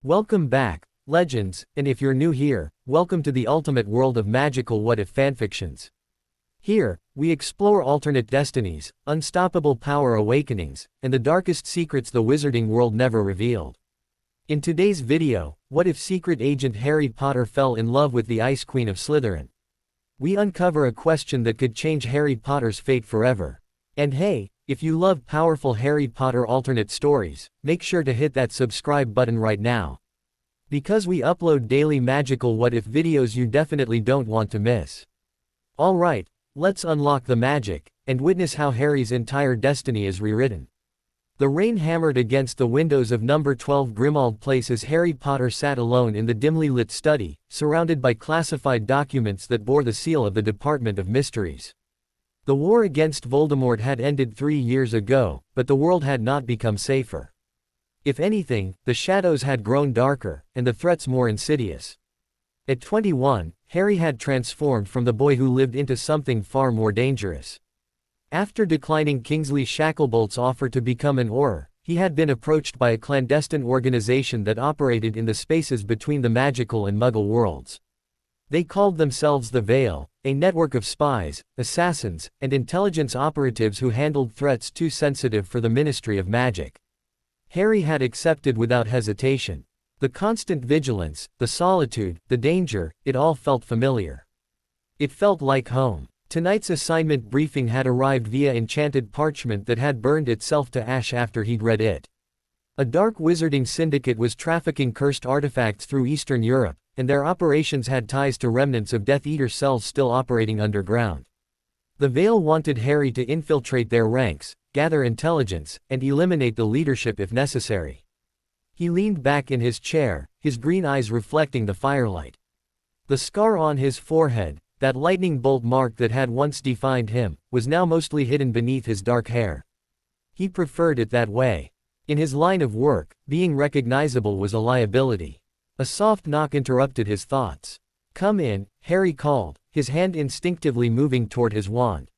Welcome back, legends, and if you're new here, welcome to the ultimate world of magical what-if fanfictions. Here, we explore alternate destinies, unstoppable power awakenings, and the darkest secrets the wizarding world never revealed. In today's video, what if secret agent Harry Potter fell in love with the Ice Queen of Slytherin? We uncover a question that could change Harry Potter's fate forever. And hey, if you love powerful Harry Potter alternate stories, make sure to hit that subscribe button right now. Because we upload daily magical what-if videos you definitely don't want to miss. Alright, let's unlock the magic, and witness how Harry's entire destiny is rewritten. The rain hammered against the windows of number 12 Grimmauld Place as Harry Potter sat alone in the dimly lit study, surrounded by classified documents that bore the seal of the Department of Mysteries. The war against Voldemort had ended 3 years ago, but the world had not become safer. If anything, the shadows had grown darker, and the threats more insidious. At 21, Harry had transformed from the boy who lived into something far more dangerous. After declining Kingsley Shacklebolt's offer to become an Auror, he had been approached by a clandestine organization that operated in the spaces between the magical and Muggle worlds. They called themselves the Veil, a network of spies, assassins, and intelligence operatives who handled threats too sensitive for the Ministry of Magic. Harry had accepted without hesitation. The constant vigilance, the solitude, the danger, it all felt familiar. It felt like home. Tonight's assignment briefing had arrived via enchanted parchment that had burned itself to ash after he'd read it. A dark wizarding syndicate was trafficking cursed artifacts through Eastern Europe, and their operations had ties to remnants of Death Eater cells still operating underground. The Veil wanted Harry to infiltrate their ranks, gather intelligence, and eliminate the leadership if necessary. He leaned back in his chair, his green eyes reflecting the firelight. The scar on his forehead, that lightning bolt mark that had once defined him, was now mostly hidden beneath his dark hair. He preferred it that way. In his line of work, being recognizable was a liability. A soft knock interrupted his thoughts. "Come in," Harry called, his hand instinctively moving toward his wand.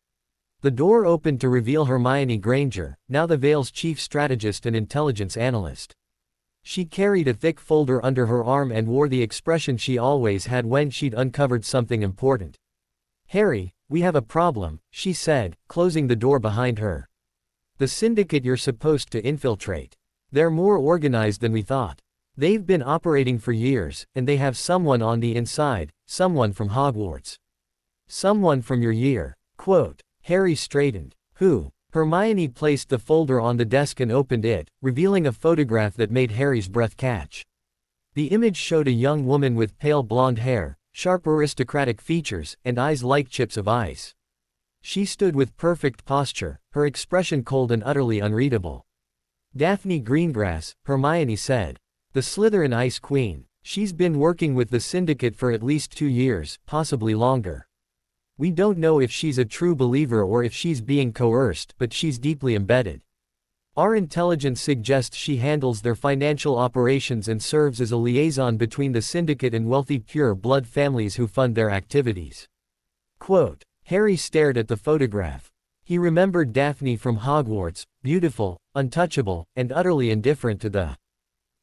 The door opened to reveal Hermione Granger, now the Veil's chief strategist and intelligence analyst. She carried a thick folder under her arm and wore the expression she always had when she'd uncovered something important. "Harry, we have a problem," she said, closing the door behind her. "The syndicate you're supposed to infiltrate. They're more organized than we thought. They've been operating for years, and they have someone on the inside, someone from Hogwarts. Someone from your year." Quote. Harry straightened. "Who?" Hermione placed the folder on the desk and opened it, revealing a photograph that made Harry's breath catch. The image showed a young woman with pale blonde hair, sharp aristocratic features, and eyes like chips of ice. She stood with perfect posture, her expression cold and utterly unreadable. "Daphne Greengrass," Hermione said. "The Slytherin Ice Queen. She's been working with the syndicate for at least 2 years, possibly longer. We don't know if she's a true believer or if she's being coerced, but she's deeply embedded. Our intelligence suggests she handles their financial operations and serves as a liaison between the syndicate and wealthy pure-blood families who fund their activities." Quote. Harry stared at the photograph. He remembered Daphne from Hogwarts, beautiful, untouchable, and utterly indifferent to the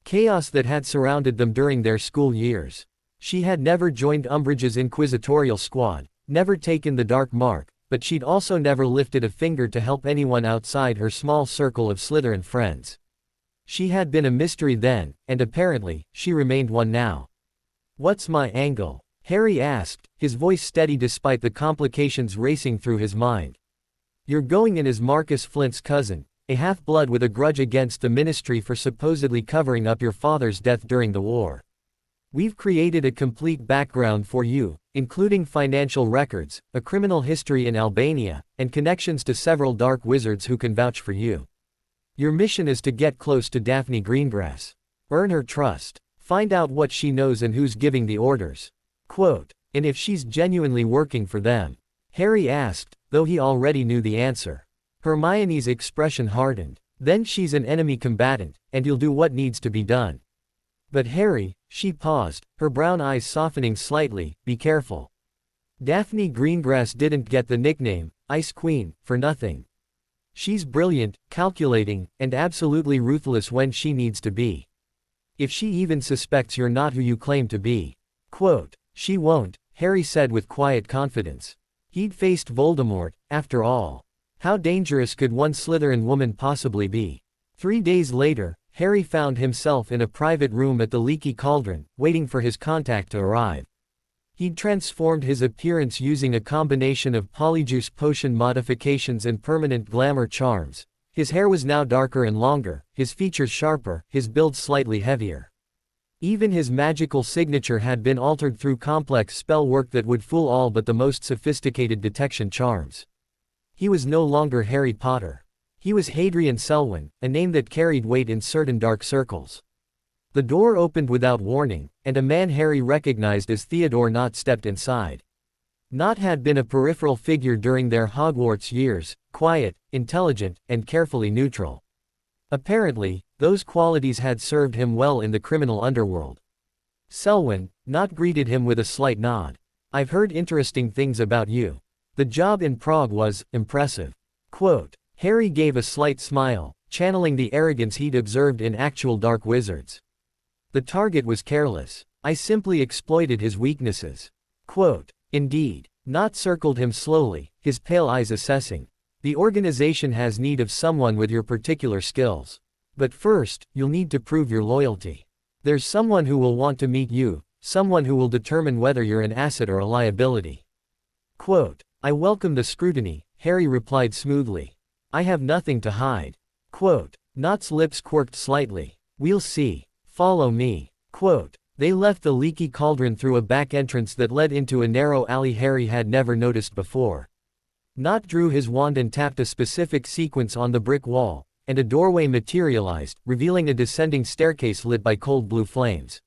chaos that had surrounded them during their school years. She had never joined Umbridge's inquisitorial squad, never taken the Dark Mark, but she'd also never lifted a finger to help anyone outside her small circle of Slytherin friends. She had been a mystery then, and apparently, she remained one now. "What's my angle?" Harry asked, his voice steady despite the complications racing through his mind. "You're going in as Marcus Flint's cousin, a half-blood with a grudge against the Ministry for supposedly covering up your father's death during the war. We've created a complete background for you, including financial records, a criminal history in Albania, and connections to several dark wizards who can vouch for you. Your mission is to get close to Daphne Greengrass. Earn her trust. Find out what she knows and who's giving the orders." Quote. "And if she's genuinely working for them?" Harry asked, though he already knew the answer. Hermione's expression hardened. "Then she's an enemy combatant, and you'll do what needs to be done." "But Harry," she paused, her brown eyes softening slightly, "be careful. Daphne Greengrass didn't get the nickname, Ice Queen, for nothing. She's brilliant, calculating, and absolutely ruthless when she needs to be. If she even suspects you're not who you claim to be. Quote, she won't, Harry said with quiet confidence. He'd faced Voldemort, after all. How dangerous could one Slytherin woman possibly be? 3 days later, Harry found himself in a private room at the Leaky Cauldron, waiting for his contact to arrive. He'd transformed his appearance using a combination of polyjuice potion modifications and permanent glamour charms. His hair was now darker and longer, his features sharper, his build slightly heavier. Even his magical signature had been altered through complex spell work that would fool all but the most sophisticated detection charms. He was no longer Harry Potter. He was Hadrian Selwyn, a name that carried weight in certain dark circles. The door opened without warning, and a man Harry recognized as Theodore Nott stepped inside. Nott had been a peripheral figure during their Hogwarts years, quiet, intelligent, and carefully neutral. Apparently, those qualities had served him well in the criminal underworld. Selwyn, Nott greeted him with a slight nod. I've heard interesting things about you. The job in Prague was impressive. Quote, Harry gave a slight smile, channeling the arrogance he'd observed in actual dark wizards. The target was careless. I simply exploited his weaknesses. Quote, indeed. Nott circled him slowly, his pale eyes assessing. The organization has need of someone with your particular skills. But first, you'll need to prove your loyalty. There's someone who will want to meet you, someone who will determine whether you're an asset or a liability. Quote, I welcome the scrutiny, Harry replied smoothly. I have nothing to hide. Quote, Nott's lips quirked slightly. We'll see. Follow me. Quote, they left the Leaky Cauldron through a back entrance that led into a narrow alley Harry had never noticed before. Nott drew his wand and tapped a specific sequence on the brick wall, and a doorway materialized, revealing a descending staircase lit by cold blue flames.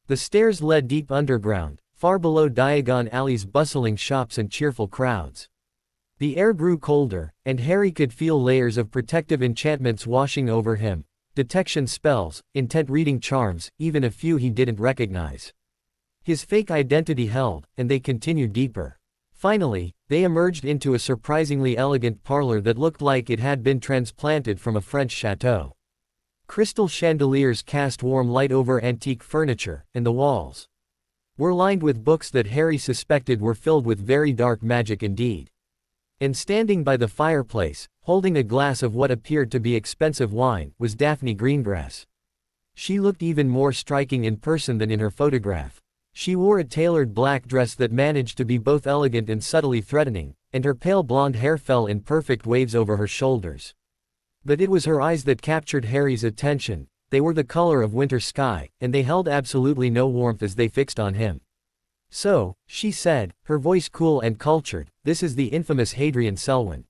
The stairs led deep underground, far below Diagon Alley's bustling shops and cheerful crowds. The air grew colder, and Harry could feel layers of protective enchantments washing over him. Detection spells, intent reading charms, even a few he didn't recognize. His fake identity held, and they continued deeper. Finally, they emerged into a surprisingly elegant parlor that looked like it had been transplanted from a French chateau. Crystal chandeliers cast warm light over antique furniture, and the walls were lined with books that Harry suspected were filled with very dark magic indeed. And standing by the fireplace, holding a glass of what appeared to be expensive wine, was Daphne Greengrass. She looked even more striking in person than in her photograph. She wore a tailored black dress that managed to be both elegant and subtly threatening, and her pale blonde hair fell in perfect waves over her shoulders. But it was her eyes that captured Harry's attention. They were the color of winter sky, and they held absolutely no warmth as they fixed on him. So, she said, her voice cool and cultured, this is the infamous Hadrian Selwyn.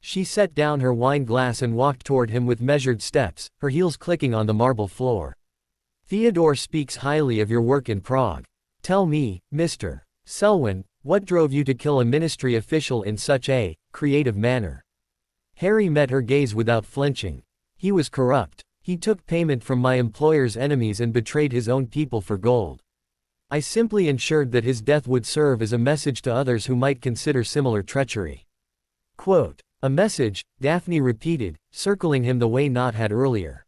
She set down her wine glass and walked toward him with measured steps, her heels clicking on the marble floor. Theodore speaks highly of your work in Prague. Tell me, Mr. Selwyn, what drove you to kill a ministry official in such a creative manner? Harry met her gaze without flinching. He was corrupt. He took payment from my employer's enemies and betrayed his own people for gold. I simply ensured that his death would serve as a message to others who might consider similar treachery. Quote, a message, Daphne repeated, circling him the way Nott had earlier.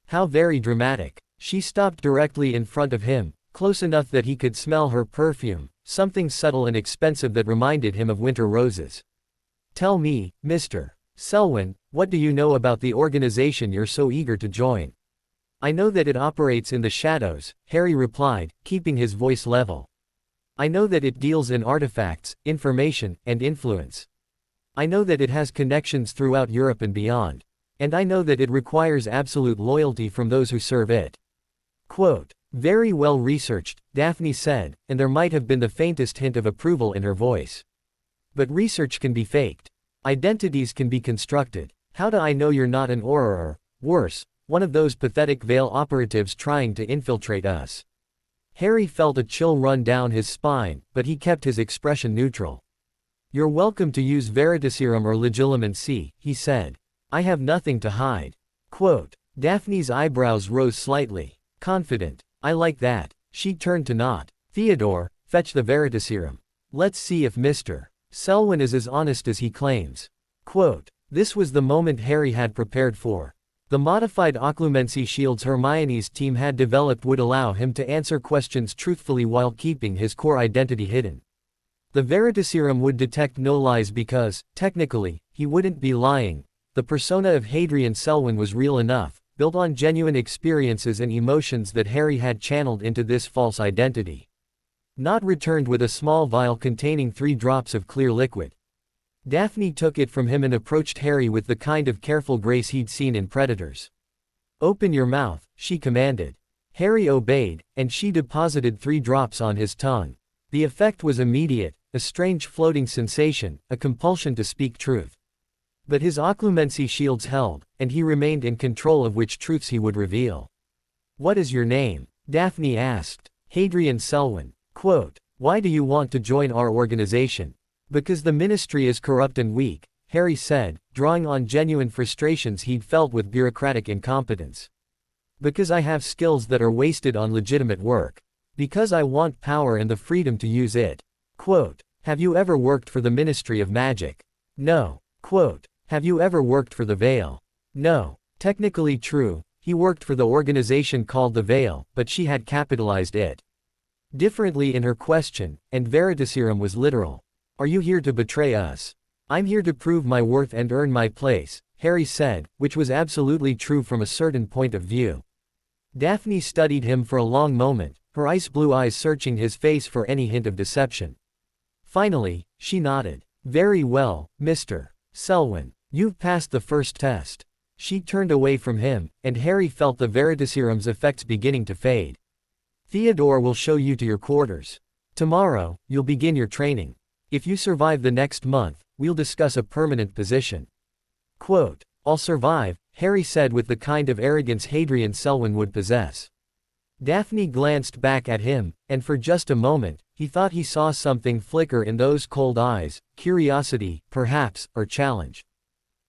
How very dramatic. She stopped directly in front of him, close enough that he could smell her perfume, something subtle and expensive that reminded him of winter roses. Tell me, Mr. Selwyn, what do you know about the organization you're so eager to join? I know that it operates in the shadows, Harry replied, keeping his voice level. I know that it deals in artifacts, information, and influence. I know that it has connections throughout Europe and beyond. And I know that it requires absolute loyalty from those who serve it. Quote, very well researched, Daphne said, and there might have been the faintest hint of approval in her voice. But research can be faked. Identities can be constructed. How do I know you're not an Auror or, worse, one of those pathetic Veil operatives trying to infiltrate us? Harry felt a chill run down his spine, but he kept his expression neutral. You're welcome to use Veritaserum or Legilimency, he said. I have nothing to hide. Quote, Daphne's eyebrows rose slightly. Confident. I like that. She turned to Nott. Theodore, fetch the Veritaserum. Let's see if Mr. Selwyn is as honest as he claims. Quote, this was the moment Harry had prepared for. The modified occlumency shields Hermione's team had developed would allow him to answer questions truthfully while keeping his core identity hidden. The Veritaserum would detect no lies because, technically, he wouldn't be lying. The persona of Hadrian Selwyn was real enough, built on genuine experiences and emotions that Harry had channeled into this false identity. Not returned with a small vial containing 3 drops of clear liquid. Daphne took it from him and approached Harry with the kind of careful grace he'd seen in predators. "Open your mouth," she commanded. Harry obeyed, and she deposited 3 drops on his tongue. The effect was immediate, a strange floating sensation, a compulsion to speak truth. But his occlumency shields held, and he remained in control of which truths he would reveal. "What is your name?" Daphne asked. "Hadrian Selwyn." Quote, "Why do you want to join our organization?" "Because the ministry is corrupt and weak," Harry said, drawing on genuine frustrations he'd felt with bureaucratic incompetence. "Because I have skills that are wasted on legitimate work. Because I want power and the freedom to use it." Quote, "Have you ever worked for the Ministry of Magic?" "No." Quote, "Have you ever worked for the Veil?" "No." Technically true, he worked for the organization called the Veil, but she had capitalized it differently in her question, and Veritaserum was literal. "Are you here to betray us?" "I'm here to prove my worth and earn my place," Harry said, which was absolutely true from a certain point of view. Daphne studied him for a long moment, her ice blue eyes searching his face for any hint of deception. Finally, she nodded. "Very well, Mr. Selwyn. You've passed the first test." She turned away from him, and Harry felt the Veritaserum's effects beginning to fade. "Theodore will show you to your quarters. Tomorrow, you'll begin your training. If you survive the next month, we'll discuss a permanent position." Quote, "I'll survive," Harry said with the kind of arrogance Hadrian Selwyn would possess. Daphne glanced back at him, and for just a moment, he thought he saw something flicker in those cold eyes, curiosity, perhaps, or challenge.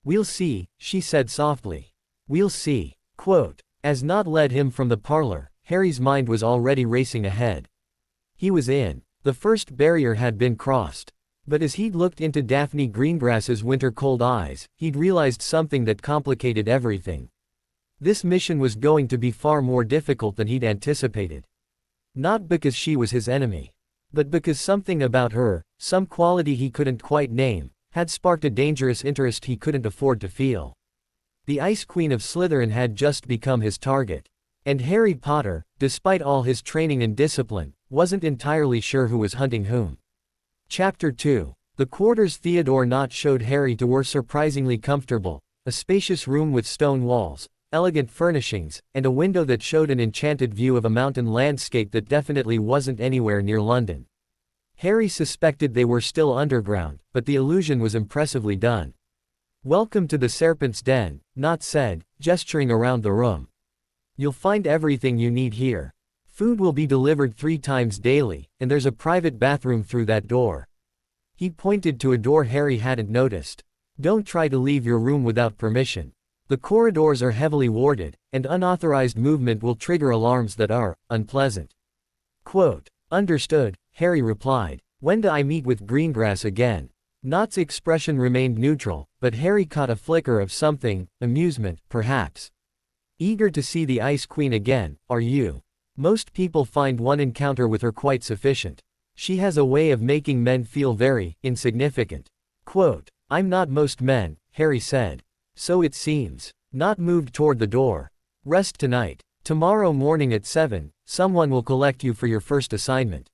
"We'll see," she said softly. "We'll see." Quote, as Nott led him from the parlor, Harry's mind was already racing ahead. He was in. The first barrier had been crossed. But as he'd looked into Daphne Greengrass's winter-cold eyes, he'd realized something that complicated everything. This mission was going to be far more difficult than he'd anticipated. Not because she was his enemy, but because something about her, some quality he couldn't quite name, had sparked a dangerous interest he couldn't afford to feel. The Ice Queen of Slytherin had just become his target. And Harry Potter, despite all his training and discipline, wasn't entirely sure who was hunting whom. Chapter 2. The quarters Theodore Nott showed Harry to were surprisingly comfortable, a spacious room with stone walls, elegant furnishings, and a window that showed an enchanted view of a mountain landscape that definitely wasn't anywhere near London. Harry suspected they were still underground, but the illusion was impressively done. "Welcome to the Serpent's Den," Nott said, gesturing around the room. "You'll find everything you need here. Food will be delivered 3 times daily, and there's a private bathroom through that door." He pointed to a door Harry hadn't noticed. "Don't try to leave your room without permission. The corridors are heavily warded, and unauthorized movement will trigger alarms that are unpleasant." Quote, "Understood," Harry replied. "When do I meet with Greengrass again?" Nott's expression remained neutral, but Harry caught a flicker of something, amusement, perhaps. "Eager to see the Ice Queen again, are you? Most people find one encounter with her quite sufficient. She has a way of making men feel very insignificant." Quote, "I'm not most men," Harry said. "So it seems." Nott moved toward the door. "Rest tonight. Tomorrow morning at 7, someone will collect you for your first assignment.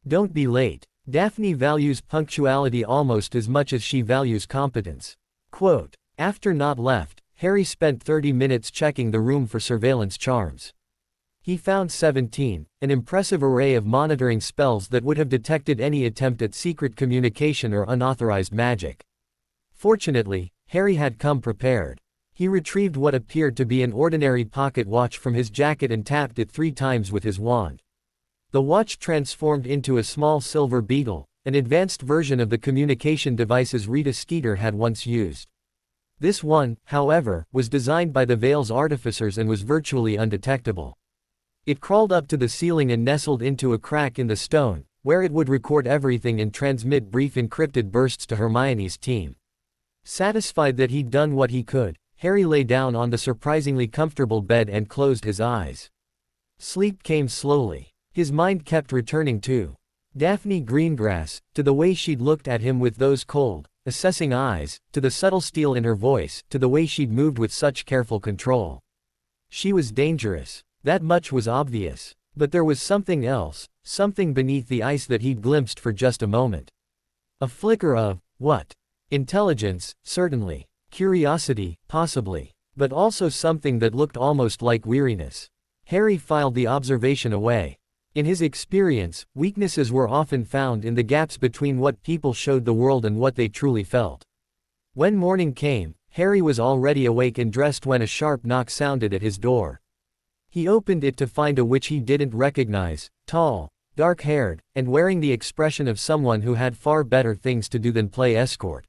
Don't be late. Daphne values punctuality almost as much as she values competence." Quote, after Nott left, Harry spent 30 minutes checking the room for surveillance charms. He found 17, an impressive array of monitoring spells that would have detected any attempt at secret communication or unauthorized magic. Fortunately, Harry had come prepared. He retrieved what appeared to be an ordinary pocket watch from his jacket and tapped it 3 times with his wand. The watch transformed into a small silver beetle, an advanced version of the communication devices Rita Skeeter had once used. This one, however, was designed by the Veil's artificers and was virtually undetectable. It crawled up to the ceiling and nestled into a crack in the stone, where it would record everything and transmit brief encrypted bursts to Hermione's team. Satisfied that he'd done what he could, Harry lay down on the surprisingly comfortable bed and closed his eyes. Sleep came slowly. His mind kept returning to Daphne Greengrass, to the way she'd looked at him with those cold, assessing eyes, to the subtle steel in her voice, to the way she'd moved with such careful control. She was dangerous. That much was obvious. But there was something else, something beneath the ice that he'd glimpsed for just a moment. A flicker of, what? Intelligence, certainly. Curiosity, possibly. But also something that looked almost like weariness. Harry filed the observation away. In his experience, weaknesses were often found in the gaps between what people showed the world and what they truly felt. When morning came, Harry was already awake and dressed when a sharp knock sounded at his door. He opened it to find a witch he didn't recognize, tall, dark-haired, and wearing the expression of someone who had far better things to do than play escort.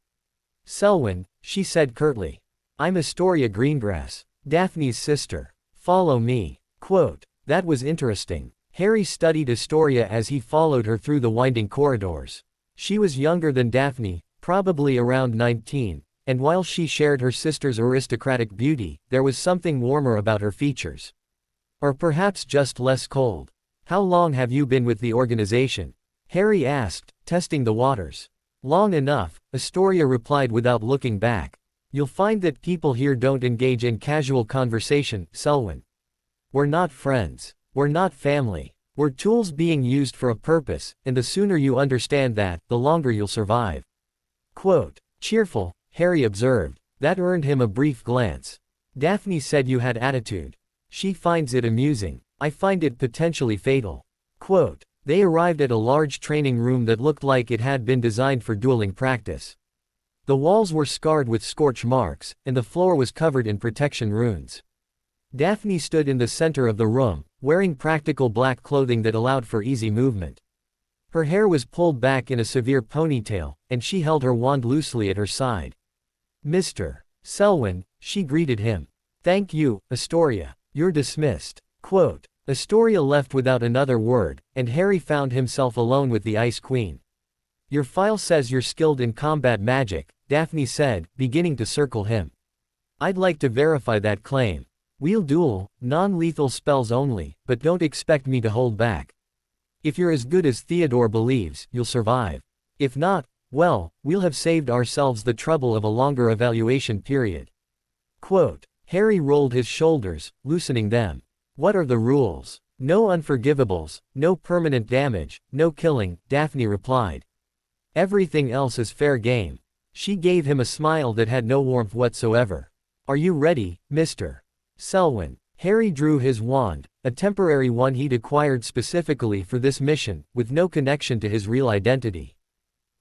"Selwyn," she said curtly. "I'm Astoria Greengrass, Daphne's sister. Follow me." Quote. That was interesting. Harry studied Astoria as he followed her through the winding corridors. She was younger than Daphne, probably around 19, and while she shared her sister's aristocratic beauty, there was something warmer about her features. Or perhaps just less cold. "How long have you been with the organization?" Harry asked, testing the waters. "Long enough," Astoria replied without looking back. "You'll find that people here don't engage in casual conversation, Selwyn. We're not friends. We're not family. We're tools being used for a purpose, and the sooner you understand that, the longer you'll survive." Quote. Cheerful, Harry observed. That earned him a brief glance. "Daphne said you had attitude. She finds it amusing. I find it potentially fatal." Quote. They arrived at a large training room that looked like it had been designed for dueling practice. The walls were scarred with scorch marks, and the floor was covered in protection runes. Daphne stood in the center of the room, wearing practical black clothing that allowed for easy movement. Her hair was pulled back in a severe ponytail, and she held her wand loosely at her side. "Mr. Selwyn," she greeted him. "Thank you, Astoria. You're dismissed." Quote. Astoria left without another word, and Harry found himself alone with the Ice Queen. "Your file says you're skilled in combat magic," Daphne said, beginning to circle him. "I'd like to verify that claim. We'll duel, non-lethal spells only, but don't expect me to hold back. If you're as good as Theodore believes, you'll survive. If not, well, we'll have saved ourselves the trouble of a longer evaluation period." Quote. Harry rolled his shoulders, loosening them. "What are the rules?" "No unforgivables, no permanent damage, no killing," Daphne replied. "Everything else is fair game." She gave him a smile that had no warmth whatsoever. "Are you ready, Mr. Selwyn?" Harry drew his wand, a temporary one he'd acquired specifically for this mission, with no connection to his real identity.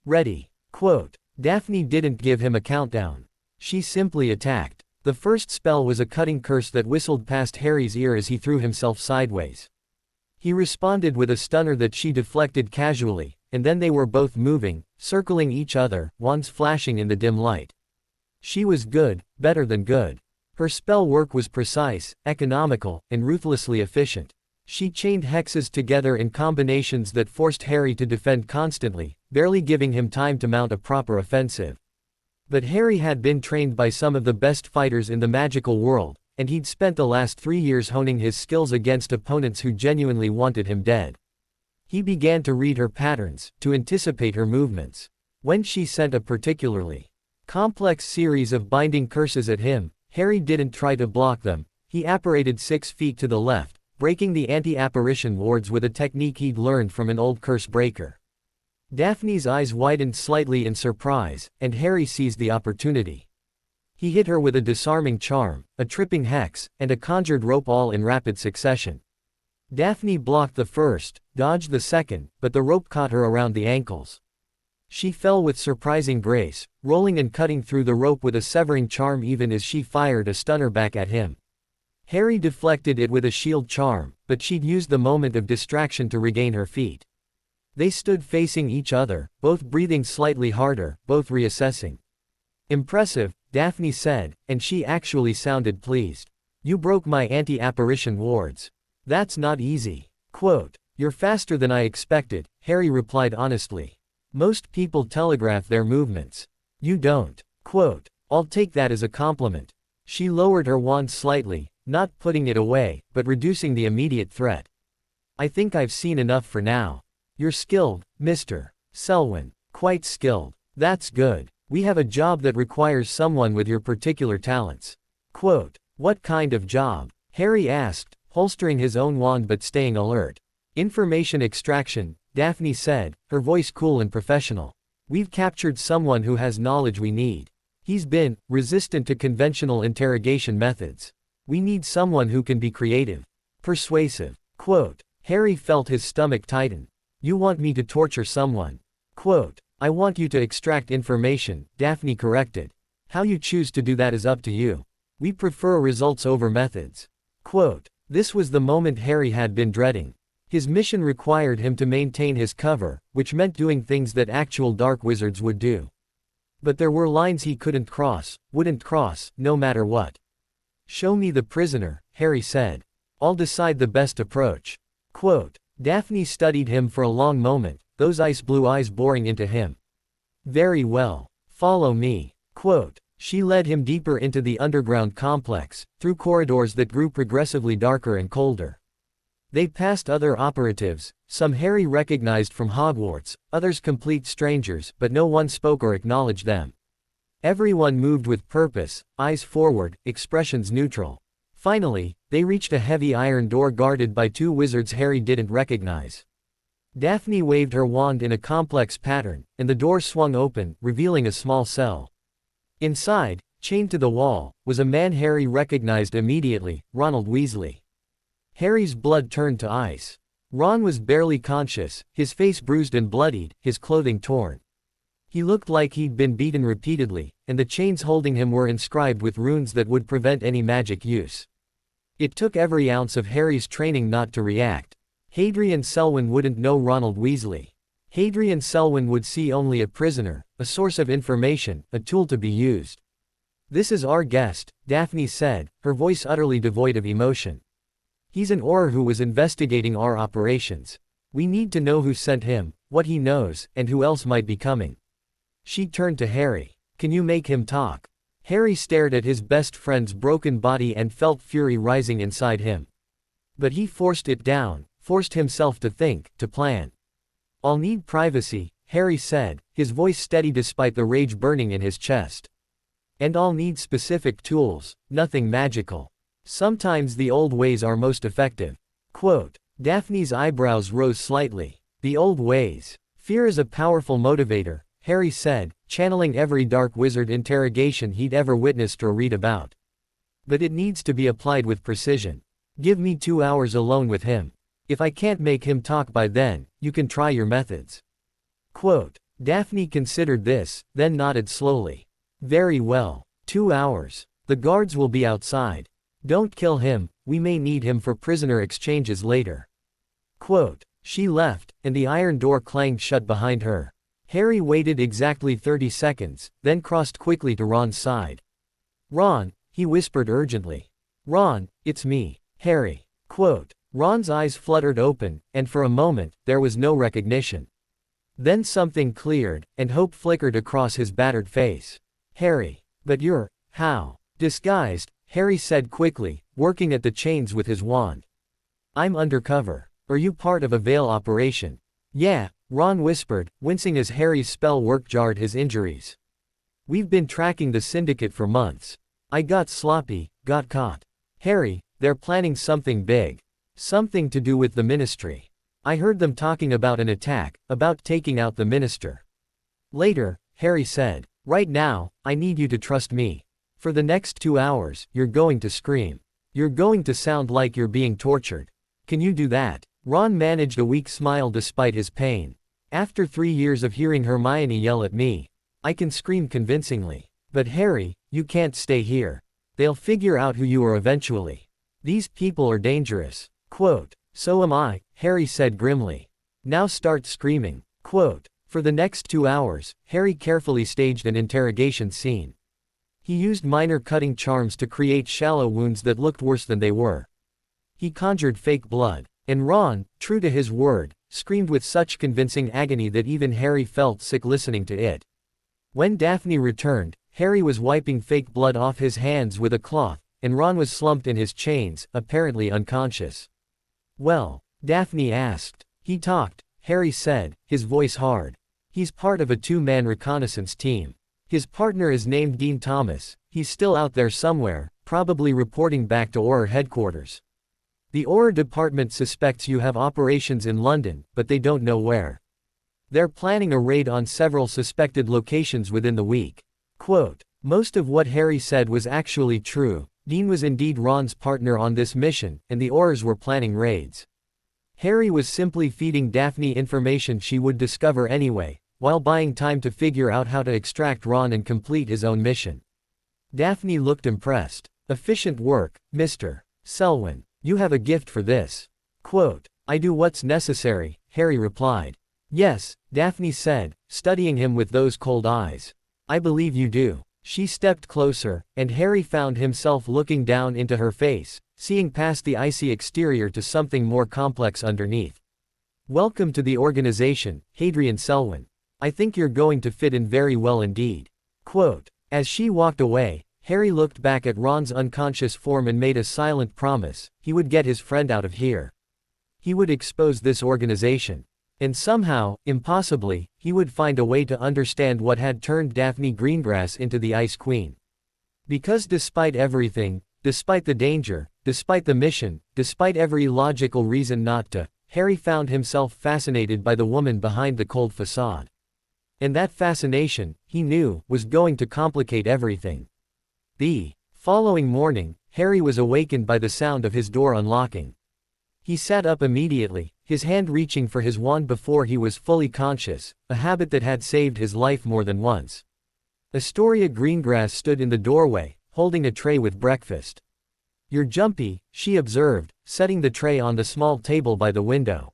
"Ready." Quote. Daphne didn't give him a countdown. She simply attacked. The first spell was a cutting curse that whistled past Harry's ear as he threw himself sideways. He responded with a stunner that she deflected casually, and then they were both moving, circling each other, wands flashing in the dim light. She was good, better than good. Her spell work was precise, economical, and ruthlessly efficient. She chained hexes together in combinations that forced Harry to defend constantly, barely giving him time to mount a proper offensive. But Harry had been trained by some of the best fighters in the magical world, and he'd spent the last 3 years honing his skills against opponents who genuinely wanted him dead. He began to read her patterns, to anticipate her movements. When she sent a particularly complex series of binding curses at him, Harry didn't try to block them. He apparated 6 feet to the left, breaking the anti-apparition wards with a technique he'd learned from an old curse breaker. Daphne's eyes widened slightly in surprise, and Harry seized the opportunity. He hit her with a disarming charm, a tripping hex, and a conjured rope all in rapid succession. Daphne blocked the first, dodged the second, but the rope caught her around the ankles. She fell with surprising grace, rolling and cutting through the rope with a severing charm even as she fired a stunner back at him. Harry deflected it with a shield charm, but she'd used the moment of distraction to regain her feet. They stood facing each other, both breathing slightly harder, both reassessing. "Impressive," Daphne said, and she actually sounded pleased. "You broke my anti-apparition wards. That's not easy." Quote. "You're faster than I expected," Harry replied honestly. "Most people telegraph their movements. You don't." Quote. "I'll take that as a compliment." She lowered her wand slightly, not putting it away, but reducing the immediate threat. I think I've seen enough for now. You're skilled, Mr. Selwyn. Quite skilled. That's good. We have a job that requires someone with your particular talents. Quote, what kind of job? Harry asked, holstering his own wand but staying alert. Information extraction, Daphne said, her voice cool and professional. We've captured someone who has knowledge we need. He's been resistant to conventional interrogation methods. We need someone who can be creative, persuasive. Quote, Harry felt his stomach tighten. You want me to torture someone? Quote, I want you to extract information, Daphne corrected. How you choose to do that is up to you. We prefer results over methods. Quote, this was the moment Harry had been dreading. His mission required him to maintain his cover, which meant doing things that actual dark wizards would do. But there were lines he couldn't cross, wouldn't cross, no matter what. Show me the prisoner, Harry said. I'll decide the best approach. Quote, Daphne studied him for a long moment, those ice blue eyes boring into him. Very well. Follow me. Quote, she led him deeper into the underground complex, through corridors that grew progressively darker and colder. They passed other operatives, some Harry recognized from Hogwarts, others complete strangers, but no one spoke or acknowledged them. Everyone moved with purpose, eyes forward, expressions neutral. Finally, they reached a heavy iron door guarded by two wizards Harry didn't recognize. Daphne waved her wand in a complex pattern, and the door swung open, revealing a small cell. Inside, chained to the wall, was a man Harry recognized immediately, Ronald Weasley. Harry's blood turned to ice. Ron was barely conscious, his face bruised and bloodied, his clothing torn. He looked like he'd been beaten repeatedly, and the chains holding him were inscribed with runes that would prevent any magic use. It took every ounce of Harry's training not to react. Hadrian Selwyn wouldn't know Ronald Weasley. Hadrian Selwyn would see only a prisoner, a source of information, a tool to be used. This is our guest, Daphne said, her voice utterly devoid of emotion. He's an Auror who was investigating our operations. We need to know who sent him, what he knows, and who else might be coming. She turned to Harry. Can you make him talk? Harry stared at his best friend's broken body and felt fury rising inside him. But he forced it down, forced himself to think, to plan. I'll need privacy, Harry said, his voice steady despite the rage burning in his chest. And I'll need specific tools, nothing magical. Sometimes the old ways are most effective. Quote, Daphne's eyebrows rose slightly. The old ways. Fear is a powerful motivator, Harry said, channeling every dark wizard interrogation he'd ever witnessed or read about. But it needs to be applied with precision. Give me 2 hours alone with him. If I can't make him talk by then, you can try your methods. Quote, Daphne considered this, then nodded slowly. Very well. 2 hours. The guards will be outside. Don't kill him, we may need him for prisoner exchanges later. Quote, she left, and the iron door clanged shut behind her. Harry waited exactly 30 seconds, then crossed quickly to Ron's side. Ron, he whispered urgently. Ron, it's me, Harry. Quote, Ron's eyes fluttered open, and for a moment, there was no recognition. Then something cleared, and hope flickered across his battered face. Harry, but you're, how? Disguised, Harry said quickly, working at the chains with his wand. I'm undercover. Are you part of a veil operation? Yeah, Ron whispered, wincing as Harry's spell work jarred his injuries. We've been tracking the syndicate for months. I got sloppy, got caught. Harry, they're planning something big. Something to do with the ministry. I heard them talking about an attack, about taking out the minister. Later, Harry said, right now, I need you to trust me. For the next 2 hours, you're going to scream. You're going to sound like you're being tortured. Can you do that? Ron managed a weak smile despite his pain. After 3 years of hearing Hermione yell at me, I can scream convincingly. But Harry, you can't stay here. They'll figure out who you are eventually. These people are dangerous. Quote, so am I, Harry said grimly. Now start screaming. Quote, for the next 2 hours, Harry carefully staged an interrogation scene. He used minor cutting charms to create shallow wounds that looked worse than they were. He conjured fake blood, and Ron, true to his word, screamed with such convincing agony that even Harry felt sick listening to it. When Daphne returned, Harry was wiping fake blood off his hands with a cloth, and Ron was slumped in his chains, apparently unconscious. "Well?" Daphne asked. "He talked," Harry said, his voice hard. "He's part of a two-man reconnaissance team. His partner is named Dean Thomas. He's still out there somewhere, probably reporting back to Auror headquarters. The Auror department suspects you have operations in London, but they don't know where. They're planning a raid on several suspected locations within the week." Quote. Most of what Harry said was actually true. Dean was indeed Ron's partner on this mission, and the Aurors were planning raids. Harry was simply feeding Daphne information she would discover anyway, while buying time to figure out how to extract Ron and complete his own mission. Daphne looked impressed. "Efficient work, Mr. Selwyn. You have a gift for this." Quote. "I do what's necessary," Harry replied. "Yes," Daphne said, studying him with those cold eyes. "I believe you do." She stepped closer, and Harry found himself looking down into her face, seeing past the icy exterior to something more complex underneath. "Welcome to the organization, Hadrian Selwyn. I think you're going to fit in very well indeed." Quote. As she walked away, Harry looked back at Ron's unconscious form and made a silent promise: he would get his friend out of here. He would expose this organization. And somehow, impossibly, he would find a way to understand what had turned Daphne Greengrass into the Ice Queen. Because despite everything, despite the danger, despite the mission, despite every logical reason not to, Harry found himself fascinated by the woman behind the cold facade. And that fascination, he knew, was going to complicate everything. The following morning, Harry was awakened by the sound of his door unlocking. He sat up immediately, his hand reaching for his wand before he was fully conscious, a habit that had saved his life more than once. Astoria Greengrass stood in the doorway, holding a tray with breakfast. "You're jumpy," she observed, setting the tray on the small table by the window.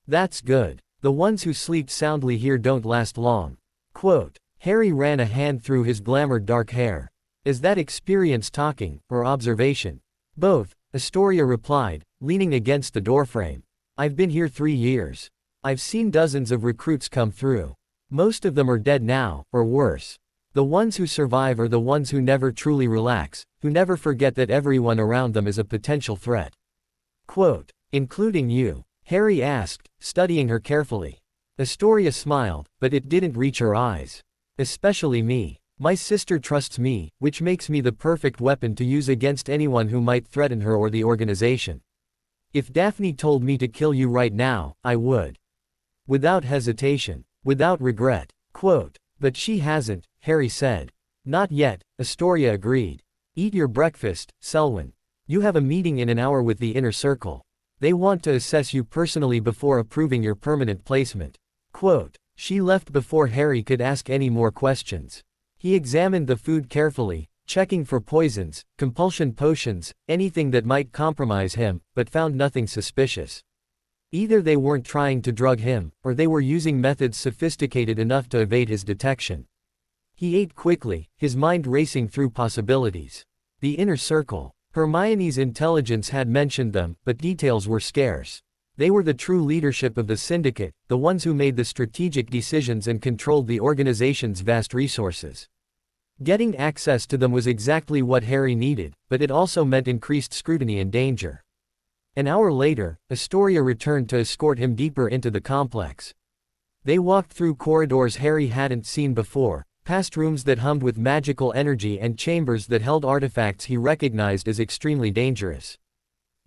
"That's good. The ones who sleep soundly here don't last long." Quote. Harry ran a hand through his glamored dark hair. "Is that experience talking, or observation?" "Both," Astoria replied, leaning against the doorframe. "I've been here 3 years. I've seen dozens of recruits come through. Most of them are dead now, or worse. The ones who survive are the ones who never truly relax, who never forget that everyone around them is a potential threat." Quote. "Including you?" Harry asked, studying her carefully. Astoria smiled, but it didn't reach her eyes. "Especially me. My sister trusts me, which makes me the perfect weapon to use against anyone who might threaten her or the organization. If Daphne told me to kill you right now, I would. Without hesitation. Without regret." Quote. "But she hasn't," Harry said. "Not yet," Astoria agreed. "Eat your breakfast, Selwyn. You have a meeting in an hour with the Inner Circle. They want to assess you personally before approving your permanent placement." Quote. She left before Harry could ask any more questions. He examined the food carefully, checking for poisons, compulsion potions, anything that might compromise him, but found nothing suspicious. Either they weren't trying to drug him, or they were using methods sophisticated enough to evade his detection. He ate quickly, his mind racing through possibilities. The Inner Circle. Hermione's intelligence had mentioned them, but details were scarce. They were the true leadership of the syndicate, the ones who made the strategic decisions and controlled the organization's vast resources. Getting access to them was exactly what Harry needed, but it also meant increased scrutiny and danger. An hour later, Astoria returned to escort him deeper into the complex. They walked through corridors Harry hadn't seen before, past rooms that hummed with magical energy and chambers that held artifacts he recognized as extremely dangerous.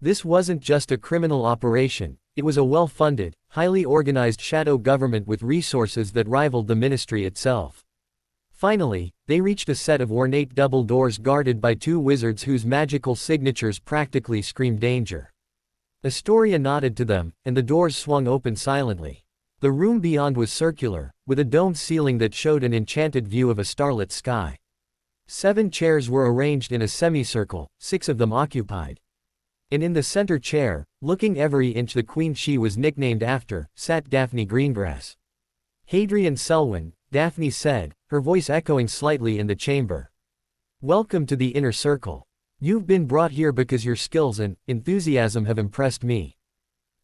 This wasn't just a criminal operation, it was a well-funded, highly organized shadow government with resources that rivaled the ministry itself. Finally, they reached a set of ornate double doors guarded by 2 wizards whose magical signatures practically screamed danger. Astoria nodded to them, and the doors swung open silently. The room beyond was circular, with a domed ceiling that showed an enchanted view of a starlit sky. 7 chairs were arranged in a semicircle, 6 of them occupied. And in the center chair, looking every inch the queen she was nicknamed after, sat Daphne Greengrass. "Hadrian Selwyn," Daphne said, her voice echoing slightly in the chamber. "Welcome to the Inner Circle. You've been brought here because your skills and enthusiasm have impressed me.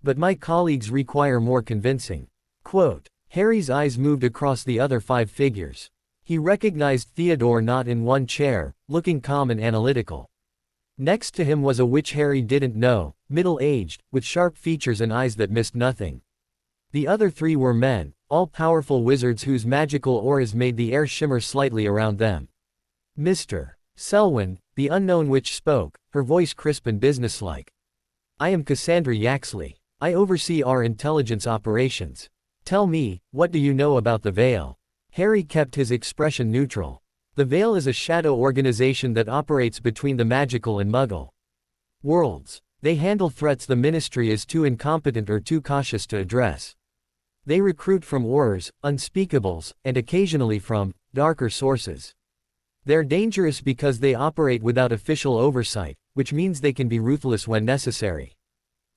But my colleagues require more convincing." Quote. Harry's eyes moved across the other 5 figures. He recognized Theodore not in one chair, looking calm and analytical. Next to him was a witch Harry didn't know, middle-aged, with sharp features and eyes that missed nothing. The other three were men, all powerful wizards whose magical auras made the air shimmer slightly around them. Mr. Selwyn, the unknown witch spoke, her voice crisp and businesslike. I am Cassandra Yaxley. I oversee our intelligence operations. Tell me, what do you know about the Veil? Harry kept his expression neutral. The Veil is a shadow organization that operates between the magical and Muggle worlds. They handle threats the Ministry is too incompetent or too cautious to address. They recruit from Aurors, Unspeakables, and occasionally from darker sources. They're dangerous because they operate without official oversight, which means they can be ruthless when necessary.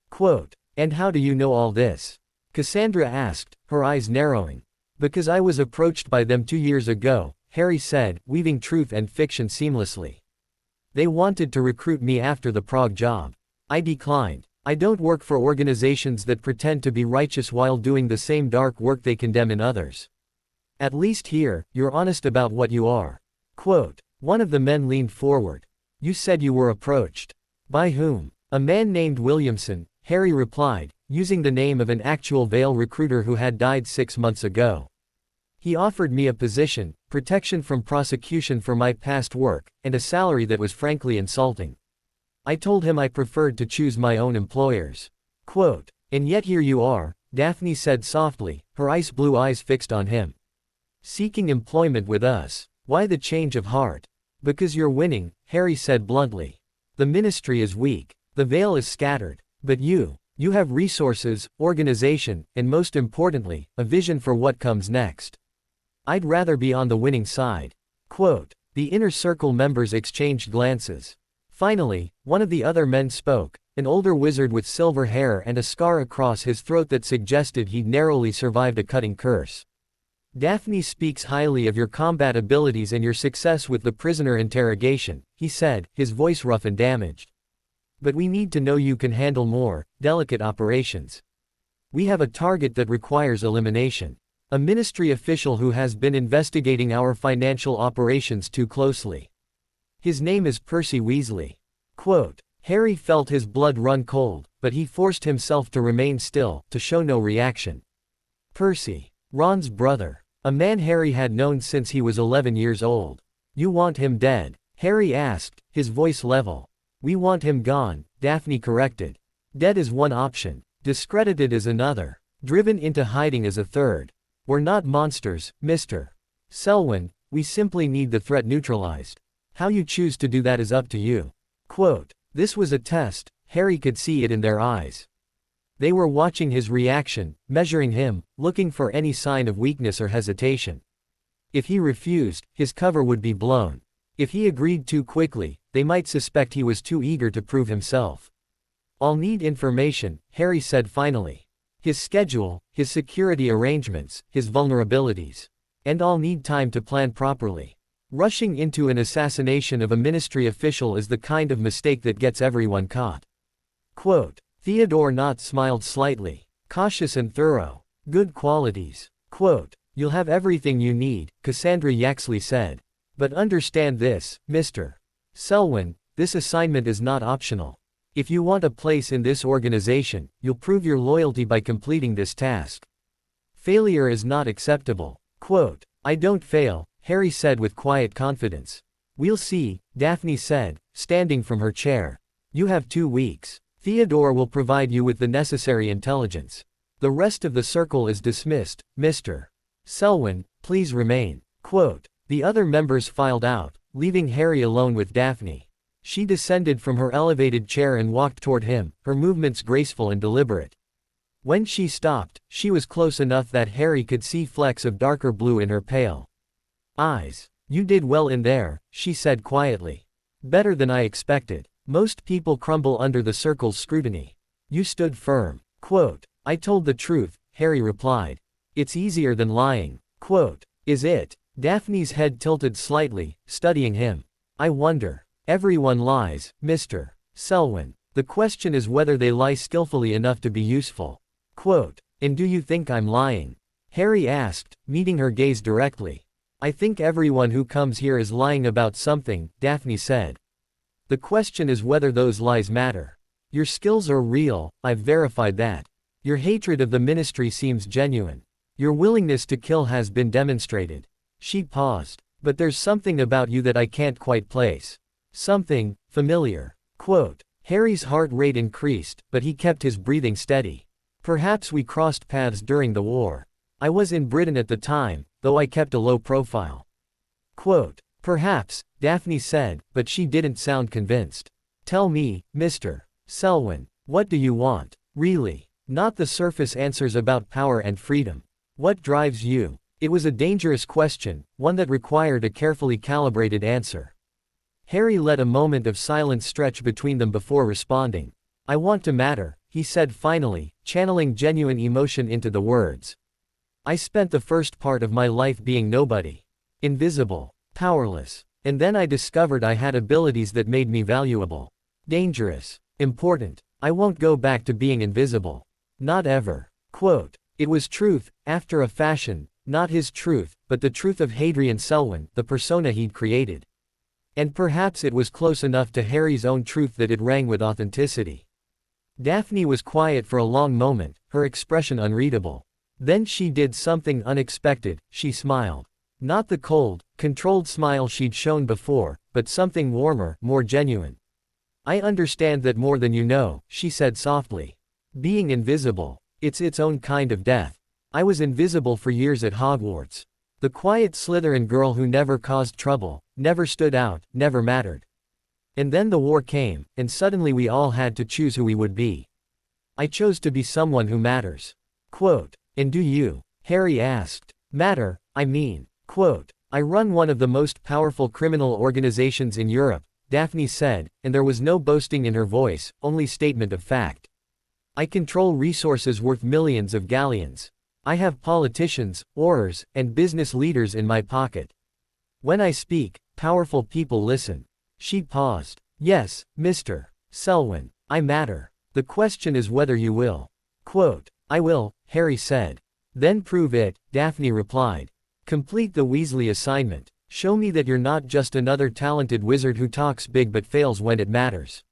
Quote, and how do you know all this? Cassandra asked, her eyes narrowing. Because I was approached by them 2 years ago, Harry said, weaving truth and fiction seamlessly. They wanted to recruit me after the Prague job. I declined. I don't work for organizations that pretend to be righteous while doing the same dark work they condemn in others. At least here, you're honest about what you are. Quote, one of the men leaned forward. You said you were approached. By whom? A man named Williamson, Harry replied, using the name of an actual Veil recruiter who had died 6 months ago. He offered me a position, protection from prosecution for my past work, and a salary that was frankly insulting. I told him I preferred to choose my own employers. Quote, and yet here you are, Daphne said softly, her ice blue eyes fixed on him. Seeking employment with us. Why the change of heart? Because you're winning, Harry said bluntly. The Ministry is weak. The Veil is scattered. But you have resources, organization, and most importantly, a vision for what comes next. I'd rather be on the winning side. Quote, the inner circle members exchanged glances. Finally, one of the other men spoke, an older wizard with silver hair and a scar across his throat that suggested he'd narrowly survived a cutting curse. Daphne speaks highly of your combat abilities and your success with the prisoner interrogation, he said, his voice rough and damaged. But we need to know you can handle more delicate operations. We have a target that requires elimination. A Ministry official who has been investigating our financial operations too closely. His name is Percy Weasley. Quote, Harry felt his blood run cold, but he forced himself to remain still, to show no reaction. Percy, Ron's brother. A man Harry had known since he was 11 years old. You want him dead? Harry asked, his voice level. We want him gone, Daphne corrected. Dead is one option. Discredited is another. Driven into hiding is a third. We're not monsters, Mr. Selwyn, we simply need the threat neutralized. How you choose to do that is up to you. Quote, this was a test, Harry could see it in their eyes. They were watching his reaction, measuring him, looking for any sign of weakness or hesitation. If he refused, his cover would be blown. If he agreed too quickly, they might suspect he was too eager to prove himself. I'll need information, Harry said finally. His schedule, his security arrangements, his vulnerabilities. And I'll need time to plan properly. Rushing into an assassination of a Ministry official is the kind of mistake that gets everyone caught. Quote, Theodore Knott smiled slightly. Cautious and thorough. Good qualities. Quote, you'll have everything you need, Cassandra Yaxley said. But understand this, Mr. Selwyn, this assignment is not optional. If you want a place in this organization, you'll prove your loyalty by completing this task. Failure is not acceptable. Quote, I don't fail, Harry said with quiet confidence. We'll see, Daphne said, standing from her chair. You have 2 weeks. Theodore will provide you with the necessary intelligence. The rest of the circle is dismissed, Mr. Selwyn, please remain. Quote, the other members filed out, leaving Harry alone with Daphne. She descended from her elevated chair and walked toward him, her movements graceful and deliberate. When she stopped, she was close enough that Harry could see flecks of darker blue in her pale eyes. You did well in there, she said quietly. Better than I expected. Most people crumble under the circle's scrutiny. You stood firm. Quote, I told the truth, Harry replied. It's easier than lying. Quote, is it? Daphne's head tilted slightly, studying him. I wonder. Everyone lies, Mr. Selwyn. The question is whether they lie skillfully enough to be useful. Quote, and do you think I'm lying? Harry asked, meeting her gaze directly. I think everyone who comes here is lying about something, Daphne said. The question is whether those lies matter. Your skills are real, I've verified that. Your hatred of the ministry seems genuine. Your willingness to kill has been demonstrated. She paused. But there's something about you that I can't quite place. Something familiar. Quote. Harry's heart rate increased, but he kept his breathing steady. Perhaps we crossed paths during the war. I was in Britain at the time, though I kept a low profile. Quote. Perhaps, Daphne said, but she didn't sound convinced. Tell me, Mr. Selwyn, what do you want, really? Not the surface answers about power and freedom. What drives you? It was a dangerous question, one that required a carefully calibrated answer. Harry let a moment of silence stretch between them before responding. I want to matter, he said finally, channeling genuine emotion into the words. I spent the first part of my life being nobody. Invisible. Powerless. And then I discovered I had abilities that made me valuable. Dangerous. Important. I won't go back to being invisible. Not ever. Quote. It was truth, after a fashion, not his truth, but the truth of Hadrian Selwyn, the persona he'd created. And perhaps it was close enough to Harry's own truth that it rang with authenticity. Daphne was quiet for a long moment, her expression unreadable. Then she did something unexpected, she smiled. Not the cold, controlled smile she'd shown before, but something warmer, more genuine. I understand that more than you know, she said softly. Being invisible. It's its own kind of death. I was invisible for years at Hogwarts. The quiet Slytherin girl who never caused trouble, never stood out, never mattered. And then the war came, and suddenly we all had to choose who we would be. I chose to be someone who matters. Quote. And do you? Harry asked. Matter, I mean. Quote. I run one of the most powerful criminal organizations in Europe, Daphne said, and there was no boasting in her voice, only statement of fact. I control resources worth millions of galleons. I have politicians, aurors, and business leaders in my pocket. When I speak, powerful people listen. She paused. Yes, Mr. Selwyn, I matter. The question is whether you will. Quote. I will, Harry said. Then prove it, Daphne replied. Complete the Weasley assignment. Show me that you're not just another talented wizard who talks big but fails when it matters.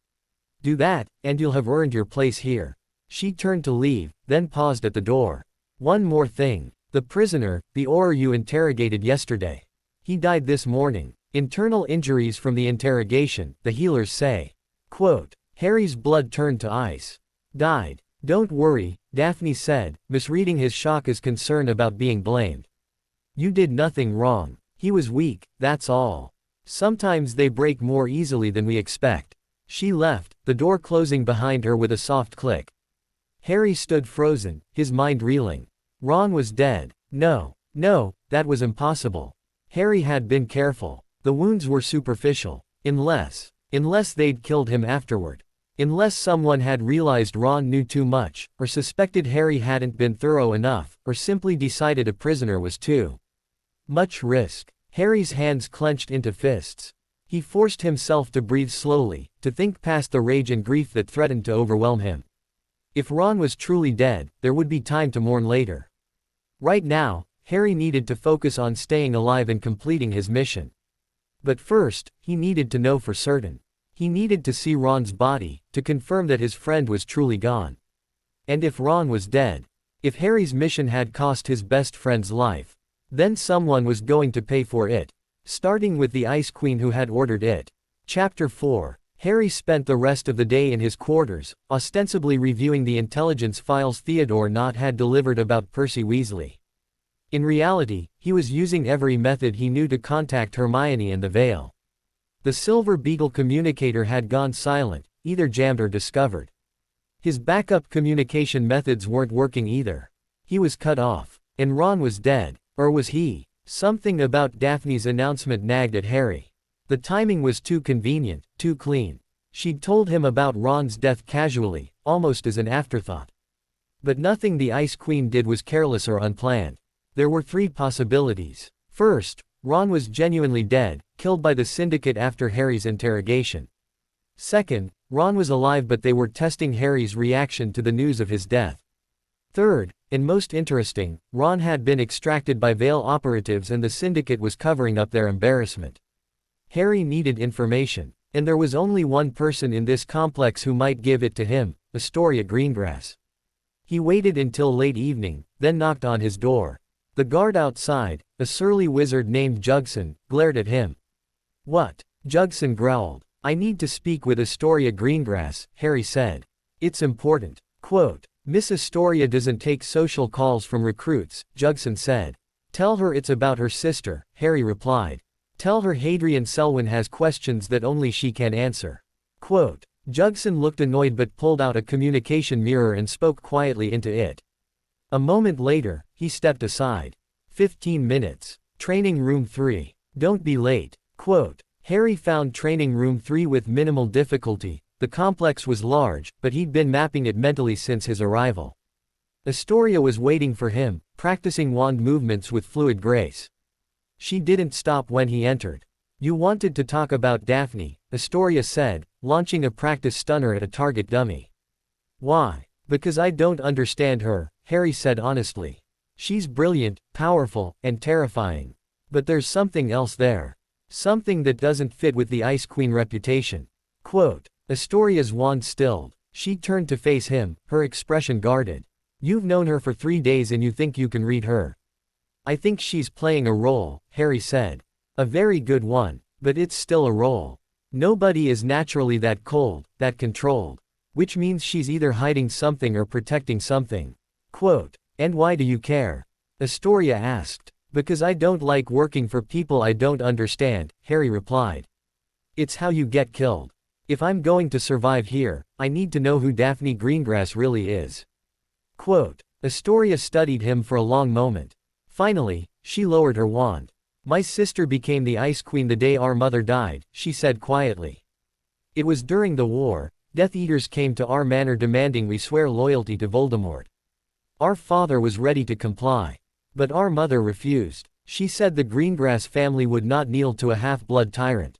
Do that, and you'll have earned your place here. She turned to leave, then paused at the door. One more thing. The prisoner, the Auror you interrogated yesterday. He died this morning. Internal injuries from the interrogation, the healers say. Quote. Harry's blood turned to ice. Died. Don't worry, Daphne said, misreading his shock as concern about being blamed. You did nothing wrong. He was weak, that's all. Sometimes they break more easily than we expect. She left, the door closing behind her with a soft click. Harry stood frozen, his mind reeling. Ron was dead. No, that was impossible. Harry had been careful. The wounds were superficial. Unless they'd killed him afterward. Unless someone had realized Ron knew too much, or suspected Harry hadn't been thorough enough, or simply decided a prisoner was too much risk. Harry's hands clenched into fists. He forced himself to breathe slowly, to think past the rage and grief that threatened to overwhelm him. If Ron was truly dead, there would be time to mourn later. Right now, Harry needed to focus on staying alive and completing his mission. But first, he needed to know for certain. He needed to see Ron's body, to confirm that his friend was truly gone. And if Ron was dead, if Harry's mission had cost his best friend's life, then someone was going to pay for it. Starting with the Ice Queen who had ordered it. Chapter 4. Harry spent the rest of the day in his quarters, ostensibly reviewing the intelligence files Theodore Nott had delivered about Percy Weasley. In reality, he was using every method he knew to contact Hermione and the Veil. The Silver Beetle communicator had gone silent, either jammed or discovered. His backup communication methods weren't working either. He was cut off. And Ron was dead. Or was he? Something about Daphne's announcement nagged at Harry. The timing was too convenient, too clean. She'd told him about Ron's death casually, almost as an afterthought. But nothing the Ice Queen did was careless or unplanned. There were three possibilities. First, Ron was genuinely dead, killed by the Syndicate after Harry's interrogation. Second, Ron was alive but they were testing Harry's reaction to the news of his death. Third, and most interesting, Ron had been extracted by Vale operatives and the syndicate was covering up their embarrassment. Harry needed information, and there was only one person in this complex who might give it to him, Astoria Greengrass. He waited until late evening, then knocked on his door. The guard outside, a surly wizard named Jugson, glared at him. "What?" Jugson growled. "I need to speak with Astoria Greengrass," Harry said. "It's important." Quote, "Miss Astoria doesn't take social calls from recruits," Jugson said. "Tell her it's about her sister," Harry replied. "Tell her Hadrian Selwyn has questions that only she can answer." Quote, Jugson looked annoyed but pulled out a communication mirror and spoke quietly into it. A moment later, he stepped aside. 15 minutes. Training Room 3. Don't be late. Quote, Harry found Training Room 3 with minimal difficulty. The complex was large, but he'd been mapping it mentally since his arrival. Astoria was waiting for him, practicing wand movements with fluid grace. She didn't stop when he entered. "You wanted to talk about Daphne," Astoria said, launching a practice stunner at a target dummy. "Why?" "Because I don't understand her," Harry said honestly. "She's brilliant, powerful, and terrifying. But there's something else there. Something that doesn't fit with the Ice Queen reputation." Quote, Astoria's wand stilled. She turned to face him, her expression guarded. "You've known her for 3 days and you think you can read her." "I think she's playing a role," Harry said. "A very good one, but it's still a role. Nobody is naturally that cold, that controlled. Which means she's either hiding something or protecting something." Quote, "And why do you care?" Astoria asked. "Because I don't like working for people I don't understand," Harry replied. "It's how you get killed. If I'm going to survive here, I need to know who Daphne Greengrass really is." Quote, Astoria studied him for a long moment. Finally, she lowered her wand. "My sister became the Ice Queen the day our mother died," she said quietly. "It was during the war. Death Eaters came to our manor demanding we swear loyalty to Voldemort. Our father was ready to comply. But our mother refused. She said the Greengrass family would not kneel to a half-blood tyrant."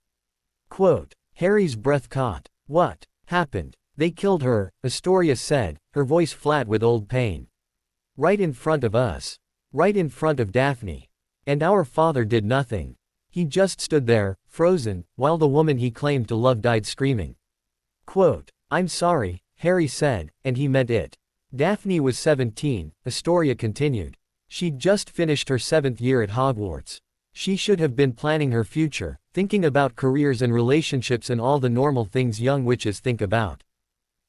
Quote, Harry's breath caught. "What happened?" "They killed her," Astoria said, her voice flat with old pain. "Right in front of us. Right in front of Daphne. And our father did nothing. He just stood there, frozen, while the woman he claimed to love died screaming." Quote, "I'm sorry," Harry said, and he meant it. "Daphne was 17, Astoria continued. She'd just finished her 7th year at Hogwarts. She should have been planning her future, thinking about careers and relationships and all the normal things young witches think about.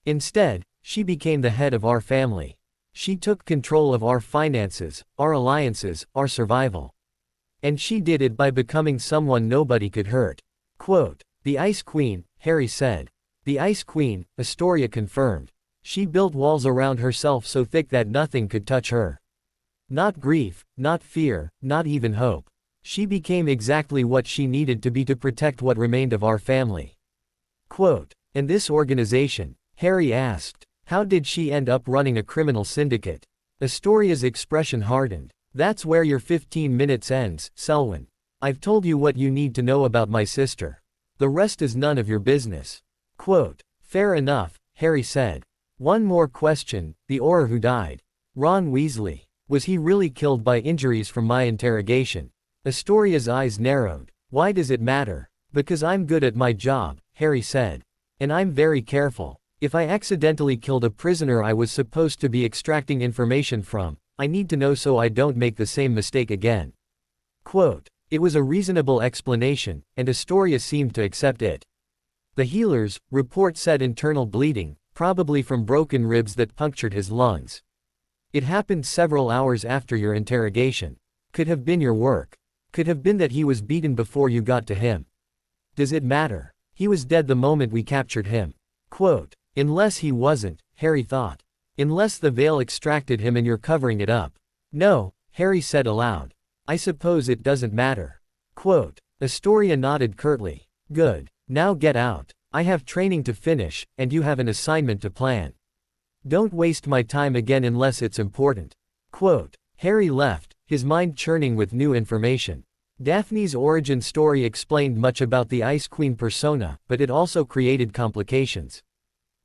Instead, she became the head of our family. She took control of our finances, our alliances, our survival. And she did it by becoming someone nobody could hurt." Quote, "The Ice Queen," Harry said. "The Ice Queen," Astoria confirmed. "She built walls around herself so thick that nothing could touch her. Not grief, not fear, not even hope. She became exactly what she needed to be to protect what remained of our family." Quote, "And this organization?" Harry asked. "How did she end up running a criminal syndicate?" Astoria's expression hardened. "That's where your 15 minutes ends, Selwyn. I've told you what you need to know about my sister. The rest is none of your business." Quote, "Fair enough," Harry said. "One more question, the Auror who died. Ron Weasley. Was he really killed by injuries from my interrogation?" Astoria's eyes narrowed. "Why does it matter?" "Because I'm good at my job," Harry said. "And I'm very careful. If I accidentally killed a prisoner I was supposed to be extracting information from, I need to know so I don't make the same mistake again." Quote, It was a reasonable explanation, and Astoria seemed to accept it. The healers' report said internal bleeding, probably from broken ribs that punctured his lungs. "It happened several hours after your interrogation. Could have been your work. Could have been that he was beaten before you got to him. Does it matter? He was dead the moment we captured him." Quote, "Unless he wasn't," Harry thought. "Unless the veil extracted him and you're covering it up." "No," Harry said aloud. "I suppose it doesn't matter." Quote, Astoria nodded curtly. "Good. Now get out. I have training to finish, and you have an assignment to plan. Don't waste my time again unless it's important." Quote, Harry left, his mind churning with new information. Daphne's origin story explained much about the Ice Queen persona, but it also created complications.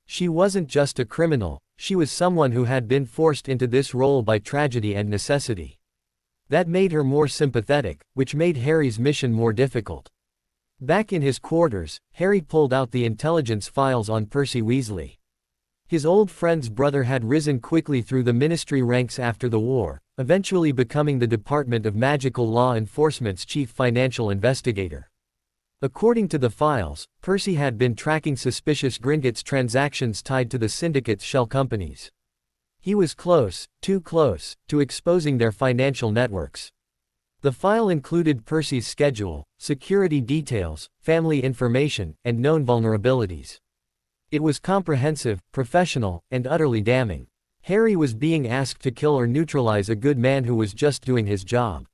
She wasn't just a criminal, She was someone who had been forced into this role by tragedy and necessity. That made her more sympathetic, which made Harry's mission more difficult. Back in his quarters, Harry pulled out the intelligence files on Percy Weasley. His old friend's brother had risen quickly through the ministry ranks after the war, eventually becoming the Department of Magical Law Enforcement's chief financial investigator. According to the files, Percy had been tracking suspicious Gringotts transactions tied to the syndicate's shell companies. He was close, too close, to exposing their financial networks. The file included Percy's schedule, security details, family information, and known vulnerabilities. It was comprehensive, professional, and utterly damning. Harry was being asked to kill or neutralize a good man who was just doing his job.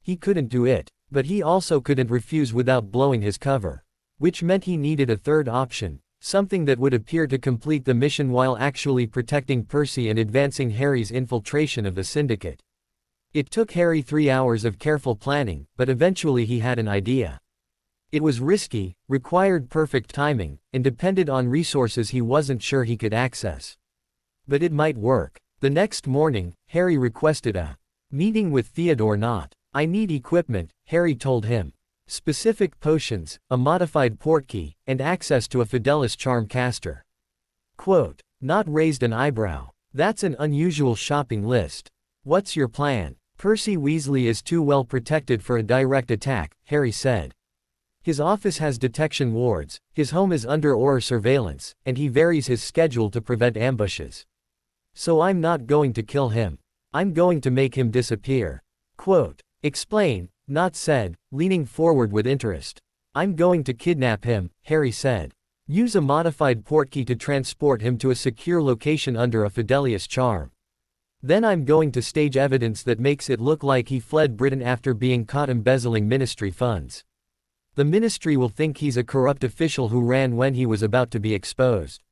He couldn't do it, but he also couldn't refuse without blowing his cover. Which meant he needed a third option, something that would appear to complete the mission while actually protecting Percy and advancing Harry's infiltration of the syndicate. It took Harry 3 hours of careful planning, but eventually he had an idea. It was risky, required perfect timing, and depended on resources he wasn't sure he could access. But it might work. The next morning, Harry requested a meeting with Theodore Nott. "I need equipment," Harry told him. "Specific potions, a modified portkey, and access to a Fidelis charm caster." Quote. Nott raised an eyebrow. "That's an unusual shopping list. What's your plan?" "Percy Weasley is too well protected for a direct attack," Harry said. "His office has detection wards, his home is under Auror surveillance, and he varies his schedule to prevent ambushes. So I'm not going to kill him. I'm going to make him disappear." Quote. "Explain," Nott said, leaning forward with interest. "I'm going to kidnap him," Harry said. "Use a modified portkey to transport him to a secure location under a Fidelis charm. Then I'm going to stage evidence that makes it look like he fled Britain after being caught embezzling ministry funds. The ministry will think he's a corrupt official who ran when he was about to be exposed.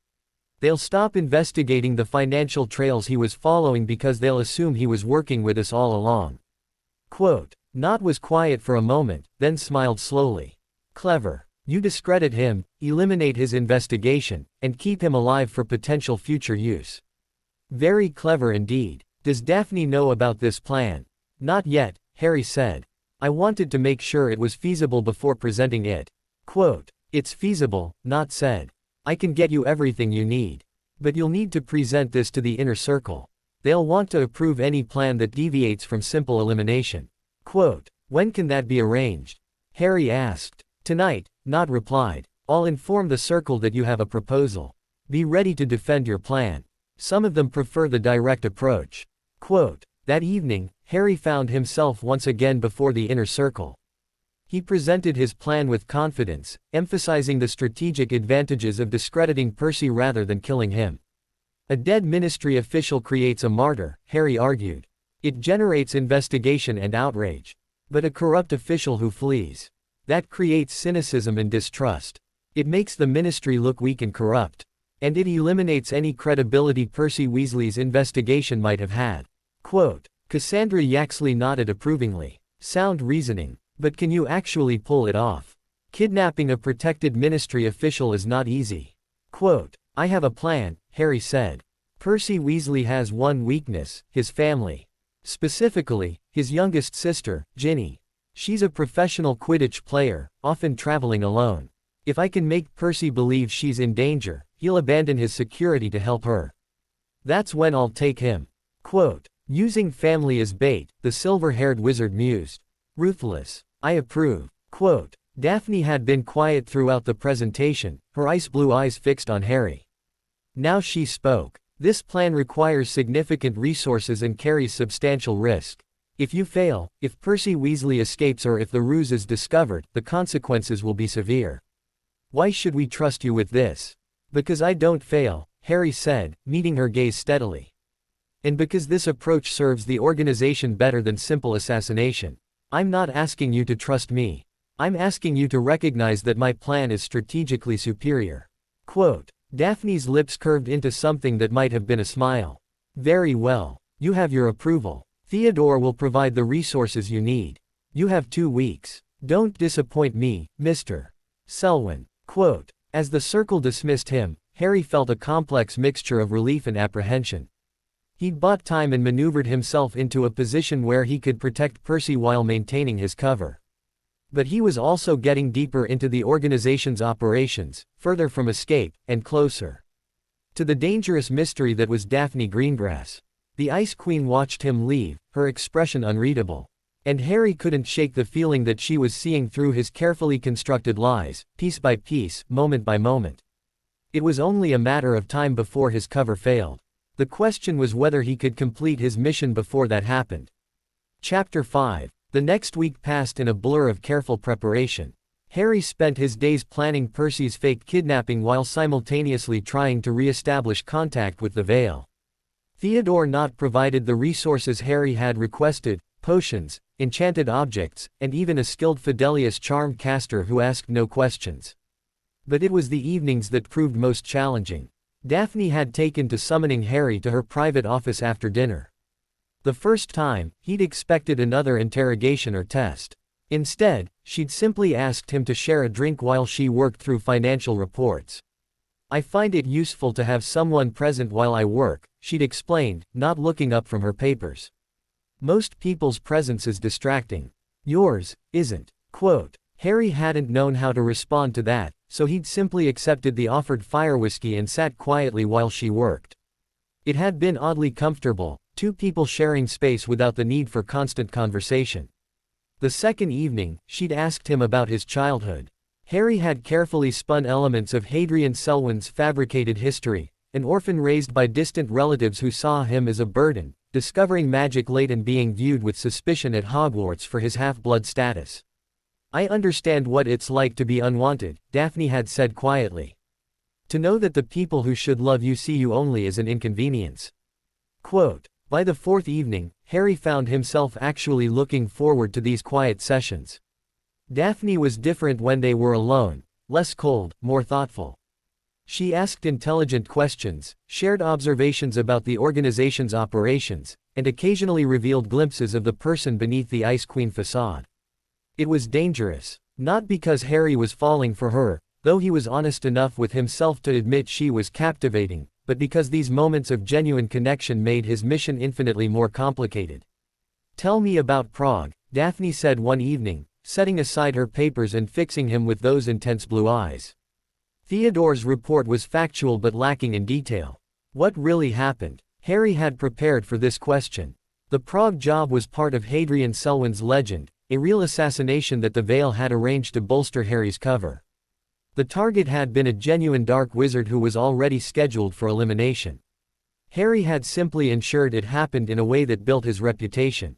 They'll stop investigating the financial trails he was following because they'll assume he was working with us all along." Quote. Nott was quiet for a moment, then smiled slowly. "Clever. You discredit him, eliminate his investigation, and keep him alive for potential future use. Very clever indeed. Does Daphne know about this plan?" "Not yet," Harry said. "I wanted to make sure it was feasible before presenting it." Quote. "It's feasible," Nott said. "I can get you everything you need. But you'll need to present this to the inner circle. They'll want to approve any plan that deviates from simple elimination." Quote. "When can that be arranged?" Harry asked. "Tonight," Nott replied. "I'll inform the circle that you have a proposal. Be ready to defend your plan. Some of them prefer the direct approach." Quote. That evening, Harry found himself once again before the inner circle. He presented his plan with confidence, emphasizing the strategic advantages of discrediting Percy rather than killing him. "A dead ministry official creates a martyr," Harry argued. "It generates investigation and outrage. But a corrupt official who flees, that creates cynicism and distrust. It makes the ministry look weak and corrupt. And it eliminates any credibility Percy Weasley's investigation might have had." Quote. Cassandra Yaxley nodded approvingly. "Sound reasoning. But can you actually pull it off? Kidnapping a protected ministry official is not easy." Quote. "I have a plan," Harry said. "Percy Weasley has one weakness, his family. Specifically, his youngest sister, Ginny. She's a professional Quidditch player, often traveling alone. If I can make Percy believe she's in danger, he'll abandon his security to help her. That's when I'll take him." Quote. Using family as bait, the silver-haired wizard mused. "Ruthless. I approve." Quote. Daphne had been quiet throughout the presentation, her ice-blue eyes fixed on Harry. Now she spoke. "This plan requires significant resources and carries substantial risk. If you fail, if Percy Weasley escapes or if the ruse is discovered, the consequences will be severe. Why should we trust you with this?" "Because I don't fail," Harry said, meeting her gaze steadily. "And because this approach serves the organization better than simple assassination. I'm not asking you to trust me. I'm asking you to recognize that my plan is strategically superior." Quote. Daphne's lips curved into something that might have been a smile. "Very well. You have your approval. Theodore will provide the resources you need. You have 2 weeks. Don't disappoint me, Mr. Selwyn." Quote. As the circle dismissed him, Harry felt a complex mixture of relief and apprehension. He'd bought time and maneuvered himself into a position where he could protect Percy while maintaining his cover. But he was also getting deeper into the organization's operations, further from escape, and closer to the dangerous mystery that was Daphne Greengrass. The Ice Queen watched him leave, her expression unreadable. And Harry couldn't shake the feeling that she was seeing through his carefully constructed lies, piece by piece, moment by moment. It was only a matter of time before his cover failed. The question was whether he could complete his mission before that happened. Chapter 5. The next week passed in a blur of careful preparation. Harry spent his days planning Percy's fake kidnapping while simultaneously trying to re-establish contact with the Veil. Theodore not provided the resources Harry had requested: potions, enchanted objects, and even a skilled Fidelius charm caster who asked no questions. But it was the evenings that proved most challenging. Daphne had taken to summoning Harry to her private office after dinner. The first time, he'd expected another interrogation or test. Instead, she'd simply asked him to share a drink while she worked through financial reports. "I find it useful to have someone present while I work," she'd explained, not looking up from her papers. "Most people's presence is distracting. Yours isn't." Quote. Harry hadn't known how to respond to that, so he'd simply accepted the offered fire whiskey and sat quietly while she worked. It had been oddly comfortable, two people sharing space without the need for constant conversation. The second evening, she'd asked him about his childhood. Harry had carefully spun elements of Hadrian Selwyn's fabricated history, an orphan raised by distant relatives who saw him as a burden, discovering magic late and being viewed with suspicion at Hogwarts for his half-blood status. "I understand what it's like to be unwanted," Daphne had said quietly. "To know that the people who should love you see you only as an inconvenience." Quote. By the fourth evening, Harry found himself actually looking forward to these quiet sessions. Daphne was different when they were alone, less cold, more thoughtful. She asked intelligent questions, shared observations about the organization's operations, and occasionally revealed glimpses of the person beneath the Ice Queen facade. It was dangerous, not because Harry was falling for her, though he was honest enough with himself to admit she was captivating, but because these moments of genuine connection made his mission infinitely more complicated. "Tell me about Prague," Daphne said one evening, setting aside her papers and fixing him with those intense blue eyes. Theodore's report was factual but lacking in detail. What really happened? Harry had prepared for this question. The Prague job was part of Hadrian Selwyn's legend, a real assassination that the Veil had arranged to bolster Harry's cover. The target had been a genuine dark wizard who was already scheduled for elimination. Harry had simply ensured it happened in a way that built his reputation.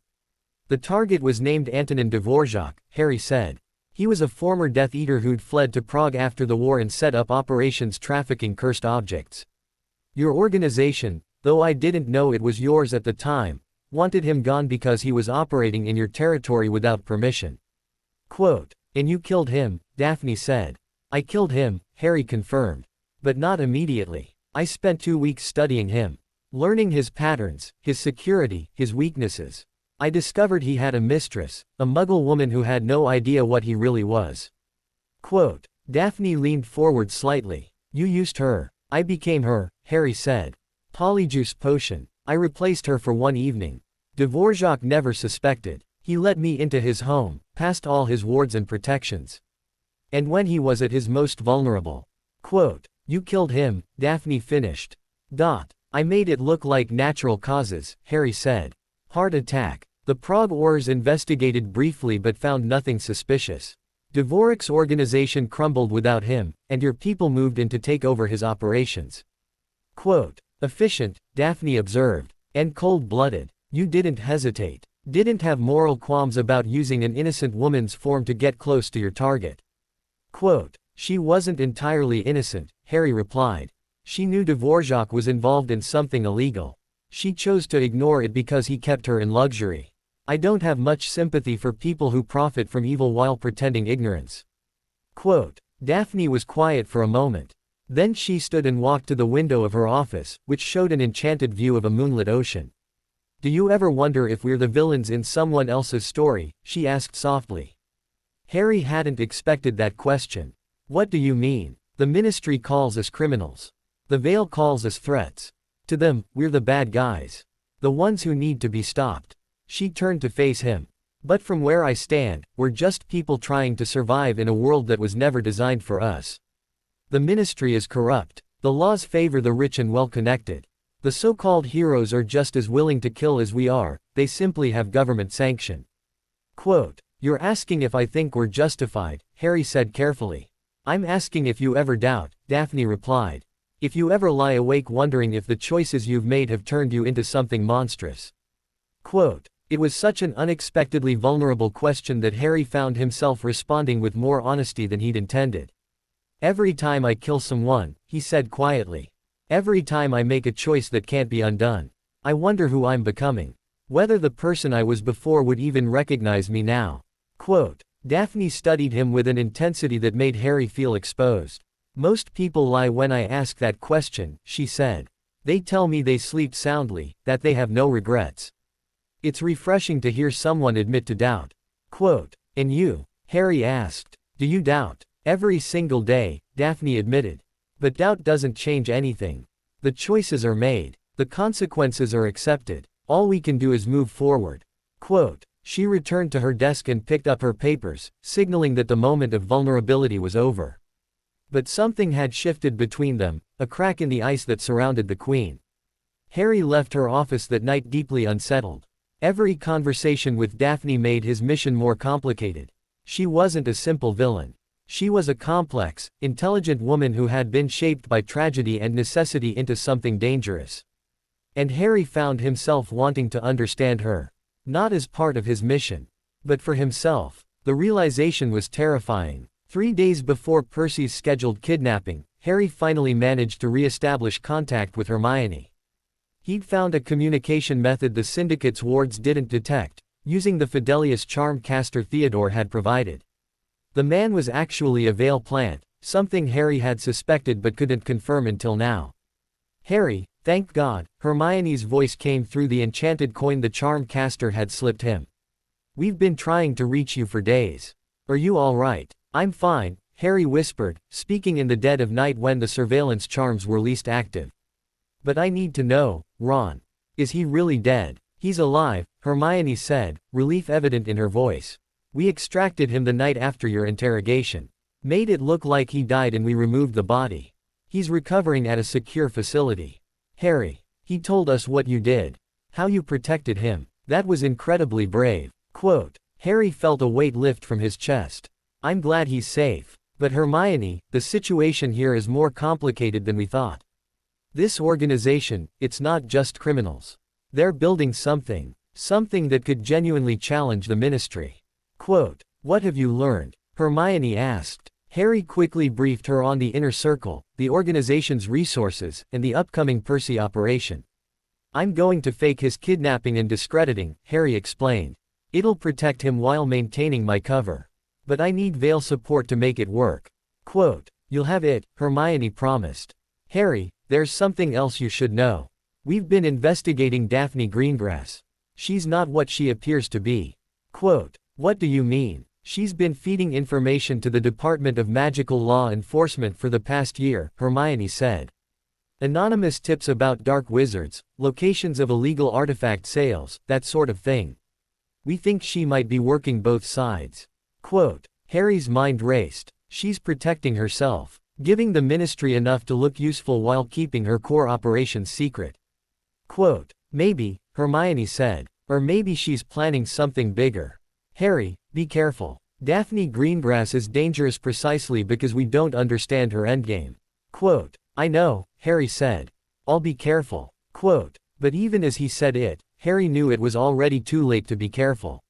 The target was named Antonin Dvorak, Harry said. He was a former Death Eater who'd fled to Prague after the war and set up operations trafficking cursed objects. Your organization, though I didn't know it was yours at the time, wanted him gone because he was operating in your territory without permission. Quote. And you killed him, Daphne said. I killed him, Harry confirmed. But not immediately. I spent 2 weeks studying him. Learning his patterns, his security, his weaknesses. I discovered he had a mistress, a Muggle woman who had no idea what he really was. Quote. Daphne leaned forward slightly. You used her. I became her, Harry said. Polyjuice potion. I replaced her for one evening. Dvorak never suspected. He let me into his home, past all his wards and protections. And when he was at his most vulnerable. Quote. You killed him, Daphne finished. I made it look like natural causes, Harry said. Heart attack. The Prague Wars investigated briefly but found nothing suspicious. Dvorak's organization crumbled without him, and your people moved in to take over his operations. Quote. Efficient, Daphne observed. And cold-blooded. You didn't hesitate. Didn't have moral qualms about using an innocent woman's form to get close to your target. Quote. She wasn't entirely innocent, Harry replied. She knew Dvorak was involved in something illegal. She chose to ignore it because he kept her in luxury. I don't have much sympathy for people who profit from evil while pretending ignorance. Quote. Daphne was quiet for a moment. Then she stood and walked to the window of her office, which showed an enchanted view of a moonlit ocean. Do you ever wonder if we're the villains in someone else's story? She asked softly. Harry hadn't expected that question. What do you mean? The Ministry calls us criminals. The Veil calls us threats. To them, we're the bad guys. The ones who need to be stopped. She turned to face him. But from where I stand, we're just people trying to survive in a world that was never designed for us. The ministry is corrupt. The laws favor the rich and well-connected. The so-called heroes are just as willing to kill as we are, they simply have government sanction. Quote, "You're asking if I think we're justified," Harry said carefully. "I'm asking if you ever doubt," Daphne replied. "If you ever lie awake wondering if the choices you've made have turned you into something monstrous." Quote, it was such an unexpectedly vulnerable question that Harry found himself responding with more honesty than he'd intended. "Every time I kill someone," he said quietly. "Every time I make a choice that can't be undone. I wonder who I'm becoming. Whether the person I was before would even recognize me now." Quote, Daphne studied him with an intensity that made Harry feel exposed. "Most people lie when I ask that question," she said. "They tell me they sleep soundly, that they have no regrets. It's refreshing to hear someone admit to doubt." Quote, "And you?" Harry asked. "Do you doubt?" "Every single day," Daphne admitted. "But doubt doesn't change anything. The choices are made. The consequences are accepted. All we can do is move forward." Quote, she returned to her desk and picked up her papers, signaling that the moment of vulnerability was over. But something had shifted between them, a crack in the ice that surrounded the Queen. Harry left her office that night deeply unsettled. Every conversation with Daphne made his mission more complicated. She wasn't a simple villain. She was a complex, intelligent woman who had been shaped by tragedy and necessity into something dangerous. And Harry found himself wanting to understand her. Not as part of his mission, but for himself. The realization was terrifying. 3 days before Percy's scheduled kidnapping, Harry finally managed to re-establish contact with Hermione. He'd found a communication method the Syndicate's wards didn't detect, using the Fidelius charm caster Theodore had provided. The man was actually a Veil plant, something Harry had suspected but couldn't confirm until now. "Harry, thank God," Hermione's voice came through the enchanted coin the charm caster had slipped him. "We've been trying to reach you for days. Are you all right?" "I'm fine," Harry whispered, speaking in the dead of night when the surveillance charms were least active. "But I need to know, Ron. Is he really dead?" "He's alive," Hermione said, relief evident in her voice. "We extracted him the night after your interrogation. Made it look like he died and we removed the body. He's recovering at a secure facility." "Harry, he told us what you did. How you protected him. That was incredibly brave." Quote, Harry felt a weight lift from his chest. "I'm glad he's safe. But Hermione, the situation here is more complicated than we thought. This organization, it's not just criminals. They're building something that could genuinely challenge the ministry." Quote, "What have you learned?" Hermione asked. Harry quickly briefed her on the inner circle, the organization's resources, and the upcoming Percy operation. "I'm going to fake his kidnapping and discrediting," Harry explained. "It'll protect him while maintaining my cover. But I need Veil support to make it work." Quote, "You'll have it," Hermione promised. "Harry, there's something else you should know. We've been investigating Daphne Greengrass. She's not what she appears to be." Quote, "What do you mean?" "She's been feeding information to the Department of Magical Law Enforcement for the past year," Hermione said. "Anonymous tips about dark wizards, locations of illegal artifact sales, that sort of thing. We think she might be working both sides." Quote, Harry's mind raced. "She's protecting herself, giving the ministry enough to look useful while keeping her core operations secret." Quote, "Maybe," Hermione said. "Or maybe she's planning something bigger. Harry, be careful. Daphne Greengrass is dangerous precisely because we don't understand her endgame." Quote, "I know," Harry said. "I'll be careful." Quote, but even as he said it, Harry knew it was already too late to be careful.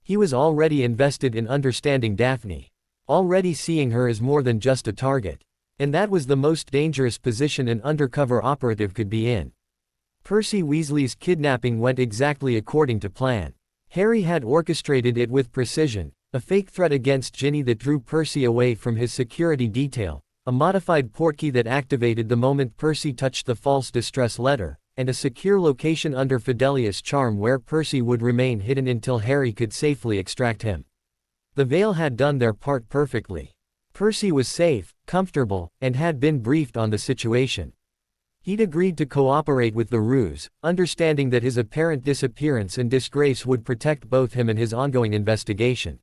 He was already invested in understanding Daphne. Already seeing her as more than just a target. And that was the most dangerous position an undercover operative could be in. Percy Weasley's kidnapping went exactly according to plan. Harry had orchestrated it with precision, a fake threat against Ginny that drew Percy away from his security detail, a modified portkey that activated the moment Percy touched the false distress letter, and a secure location under Fidelius' charm where Percy would remain hidden until Harry could safely extract him. The Veil had done their part perfectly. Percy was safe, comfortable, and had been briefed on the situation. He'd agreed to cooperate with the ruse, understanding that his apparent disappearance and disgrace would protect both him and his ongoing investigation.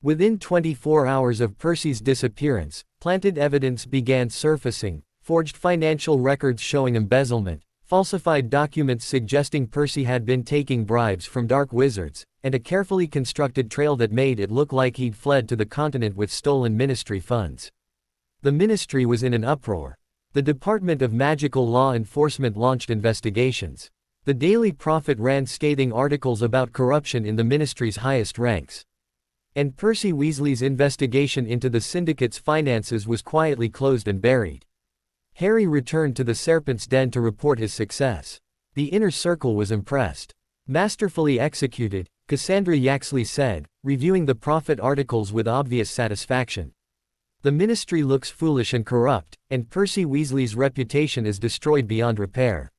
Within 24 hours of Percy's disappearance, planted evidence began surfacing: forged financial records showing embezzlement, falsified documents suggesting Percy had been taking bribes from dark wizards, and a carefully constructed trail that made it look like he'd fled to the continent with stolen ministry funds. The ministry was in an uproar. The Department of Magical Law Enforcement launched investigations. The Daily Prophet ran scathing articles about corruption in the ministry's highest ranks. And Percy Weasley's investigation into the syndicate's finances was quietly closed and buried. Harry returned to the Serpent's Den to report his success. The inner circle was impressed. "Masterfully executed," Cassandra Yaxley said, reviewing the Prophet articles with obvious satisfaction. "The ministry looks foolish and corrupt, and Percy Weasley's reputation is destroyed beyond repair.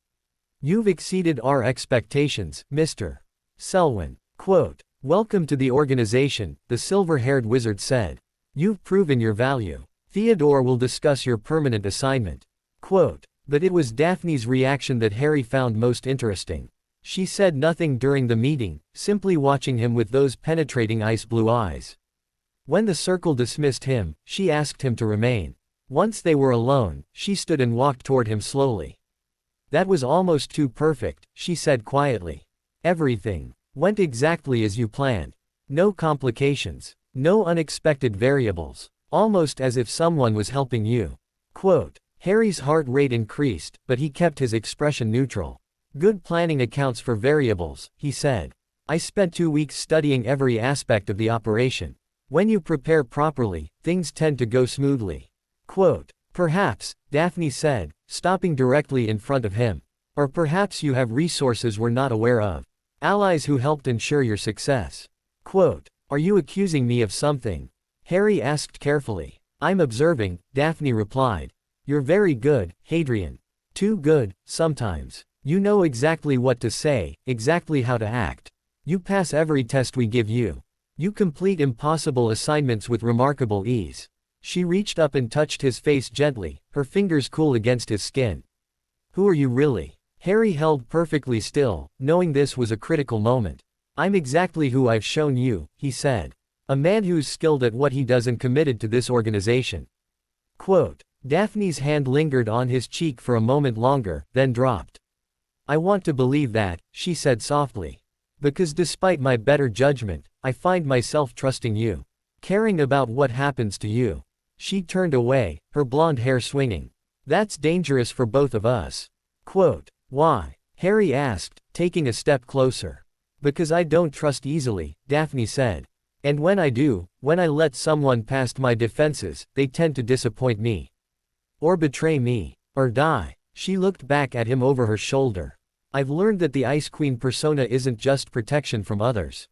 You've exceeded our expectations, Mr. Selwyn." Quote, "Welcome to the organization," the silver-haired wizard said. "You've proven your value. Theodore will discuss your permanent assignment." Quote, but it was Daphne's reaction that Harry found most interesting. She said nothing during the meeting, simply watching him with those penetrating ice-blue eyes. When the circle dismissed him, she asked him to remain. Once they were alone, she stood and walked toward him slowly. "That was almost too perfect," she said quietly. "Everything went exactly as you planned. No complications. No unexpected variables. Almost as if someone was helping you." Quote, Harry's heart rate increased, but he kept his expression neutral. "Good planning accounts for variables," he said. "I spent 2 weeks studying every aspect of the operation. When you prepare properly, things tend to go smoothly." Quote, "Perhaps," Daphne said, stopping directly in front of him. "Or perhaps you have resources we're not aware of. Allies who helped ensure your success." Quote, "Are you accusing me of something?" Harry asked carefully. "I'm observing," Daphne replied. "You're very good, Hadrian. Too good, sometimes. You know exactly what to say, exactly how to act. You pass every test we give you. You complete impossible assignments with remarkable ease." She reached up and touched his face gently, her fingers cool against his skin. "Who are you really?" Harry held perfectly still, knowing this was a critical moment. "I'm exactly who I've shown you," he said. "A man who's skilled at what he does and committed to this organization." Quote, Daphne's hand lingered on his cheek for a moment longer, then dropped. "I want to believe that," she said softly. "Because despite my better judgment, I find myself trusting you. Caring about what happens to you." She turned away, her blonde hair swinging. "That's dangerous for both of us." Quote, "Why?" Harry asked, taking a step closer. "Because I don't trust easily," Daphne said. "And when I do, when I let someone past my defenses, they tend to disappoint me. Or betray me. Or die." She looked back at him over her shoulder. "I've learned that the Ice Queen persona isn't just protection from others.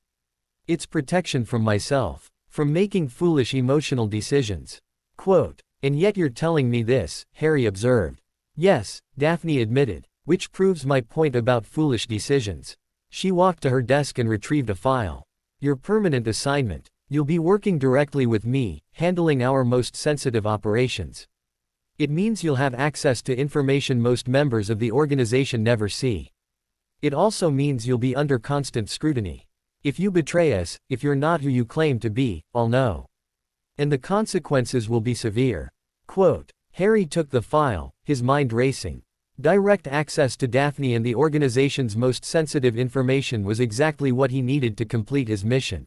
It's protection from myself. From making foolish emotional decisions." Quote, "And yet you're telling me this," Harry observed. "Yes," Daphne admitted. "Which proves my point about foolish decisions." She walked to her desk and retrieved a file. "Your permanent assignment. You'll be working directly with me, handling our most sensitive operations. It means you'll have access to information most members of the organization never see. It also means you'll be under constant scrutiny. If you betray us, if you're not who you claim to be, I'll know. And the consequences will be severe." Quote, Harry took the file, his mind racing. Direct access to Daphne and the organization's most sensitive information was exactly what he needed to complete his mission.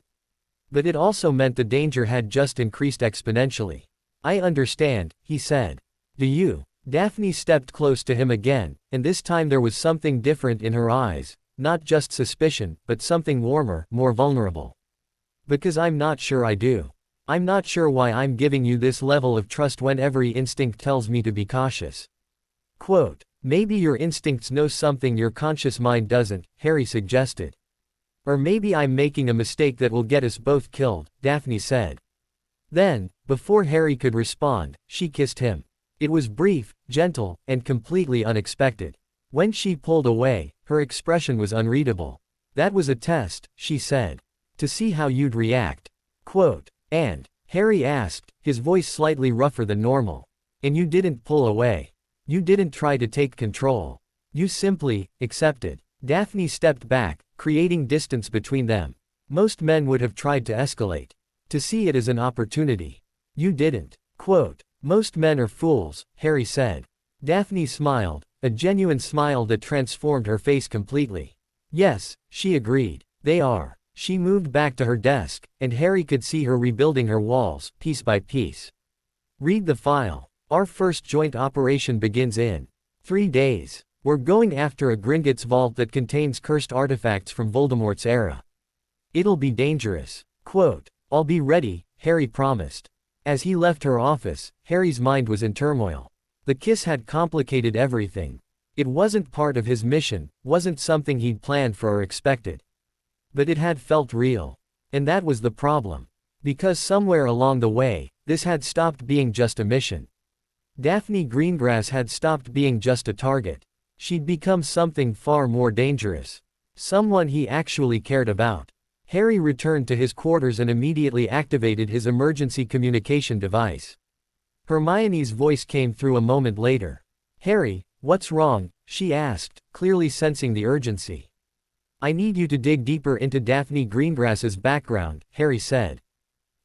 But it also meant the danger had just increased exponentially. "I understand," he said. "Do you?" Daphne stepped close to him again, and this time there was something different in her eyes, not just suspicion, but something warmer, more vulnerable. "Because I'm not sure I do. I'm not sure why I'm giving you this level of trust when every instinct tells me to be cautious." Quote, "Maybe your instincts know something your conscious mind doesn't," Harry suggested. "Or maybe I'm making a mistake that will get us both killed," Daphne said. Then, before Harry could respond, she kissed him. It was brief, gentle, and completely unexpected. When she pulled away, her expression was unreadable. "That was a test," she said. "To see how you'd react." Quote, "And?" Harry asked, his voice slightly rougher than normal. "And you didn't pull away." You didn't try to take control. You simply accepted. Daphne stepped back, creating distance between them. Most men would have tried to escalate. To see it as an opportunity. You didn't. Quote, most men are fools, Harry said. Daphne smiled, a genuine smile that transformed her face completely. Yes, she agreed. They are. She moved back to her desk, and Harry could see her rebuilding her walls, piece by piece. Read the file. Our first joint operation begins in 3 days. We're going after a Gringotts vault that contains cursed artifacts from Voldemort's era. It'll be dangerous. Quote, I'll be ready, Harry promised. As he left her office, Harry's mind was in turmoil. The kiss had complicated everything. It wasn't part of his mission, wasn't something he'd planned for or expected. But it had felt real. And that was the problem. Because somewhere along the way, this had stopped being just a mission. Daphne Greengrass had stopped being just a target. She'd become something far more dangerous. Someone he actually cared about. Harry returned to his quarters and immediately activated his emergency communication device. Hermione's voice came through a moment later. Harry, what's wrong? She asked, clearly sensing the urgency. I need you to dig deeper into Daphne Greengrass's background, Harry said.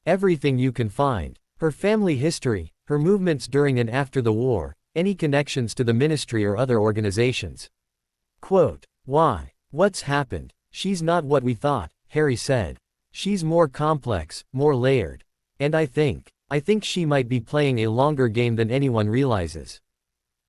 Everything you can find. Her family history, her movements during and after the war, any connections to the ministry or other organizations. Quote, why? What's happened? She's not what we thought, Harry said. She's more complex, more layered. And I think she might be playing a longer game than anyone realizes.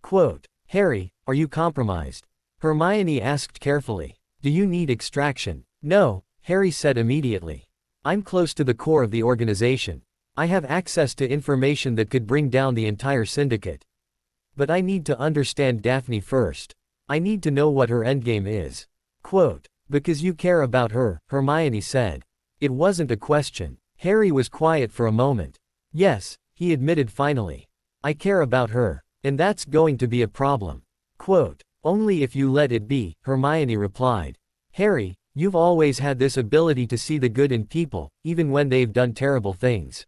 Quote, Harry, are you compromised? Hermione asked carefully. Do you need extraction? No, Harry said immediately. I'm close to the core of the organization. I have access to information that could bring down the entire syndicate. But I need to understand Daphne first. I need to know what her endgame is. Quote, because you care about her, Hermione said. It wasn't a question. Harry was quiet for a moment. Yes, he admitted finally. I care about her. And that's going to be a problem. Quote, only if you let it be, Hermione replied. Harry, you've always had this ability to see the good in people, even when they've done terrible things.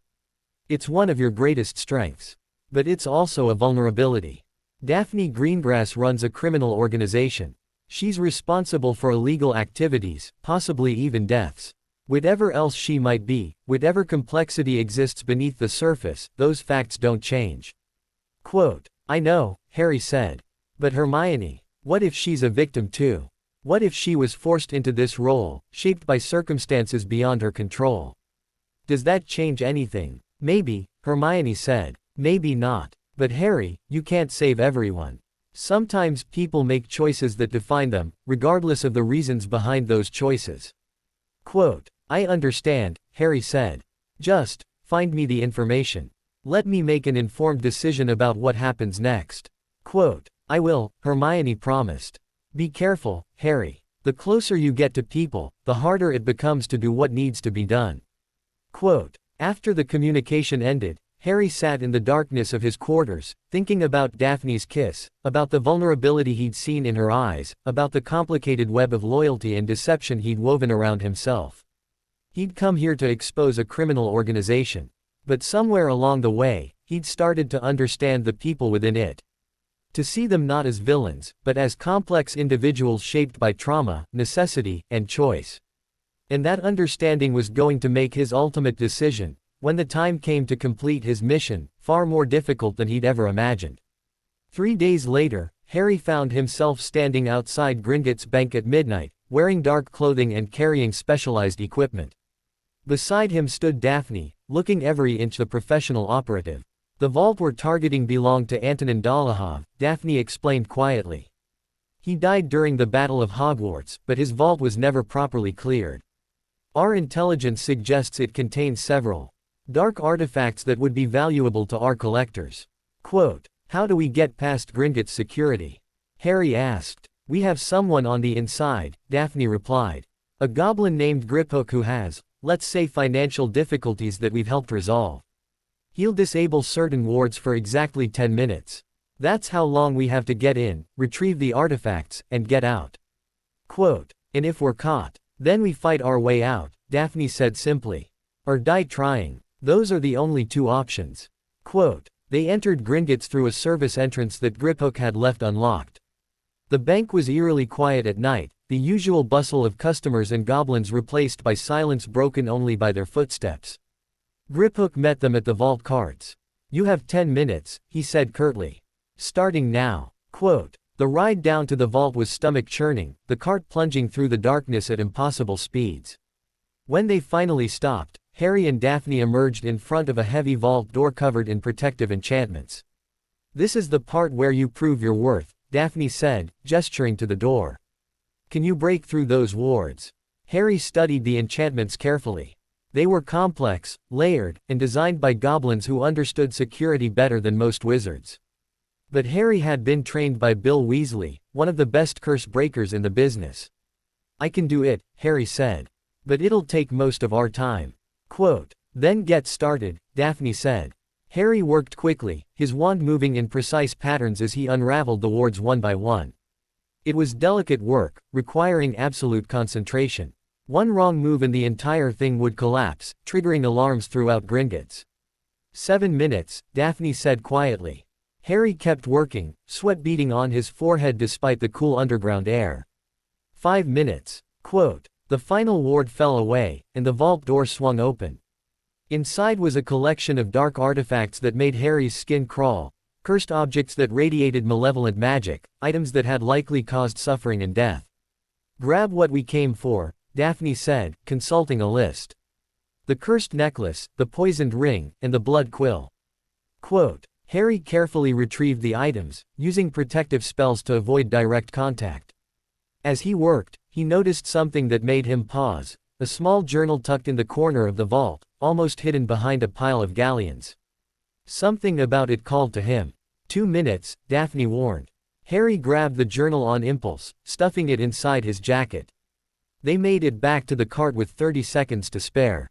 It's one of your greatest strengths. But it's also a vulnerability. Daphne Greengrass runs a criminal organization. She's responsible for illegal activities, possibly even deaths. Whatever else she might be, whatever complexity exists beneath the surface, those facts don't change. Quote, I know, Harry said. But Hermione, what if she's a victim too? What if she was forced into this role, shaped by circumstances beyond her control? Does that change anything? Maybe, Hermione said. Maybe not. But Harry, you can't save everyone. Sometimes people make choices that define them, regardless of the reasons behind those choices. Quote, I understand, Harry said. Just, find me the information. Let me make an informed decision about what happens next. Quote, I will, Hermione promised. Be careful, Harry. The closer you get to people, the harder it becomes to do what needs to be done. Quote, after the communication ended, Harry sat in the darkness of his quarters, thinking about Daphne's kiss, about the vulnerability he'd seen in her eyes, about the complicated web of loyalty and deception he'd woven around himself. He'd come here to expose a criminal organization. But somewhere along the way, he'd started to understand the people within it. To see them not as villains, but as complex individuals shaped by trauma, necessity, and choice. And that understanding was going to make his ultimate decision, when the time came to complete his mission, far more difficult than he'd ever imagined. 3 days later, Harry found himself standing outside Gringotts Bank at midnight, wearing dark clothing and carrying specialized equipment. Beside him stood Daphne, looking every inch the professional operative. The vault we're targeting belonged to Antonin Dolohov, Daphne explained quietly. He died during the Battle of Hogwarts, but his vault was never properly cleared. Our intelligence suggests it contains several dark artifacts that would be valuable to our collectors. Quote, how do we get past Gringotts security? Harry asked. We have someone on the inside, Daphne replied. A goblin named Griphook who has, let's say, financial difficulties that we've helped resolve. He'll disable certain wards for exactly 10 minutes. That's how long we have to get in, retrieve the artifacts, and get out. Quote, and if we're caught, then we fight our way out, Daphne said simply. Or die trying. Those are the only two options. Quote, They entered Gringotts through a service entrance that Griphook had left unlocked. The bank was eerily quiet at night, the usual bustle of customers and goblins replaced by silence broken only by their footsteps. Griphook met them at the vault carts. "You have 10 minutes, he said curtly. "Starting now." Quote. The ride down to the vault was stomach-churning, the cart plunging through the darkness at impossible speeds. When they finally stopped, Harry and Daphne emerged in front of a heavy vault door covered in protective enchantments. "This is the part where you prove your worth," Daphne said, gesturing to the door. "Can you break through those wards?" Harry studied the enchantments carefully. They were complex, layered, and designed by goblins who understood security better than most wizards. But Harry had been trained by Bill Weasley, one of the best curse breakers in the business. "I can do it," Harry said. "But it'll take most of our time." Quote. "Then get started," Daphne said. Harry worked quickly, his wand moving in precise patterns as he unraveled the wards one by one. It was delicate work, requiring absolute concentration. One wrong move and the entire thing would collapse, triggering alarms throughout Gringotts. 7 minutes, Daphne said quietly. Harry kept working, sweat beading on his forehead despite the cool underground air. 5 minutes. Quote. The final ward fell away, and the vault door swung open. Inside was a collection of dark artifacts that made Harry's skin crawl, cursed objects that radiated malevolent magic, items that had likely caused suffering and death. "Grab what we came for," Daphne said, consulting a list. "The cursed necklace, the poisoned ring, and the blood quill." Quote. Harry carefully retrieved the items, using protective spells to avoid direct contact. As he worked, he noticed something that made him pause, a small journal tucked in the corner of the vault, almost hidden behind a pile of galleons. Something about it called to him. 2 minutes, Daphne warned. Harry grabbed the journal on impulse, stuffing it inside his jacket. They made it back to the cart with 30 seconds to spare.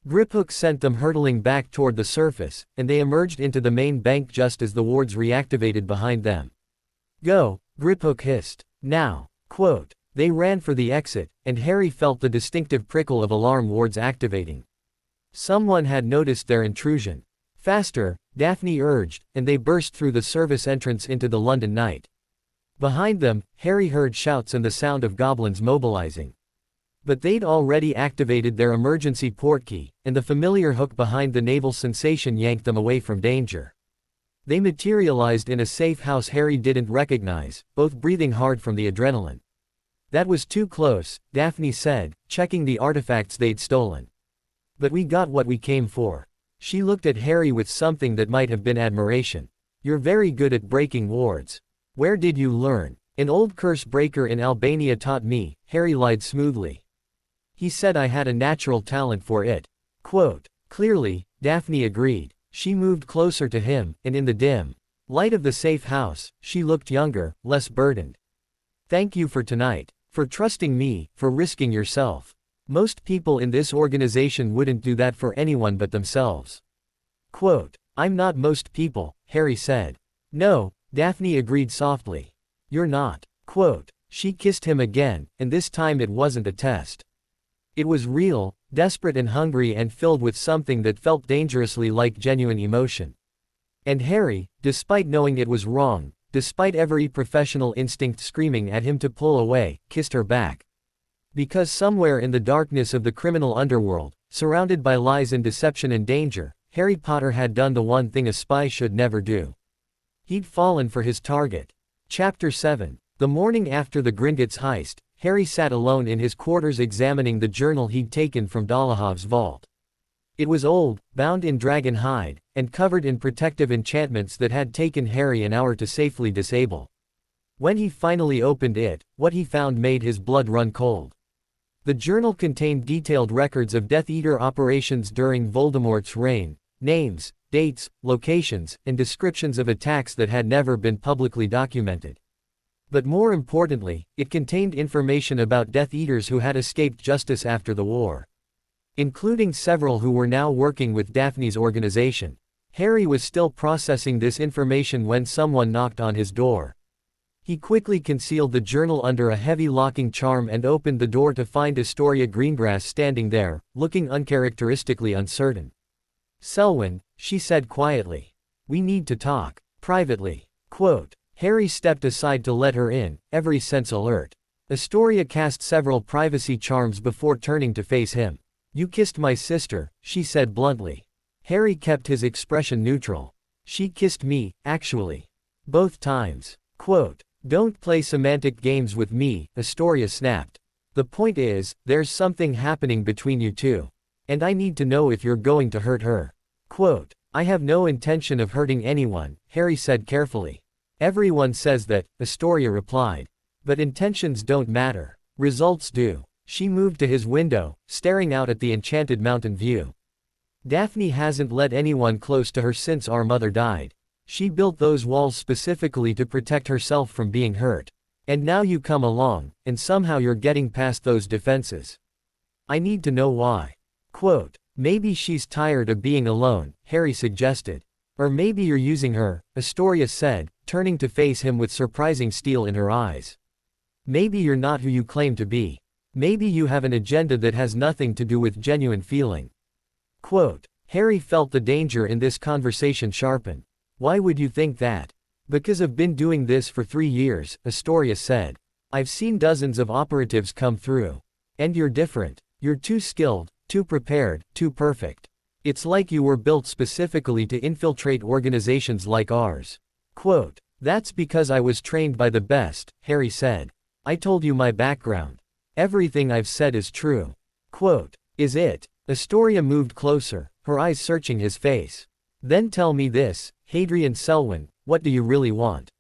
Griphook sent them hurtling back toward the surface, and they emerged into the main bank just as the wards reactivated behind them. "Go," Griphook hissed. "Now." Quote. They ran for the exit, and Harry felt the distinctive prickle of alarm wards activating. Someone had noticed their intrusion. "Faster," Daphne urged, and they burst through the service entrance into the London night. Behind them, Harry heard shouts and the sound of goblins mobilizing. But they'd already activated their emergency portkey, and the familiar hook behind the naval sensation yanked them away from danger. They materialized in a safe house Harry didn't recognize, both breathing hard from the adrenaline. "That was too close," Daphne said, checking the artifacts they'd stolen. "But we got what we came for." She looked at Harry with something that might have been admiration. "You're very good at breaking wards. Where did you learn?" "An old curse breaker in Albania taught me," Harry lied smoothly. "He said I had a natural talent for it." Quote. Clearly, Daphne agreed. She moved closer to him, and in the dim light of the safe house, she looked younger, less burdened. "Thank you for tonight. For trusting me, for risking yourself. Most people in this organization wouldn't do that for anyone but themselves." Quote. "I'm not most people," Harry said. "No," Daphne agreed softly. "You're not." Quote. She kissed him again, and this time it wasn't a test. It was real, desperate and hungry and filled with something that felt dangerously like genuine emotion. And Harry, despite knowing it was wrong, despite every professional instinct screaming at him to pull away, kissed her back. Because somewhere in the darkness of the criminal underworld, surrounded by lies and deception and danger, Harry Potter had done the one thing a spy should never do. He'd fallen for his target. Chapter 7. The morning after the Gringotts heist, Harry sat alone in his quarters examining the journal he'd taken from Dolahov's vault. It was old, bound in dragon hide, and covered in protective enchantments that had taken Harry an hour to safely disable. When he finally opened it, what he found made his blood run cold. The journal contained detailed records of Death Eater operations during Voldemort's reign, names, dates, locations, and descriptions of attacks that had never been publicly documented. But more importantly, it contained information about Death Eaters who had escaped justice after the war. Including several who were now working with Daphne's organization. Harry was still processing this information when someone knocked on his door. He quickly concealed the journal under a heavy locking charm and opened the door to find Astoria Greengrass standing there, looking uncharacteristically uncertain. "Selwyn," she said quietly. We need to talk. Privately. Quote. Harry stepped aside to let her in, every sense alert. Astoria cast several privacy charms before turning to face him. You kissed my sister, she said bluntly. Harry kept his expression neutral. She kissed me, actually. Both times. Quote. Don't play semantic games with me, Astoria snapped. The point is, there's something happening between you two. And I need to know if you're going to hurt her. Quote. I have no intention of hurting anyone, Harry said carefully. Everyone says that, Astoria replied. But intentions don't matter. Results do. She moved to his window, staring out at the enchanted mountain view. Daphne hasn't let anyone close to her since our mother died. She built those walls specifically to protect herself from being hurt. And now you come along, and somehow you're getting past those defenses. I need to know why. Quote. Maybe she's tired of being alone, Harry suggested. Or maybe you're using her, Astoria said, turning to face him with surprising steel in her eyes. Maybe you're not who you claim to be. Maybe you have an agenda that has nothing to do with genuine feeling. Quote. Harry felt the danger in this conversation sharpen. Why would you think that? Because I've been doing this for 3 years, Astoria said. I've seen dozens of operatives come through. And you're different. You're too skilled, too prepared, too perfect. It's like you were built specifically to infiltrate organizations like ours. Quote. That's because I was trained by the best, Harry said. I told you my background. Everything I've said is true. Quote. Is it? Astoria moved closer, her eyes searching his face. Then tell me this, Hadrian Selwyn, what do you really want?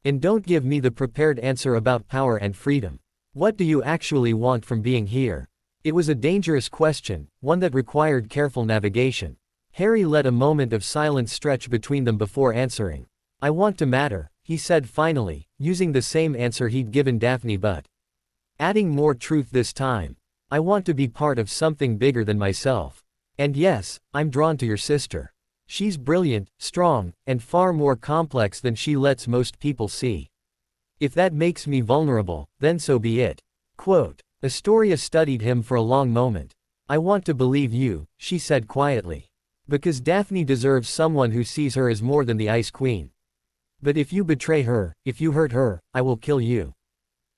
And don't give me the prepared answer about power and freedom. What do you actually want from being here? It was a dangerous question, one that required careful navigation. Harry let a moment of silence stretch between them before answering. I want to matter, he said finally, using the same answer he'd given Daphne but adding more truth this time. I want to be part of something bigger than myself. And yes, I'm drawn to your sister. She's brilliant, strong, and far more complex than she lets most people see. If that makes me vulnerable, then so be it. Quote. Astoria studied him for a long moment. I want to believe you, she said quietly. Because Daphne deserves someone who sees her as more than the Ice Queen. But if you betray her, if you hurt her, I will kill you.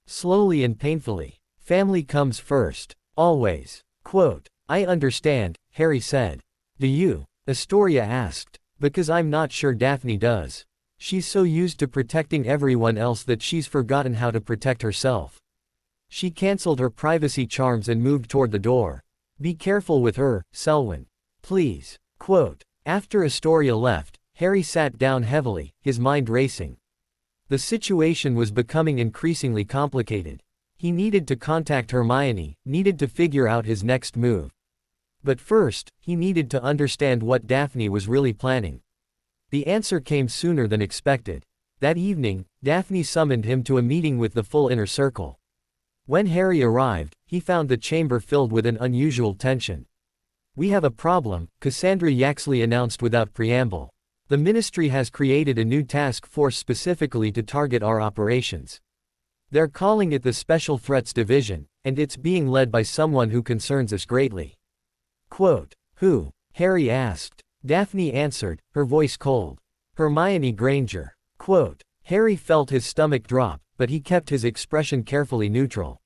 Slowly and painfully. Family comes first. Always. Quote. I understand, Harry said. Do you? Astoria asked. Because I'm not sure Daphne does. She's so used to protecting everyone else that she's forgotten how to protect herself. She cancelled her privacy charms and moved toward the door. Be careful with her, Selwyn. Please. Quote. After Astoria left, Harry sat down heavily, his mind racing. The situation was becoming increasingly complicated. He needed to contact Hermione, needed to figure out his next move. But first, he needed to understand what Daphne was really planning. The answer came sooner than expected. That evening, Daphne summoned him to a meeting with the full inner circle. When Harry arrived, he found the chamber filled with an unusual tension. We have a problem, Cassandra Yaxley announced without preamble. The Ministry has created a new task force specifically to target our operations. They're calling it the Special Threats Division, and it's being led by someone who concerns us greatly. Quote. Who? Harry asked. Daphne answered, her voice cold. Hermione Granger. Quote. Harry felt his stomach drop, but he kept his expression carefully neutral.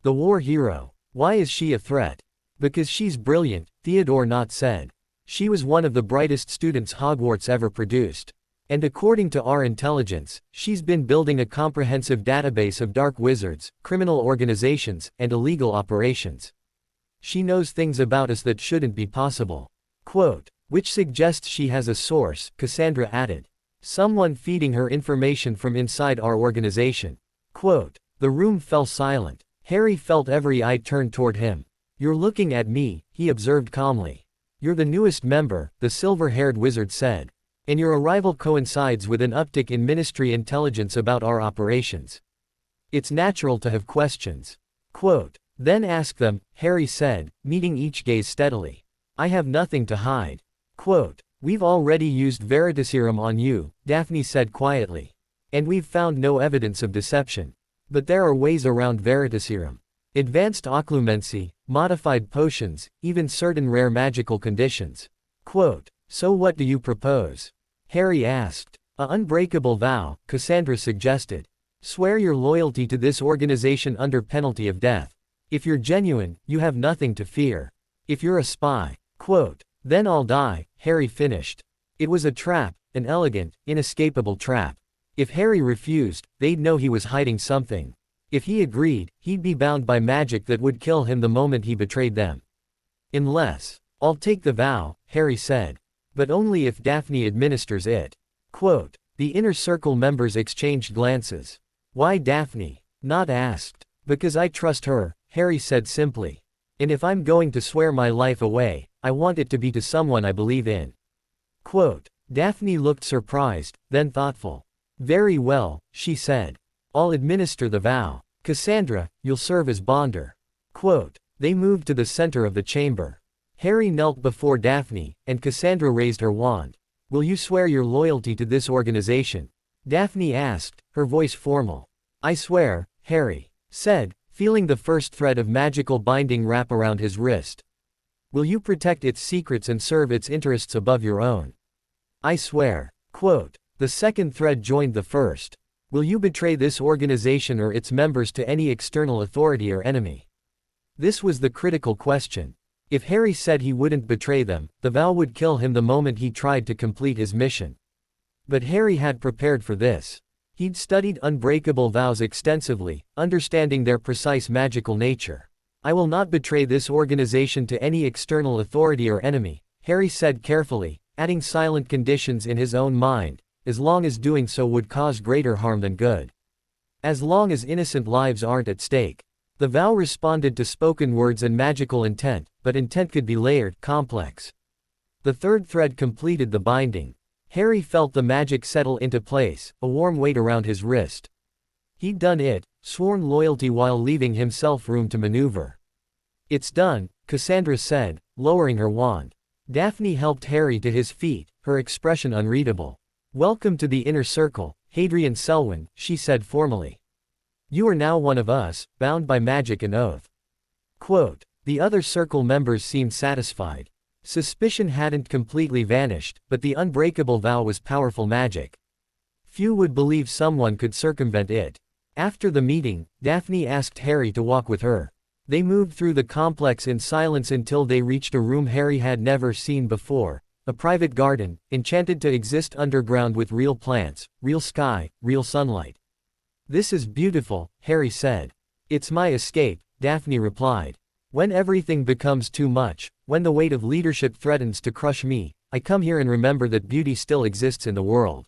The war hero. Why is she a threat? Because she's brilliant, Theodore Knott said. She was one of the brightest students Hogwarts ever produced. And according to our intelligence, she's been building a comprehensive database of dark wizards, criminal organizations, and illegal operations. She knows things about us that shouldn't be possible. Quote. Which suggests she has a source, Cassandra added. Someone feeding her information from inside our organization. Quote. The room fell silent. Harry felt every eye turned toward him. You're looking at me, he observed calmly. You're the newest member, the silver-haired wizard said. And your arrival coincides with an uptick in Ministry intelligence about our operations. It's natural to have questions. Quote. Then ask them, Harry said, meeting each gaze steadily. I have nothing to hide. Quote. We've already used Veritaserum on you, Daphne said quietly. And we've found no evidence of deception. But there are ways around Veritaserum. Advanced occlumency, modified potions, even certain rare magical conditions. Quote. So what do you propose? Harry asked. "A unbreakable vow," Cassandra suggested. "Swear your loyalty to this organization under penalty of death. If you're genuine, you have nothing to fear. If you're a spy, then I'll die," Harry finished. It was a trap, an elegant, inescapable trap. If Harry refused, they'd know he was hiding something. If he agreed, he'd be bound by magic that would kill him the moment he betrayed them. "Unless, I'll take the vow," Harry said. "But only if Daphne administers it." The inner circle members exchanged glances. "Why Daphne?" Not asked. "Because I trust her," Harry said simply. "And if I'm going to swear my life away, I want it to be to someone I believe in." Daphne looked surprised, then thoughtful. "Very well," she said. "I'll administer the vow. Cassandra, you'll serve as bonder." They moved to the center of the chamber. Harry knelt before Daphne, and Cassandra raised her wand. "Will you swear your loyalty to this organization?" Daphne asked, her voice formal. "I swear," Harry said, feeling the first thread of magical binding wrap around his wrist. "Will you protect its secrets and serve its interests above your own?" "I swear." The second thread joined the first. "Will you betray this organization or its members to any external authority or enemy?" This was the critical question. If Harry said he wouldn't betray them, the vow would kill him the moment he tried to complete his mission. But Harry had prepared for this. He'd studied unbreakable vows extensively, understanding their precise magical nature. "I will not betray this organization to any external authority or enemy," Harry said carefully, adding silent conditions in his own mind, as long as doing so would cause greater harm than good. As long as innocent lives aren't at stake. The vow responded to spoken words and magical intent, but intent could be layered, complex. The third thread completed the binding. Harry felt the magic settle into place, a warm weight around his wrist. He'd done it, sworn loyalty while leaving himself room to maneuver. "It's done," Cassandra said, lowering her wand. Daphne helped Harry to his feet, her expression unreadable. "Welcome to the inner circle, Hadrian Selwyn," she said formally. "You are now one of us, bound by magic and oath." The other circle members seemed satisfied. Suspicion hadn't completely vanished, but the unbreakable vow was powerful magic. Few would believe someone could circumvent it. After the meeting, Daphne asked Harry to walk with her. They moved through the complex in silence until they reached a room Harry had never seen before, a private garden, enchanted to exist underground with real plants, real sky, real sunlight. "This is beautiful," Harry said. "It's my escape," Daphne replied. "When everything becomes too much, when the weight of leadership threatens to crush me, I come here and remember that beauty still exists in the world."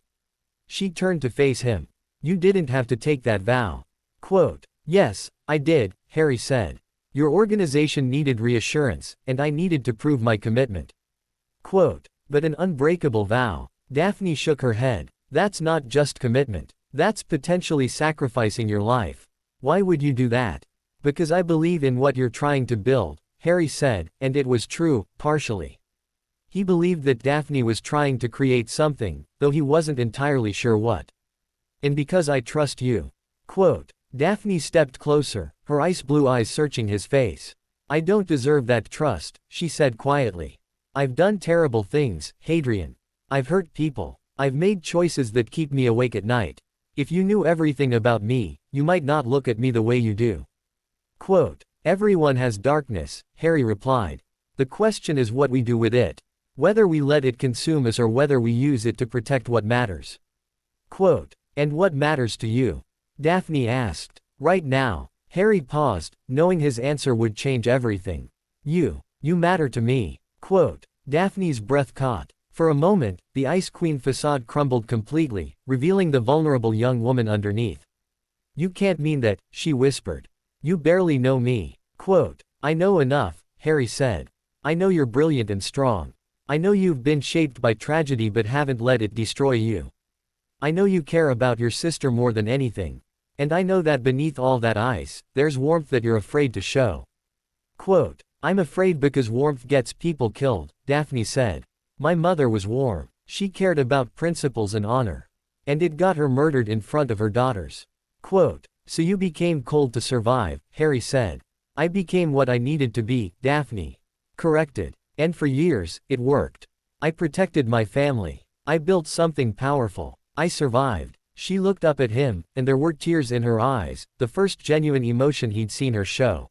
She turned to face him. "You didn't have to take that vow." "Yes, I did," Harry said. "Your organization needed reassurance, and I needed to prove my commitment." "But an unbreakable vow." Daphne shook her head. "That's not just commitment. That's potentially sacrificing your life. Why would you do that?" "Because I believe in what you're trying to build," Harry said, and it was true, partially. He believed that Daphne was trying to create something, though he wasn't entirely sure what. "And because I trust you." Daphne stepped closer, her ice blue eyes searching his face. "I don't deserve that trust," she said quietly. "I've done terrible things, Hadrian. I've hurt people. I've made choices that keep me awake at night. If you knew everything about me, you might not look at me the way you do." "Everyone has darkness," Harry replied. "The question is what we do with it. Whether we let it consume us or whether we use it to protect what matters." "And what matters to you?" Daphne asked. "Right now." Harry paused, knowing his answer would change everything. You matter to me." Daphne's breath caught. For a moment, the Ice Queen facade crumbled completely, revealing the vulnerable young woman underneath. "You can't mean that," she whispered. "You barely know me." "I know enough," Harry said. "I know you're brilliant and strong. I know you've been shaped by tragedy but haven't let it destroy you. I know you care about your sister more than anything. And I know that beneath all that ice, there's warmth that you're afraid to show." "I'm afraid because warmth gets people killed," Daphne said. "My mother was warm. She cared about principles and honor. And it got her murdered in front of her daughters." "So you became cold to survive," Harry said. "I became what I needed to be," Daphne corrected. "And for years, it worked. I protected my family. I built something powerful. I survived. She looked up at him, and there were tears in her eyes, the first genuine emotion he'd seen her show.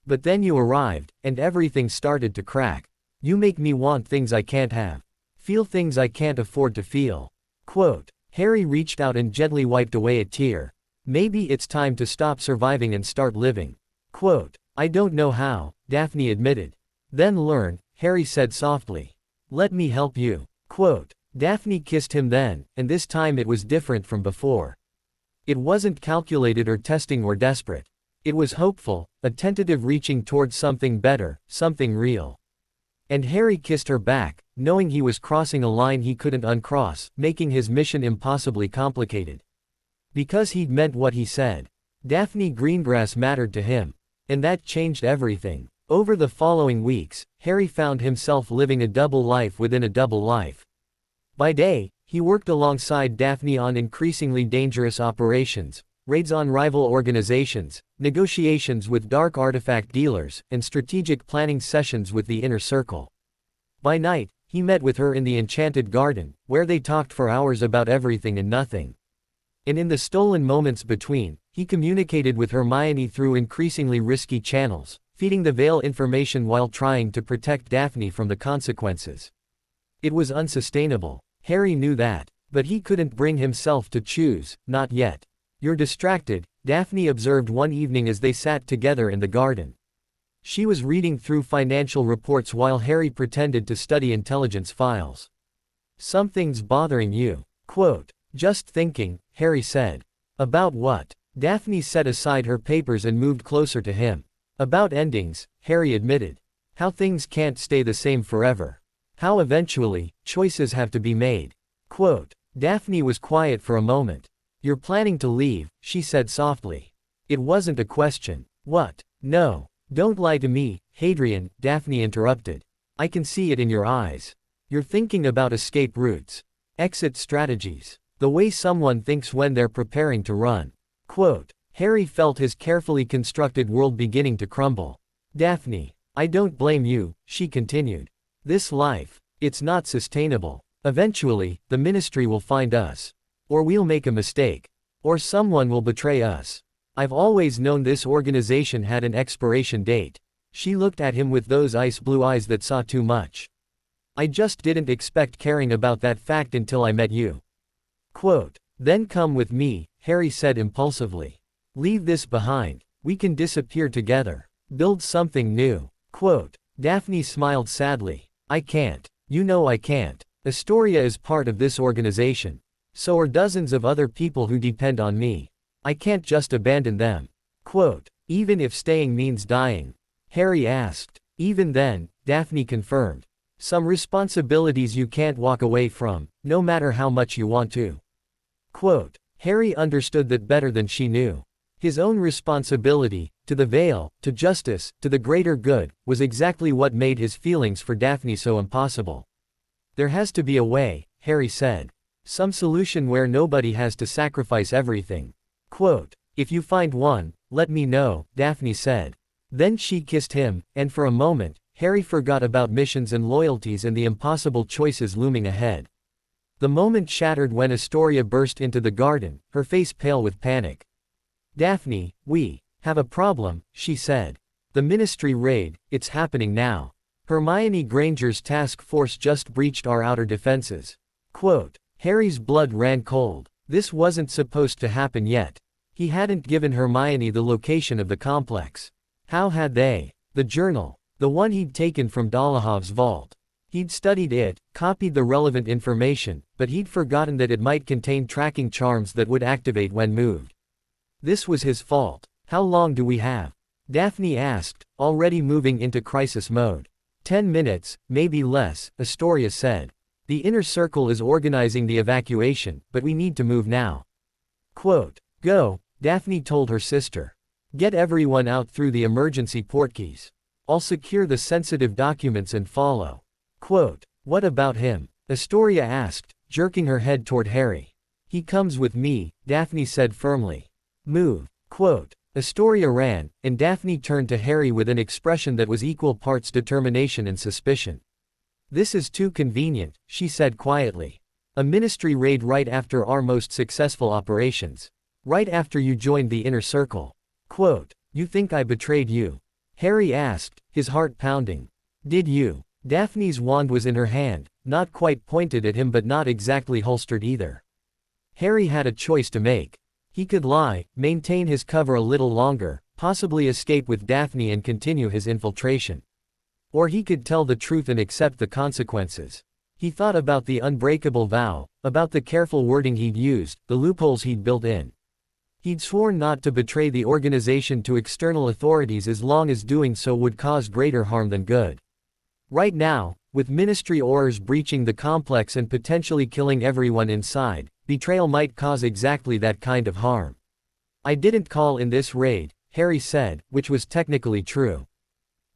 But then you arrived, and everything started to crack. You make me want things I can't have. Feel things I can't afford to feel. Quote. Harry reached out and gently wiped away a tear. Maybe it's time to stop surviving and start living. Quote. I don't know how, Daphne admitted. Then learn, Harry said softly. Let me help you. Quote. Daphne kissed him then, and this time it was different from before. It wasn't calculated or testing or desperate. It was hopeful, a tentative reaching towards something better, something real. And Harry kissed her back, knowing he was crossing a line he couldn't uncross, making his mission impossibly complicated. Because he'd meant what he said. Daphne Greengrass mattered to him. And that changed everything. Over the following weeks, Harry found himself living a double life within a double life. By day, he worked alongside Daphne on increasingly dangerous operations, raids on rival organizations, negotiations with dark artifact dealers, and strategic planning sessions with the inner circle. By night, he met with her in the Enchanted Garden, where they talked for hours about everything and nothing. And in the stolen moments between, he communicated with Hermione through increasingly risky channels, feeding the Veil information while trying to protect Daphne from the consequences. It was unsustainable. Harry knew that, but he couldn't bring himself to choose, not yet. You're distracted, Daphne observed one evening as they sat together in the garden. She was reading through financial reports while Harry pretended to study intelligence files. Something's bothering you. Quote. Just thinking, Harry said. About what? Daphne set aside her papers and moved closer to him. About endings, Harry admitted. How things can't stay the same forever. How eventually, choices have to be made. Quote. Daphne was quiet for a moment. You're planning to leave, she said softly. It wasn't a question. What? No. Don't lie to me, Hadrian, Daphne interrupted. I can see it in your eyes. You're thinking about escape routes. Exit strategies. The way someone thinks when they're preparing to run. Quote. Harry felt his carefully constructed world beginning to crumble. Daphne. I don't blame you, she continued. This life, it's not sustainable. Eventually, the ministry will find us. Or we'll make a mistake. Or someone will betray us. I've always known this organization had an expiration date. She looked at him with those ice blue eyes that saw too much. I just didn't expect caring about that fact until I met you. Quote. Then come with me, Harry said impulsively. Leave this behind. We can disappear together. Build something new. Quote. Daphne smiled sadly. I can't. You know I can't. Astoria is part of this organization. So are dozens of other people who depend on me. I can't just abandon them. Quote. Even if staying means dying? Harry asked. Even then, Daphne confirmed. Some responsibilities you can't walk away from, no matter how much you want to. Quote. Harry understood that better than she knew. His own responsibility, to the Veil, to justice, to the greater good, was exactly what made his feelings for Daphne so impossible. There has to be a way, Harry said. Some solution where nobody has to sacrifice everything. Quote. If you find one, let me know, Daphne said. Then she kissed him, and for a moment, Harry forgot about missions and loyalties and the impossible choices looming ahead. The moment shattered when Astoria burst into the garden, her face pale with panic. Daphne, we have a problem, she said. The ministry raid, it's happening now. Hermione Granger's task force just breached our outer defenses. Quote. Harry's blood ran cold. This wasn't supposed to happen yet. He hadn't given Hermione the location of the complex. How had they? The journal. The one he'd taken from Dolahov's vault. He'd studied it, copied the relevant information, but he'd forgotten that it might contain tracking charms that would activate when moved. This was his fault. How long do we have? Daphne asked, already moving into crisis mode. 10 minutes, maybe less, Astoria said. The inner circle is organizing the evacuation, but we need to move now. Quote. Go, Daphne told her sister. Get everyone out through the emergency portkeys. I'll secure the sensitive documents and follow. Quote. What about him? Astoria asked, jerking her head toward Harry. He comes with me, Daphne said firmly. Move. Quote. Astoria ran, and Daphne turned to Harry with an expression that was equal parts determination and suspicion. This is too convenient, she said quietly. A ministry raid right after our most successful operations. Right after you joined the inner circle. Quote, you think I betrayed you? Harry asked, his heart pounding. Did you? Daphne's wand was in her hand, not quite pointed at him but not exactly holstered either. Harry had a choice to make. He could lie, maintain his cover a little longer, possibly escape with Daphne and continue his infiltration. Or he could tell the truth and accept the consequences. He thought about the unbreakable vow, about the careful wording he'd used, the loopholes he'd built in. He'd sworn not to betray the organization to external authorities as long as doing so would cause greater harm than good. Right now, with Ministry Aurors breaching the complex and potentially killing everyone inside, betrayal might cause exactly that kind of harm. I didn't call in this raid, Harry said, which was technically true.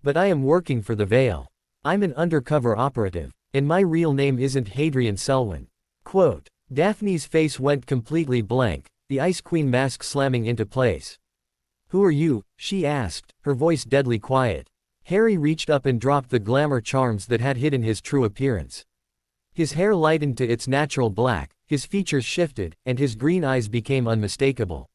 But I am working for the Veil. I'm an undercover operative, and my real name isn't Hadrian Selwyn. Quote, Daphne's face went completely blank, the Ice Queen mask slamming into place. Who are you? She asked, her voice deadly quiet. Harry reached up and dropped the glamour charms that had hidden his true appearance. His hair lightened to its natural black, his features shifted, and his green eyes became unmistakable.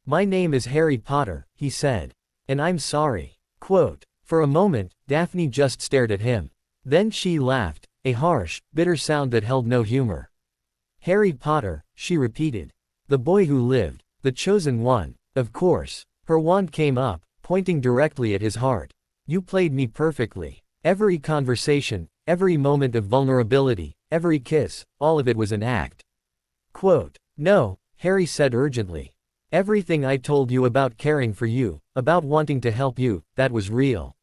My name is Harry Potter, he said. And I'm sorry. Quote, for a moment, Daphne just stared at him. Then she laughed, a harsh, bitter sound that held no humor. Harry Potter, she repeated. The boy who lived, the chosen one, of course. Her wand came up, pointing directly at his heart. You played me perfectly. Every conversation, every moment of vulnerability, every kiss, all of it was an act. Quote, no, Harry said urgently. Everything I told you about caring for you, about wanting to help you, that was real.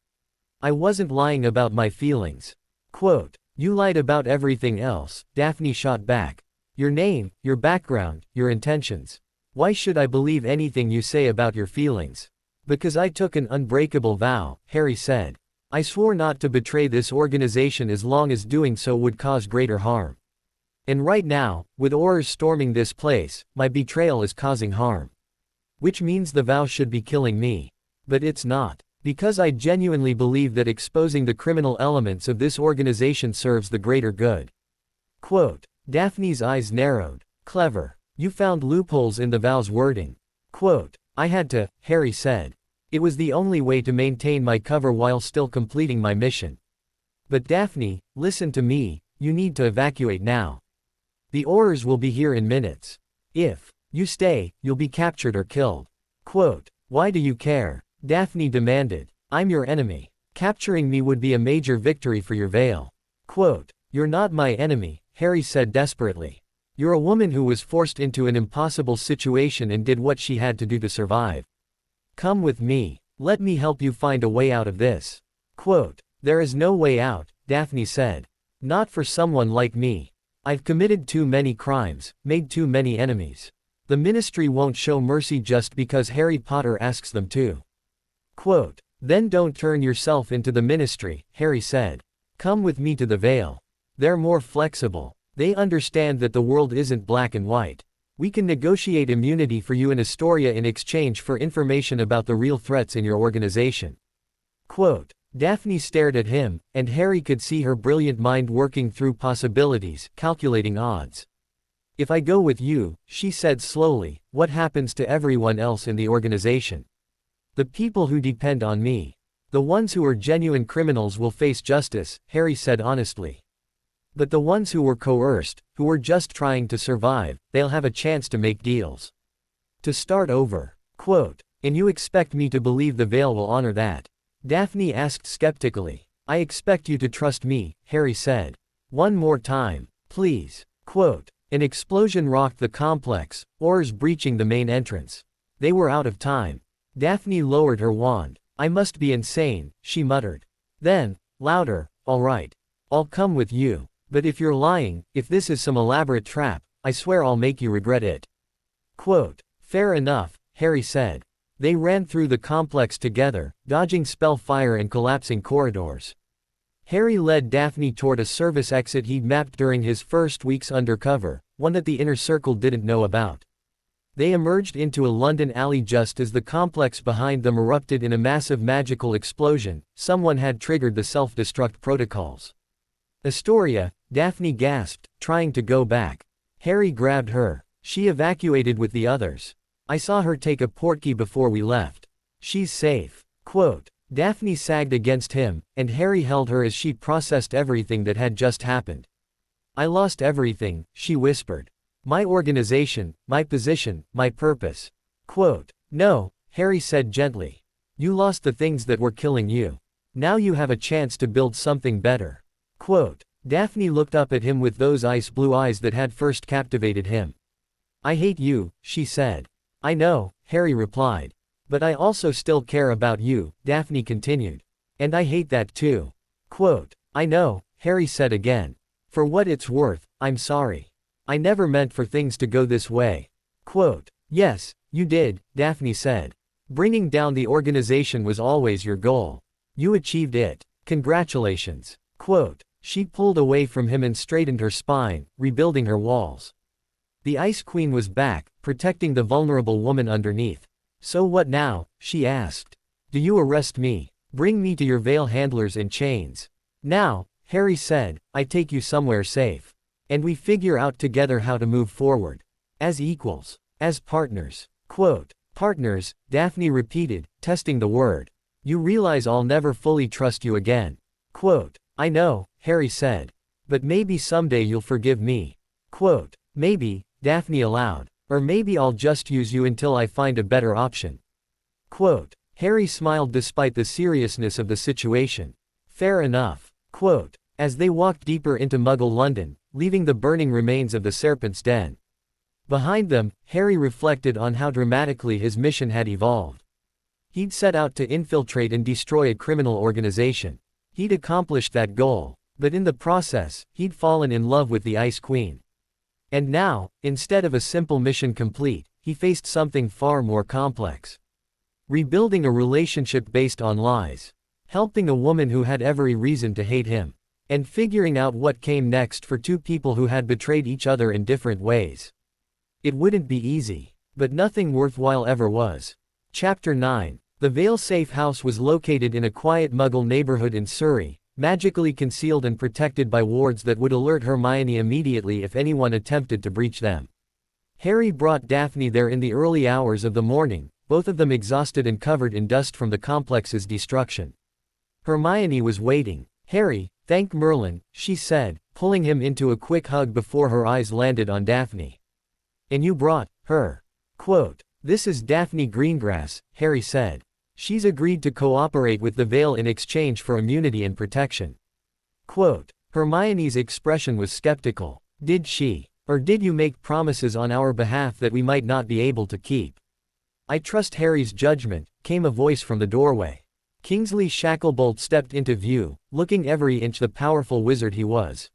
I wasn't lying about my feelings. Quote, you lied about everything else, Daphne shot back. Your name, your background, your intentions. Why should I believe anything you say about your feelings? Because I took an unbreakable vow, Harry said. I swore not to betray this organization as long as doing so would cause greater harm. And right now, with Aurors storming this place, my betrayal is causing harm. Which means the vow should be killing me. But it's not. Because I genuinely believe that exposing the criminal elements of this organization serves the greater good. Quote, Daphne's eyes narrowed. Clever. You found loopholes in the vow's wording. Quote, I had to, Harry said. It was the only way to maintain my cover while still completing my mission. But Daphne, listen to me, you need to evacuate now. The Aurors will be here in minutes. If you stay, you'll be captured or killed. Quote, why do you care? Daphne demanded. I'm your enemy. Capturing me would be a major victory for your Veil. Quote, you're not my enemy, Harry said desperately. You're a woman who was forced into an impossible situation and did what she had to do to survive. Come with me. Let me help you find a way out of this. Quote, there is no way out, Daphne said. Not for someone like me. I've committed too many crimes, made too many enemies. The ministry won't show mercy just because Harry Potter asks them to. Quote, then don't turn yourself into the ministry, Harry said. Come with me to the Veil. They're more flexible. They understand that the world isn't black and white. We can negotiate immunity for you in Astoria in exchange for information about the real threats in your organization. Quote, Daphne stared at him, and Harry could see her brilliant mind working through possibilities, calculating odds. If I go with you, she said slowly, what happens to everyone else in the organization? The people who depend on me. The ones who are genuine criminals will face justice, Harry said honestly. But the ones who were coerced, who were just trying to survive, they'll have a chance to make deals. To start over. Quote, and you expect me to believe the Veil will honor that? Daphne asked skeptically. I expect you to trust me, Harry said. One more time, please. Quote, an explosion rocked the complex, Aurors breaching the main entrance. They were out of time. Daphne lowered her wand. I must be insane, she muttered. Then, louder, all right. I'll come with you. But if you're lying, if this is some elaborate trap, I swear I'll make you regret it. Quote, fair enough, Harry said. They ran through the complex together, dodging spell fire and collapsing corridors. Harry led Daphne toward a service exit he'd mapped during his first weeks undercover, one that the inner circle didn't know about. They emerged into a London alley just as the complex behind them erupted in a massive magical explosion. Someone had triggered the self-destruct protocols. Astoria, Daphne gasped, trying to go back. Harry grabbed her. She evacuated with the others. I saw her take a portkey before we left. She's safe. Quote. Daphne sagged against him, and Harry held her as she processed everything that had just happened. I lost everything, she whispered. My organization, my position, my purpose. Quote. No, Harry said gently. You lost the things that were killing you. Now you have a chance to build something better. Quote. Daphne looked up at him with those ice blue eyes that had first captivated him. I hate you, she said. I know, Harry replied. But I also still care about you, Daphne continued. And I hate that too. Quote. I know, Harry said again. For what it's worth, I'm sorry. I never meant for things to go this way. Quote. Yes, you did, Daphne said. Bringing down the organization was always your goal. You achieved it. Congratulations. Quote. She pulled away from him and straightened her spine, rebuilding her walls. The Ice Queen was back, protecting the vulnerable woman underneath. So what now? She asked. Do you arrest me? Bring me to your veil handlers in chains. Now, Harry said, I take you somewhere safe. And we figure out together how to move forward. As equals. As partners. Quote. Partners, Daphne repeated, testing the word. You realize I'll never fully trust you again. Quote. I know, Harry said. But maybe someday you'll forgive me. Quote. Maybe, Daphne allowed. Or maybe I'll just use you until I find a better option. Quote. Harry smiled despite the seriousness of the situation. Fair enough. Quote. As they walked deeper into Muggle London, leaving the burning remains of the Serpent's Den. Behind them, Harry reflected on how dramatically his mission had evolved. He'd set out to infiltrate and destroy a criminal organization. He'd accomplished that goal, but in the process, he'd fallen in love with the Ice Queen. And now, instead of a simple mission complete, he faced something far more complex. Rebuilding a relationship based on lies. Helping a woman who had every reason to hate him. And figuring out what came next for two people who had betrayed each other in different ways. It wouldn't be easy. But nothing worthwhile ever was. Chapter 9. The Vale Safe House was located in a quiet Muggle neighborhood in Surrey, magically concealed and protected by wards that would alert Hermione immediately if anyone attempted to breach them. Harry brought Daphne there in the early hours of the morning, both of them exhausted and covered in dust from the complex's destruction. Hermione was waiting. Harry, thank Merlin, she said, pulling him into a quick hug before her eyes landed on Daphne. And you brought her. Quote. This is Daphne Greengrass, Harry said. She's agreed to cooperate with the Vale in exchange for immunity and protection. Quote. Hermione's expression was skeptical. Did she? Or did you make promises on our behalf that we might not be able to keep? I trust Harry's judgment, came a voice from the doorway. Kingsley Shacklebolt stepped into view, looking every inch the powerful wizard he was.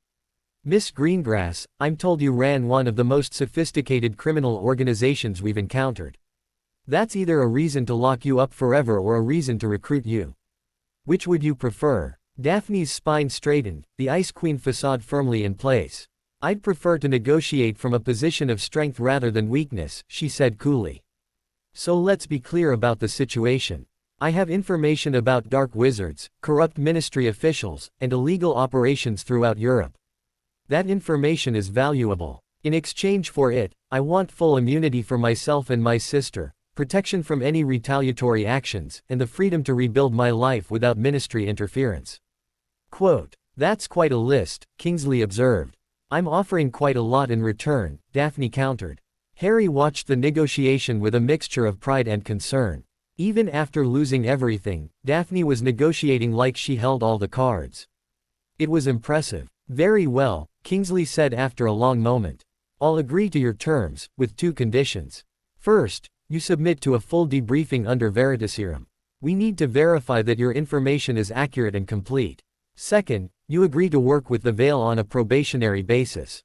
Miss Greengrass, I'm told you ran one of the most sophisticated criminal organizations we've encountered. That's either a reason to lock you up forever or a reason to recruit you. Which would you prefer? Daphne's spine straightened, the Ice Queen facade firmly in place. I'd prefer to negotiate from a position of strength rather than weakness, she said coolly. So let's be clear about the situation. I have information about dark wizards, corrupt ministry officials, and illegal operations throughout Europe. That information is valuable. In exchange for it, I want full immunity for myself and my sister, protection from any retaliatory actions, and the freedom to rebuild my life without ministry interference. Quote. That's quite a list, Kingsley observed. I'm offering quite a lot in return, Daphne countered. Harry watched the negotiation with a mixture of pride and concern. Even after losing everything, Daphne was negotiating like she held all the cards. It was impressive. Very well, Kingsley said after a long moment. I'll agree to your terms, with two conditions. First, you submit to a full debriefing under Veritaserum. We need to verify that your information is accurate and complete. Second, you agree to work with the Vale on a probationary basis.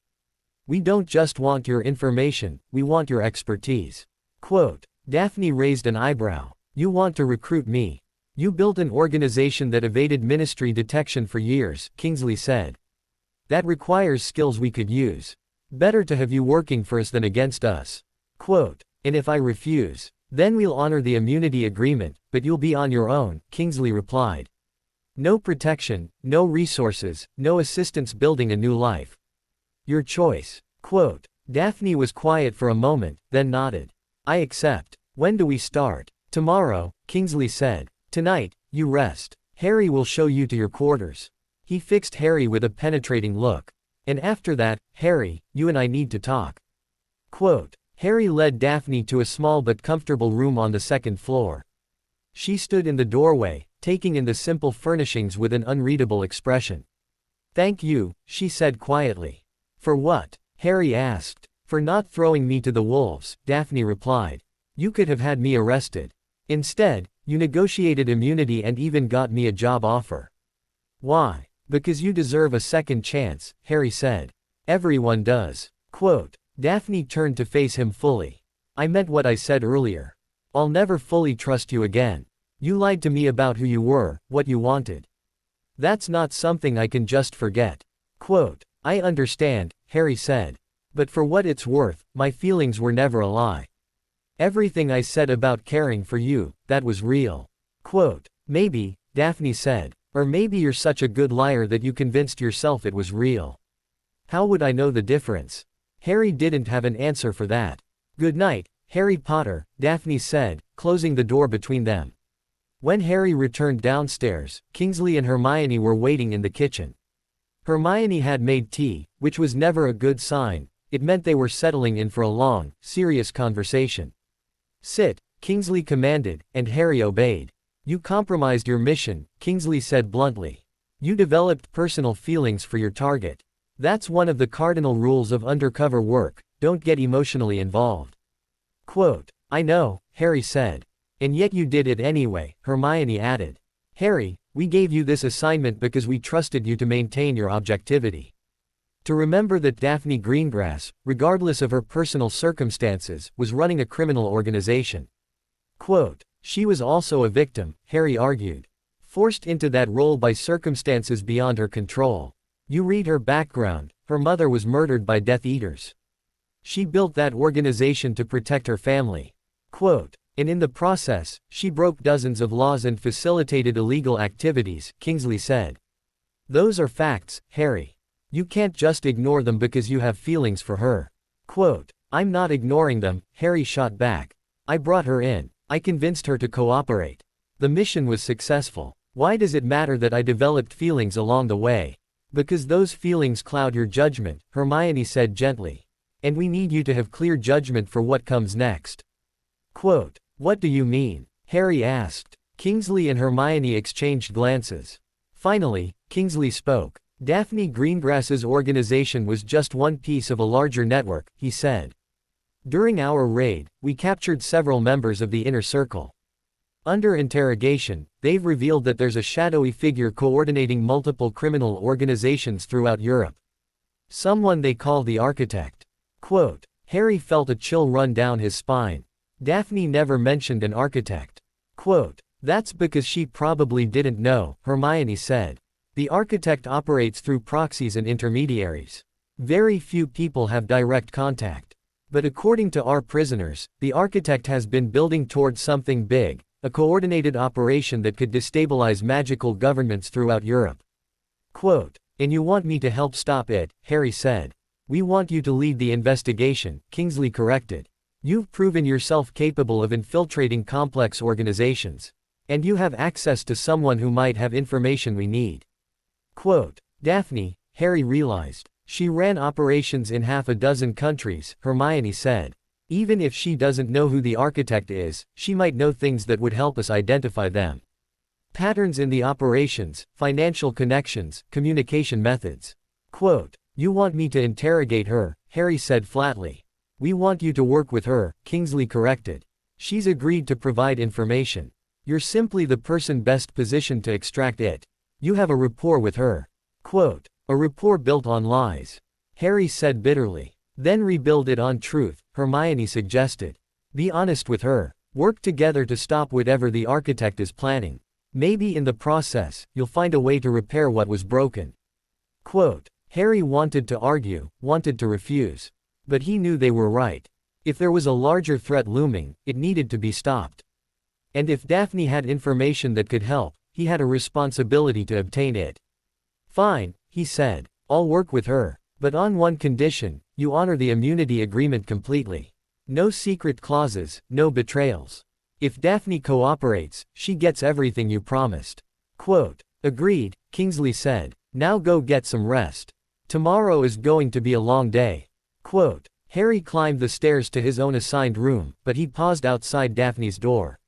We don't just want your information, we want your expertise. Quote. Daphne raised an eyebrow. You want to recruit me? You built an organization that evaded ministry detection for years, Kingsley said. That requires skills we could use. Better to have you working for us than against us. Quote. And if I refuse, then we'll honor the immunity agreement, but you'll be on your own, Kingsley replied. No protection, no resources, no assistance building a new life. Your choice. Quote. Daphne was quiet for a moment, then nodded. I accept. When do we start? Tomorrow, Kingsley said. Tonight, you rest. Harry will show you to your quarters. He fixed Harry with a penetrating look. And after that, Harry, you and I need to talk. Quote. Harry led Daphne to a small but comfortable room on the second floor. She stood in the doorway, taking in the simple furnishings with an unreadable expression. Thank you, she said quietly. For what? Harry asked. For not throwing me to the wolves, Daphne replied. You could have had me arrested. Instead, you negotiated immunity and even got me a job offer. Why? Because you deserve a second chance, Harry said. Everyone does. Quote. Daphne turned to face him fully. I meant what I said earlier. I'll never fully trust you again. You lied to me about who you were, what you wanted. That's not something I can just forget. Quote. I understand, Harry said. But for what it's worth, my feelings were never a lie. Everything I said about caring for you, that was real. Quote. Maybe, Daphne said. Or maybe you're such a good liar that you convinced yourself it was real. How would I know the difference? Harry didn't have an answer for that. Good night, Harry Potter, Daphne said, closing the door between them. When Harry returned downstairs, Kingsley and Hermione were waiting in the kitchen. Hermione had made tea, which was never a good sign. It meant they were settling in for a long, serious conversation. Sit, Kingsley commanded, and Harry obeyed. You compromised your mission, Kingsley said bluntly. You developed personal feelings for your target. That's one of the cardinal rules of undercover work, don't get emotionally involved. Quote. I know, Harry said. And yet you did it anyway, Hermione added. Harry, we gave you this assignment because we trusted you to maintain your objectivity. To remember that Daphne Greengrass, regardless of her personal circumstances, was running a criminal organization. Quote. She was also a victim, Harry argued. Forced into that role by circumstances beyond her control. You read her background, her mother was murdered by Death Eaters. She built that organization to protect her family. Quote. And in the process, she broke dozens of laws and facilitated illegal activities, Kingsley said. Those are facts, Harry. You can't just ignore them because you have feelings for her. Quote. I'm not ignoring them, Harry shot back. I brought her in. I convinced her to cooperate. The mission was successful. Why does it matter that I developed feelings along the way? Because those feelings cloud your judgment, Hermione said gently. And we need you to have clear judgment for what comes next. Quote. What do you mean? Harry asked. Kingsley and Hermione exchanged glances. Finally, Kingsley spoke. Daphne Greengrass's organization was just one piece of a larger network, he said. During our raid, we captured several members of the inner circle. Under interrogation, they've revealed that there's a shadowy figure coordinating multiple criminal organizations throughout Europe. Someone they call the Architect. Quote. Harry felt a chill run down his spine. Daphne never mentioned an architect. Quote. That's because she probably didn't know, Hermione said. The Architect operates through proxies and intermediaries. Very few people have direct contact. But according to our prisoners, the Architect has been building towards something big, a coordinated operation that could destabilize magical governments throughout Europe. Quote. And you want me to help stop it, Harry said. We want you to lead the investigation, Kingsley corrected. You've proven yourself capable of infiltrating complex organizations. And you have access to someone who might have information we need. Quote. Daphne, Harry realized. She ran operations in half a dozen countries, Hermione said. Even if she doesn't know who the Architect is, she might know things that would help us identify them. Patterns in the operations, financial connections, communication methods. Quote. You want me to interrogate her, Harry said flatly. We want you to work with her, Kingsley corrected. She's agreed to provide information. You're simply the person best positioned to extract it. You have a rapport with her. Quote. A rapport built on lies. Harry said bitterly. Then rebuild it on truth, Hermione suggested. Be honest with her. Work together to stop whatever the Architect is planning. Maybe in the process, you'll find a way to repair what was broken. Quote. Harry wanted to argue, wanted to refuse. But he knew they were right. If there was a larger threat looming, it needed to be stopped. And if Daphne had information that could help, he had a responsibility to obtain it. Fine, he said. I'll work with her. But on one condition: you honor the immunity agreement completely. No secret clauses, no betrayals. If Daphne cooperates, she gets everything you promised. Quote. Agreed, Kingsley said. Now go get some rest. Tomorrow is going to be a long day. Quote. Harry climbed the stairs to his own assigned room, but he paused outside Daphne's door.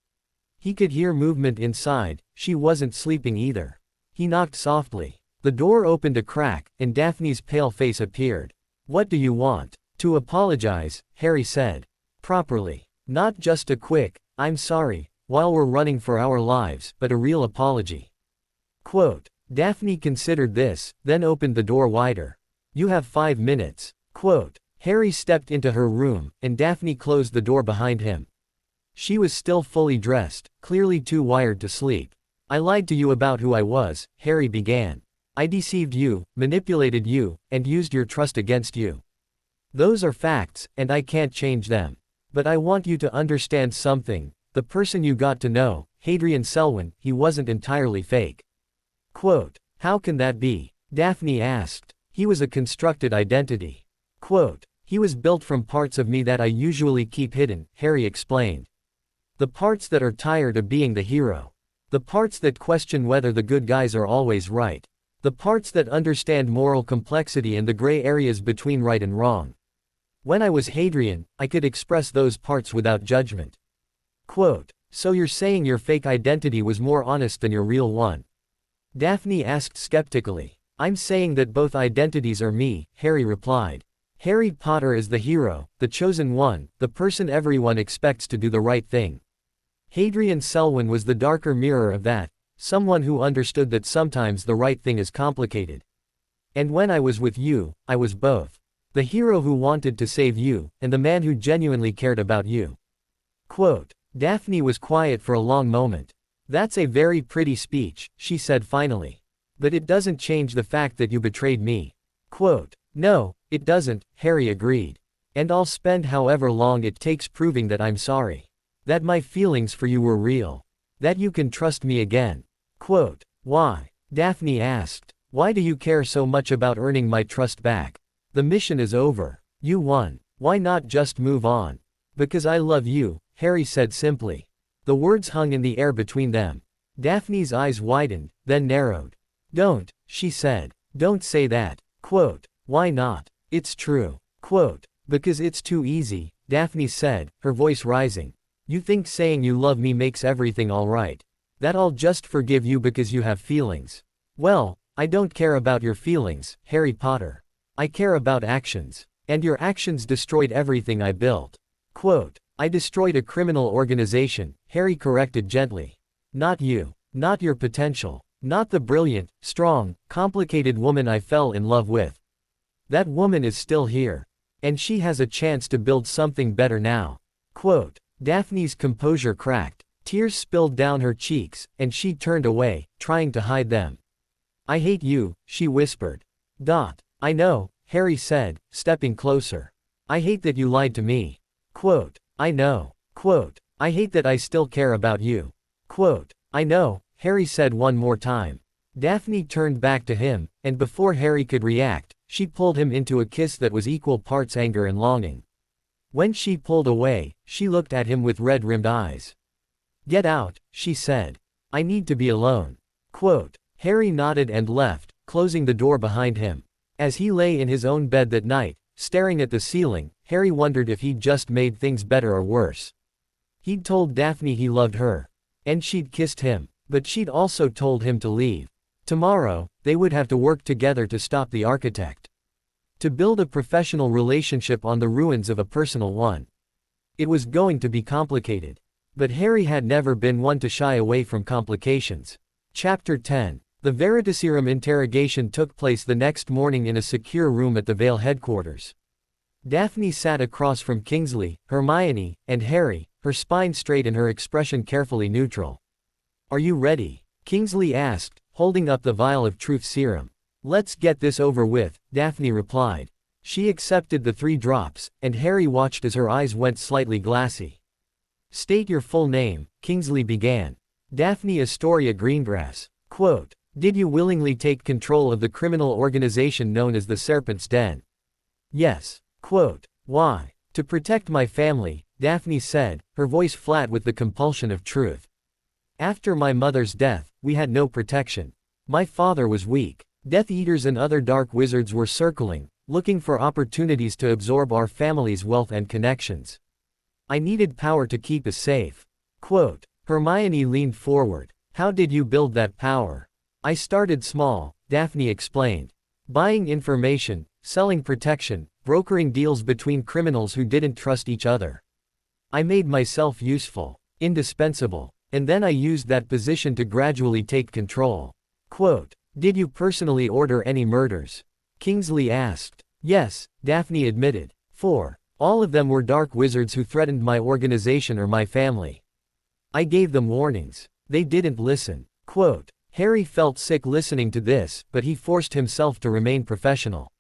He could hear movement inside. She wasn't sleeping either. He knocked softly. The door opened a crack, and Daphne's pale face appeared. What do you want? To apologize, Harry said. Properly. Not just a quick, I'm sorry, while we're running for our lives, but a real apology. Quote. Daphne considered this, then opened the door wider. You have 5 minutes. Quote. Harry stepped into her room, and Daphne closed the door behind him. She was still fully dressed, clearly too wired to sleep. I lied to you about who I was, Harry began. I deceived you, manipulated you, and used your trust against you. Those are facts, and I can't change them. But I want you to understand something. The person you got to know, Hadrian Selwyn, he wasn't entirely fake. Quote. How can that be? Daphne asked. He was a constructed identity. Quote. He was built from parts of me that I usually keep hidden, Harry explained. The parts that are tired of being the hero. The parts that question whether the good guys are always right. The parts that understand moral complexity and the gray areas between right and wrong. When I was Hadrian, I could express those parts without judgment. Quote. So you're saying your fake identity was more honest than your real one? Daphne asked skeptically. I'm saying that both identities are me, Harry replied. Harry Potter is the hero, the chosen one, the person everyone expects to do the right thing. Hadrian Selwyn was the darker mirror of that. Someone who understood that sometimes the right thing is complicated. And when I was with you, I was both. The hero who wanted to save you, and the man who genuinely cared about you. Quote. Daphne was quiet for a long moment. That's a very pretty speech, she said finally. But it doesn't change the fact that you betrayed me. Quote. No, it doesn't, Harry agreed. And I'll spend however long it takes proving that I'm sorry. That my feelings for you were real. That you can trust me again. Quote. Why? Daphne asked. Why do you care so much about earning my trust back? The mission is over. You won. Why not just move on? Because I love you, Harry said simply. The words hung in the air between them. Daphne's eyes widened, then narrowed. Don't, she said. Don't say that. Quote. Why not? It's true. Quote. Because it's too easy, Daphne said, her voice rising. You think saying you love me makes everything alright. That I'll just forgive you because you have feelings. Well, I don't care about your feelings, Harry Potter. I care about actions. And your actions destroyed everything I built. Quote. I destroyed a criminal organization, Harry corrected gently. Not you. Not your potential. Not the brilliant, strong, complicated woman I fell in love with. That woman is still here. And she has a chance to build something better now. Quote. Daphne's composure cracked. Tears spilled down her cheeks, and she turned away, trying to hide them. I hate you, she whispered. I know, Harry said, stepping closer. I hate that you lied to me. Quote. I know. Quote. I hate that I still care about you. Quote. I know, Harry said one more time. Daphne turned back to him, and before Harry could react, she pulled him into a kiss that was equal parts anger and longing. When she pulled away, she looked at him with red-rimmed eyes. Get out, she said. I need to be alone. Quote. Harry nodded and left, closing the door behind him. As he lay in his own bed that night, staring at the ceiling, Harry wondered if he'd just made things better or worse. He'd told Daphne he loved her. And she'd kissed him, but she'd also told him to leave. Tomorrow, they would have to work together to stop the architect. To build a professional relationship on the ruins of a personal one. It was going to be complicated. But Harry had never been one to shy away from complications. Chapter 10. The Veritaserum interrogation took place the next morning in a secure room at the Vale headquarters. Daphne sat across from Kingsley, Hermione, and Harry, her spine straight and her expression carefully neutral. Are you ready? Kingsley asked, holding up the vial of truth serum. Let's get this over with, Daphne replied. She accepted the 3 drops, and Harry watched as her eyes went slightly glassy. State your full name, Kingsley began. Daphne Greengrass. Quote, did you willingly take control of the criminal organization known as the Serpent's Den? Yes. Quote, why? To protect my family, Daphne said, her voice flat with the compulsion of truth. After my mother's death, we had no protection. My father was weak. Death Eaters and other dark wizards were circling, looking for opportunities to absorb our family's wealth and connections. I needed power to keep us safe. Quote, Hermione leaned forward. How did you build that power? I started small, Daphne explained. Buying information, selling protection, brokering deals between criminals who didn't trust each other. I made myself useful, indispensable, and then I used that position to gradually take control. Quote, did you personally order any murders? Kingsley asked. Yes, Daphne admitted. 4. All of them were dark wizards who threatened my organization or my family. I gave them warnings. They didn't listen. Quote, Harry felt sick listening to this, but he forced himself to remain professional.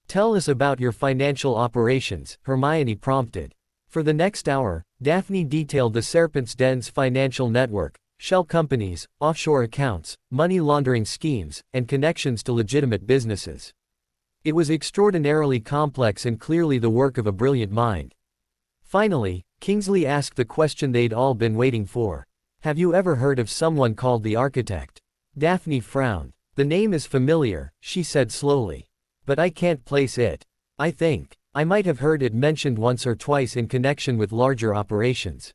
Tell us about your financial operations, Hermione prompted. For the next hour, Daphne detailed the Serpent's Den's financial network, shell companies, offshore accounts, money laundering schemes, and connections to legitimate businesses. It was extraordinarily complex and clearly the work of a brilliant mind. Finally, Kingsley asked the question they'd all been waiting for. Have you ever heard of someone called the Architect? Daphne frowned. The name is familiar, she said slowly. But I can't place it. I think I might have heard it mentioned once or twice in connection with larger operations.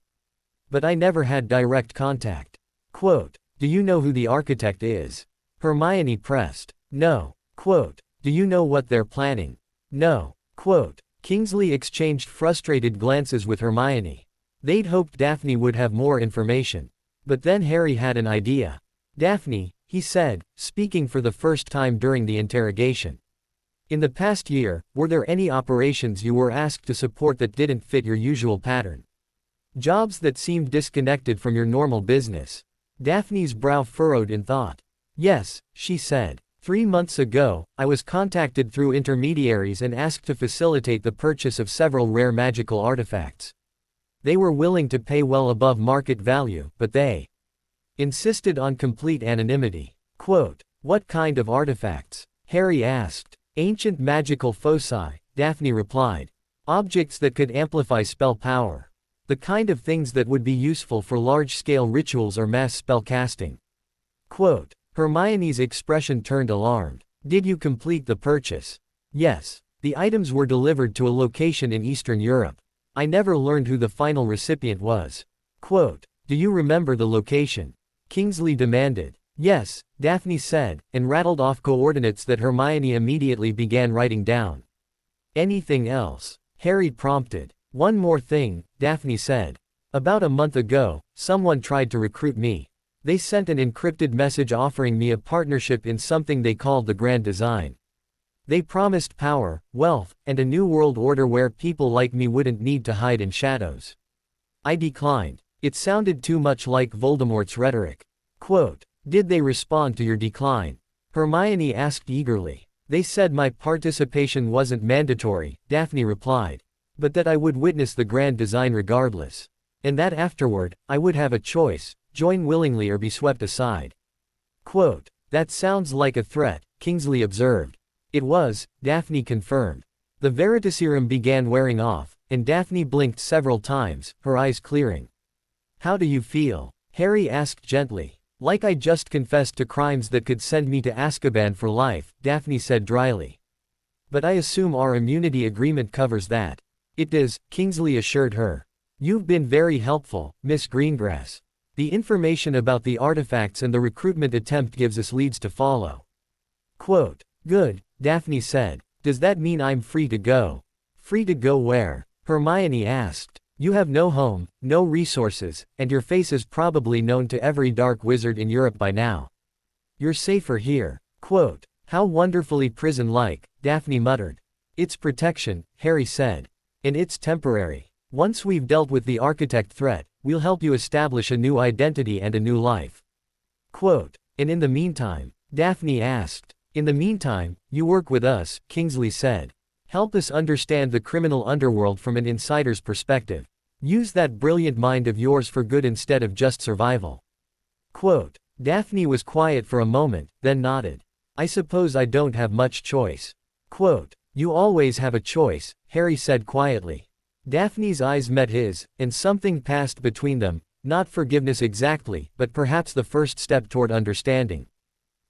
But I never had direct contact. Quote, do you know who the Architect is? Hermione pressed. No. Quote, do you know what they're planning? No. Quote, Kingsley exchanged frustrated glances with Hermione. They'd hoped Daphne would have more information. But then Harry had an idea. Daphne, he said, speaking for the first time during the interrogation. In the past year, were there any operations you were asked to support that didn't fit your usual pattern? Jobs that seemed disconnected from your normal business? Daphne's brow furrowed in thought. Yes, she said. 3 months ago, I was contacted through intermediaries and asked to facilitate the purchase of several rare magical artifacts. They were willing to pay well above market value, but they insisted on complete anonymity. Quote, what kind of artifacts? Harry asked. Ancient magical foci, Daphne replied. Objects that could amplify spell power. The kind of things that would be useful for large-scale rituals or mass spell casting. Quote, Hermione's expression turned alarmed. Did you complete the purchase? Yes. The items were delivered to a location in Eastern Europe. I never learned who the final recipient was. Quote, do you remember the location? Kingsley demanded. Yes, Daphne said, and rattled off coordinates that Hermione immediately began writing down. Anything else? Harry prompted. One more thing, Daphne said. About a month ago, someone tried to recruit me. They sent an encrypted message offering me a partnership in something they called the Grand Design. They promised power, wealth, and a new world order where people like me wouldn't need to hide in shadows. I declined. It sounded too much like Voldemort's rhetoric. Quote, did they respond to your decline? Hermione asked eagerly. They said my participation wasn't mandatory, Daphne replied. But that I would witness the Grand Design regardless. And that afterward, I would have a choice, join willingly or be swept aside. Quote, that sounds like a threat, Kingsley observed. It was, Daphne confirmed. The Veritaserum began wearing off, and Daphne blinked several times, her eyes clearing. How do you feel? Harry asked gently. Like I just confessed to crimes that could send me to Azkaban for life, Daphne said dryly. But I assume our immunity agreement covers that. It does, Kingsley assured her. You've been very helpful, Miss Greengrass. The information about the artifacts and the recruitment attempt gives us leads to follow. Quote, good, Daphne said. Does that mean I'm free to go? Free to go where? Hermione asked. You have no home, no resources, and your face is probably known to every dark wizard in Europe by now. You're safer here. Quote, how wonderfully prison-like, Daphne muttered. It's protection, Harry said. And it's temporary. Once we've dealt with the Architect threat, we'll help you establish a new identity and a new life. Quote, and in the meantime? Daphne asked. In the meantime, you work with us, Kingsley said. Help us understand the criminal underworld from an insider's perspective. Use that brilliant mind of yours for good instead of just survival. Quote, Daphne was quiet for a moment, then nodded. I suppose I don't have much choice. Quote, you always have a choice, Harry said quietly. Daphne's eyes met his, and something passed between them, not forgiveness exactly, but perhaps the first step toward understanding.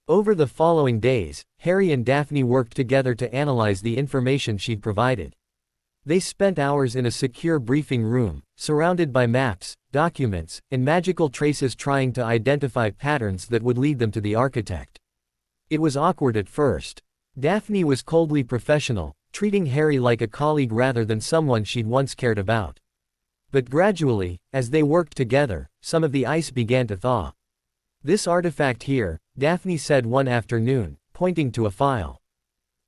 Over the following days, Harry and Daphne worked together to analyze the information she'd provided. They spent hours in a secure briefing room, surrounded by maps, documents, and magical traces trying to identify patterns that would lead them to the architect. It was awkward at first. Daphne was coldly professional, treating Harry like a colleague rather than someone she'd once cared about. But gradually, as they worked together, some of the ice began to thaw. This artifact here, Daphne said one afternoon, pointing to a file.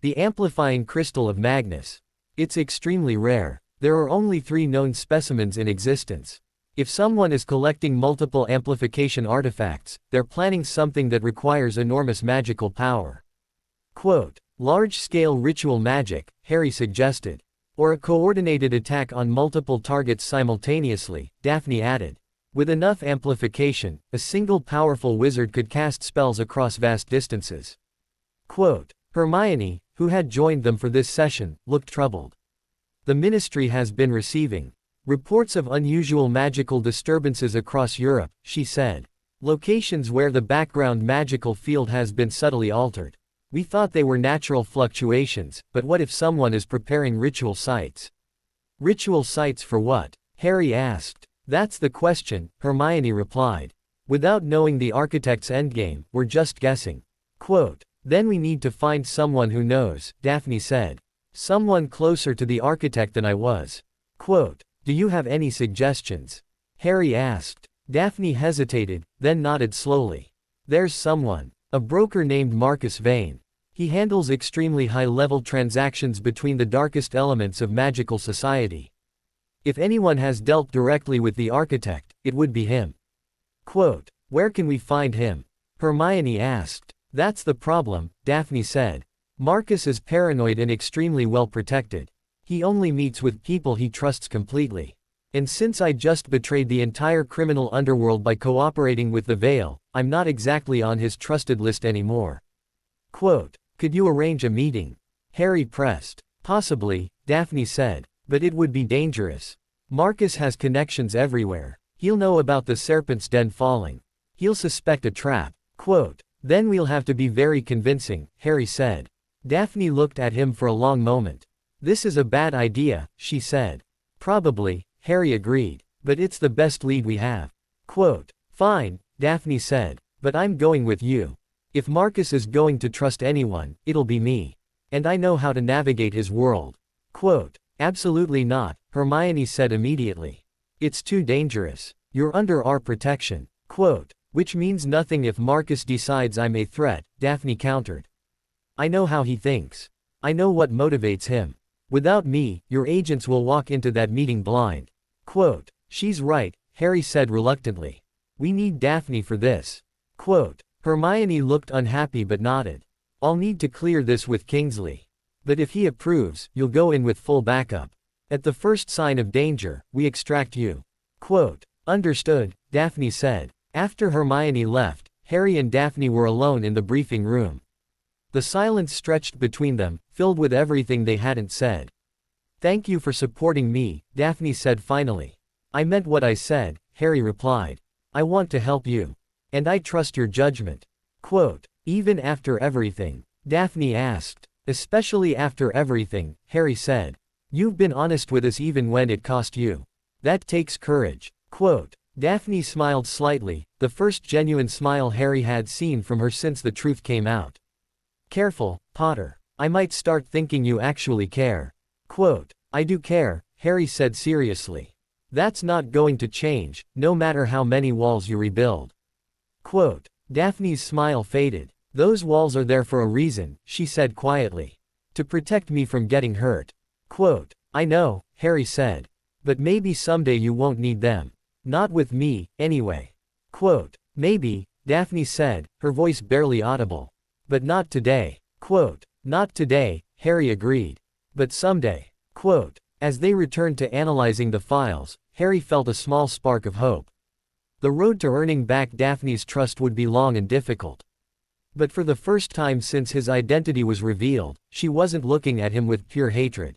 The amplifying crystal of Magnus. It's extremely rare. There are only 3 known specimens in existence. If someone is collecting multiple amplification artifacts, they're planning something that requires enormous magical power. Quote, large-scale ritual magic, Harry suggested. Or a coordinated attack on multiple targets simultaneously, Daphne added. With enough amplification, a single powerful wizard could cast spells across vast distances. Quote, Hermione, who had joined them for this session, looked troubled. The Ministry has been receiving reports of unusual magical disturbances across Europe, she said. Locations where the background magical field has been subtly altered. We thought they were natural fluctuations, but what if someone is preparing ritual sites? Ritual sites for what? Harry asked. That's the question, Hermione replied. Without knowing the architect's endgame, we're just guessing. Quote, then we need to find someone who knows, Daphne said. Someone closer to the architect than I was. Quote, do you have any suggestions? Harry asked. Daphne hesitated, then nodded slowly. There's someone. A broker named Marcus Vane. He handles extremely high-level transactions between the darkest elements of magical society. If anyone has dealt directly with the architect, it would be him. Quote, where can we find him? Hermione asked. That's the problem, Daphne said. Marcus is paranoid and extremely well protected. He only meets with people he trusts completely. And since I just betrayed the entire criminal underworld by cooperating with the Veil, I'm not exactly on his trusted list anymore. Quote, could you arrange a meeting? Harry pressed. Possibly, Daphne said. But it would be dangerous. Marcus has connections everywhere. He'll know about the Serpent's Den falling. He'll suspect a trap. Quote, then we'll have to be very convincing, Harry said. Daphne looked at him for a long moment. This is a bad idea, she said. Probably, Harry agreed. But it's the best lead we have. Quote, fine, Daphne said. But I'm going with you. If Marcus is going to trust anyone, it'll be me. And I know how to navigate his world. Quote, absolutely not, Hermione said immediately. It's too dangerous. You're under our protection. Quote, which means nothing if Marcus decides I'm a threat, Daphne countered. I know how he thinks. I know what motivates him. Without me, your agents will walk into that meeting blind. Quote, she's right, Harry said reluctantly. We need Daphne for this. Quote, Hermione looked unhappy but nodded. I'll need to clear this with Kingsley. But if he approves, you'll go in with full backup. At the first sign of danger, we extract you. Quote, understood, Daphne said. After Hermione left, Harry and Daphne were alone in the briefing room. The silence stretched between them, filled with everything they hadn't said. Thank you for supporting me, Daphne said finally. I meant what I said, Harry replied. I want to help you. And I trust your judgment. Quote, even after everything? Daphne asked. Especially after everything, Harry said. You've been honest with us even when it cost you. That takes courage. Quote, Daphne smiled slightly, the first genuine smile Harry had seen from her since the truth came out. Careful, Potter. I might start thinking you actually care. Quote, I do care, Harry said seriously. That's not going to change, no matter how many walls you rebuild. Quote, Daphne's smile faded. Those walls are there for a reason, she said quietly. To protect me from getting hurt. Quote, I know, Harry said. But maybe someday you won't need them. Not with me, anyway. Quote, maybe, Daphne said, her voice barely audible. But not today. Quote, not today, Harry agreed. But someday. Quote, as they returned to analyzing the files, Harry felt a small spark of hope. The road to earning back Daphne's trust would be long and difficult. But for the first time since his identity was revealed, she wasn't looking at him with pure hatred.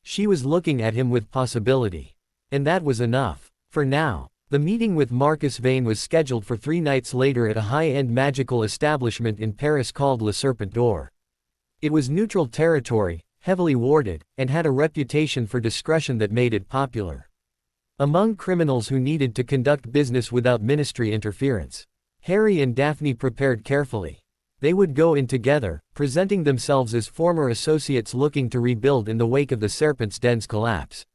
She was looking at him with possibility. And that was enough. For now. The meeting with Marcus Vane was scheduled for 3 nights later at a high-end magical establishment in Paris called Le Serpent d'Or. It was neutral territory, heavily warded, and had a reputation for discretion that made it popular among criminals who needed to conduct business without ministry interference. Harry and Daphne prepared carefully. They would go in together, presenting themselves as former associates looking to rebuild in the wake of the Serpent's Den's collapse.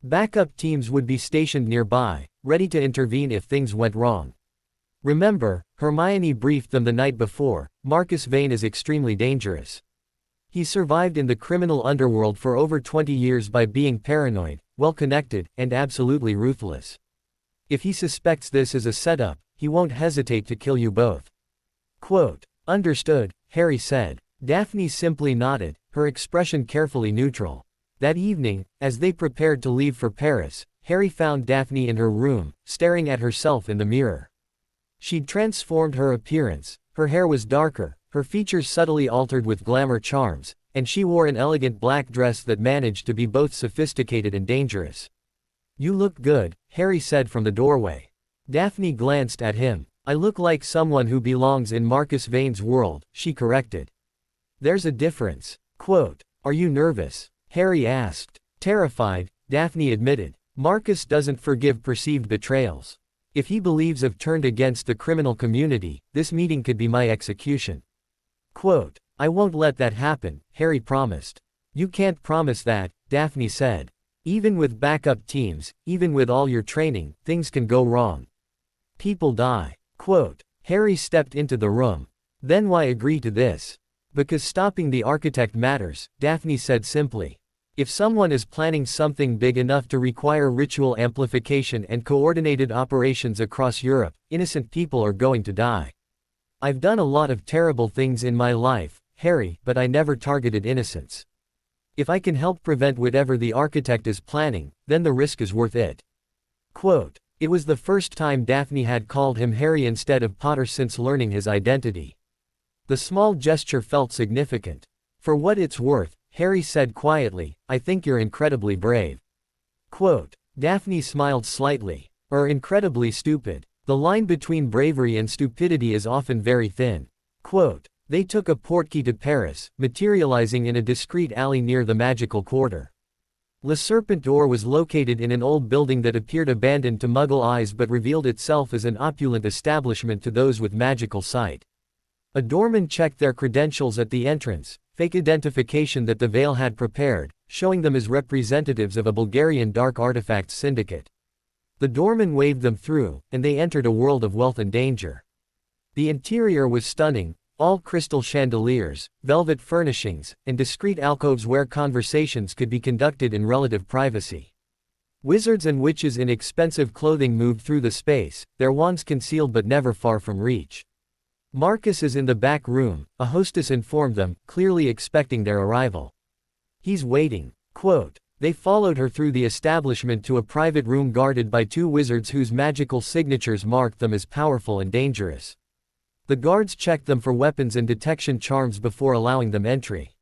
Backup teams would be stationed nearby, ready to intervene if things went wrong. Remember, Hermione briefed them the night before, Marcus Vane is extremely dangerous. He survived in the criminal underworld for over 20 years by being paranoid, well-connected, and absolutely ruthless. If he suspects this is a setup, he won't hesitate to kill you both. Quote, "Understood," Harry said. Daphne simply nodded, her expression carefully neutral. That evening, as they prepared to leave for Paris, Harry found Daphne in her room, staring at herself in the mirror. She'd transformed her appearance, her hair was darker, her features subtly altered with glamour charms, and she wore an elegant black dress that managed to be both sophisticated and dangerous. "You look good," Harry said from the doorway. Daphne glanced at him. "I look like someone who belongs in Marcus Vane's world," she corrected. "There's a difference." Quote, "Are you nervous?" Harry asked. Terrified, Daphne admitted. "Marcus doesn't forgive perceived betrayals. If he believes I've turned against the criminal community, this meeting could be my execution." Quote, "I won't let that happen," Harry promised. "You can't promise that," Daphne said. "Even with backup teams, even with all your training, things can go wrong. People die." Quote, Harry stepped into the room. "Then why agree to this?" "Because stopping the architect matters," Daphne said simply. "If someone is planning something big enough to require ritual amplification and coordinated operations across Europe, innocent people are going to die. I've done a lot of terrible things in my life, Harry, but I never targeted innocents. If I can help prevent whatever the architect is planning, then the risk is worth it." Quote, it was the first time Daphne had called him Harry instead of Potter since learning his identity. The small gesture felt significant. "For what it's worth," Harry said quietly, "I think you're incredibly brave." Quote, Daphne smiled slightly. "Or incredibly stupid. The line between bravery and stupidity is often very thin." Quote, they took a portkey to Paris, materializing in a discreet alley near the magical quarter. Le Serpent d'Or was located in an old building that appeared abandoned to Muggle eyes but revealed itself as an opulent establishment to those with magical sight. A doorman checked their credentials at the entrance, fake identification that the Veil had prepared, showing them as representatives of a Bulgarian dark artifacts syndicate. The doorman waved them through, and they entered a world of wealth and danger. The interior was stunning, all crystal chandeliers, velvet furnishings, and discreet alcoves where conversations could be conducted in relative privacy. Wizards and witches in expensive clothing moved through the space, their wands concealed but never far from reach. "Marcus is in the back room," a hostess informed them, clearly expecting their arrival. "He's waiting." Quote, they followed her through the establishment to a private room guarded by 2 wizards whose magical signatures marked them as powerful and dangerous. The guards checked them for weapons and detection charms before allowing them entry.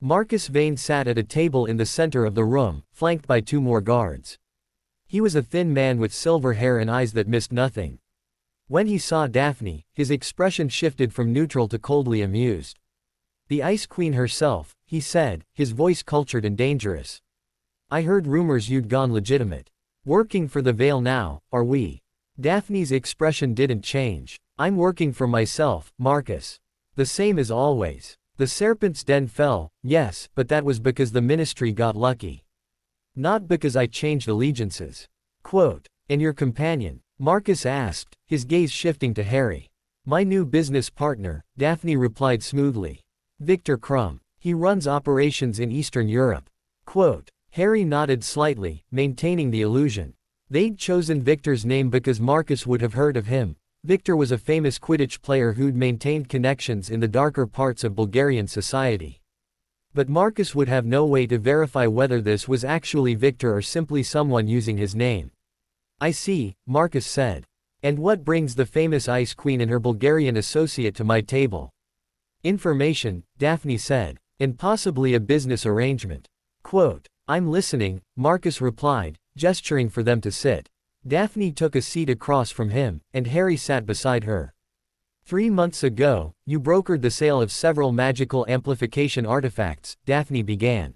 Marcus Vane sat at a table in the center of the room, flanked by 2 more guards. He was a thin man with silver hair and eyes that missed nothing. When he saw Daphne, his expression shifted from neutral to coldly amused. "The Ice Queen herself," he said, his voice cultured and dangerous. "I heard rumors you'd gone legitimate. Working for the Veil now, are we?" Daphne's expression didn't change. "I'm working for myself, Marcus. The same as always. The Serpent's Den fell, yes, but that was because the Ministry got lucky. Not because I changed allegiances." Quote, "And your companion?" Marcus asked, his gaze shifting to Harry. "My new business partner," Daphne replied smoothly. "Victor Crumb. He runs operations in Eastern Europe." Quote, Harry nodded slightly, maintaining the illusion. They'd chosen Victor's name because Marcus would have heard of him. Victor was a famous Quidditch player who'd maintained connections in the darker parts of Bulgarian society. But Marcus would have no way to verify whether this was actually Victor or simply someone using his name. "I see," Marcus said. And what brings the famous Ice Queen and her Bulgarian associate to my table? Information, Daphne said. And possibly a business arrangement. Quote, I'm listening, Marcus replied, gesturing for them to sit. Daphne took a seat across from him, and Harry sat beside her. 3 months ago, you brokered the sale of several magical amplification artifacts, Daphne began.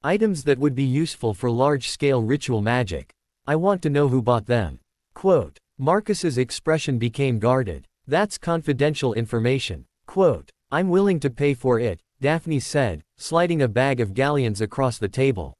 Items that would be useful for large-scale ritual magic. I want to know who bought them. Quote, Marcus's expression became guarded. That's confidential information. Quote, I'm willing to pay for it, Daphne said, sliding a bag of galleons across the table.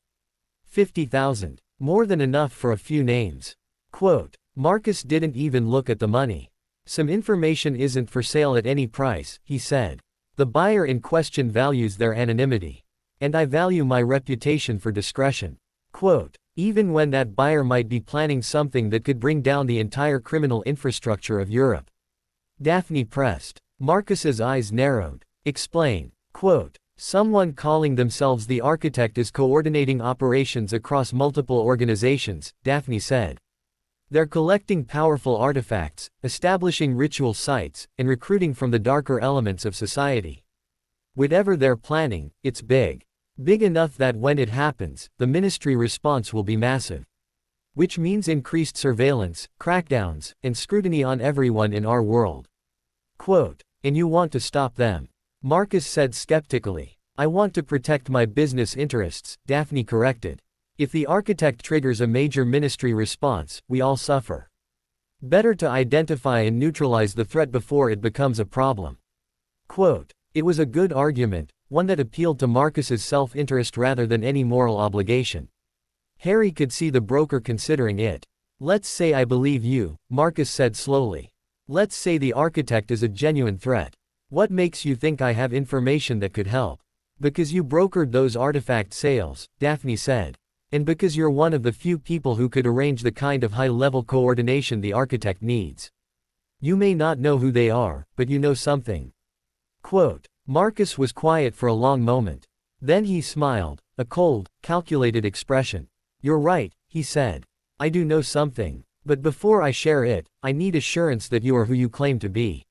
50,000. More than enough for a few names. Quote, Marcus didn't even look at the money. Some information isn't for sale at any price, he said. The buyer in question values their anonymity. And I value my reputation for discretion. Quote, even when that buyer might be planning something that could bring down the entire criminal infrastructure of Europe. Daphne pressed. Marcus's eyes narrowed. Explain. Quote, someone calling themselves the architect is coordinating operations across multiple organizations, Daphne said. They're collecting powerful artifacts, establishing ritual sites, and recruiting from the darker elements of society. Whatever they're planning, it's big. Big enough that when it happens, the ministry response will be massive. Which means increased surveillance, crackdowns, and scrutiny on everyone in our world. Quote, and you want to stop them? Marcus said skeptically. I want to protect my business interests, Daphne corrected. If the architect triggers a major ministry response, we all suffer. Better to identify and neutralize the threat before it becomes a problem. Quote, it was a good argument, one that appealed to Marcus's self-interest rather than any moral obligation. Harry could see the broker considering it. Let's say I believe you, Marcus said slowly. Let's say the architect is a genuine threat. What makes you think I have information that could help? Because you brokered those artifact sales, Daphne said. And because you're one of the few people who could arrange the kind of high-level coordination the architect needs. You may not know who they are, but you know something. Quote, Marcus was quiet for a long moment. Then he smiled, a cold, calculated expression. You're right, he said. I do know something. But before I share it, I need assurance that you are who you claim to be.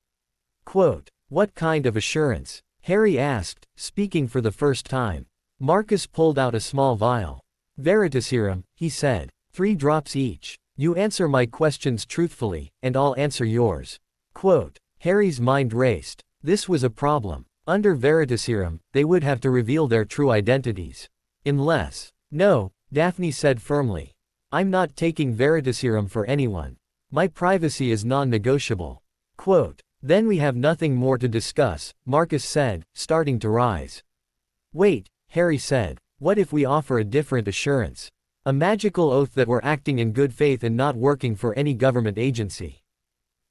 Quote, what kind of assurance? Harry asked, speaking for the first time. Marcus pulled out a small vial. Veritaserum, he said. 3 drops each. You answer my questions truthfully, and I'll answer yours. Quote, Harry's mind raced. This was a problem. Under Veritaserum, they would have to reveal their true identities. Unless. No, Daphne said firmly. I'm not taking Veritaserum for anyone. My privacy is non-negotiable. Quote, then we have nothing more to discuss, Marcus said, starting to rise. Wait, Harry said. What if we offer a different assurance? A magical oath that we're acting in good faith and not working for any government agency.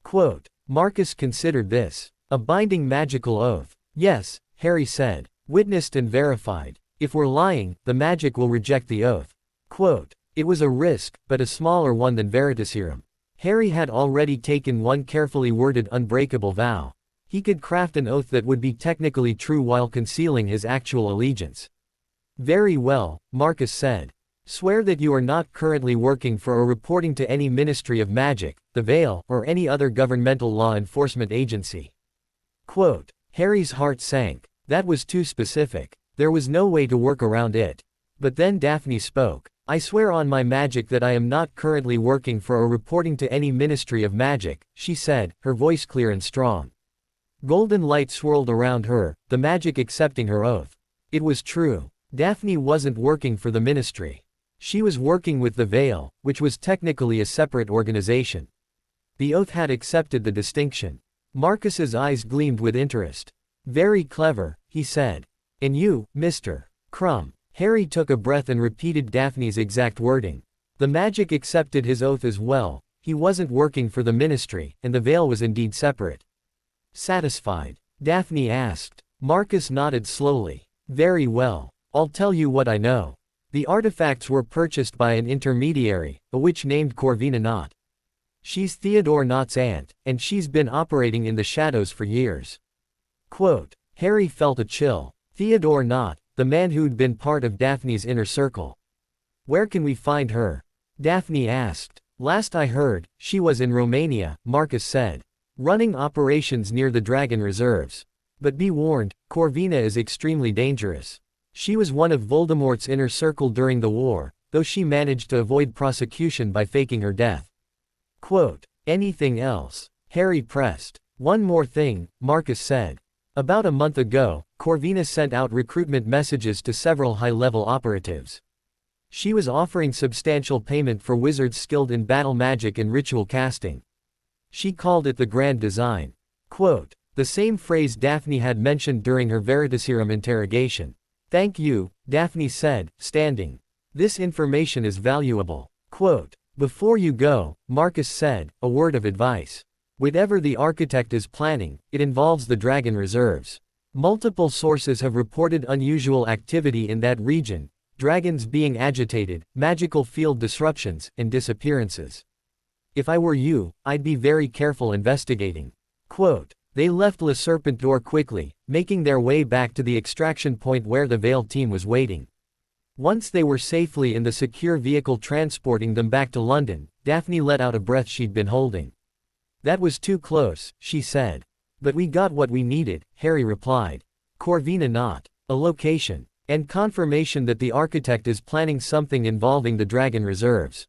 Quote, Marcus considered this. A binding magical oath. Yes, Harry said. Witnessed and verified. If we're lying, the magic will reject the oath. Quote, it was a risk, but a smaller one than Veritaserum. Harry had already taken one carefully worded unbreakable vow. He could craft an oath that would be technically true while concealing his actual allegiance. Very well, Marcus said. Swear that you are not currently working for or reporting to any Ministry of Magic, the Veil, or any other governmental law enforcement agency. Quote, Harry's heart sank. That was too specific. There was no way to work around it. But then Daphne spoke. I swear on my magic that I am not currently working for or reporting to any Ministry of Magic, she said, her voice clear and strong. Golden light swirled around her, the magic accepting her oath. It was true. Daphne wasn't working for the ministry. She was working with the Veil, which was technically a separate organization. The oath had accepted the distinction. Marcus's eyes gleamed with interest. Very clever, he said. And you, Mr. Crumb. Harry took a breath and repeated Daphne's exact wording. The magic accepted his oath as well. He wasn't working for the ministry, and the Veil was indeed separate. Satisfied? Daphne asked. Marcus nodded slowly. Very well. I'll tell you what I know. The artifacts were purchased by an intermediary, a witch named Corvina Knott. She's Theodore Knott's aunt, and she's been operating in the shadows for years. Quote, Harry felt a chill. Theodore Knott, the man who'd been part of Daphne's inner circle. Where can we find her? Daphne asked. Last I heard, she was in Romania, Marcus said. Running operations near the Dragon Reserves. But be warned, Corvina is extremely dangerous. She was one of Voldemort's inner circle during the war, though she managed to avoid prosecution by faking her death. Quote, anything else? Harry pressed. One more thing, Marcus said. About a month ago, Corvina sent out recruitment messages to several high-level operatives. She was offering substantial payment for wizards skilled in battle magic and ritual casting. She called it the Grand Design. Quote, the same phrase Daphne had mentioned during her Veritaserum interrogation. Thank you, Daphne said, standing. This information is valuable. Quote, before you go, Marcus said, a word of advice. Whatever the architect is planning, it involves the Dragon Reserves. Multiple sources have reported unusual activity in that region, dragons being agitated, magical field disruptions, and disappearances. If I were you, I'd be very careful investigating. Quote, they left Le Serpent Door quickly, making their way back to the extraction point where the Veil team was waiting. Once they were safely in the secure vehicle transporting them back to London, Daphne let out a breath she'd been holding. That was too close, she said. But we got what we needed, Harry replied. Corvina not. A location. And confirmation that the architect is planning something involving the Dragon Reserves.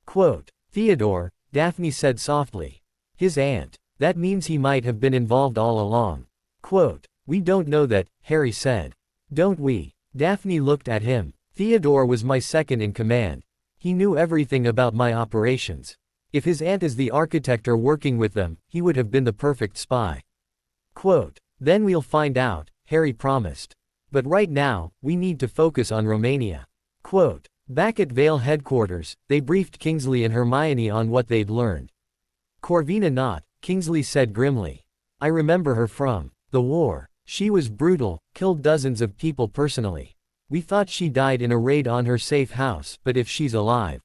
Quote, Theodore, Daphne said softly. His aunt. That means he might have been involved all along. Quote, we don't know that, Harry said. Don't we? Daphne looked at him. Theodore was my second in command. He knew everything about my operations. If his aunt is the architect or working with them, he would have been the perfect spy. Quote, then we'll find out, Harry promised. But right now, we need to focus on Romania. Quote, back at Vale headquarters, they briefed Kingsley and Hermione on what they'd learned. Corvina not, Kingsley said grimly. I remember her from the war. She was brutal, killed dozens of people personally. We thought she died in a raid on her safe house, but if she's alive.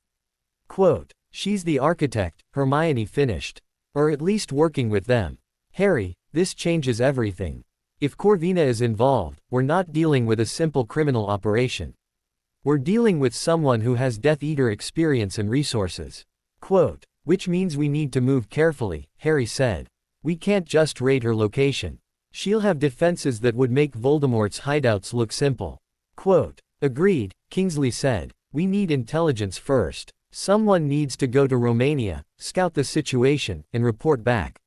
Quote, she's the architect, Hermione finished. Or at least working with them. Harry, this changes everything. If Corvina is involved, we're not dealing with a simple criminal operation. We're dealing with someone who has Death Eater experience and resources. Quote, which means we need to move carefully, Harry said. We can't just raid her location. She'll have defenses that would make Voldemort's hideouts look simple. Quote, agreed, Kingsley said. We need intelligence first. Someone needs to go to Romania, scout the situation, and report back.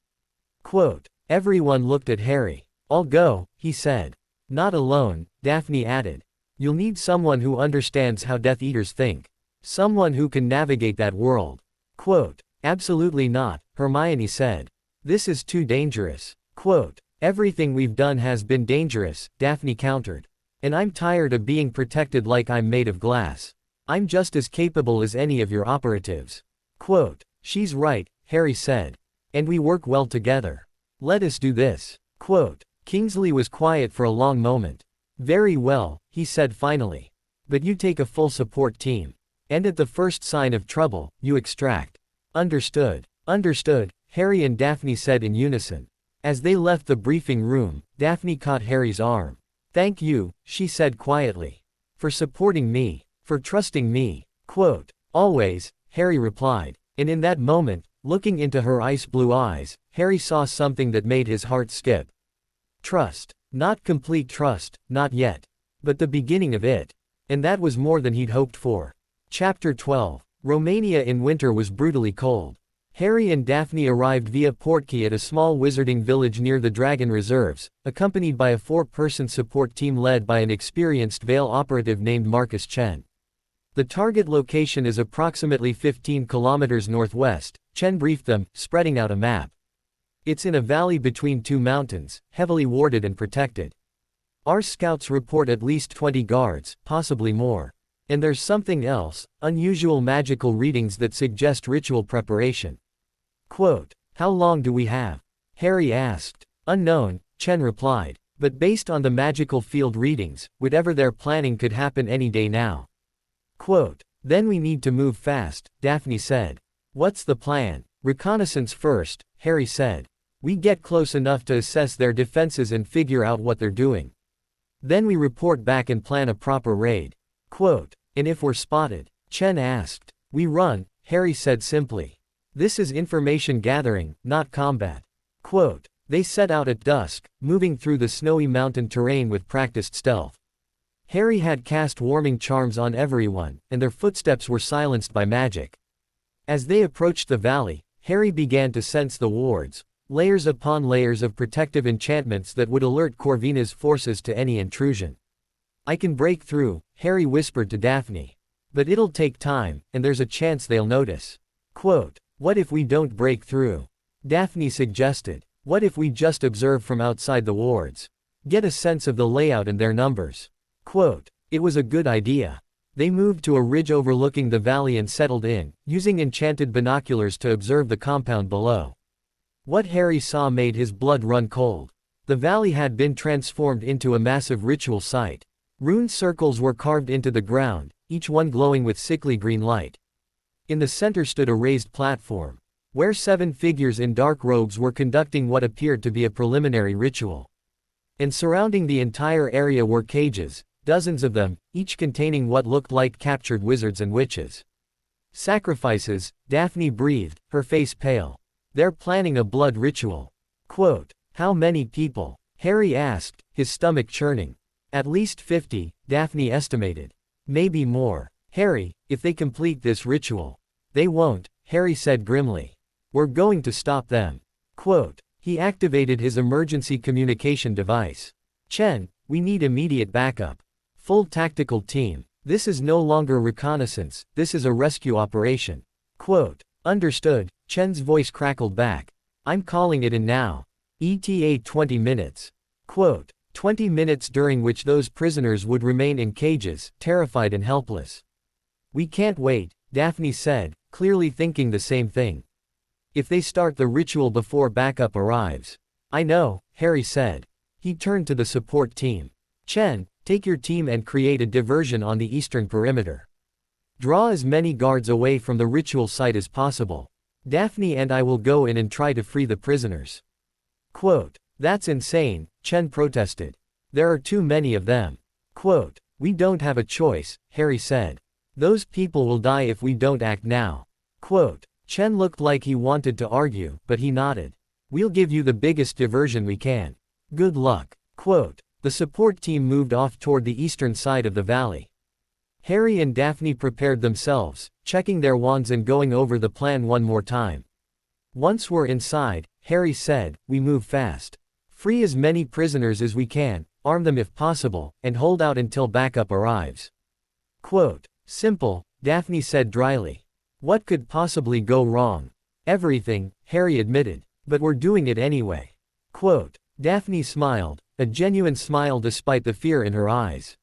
Quote, everyone looked at Harry. I'll go, he said. Not alone, Daphne added. You'll need someone who understands how Death Eaters think. Someone who can navigate that world. Quote, absolutely not, Hermione said. This is too dangerous. Quote, everything we've done has been dangerous, Daphne countered. And I'm tired of being protected like I'm made of glass. I'm just as capable as any of your operatives. Quote, she's right, Harry said. And we work well together. Let us do this. Quote, Kingsley was quiet for a long moment. Very well, he said finally. But you take a full support team. And at the first sign of trouble, you extract. Understood. Understood, Harry and Daphne said in unison. As they left the briefing room, Daphne caught Harry's arm. Thank you, she said quietly. For supporting me. For trusting me. Quote, always, Harry replied. And in that moment, looking into her ice blue eyes, Harry saw something that made his heart skip. Trust. Not complete trust, not yet. But the beginning of it. And that was more than he'd hoped for. Chapter 12. Romania in winter was brutally cold. Harry and Daphne arrived via portkey at a small wizarding village near the Dragon Reserves, accompanied by a 4-person support team led by an experienced Vale operative named Marcus Chen. The target location is approximately 15 kilometers northwest, Chen briefed them, spreading out a map. It's in a valley between 2 mountains, heavily warded and protected. Our scouts report at least 20 guards, possibly more. And there's something else, unusual magical readings that suggest ritual preparation. Quote, how long do we have? Harry asked. Unknown, Chen replied. But based on the magical field readings, whatever they're planning could happen any day now. Quote, then we need to move fast, Daphne said. What's the plan? Reconnaissance first, Harry said. We get close enough to assess their defenses and figure out what they're doing. Then we report back and plan a proper raid. Quote, and if we're spotted? Chen asked. We run, Harry said simply. This is information gathering, not combat. Quote, they set out at dusk, moving through the snowy mountain terrain with practiced stealth. Harry had cast warming charms on everyone, and their footsteps were silenced by magic. As they approached the valley, Harry began to sense the wards, layers upon layers of protective enchantments that would alert Corvina's forces to any intrusion. I can break through, Harry whispered to Daphne. But it'll take time, and there's a chance they'll notice. Quote, what if we don't break through? Daphne suggested. What if we just observe from outside the wards? Get a sense of the layout and their numbers. Quote, it was a good idea. They moved to a ridge overlooking the valley and settled in, using enchanted binoculars to observe the compound below. What Harry saw made his blood run cold. The valley had been transformed into a massive ritual site. Rune circles were carved into the ground, each one glowing with sickly green light. In the center stood a raised platform, where 7 figures in dark robes were conducting what appeared to be a preliminary ritual. And surrounding the entire area were cages, dozens of them, each containing what looked like captured wizards and witches. Sacrifices, Daphne breathed, her face pale. They're planning a blood ritual. Quote, how many people? Harry asked, his stomach churning. At least 50, Daphne estimated. Maybe more. Harry, if they complete this ritual. They won't, Harry said grimly. We're going to stop them. Quote, he activated his emergency communication device. Chen, we need immediate backup. Full tactical team. This is no longer reconnaissance, this is a rescue operation. Quote, understood, Chen's voice crackled back. I'm calling it in now. ETA 20 minutes. Quote, 20 minutes during which those prisoners would remain in cages, terrified and helpless. We can't wait, Daphne said, clearly thinking the same thing. If they start the ritual before backup arrives. I know, Harry said. He turned to the support team. Chen, take your team and create a diversion on the eastern perimeter. Draw as many guards away from the ritual site as possible. Daphne and I will go in and try to free the prisoners. Quote, that's insane, Chen protested. There are too many of them. Quote, we don't have a choice, Harry said. Those people will die if we don't act now. Quote, Chen looked like he wanted to argue, but he nodded. We'll give you the biggest diversion we can. Good luck. Quote, the support team moved off toward the eastern side of the valley. Harry and Daphne prepared themselves, checking their wands and going over the plan one more time. Once we're inside, Harry said, we move fast. Free as many prisoners as we can, arm them if possible, and hold out until backup arrives. Quote, simple, Daphne said dryly. What could possibly go wrong? Everything, Harry admitted. But we're doing it anyway. Quote, Daphne smiled, a genuine smile despite the fear in her eyes.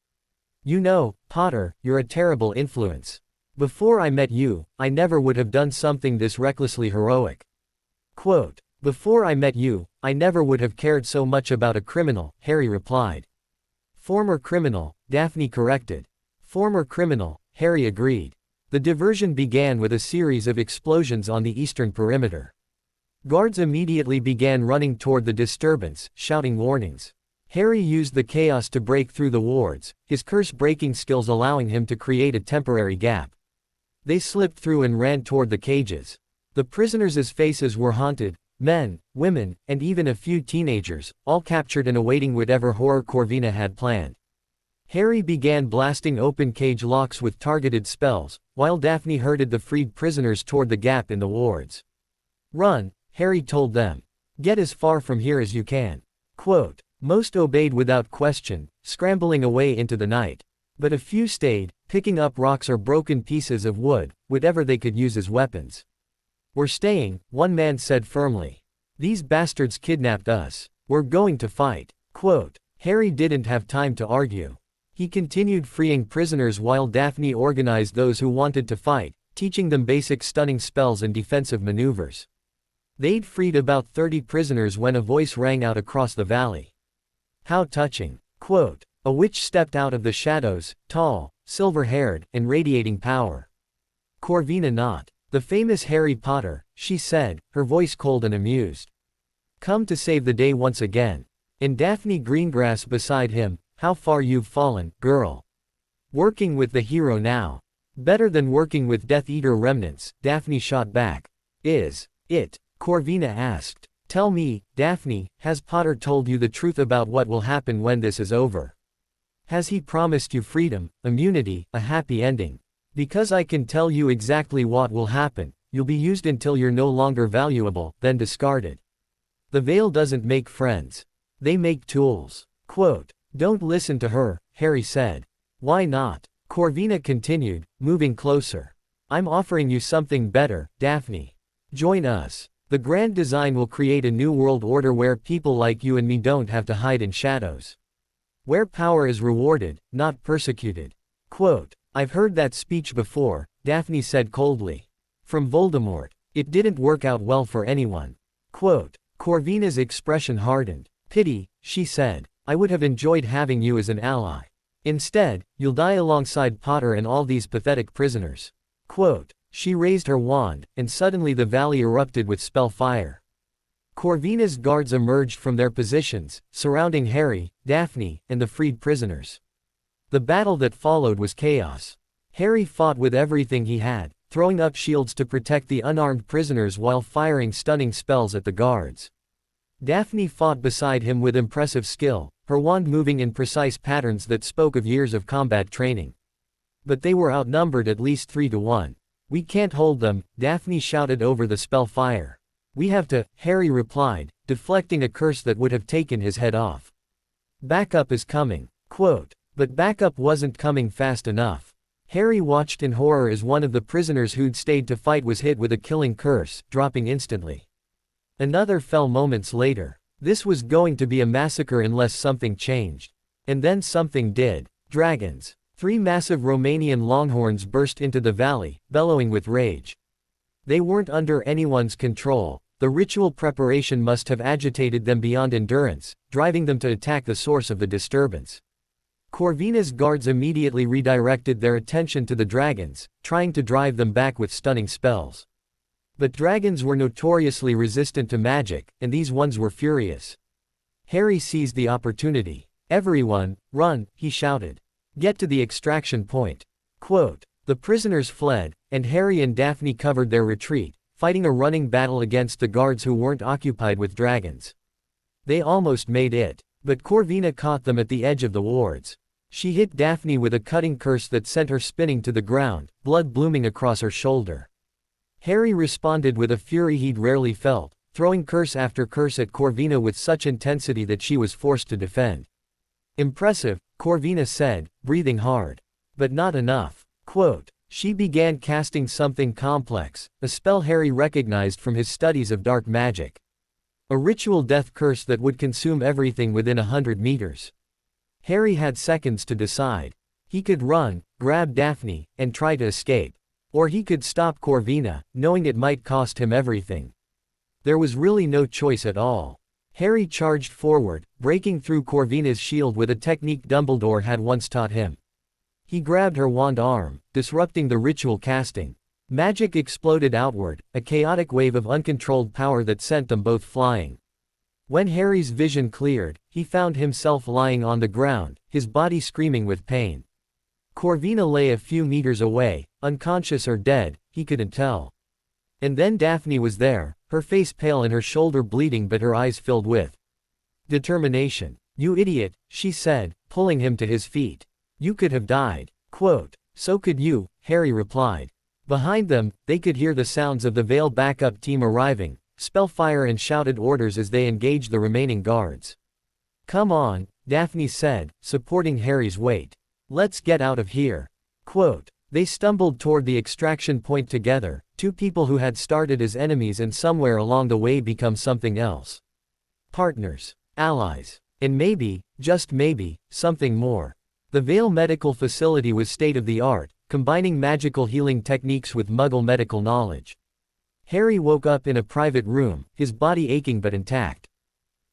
You know, Potter, you're a terrible influence. Before I met you, I never would have done something this recklessly heroic. Quote, before I met you, I never would have cared so much about a criminal, Harry replied. Former criminal, Daphne corrected. Former criminal, Harry agreed. The diversion began with a series of explosions on the eastern perimeter. Guards immediately began running toward the disturbance, shouting warnings. Harry used the chaos to break through the wards, his curse-breaking skills allowing him to create a temporary gap. They slipped through and ran toward the cages. The prisoners' faces were haunted, men, women, and even a few teenagers, all captured and awaiting whatever horror Corvina had planned. Harry began blasting open cage locks with targeted spells, while Daphne herded the freed prisoners toward the gap in the wards. Run, Harry told them. Get as far from here as you can. Quote, most obeyed without question, scrambling away into the night. But a few stayed, picking up rocks or broken pieces of wood, whatever they could use as weapons. We're staying, one man said firmly. These bastards kidnapped us. We're going to fight. Quote, Harry didn't have time to argue. He continued freeing prisoners while Daphne organized those who wanted to fight, teaching them basic stunning spells and defensive maneuvers. They'd freed about 30 prisoners when a voice rang out across the valley. How touching. Quote, a witch stepped out of the shadows, tall, silver-haired, and radiating power. Corvina not. The famous Harry Potter, she said, her voice cold and amused. Come to save the day once again. And Daphne Greengrass beside him, how far you've fallen, girl. Working with the hero now. Better than working with Death Eater remnants, Daphne shot back. Is it? Corvina asked. Tell me, Daphne, has Potter told you the truth about what will happen when this is over? Has he promised you freedom, immunity, a happy ending? Because I can tell you exactly what will happen. You'll be used until you're no longer valuable, then discarded. The Veil doesn't make friends. They make tools. Quote, don't listen to her, Harry said. Why not? Corvina continued, moving closer. I'm offering you something better, Daphne. Join us. The grand design will create a new world order where people like you and me don't have to hide in shadows. Where power is rewarded, not persecuted. Quote, I've heard that speech before, Daphne said coldly. From Voldemort. It didn't work out well for anyone. Quote, Corvina's expression hardened. Pity, she said. I would have enjoyed having you as an ally. Instead, you'll die alongside Potter and all these pathetic prisoners. Quote, she raised her wand, and suddenly the valley erupted with spell fire. Corvina's guards emerged from their positions, surrounding Harry, Daphne, and the freed prisoners. The battle that followed was chaos. Harry fought with everything he had, throwing up shields to protect the unarmed prisoners while firing stunning spells at the guards. Daphne fought beside him with impressive skill, her wand moving in precise patterns that spoke of years of combat training. But they were outnumbered at least 3-1. We can't hold them, Daphne shouted over the spell fire. We have to, Harry replied, deflecting a curse that would have taken his head off. Backup is coming. Quote, but backup wasn't coming fast enough. Harry watched in horror as one of the prisoners who'd stayed to fight was hit with a killing curse, dropping instantly. Another fell moments later. This was going to be a massacre unless something changed. And then something did. Dragons. 3 massive Romanian longhorns burst into the valley, bellowing with rage. They weren't under anyone's control. The ritual preparation must have agitated them beyond endurance, driving them to attack the source of the disturbance. Corvina's guards immediately redirected their attention to the dragons, trying to drive them back with stunning spells. But dragons were notoriously resistant to magic, and these ones were furious. Harry seized the opportunity. Everyone, run, he shouted. Get to the extraction point. Quote, the prisoners fled, and Harry and Daphne covered their retreat, fighting a running battle against the guards who weren't occupied with dragons. They almost made it, but Corvina caught them at the edge of the wards. She hit Daphne with a cutting curse that sent her spinning to the ground, blood blooming across her shoulder. Harry responded with a fury he'd rarely felt, throwing curse after curse at Corvina with such intensity that she was forced to defend. Impressive, Corvina said, breathing hard. But not enough. Quote, she began casting something complex, a spell Harry recognized from his studies of dark magic. A ritual death curse that would consume everything within 100 meters. Harry had seconds to decide. He could run, grab Daphne, and try to escape. Or he could stop Corvina, knowing it might cost him everything. There was really no choice at all. Harry charged forward, breaking through Corvina's shield with a technique Dumbledore had once taught him. He grabbed her wand arm, disrupting the ritual casting. Magic exploded outward, a chaotic wave of uncontrolled power that sent them both flying. When Harry's vision cleared, he found himself lying on the ground, his body screaming with pain. Corvina lay a few meters away, unconscious or dead, he couldn't tell. And then Daphne was there, her face pale and her shoulder bleeding but her eyes filled with determination. You idiot, she said, pulling him to his feet. You could have died. Quote, so could you, Harry replied. Behind them, they could hear the sounds of the Veil backup team arriving, spellfire and shouted orders as they engaged the remaining guards. Come on, Daphne said, supporting Harry's weight. Let's get out of here. Quote, they stumbled toward the extraction point together, 2 people who had started as enemies and somewhere along the way become something else. Partners, allies, and maybe, just maybe, something more. The Veil Medical Facility was state-of-the-art, combining magical healing techniques with Muggle medical knowledge. Harry woke up in a private room, his body aching but intact.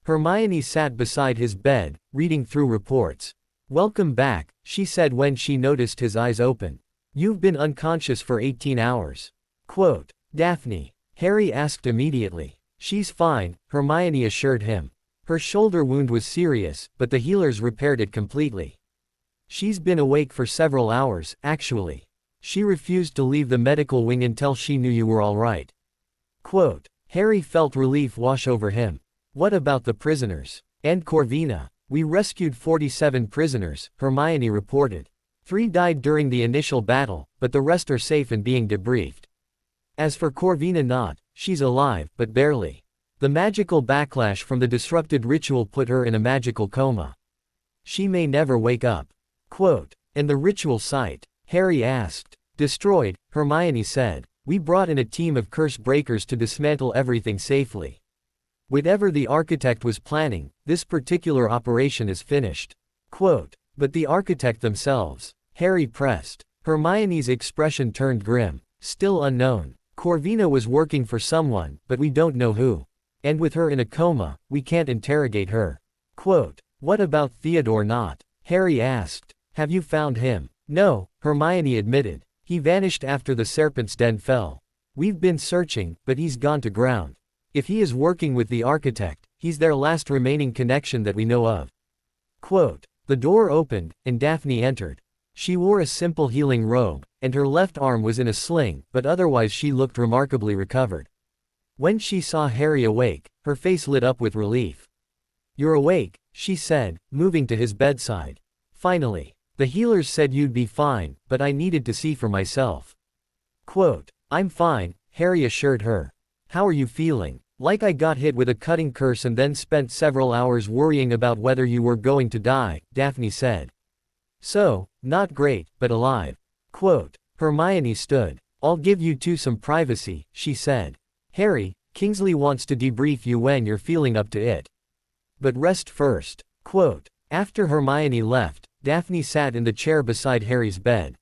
Hermione sat beside his bed, reading through reports. Welcome back, she said when she noticed his eyes open. You've been unconscious for 18 hours. Quote, Daphne. Harry asked immediately. She's fine, Hermione assured him. Her shoulder wound was serious, but the healers repaired it completely. She's been awake for several hours, actually. She refused to leave the medical wing until she knew you were all right. Quote. Harry felt relief wash over him. What about the prisoners? And Corvina? We rescued 47 prisoners, Hermione reported. 3 died during the initial battle, but the rest are safe and being debriefed. As for Corvina, she's alive, but barely. The magical backlash from the disrupted ritual put her in a magical coma. She may never wake up. Quote. And the ritual site? Harry asked. Destroyed, Hermione said. We brought in a team of curse breakers to dismantle everything safely. Whatever the architect was planning, this particular operation is finished. Quote. But the architect themselves? Harry pressed. Hermione's expression turned grim. Still unknown. Corvina was working for someone, but we don't know who. And with her in a coma, we can't interrogate her. Quote. What about Theodore Nott? Harry asked. Have you found him? No, Hermione admitted. He vanished after the Serpent's Den fell. We've been searching, but he's gone to ground. If he is working with the architect, he's their last remaining connection that we know of. Quote. The door opened, and Daphne entered. She wore a simple healing robe, and her left arm was in a sling, but otherwise she looked remarkably recovered. When she saw Harry awake, her face lit up with relief. You're awake, she said, moving to his bedside. Finally. The healers said you'd be fine, but I needed to see for myself. Quote. I'm fine, Harry assured her. How are you feeling? Like I got hit with a cutting curse and then spent several hours worrying about whether you were going to die, Daphne said. So, not great, but alive. Quote. Hermione stood. I'll give you two some privacy, she said. Harry, Kingsley wants to debrief you when you're feeling up to it. But rest first. Quote. After Hermione left, Daphne sat in the chair beside Harry's bed.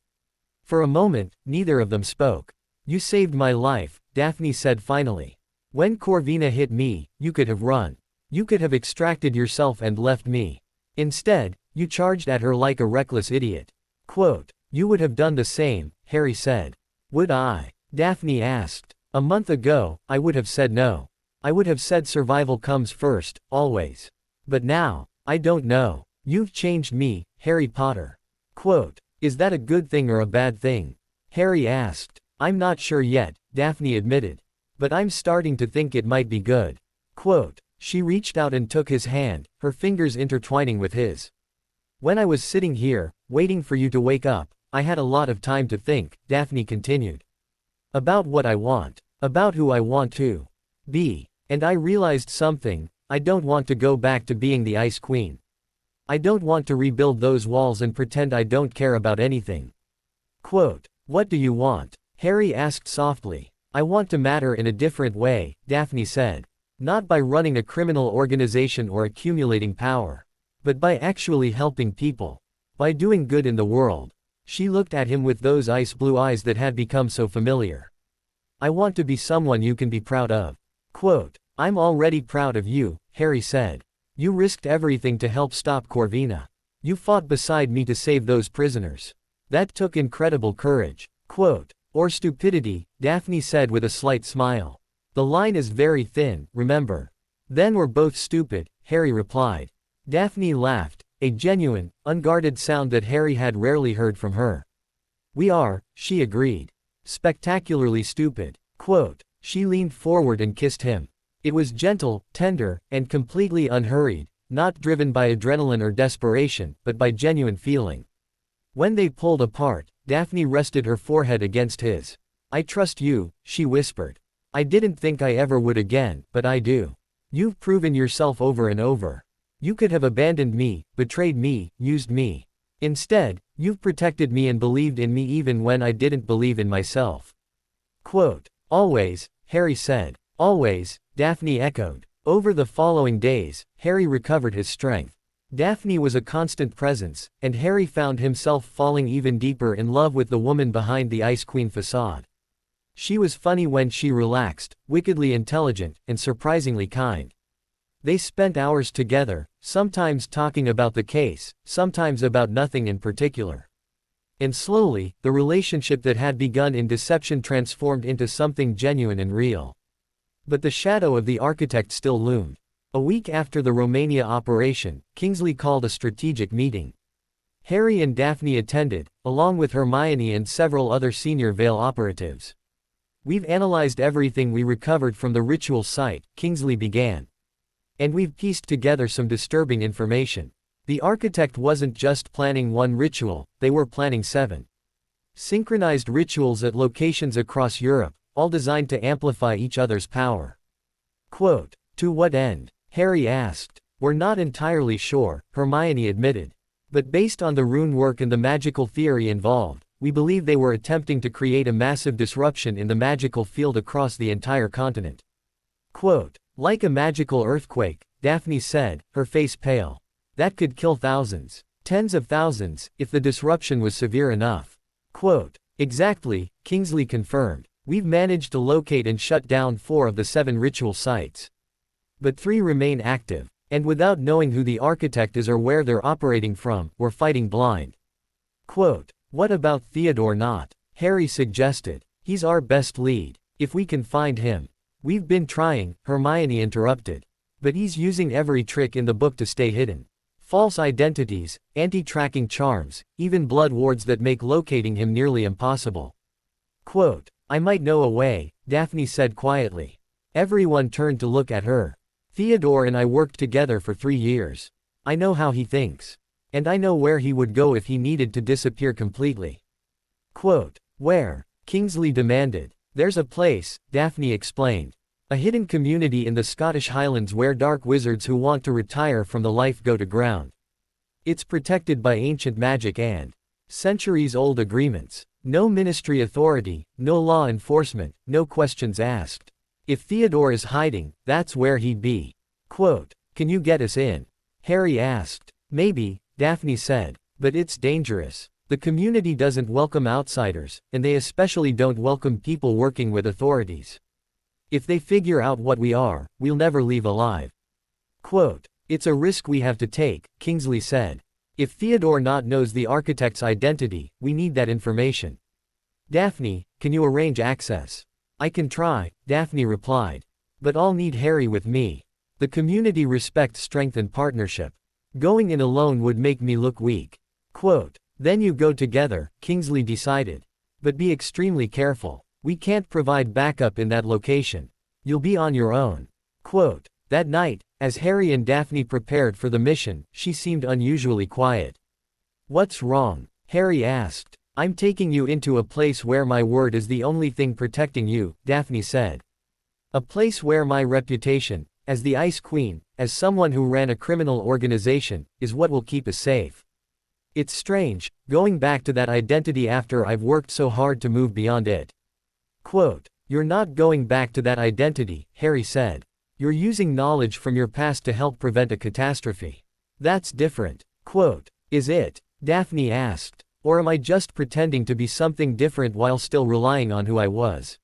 For a moment, neither of them spoke. You saved my life, Daphne said finally. When Corvina hit me, you could have run. You could have extracted yourself and left me. Instead, you charged at her like a reckless idiot. Quote. You would have done the same, Harry said. Would I? Daphne asked. A month ago, I would have said no. I would have said survival comes first, always. But now, I don't know. You've changed me, Harry Potter. Quote. Is that a good thing or a bad thing? Harry asked. I'm not sure yet, Daphne admitted. But I'm starting to think it might be good. Quote. She reached out and took his hand, her fingers intertwining with his. When I was sitting here, waiting for you to wake up, I had a lot of time to think, Daphne continued. About what I want. About who I want to be. And I realized something. I don't want to go back to being the Ice Queen. I don't want to rebuild those walls and pretend I don't care about anything. Quote. What do you want? Harry asked softly. I want to matter in a different way, Daphne said. Not by running a criminal organization or accumulating power. But by actually helping people. By doing good in the world. She looked at him with those ice blue eyes that had become so familiar. I want to be someone you can be proud of. Quote. I'm already proud of you, Harry said. You risked everything to help stop Corvina. You fought beside me to save those prisoners. That took incredible courage. Quote. Or stupidity, Daphne said with a slight smile. The line is very thin, remember. Then we're both stupid, Harry replied. Daphne laughed, a genuine, unguarded sound that Harry had rarely heard from her. We are, she agreed. Spectacularly stupid. Quote. She leaned forward and kissed him. It was gentle, tender, and completely unhurried, not driven by adrenaline or desperation, but by genuine feeling. When they pulled apart, Daphne rested her forehead against his. I trust you, she whispered. I didn't think I ever would again, but I do. You've proven yourself over and over. You could have abandoned me, betrayed me, used me. Instead, you've protected me and believed in me even when I didn't believe in myself. Quote. Always, Harry said. Always, Daphne echoed. Over the following days, Harry recovered his strength. Daphne was a constant presence, and Harry found himself falling even deeper in love with the woman behind the Ice Queen facade. She was funny when she relaxed, wickedly intelligent, and surprisingly kind. They spent hours together, sometimes talking about the case, sometimes about nothing in particular. And slowly, the relationship that had begun in deception transformed into something genuine and real. But the shadow of the architect still loomed. A week after the Romania operation, Kingsley called a strategic meeting. Harry and Daphne attended, along with Hermione and several other senior Veil operatives. We've analyzed everything we recovered from the ritual site, Kingsley began. And we've pieced together some disturbing information. The architect wasn't just planning one ritual, they were planning 7 synchronized rituals at locations across Europe, all designed to amplify each other's power. Quote, "To what end?" Harry asked. "We're not entirely sure," Hermione admitted. "But based on the rune work and the magical theory involved, we believe they were attempting to create a massive disruption in the magical field across the entire continent." Quote, "Like a magical earthquake," Daphne said, her face pale. "That could kill thousands. Tens of thousands, if the disruption was severe enough." Quote, "Exactly," Kingsley confirmed. "We've managed to locate and shut down 4 of the 7 ritual sites. But 3 remain active. And without knowing who the architect is or where they're operating from, we're fighting blind." Quote, "What about Theodore Nott?" Harry suggested. "He's our best lead. If we can find him." "We've been trying," Hermione interrupted. "But he's using every trick in the book to stay hidden. False identities, anti-tracking charms, even blood wards that make locating him nearly impossible." Quote, "I might know a way," Daphne said quietly. Everyone turned to look at her. "Theodore and I worked together for 3 years. I know how he thinks. And I know where he would go if he needed to disappear completely." Quote, "Where?" Kingsley demanded. "There's a place," Daphne explained. "A hidden community in the Scottish Highlands where dark wizards who want to retire from the life go to ground. It's protected by ancient magic and centuries-old agreements. No ministry authority, no law enforcement, no questions asked. If Theodore is hiding, that's where he'd be." Quote, "Can you get us in?" Harry asked. "Maybe," Daphne said. "But it's dangerous. The community doesn't welcome outsiders, and they especially don't welcome people working with authorities. If they figure out what we are, we'll never leave alive." Quote, "It's a risk we have to take," Kingsley said. "If Theodore Nott knows the architect's identity, we need that information." "Daphne, can you arrange access?" "I can try," Daphne replied. "But I'll need Harry with me. The community respects strength and partnership. Going in alone would make me look weak." Quote, "Then you go together," Kingsley decided. "But be extremely careful. We can't provide backup in that location. You'll be on your own." Quote, "That night, as Harry and Daphne prepared for the mission, she seemed unusually quiet. "What's wrong?" Harry asked. "I'm taking you into a place where my word is the only thing protecting you," Daphne said. "A place where my reputation, as the Ice Queen, as someone who ran a criminal organization, is what will keep us safe. It's strange, going back to that identity after I've worked so hard to move beyond it." Quote, "You're not going back to that identity," Harry said. "You're using knowledge from your past to help prevent a catastrophe. That's different." Quote, "Is it?" Daphne asked. "Or am I just pretending to be something different while still relying on who I was?"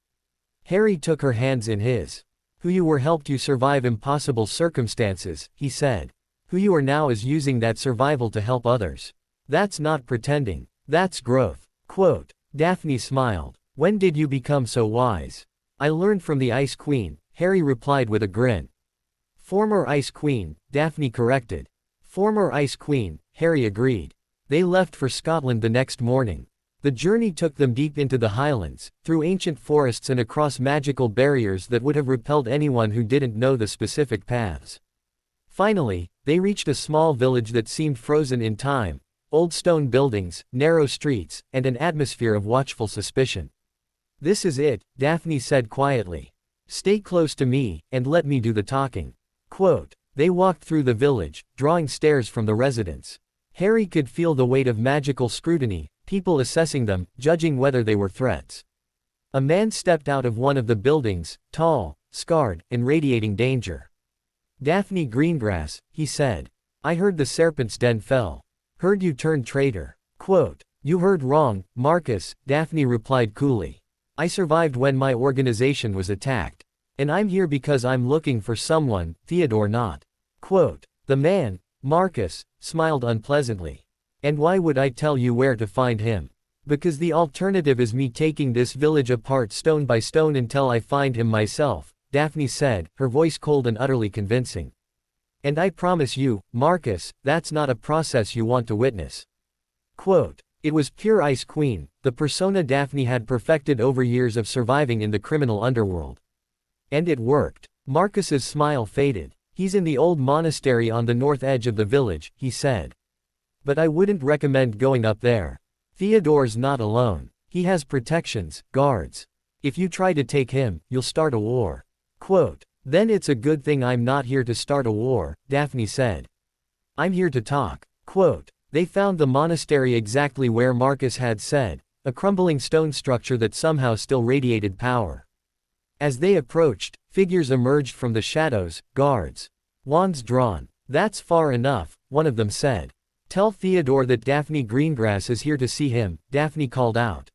Harry took her hands in his. "Who you were helped you survive impossible circumstances," he said. "Who you are now is using that survival to help others. That's not pretending. That's growth." Quote, Daphne smiled. "When did you become so wise?" "I learned from the Ice Queen," Harry replied with a grin. "Former Ice Queen," Daphne corrected. "Former Ice Queen," Harry agreed. They left for Scotland the next morning. The journey took them deep into the Highlands, through ancient forests and across magical barriers that would have repelled anyone who didn't know the specific paths. Finally, they reached a small village that seemed frozen in time, old stone buildings, narrow streets, and an atmosphere of watchful suspicion. "This is it," Daphne said quietly. "Stay close to me, and let me do the talking." Quote, they walked through the village, drawing stares from the residents. Harry could feel the weight of magical scrutiny, people assessing them, judging whether they were threats. A man stepped out of one of the buildings, tall, scarred, and radiating danger. "Daphne Greengrass," he said. "I heard the Serpent's Den fell. Heard you turned traitor." Quote, "You heard wrong, Marcus," Daphne replied coolly. "I survived when my organization was attacked. And I'm here because I'm looking for someone, Theodore Nott." Quote, the man, Marcus, smiled unpleasantly. "And why would I tell you where to find him? Because the alternative is me taking this village apart stone by stone until I find him myself," Daphne said, her voice cold and utterly convincing. "And I promise you, Marcus, that's not a process you want to witness." Quote, "It was pure Ice Queen, the persona Daphne had perfected over years of surviving in the criminal underworld. And it worked." Marcus's smile faded. "He's in the old monastery on the north edge of the village," he said. "But I wouldn't recommend going up there. Theodore's not alone. He has protections, guards. If you try to take him, you'll start a war." Quote, "Then it's a good thing I'm not here to start a war," Daphne said. "I'm here to talk." Quote, "They found the monastery exactly where Marcus had said, a crumbling stone structure that somehow still radiated power. As they approached, figures emerged from the shadows, guards. Wands drawn. "That's far enough," one of them said. "Tell Theodore that Daphne Greengrass is here to see him," Daphne called out.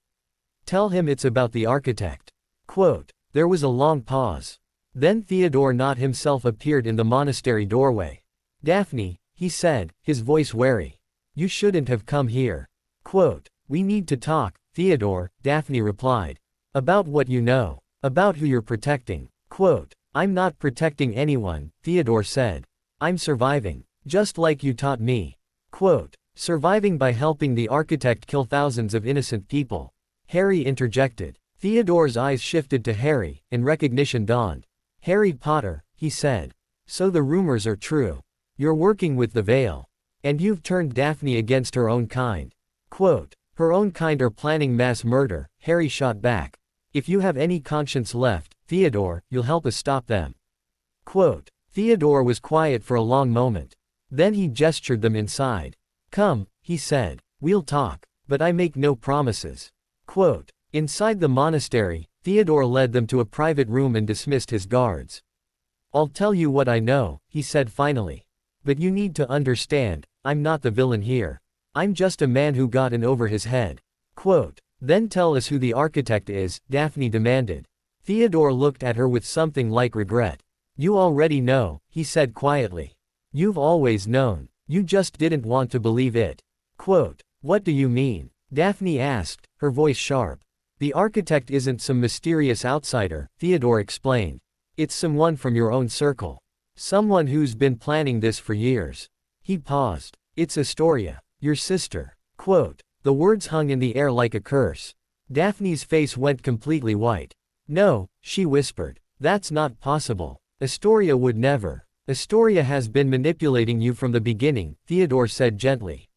"Tell him it's about the architect." Quote, there was a long pause. Then Theodore not himself appeared in the monastery doorway. "Daphne," he said, his voice wary. "You shouldn't have come here." Quote, "We need to talk, Theodore," Daphne replied. "About what you know. About who you're protecting." Quote, "I'm not protecting anyone," Theodore said. "I'm surviving. Just like you taught me." Quote, "Surviving by helping the architect kill thousands of innocent people." Harry interjected. Theodore's eyes shifted to Harry, and recognition dawned. "Harry Potter," he said. "So the rumors are true. You're working with the Veil. And you've turned Daphne against her own kind." Quote, "Her own kind are planning mass murder," Harry shot back. "If you have any conscience left, Theodore, you'll help us stop them." Quote, Theodore was quiet for a long moment. Then he gestured them inside. "Come," he said. "We'll talk. But I make no promises." Quote, inside the monastery, Theodore led them to a private room and dismissed his guards. "I'll tell you what I know," he said finally. "But you need to understand, I'm not the villain here. I'm just a man who got in over his head." Quote, "Then tell us who the architect is," Daphne demanded. Theodore looked at her with something like regret. "You already know," he said quietly. "You've always known. You just didn't want to believe it." Quote, "What do you mean?" Daphne asked, her voice sharp. "The architect isn't some mysterious outsider," Theodore explained. "It's someone from your own circle. Someone who's been planning this for years." He paused. "It's Astoria, your sister." Quote, the words hung in the air like a curse. Daphne's face went completely white. "No," she whispered. "That's not possible. Astoria would never." "Astoria has been manipulating you from the beginning," Theodore said gently.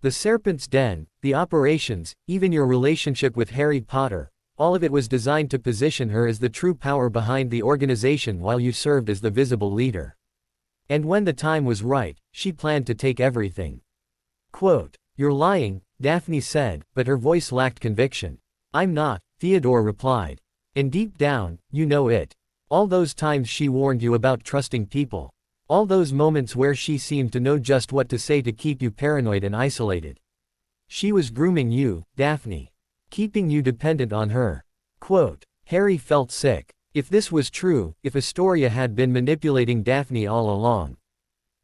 "The Serpent's Den, the operations, even your relationship with Harry Potter, all of it was designed to position her as the true power behind the organization while you served as the visible leader. And when the time was right, she planned to take everything." Quote, "You're lying," Daphne said, but her voice lacked conviction. "I'm not," Theodore replied. "And deep down, you know it. All those times she warned you about trusting people. All those moments where she seemed to know just what to say to keep you paranoid and isolated. She was grooming you, Daphne. Keeping you dependent on her." Quote, Harry felt sick. If this was true, if Astoria had been manipulating Daphne all along.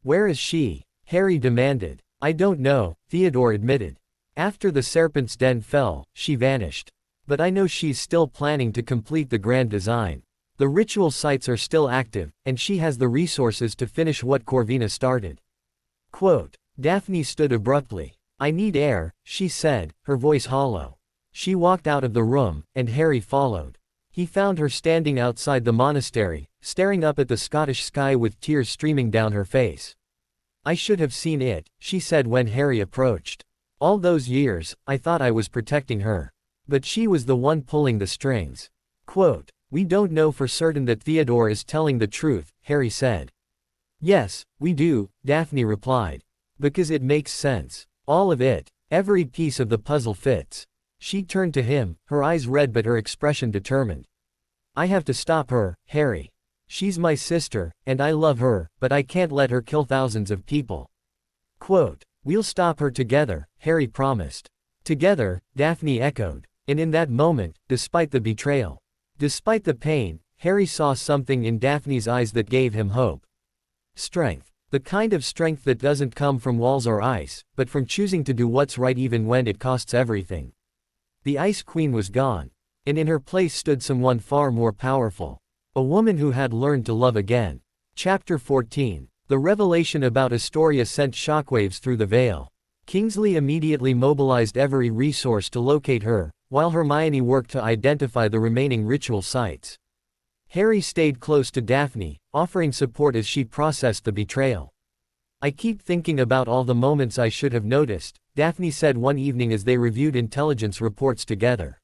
"Where is she?" Harry demanded. "I don't know," Theodore admitted. "After the Serpent's Den fell, she vanished. But I know she's still planning to complete the grand design. The ritual sites are still active, and she has the resources to finish what Corvina started." Quote, Daphne stood abruptly. "I need air," she said, her voice hollow. She walked out of the room, and Harry followed. He found her standing outside the monastery, staring up at the Scottish sky with tears streaming down her face. "I should have seen it," she said when Harry approached. "All those years, I thought I was protecting her. But she was the one pulling the strings." Quote, "We don't know for certain that Theodore is telling the truth," Harry said. "Yes, we do," Daphne replied. "Because it makes sense. All of it. Every piece of the puzzle fits." She turned to him, her eyes red but her expression determined. "I have to stop her, Harry. She's my sister, and I love her, but I can't let her kill thousands of people." Quote, "We'll stop her together," Harry promised. "Together," Daphne echoed. And in that moment, despite the betrayal, despite the pain, Harry saw something in Daphne's eyes that gave him hope. Strength. The kind of strength that doesn't come from walls or ice, but from choosing to do what's right even when it costs everything. The Ice Queen was gone. And in her place stood someone far more powerful. A woman who had learned to love again. Chapter 14. The revelation about Astoria sent shockwaves through the Veil. Kingsley immediately mobilized every resource to locate her, while Hermione worked to identify the remaining ritual sites. Harry stayed close to Daphne, offering support as she processed the betrayal. "I keep thinking about all the moments I should have noticed," Daphne said one evening as they reviewed intelligence reports together.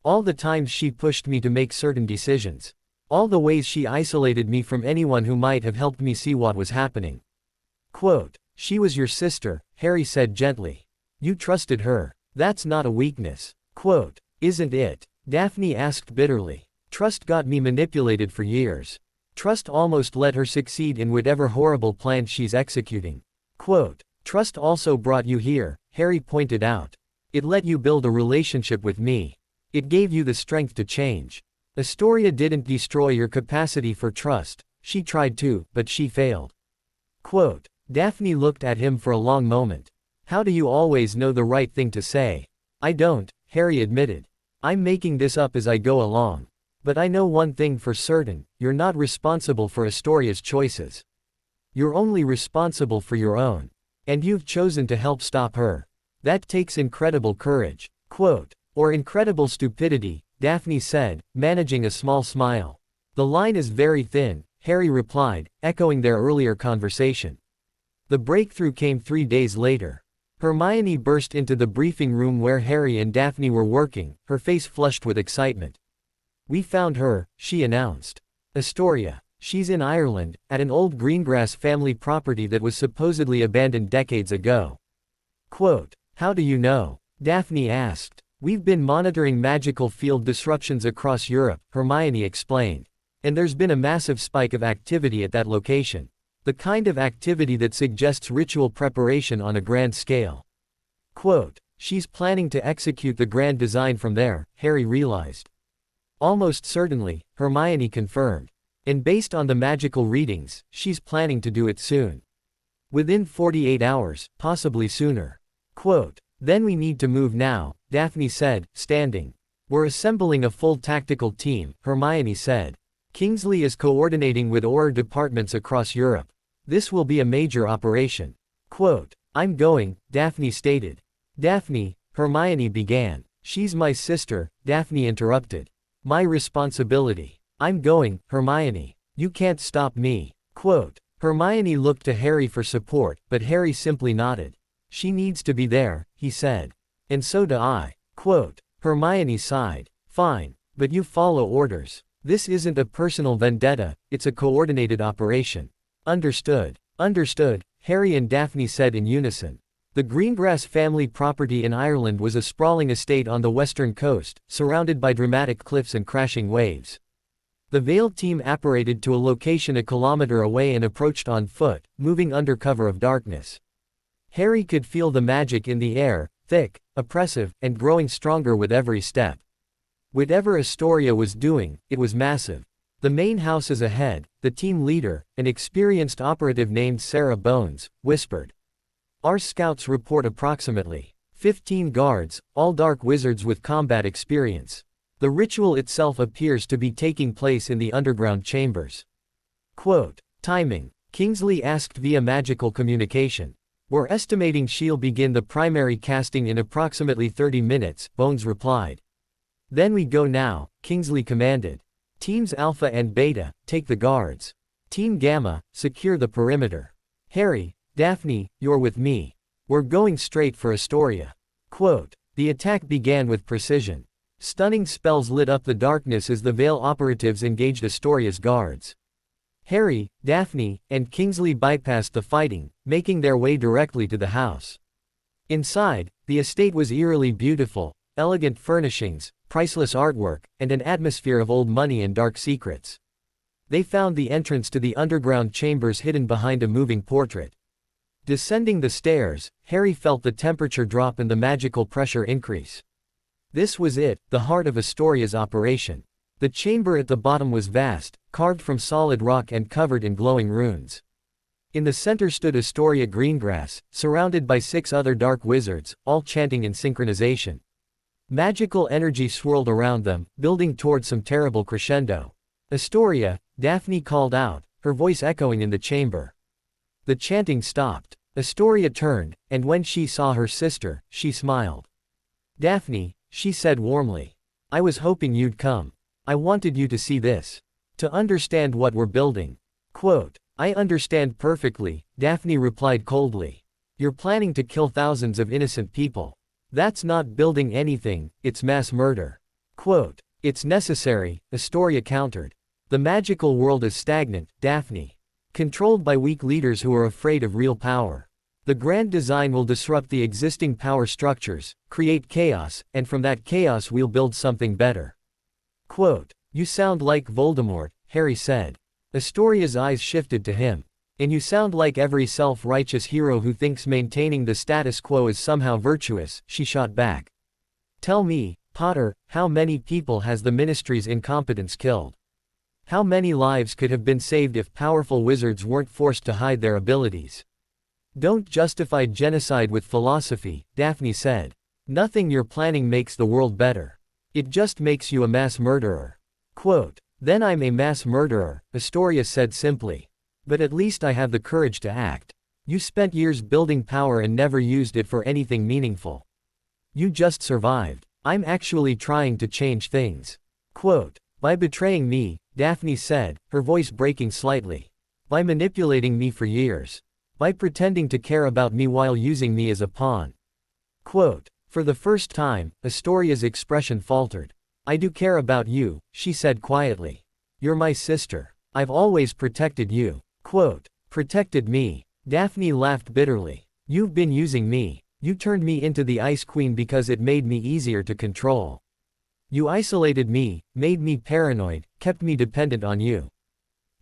"All the times she pushed me to make certain decisions. All the ways she isolated me from anyone who might have helped me see what was happening." Quote, "She was your sister," Harry said gently. "You trusted her. That's not a weakness." Quote, "Isn't it?" Daphne asked bitterly. "Trust got me manipulated for years. Trust almost let her succeed in whatever horrible plan she's executing." Quote, "Trust also brought you here," Harry pointed out. "It let you build a relationship with me. It gave you the strength to change. Astoria didn't destroy your capacity for trust, she tried to, but she failed." Quote, Daphne looked at him for a long moment. "How do you always know the right thing to say?" "I don't," Harry admitted. "I'm making this up as I go along. But I know one thing for certain, you're not responsible for Astoria's choices. You're only responsible for your own. And you've chosen to help stop her. That takes incredible courage." Quote, "Or incredible stupidity," Daphne said, managing a small smile. "The line is very thin," Harry replied, echoing their earlier conversation. The breakthrough came 3 days later. Hermione burst into the briefing room where Harry and Daphne were working, her face flushed with excitement. "We found her," she announced. "Astoria. She's in Ireland, at an old Greengrass family property that was supposedly abandoned decades ago." Quote, "How do you know?" Daphne asked. "We've been monitoring magical field disruptions across Europe," Hermione explained. "And there's been a massive spike of activity at that location. The kind of activity that suggests ritual preparation on a grand scale." Quote, "She's planning to execute the grand design from there," Harry realized. "Almost certainly," Hermione confirmed. "And based on the magical readings, she's planning to do it soon. Within 48 hours, possibly sooner." Quote, "Then we need to move now," Daphne said, standing. "We're assembling a full tactical team," Hermione said. "Kingsley is coordinating with OR departments across Europe. This will be a major operation." Quote, "I'm going," Daphne stated. "Daphne," Hermione began. "She's my sister," Daphne interrupted. "My responsibility. I'm going, Hermione. You can't stop me." Quote, Hermione looked to Harry for support, but Harry simply nodded. "She needs to be there," he said. "And so do I." Quote, Hermione sighed. "Fine. But you follow orders. This isn't a personal vendetta, it's a coordinated operation." "Understood. Understood," Harry and Daphne said in unison. The Greengrass family property in Ireland was a sprawling estate on the western coast, surrounded by dramatic cliffs and crashing waves. The Veil team apparated to a location a kilometer away and approached on foot, moving under cover of darkness. Harry could feel the magic in the air, thick, oppressive, and growing stronger with every step. Whatever Astoria was doing, it was massive. The main house is ahead, the team leader, an experienced operative named Sarah Bones, whispered. "Our scouts report approximately 15 guards, all dark wizards with combat experience. The ritual itself appears to be taking place in the underground chambers." Quote, "Timing," Kingsley asked via magical communication. "We're estimating she'll begin the primary casting in approximately 30 minutes, Bones replied. "Then we go now," Kingsley commanded. "Teams Alpha and Beta, take the guards. Team Gamma, secure the perimeter. Harry, Daphne, you're with me. We're going straight for Astoria." Quote, the attack began with precision. Stunning spells lit up the darkness as the Veil operatives engaged Astoria's guards. Harry, Daphne, and Kingsley bypassed the fighting, making their way directly to the house. Inside, the estate was eerily beautiful, elegant furnishings, priceless artwork, and an atmosphere of old money and dark secrets. They found the entrance to the underground chambers hidden behind a moving portrait. Descending the stairs, Harry felt the temperature drop and the magical pressure increase. This was it, the heart of Astoria's operation. The chamber at the bottom was vast, carved from solid rock and covered in glowing runes. In the center stood Astoria Greengrass, surrounded by 6 other dark wizards, all chanting in synchronization. Magical energy swirled around them, building towards some terrible crescendo. "Astoria," Daphne called out, her voice echoing in the chamber. The chanting stopped. Astoria turned, and when she saw her sister, she smiled. Daphne, she said warmly. I was hoping you'd come. I wanted you to see this. To understand what we're building. Quote, I understand perfectly, Daphne replied coldly. You're planning to kill thousands of innocent people. That's not building anything, it's mass murder. Quote, it's necessary, Astoria countered. The magical world is stagnant, Daphne. Controlled by weak leaders who are afraid of real power. The grand design will disrupt the existing power structures, create chaos, and from that chaos we'll build something better. Quote, you sound like Voldemort, Harry said. Astoria's eyes shifted to him. And you sound like every self-righteous hero who thinks maintaining the status quo is somehow virtuous, she shot back. Tell me, Potter, how many people has the Ministry's incompetence killed? How many lives could have been saved if powerful wizards weren't forced to hide their abilities? Don't justify genocide with philosophy, Daphne said. Nothing you're planning makes the world better. It just makes you a mass murderer. Quote, then I'm a mass murderer, Astoria said simply. But at least I have the courage to act. You spent years building power and never used it for anything meaningful. You just survived. I'm actually trying to change things. Quote, by betraying me, Daphne said, her voice breaking slightly. By manipulating me for years. By pretending to care about me while using me as a pawn. Quote, for the first time, Astoria's expression faltered. I do care about you, she said quietly. You're my sister. I've always protected you. Quote, protected me. Daphne laughed bitterly. You've been using me. You turned me into the Ice Queen because it made me easier to control. You isolated me, made me paranoid, kept me dependent on you.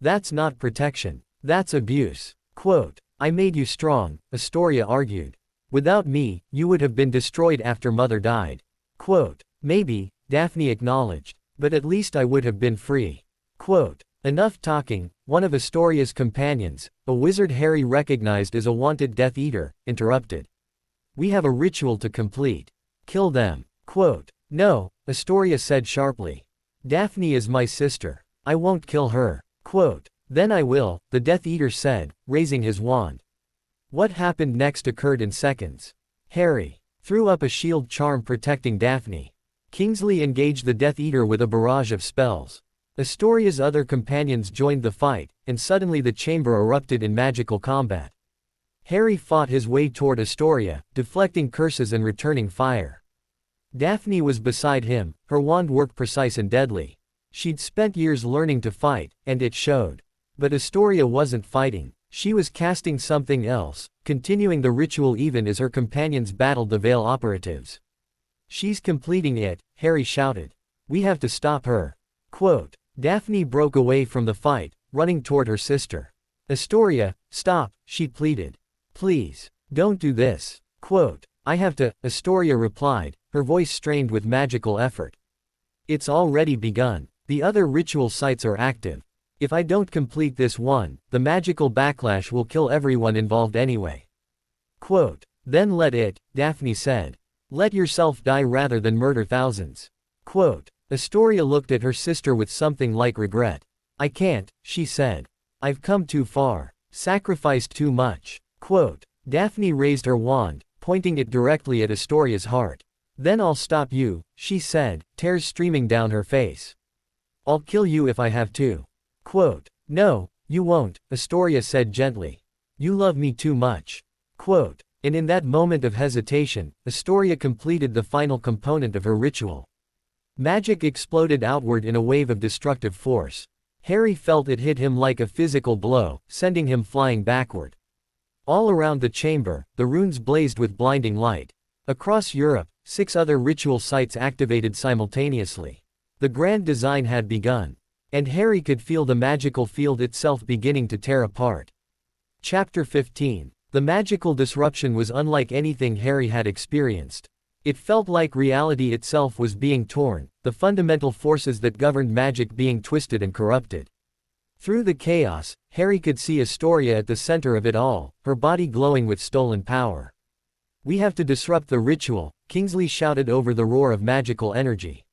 That's not protection. That's abuse. Quote, I made you strong, Astoria argued. Without me, you would have been destroyed after Mother died. Quote, maybe, Daphne acknowledged, but at least I would have been free. Quote, enough talking, one of Astoria's companions, a wizard Harry recognized as a wanted Death Eater, interrupted. We have a ritual to complete. Kill them. Quote, no, Astoria said sharply. Daphne is my sister. I won't kill her. Quote, then I will, the Death Eater said, raising his wand. What happened next occurred in seconds. Harry threw up a shield charm protecting Daphne. Kingsley engaged the Death Eater with a barrage of spells. Astoria's other companions joined the fight, and suddenly the chamber erupted in magical combat. Harry fought his way toward Astoria, deflecting curses and returning fire. Daphne was beside him, her wand worked precise and deadly. She'd spent years learning to fight, and it showed. But Astoria wasn't fighting, she was casting something else, continuing the ritual even as her companions battled the Veil operatives. She's completing it, Harry shouted. We have to stop her. Quote, Daphne broke away from the fight, running toward her sister. Astoria, stop, she pleaded. Please, don't do this. Quote, I have to, Astoria replied, her voice strained with magical effort. It's already begun. The other ritual sites are active. If I don't complete this one, the magical backlash will kill everyone involved anyway. Quote, then let it, Daphne said. Let yourself die rather than murder thousands. Quote, Astoria looked at her sister with something like regret. I can't, she said. I've come too far. Sacrificed too much. Quote, Daphne raised her wand, pointing it directly at Astoria's heart. Then I'll stop you, she said, tears streaming down her face. I'll kill you if I have to. Quote, no, you won't, Astoria said gently. You love me too much. Quote, and in that moment of hesitation, Astoria completed the final component of her ritual. Magic exploded outward in a wave of destructive force. Harry felt it hit him like a physical blow, sending him flying backward. All around the chamber, the runes blazed with blinding light. Across Europe, 6 other ritual sites activated simultaneously. The grand design had begun. And Harry could feel the magical field itself beginning to tear apart. Chapter 15. The magical disruption was unlike anything Harry had experienced. It felt like reality itself was being torn, the fundamental forces that governed magic being twisted and corrupted. Through the chaos, Harry could see Astoria at the center of it all, her body glowing with stolen power. We have to disrupt the ritual, Kingsley shouted over the roar of magical energy.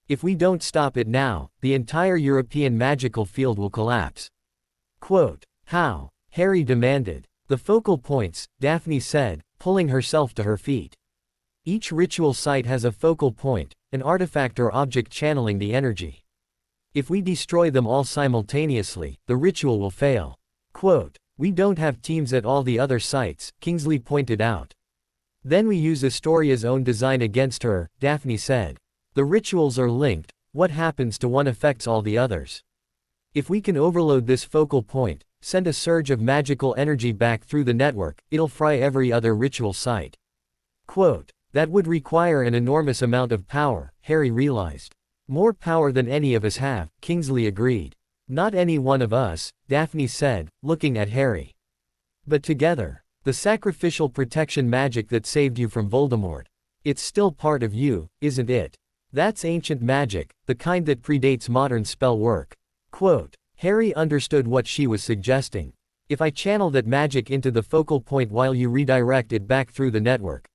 If we don't stop it now, the entire European magical field will collapse. Quote, how? Harry demanded. The focal points, Daphne said, pulling herself to her feet. Each ritual site has a focal point, an artifact or object channeling the energy. If we destroy them all simultaneously, the ritual will fail. Quote, "We don't have teams at all the other sites," Kingsley pointed out. "Then we use Astoria's own design against her," Daphne said. "The rituals are linked, what happens to one affects all the others. If we can overload this focal point, send a surge of magical energy back through the network, it'll fry every other ritual site." Quote, "That would require an enormous amount of power," Harry realized. "More power than any of us have," Kingsley agreed. "Not any one of us," Daphne said, looking at Harry. "But together. The sacrificial protection magic that saved you from Voldemort. It's still part of you, isn't it? That's ancient magic, the kind that predates modern spell work." Quote, Harry understood what she was suggesting. "If I channel that magic into the focal point while you redirect it back through the network.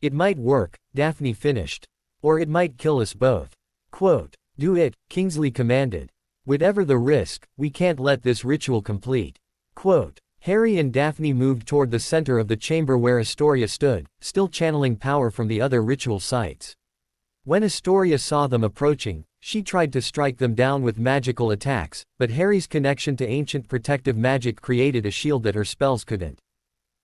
It might work," Daphne finished. "Or it might kill us both." Quote, "Do it," Kingsley commanded. "Whatever the risk, we can't let this ritual complete." Quote, Harry and Daphne moved toward the center of the chamber where Astoria stood, still channeling power from the other ritual sites. When Astoria saw them approaching, she tried to strike them down with magical attacks, but Harry's connection to ancient protective magic created a shield that her spells couldn't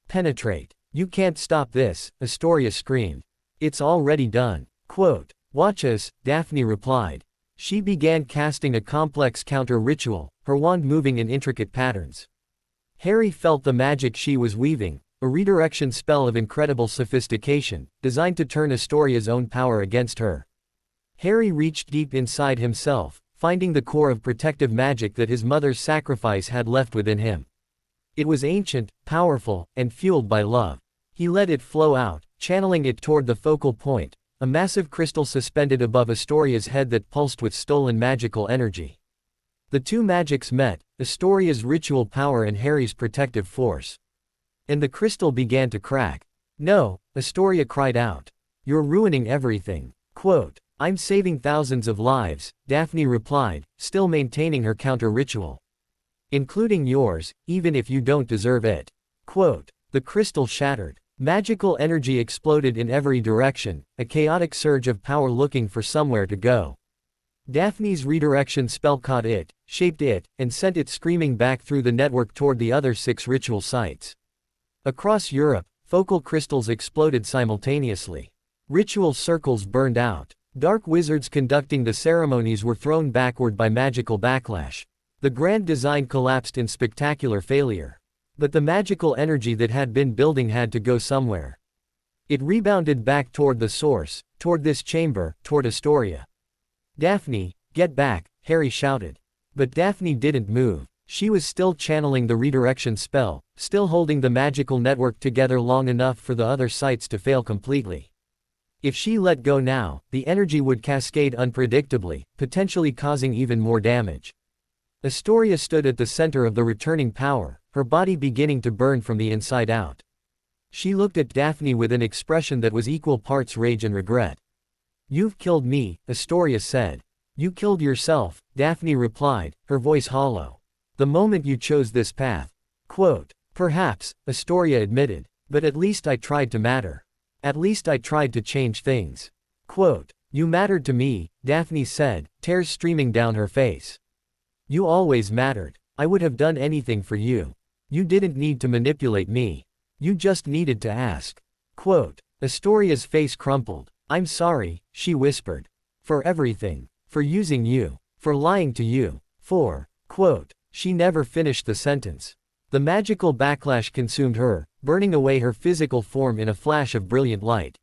penetrate. "You can't stop this," Astoria screamed. "It's already done." Quote, "Watch us," Daphne replied. She began casting a complex counter-ritual, her wand moving in intricate patterns. Harry felt the magic she was weaving, a redirection spell of incredible sophistication, designed to turn Astoria's own power against her. Harry reached deep inside himself, finding the core of protective magic that his mother's sacrifice had left within him. It was ancient, powerful, and fueled by love. He let it flow out, channeling it toward the focal point, a massive crystal suspended above Astoria's head that pulsed with stolen magical energy. The two magics met, Astoria's ritual power and Harry's protective force. And the crystal began to crack. "No," Astoria cried out. "You're ruining everything." Quote, "I'm saving thousands of lives," Daphne replied, still maintaining her counter-ritual. "Including yours, even if you don't deserve it." Quote, the crystal shattered. Magical energy exploded in every direction, a chaotic surge of power looking for somewhere to go. Daphne's redirection spell caught it, shaped it, and sent it screaming back through the network toward the other 6 ritual sites. Across Europe, focal crystals exploded simultaneously. Ritual circles burned out. Dark wizards conducting the ceremonies were thrown backward by magical backlash. The grand design collapsed in spectacular failure. But the magical energy that had been building had to go somewhere. It rebounded back toward the source, toward this chamber, toward Astoria. "Daphne, get back," Harry shouted. But Daphne didn't move. She was still channeling the redirection spell, still holding the magical network together long enough for the other sites to fail completely. If she let go now, the energy would cascade unpredictably, potentially causing even more damage. Astoria stood at the center of the returning power, her body beginning to burn from the inside out. She looked at Daphne with an expression that was equal parts rage and regret. "You've killed me," Astoria said. "You killed yourself," Daphne replied, her voice hollow. "The moment you chose this path." Quote, "Perhaps," Astoria admitted, "but at least I tried to matter. At least I tried to change things." Quote, "You mattered to me," Daphne said, tears streaming down her face. "You always mattered. I would have done anything for you. You didn't need to manipulate me. You just needed to ask." Quote, Astoria's face crumpled. "I'm sorry," she whispered. "For everything. For using you. For lying to you. For." Quote, she never finished the sentence. The magical backlash consumed her, burning away her physical form in a flash of brilliant light.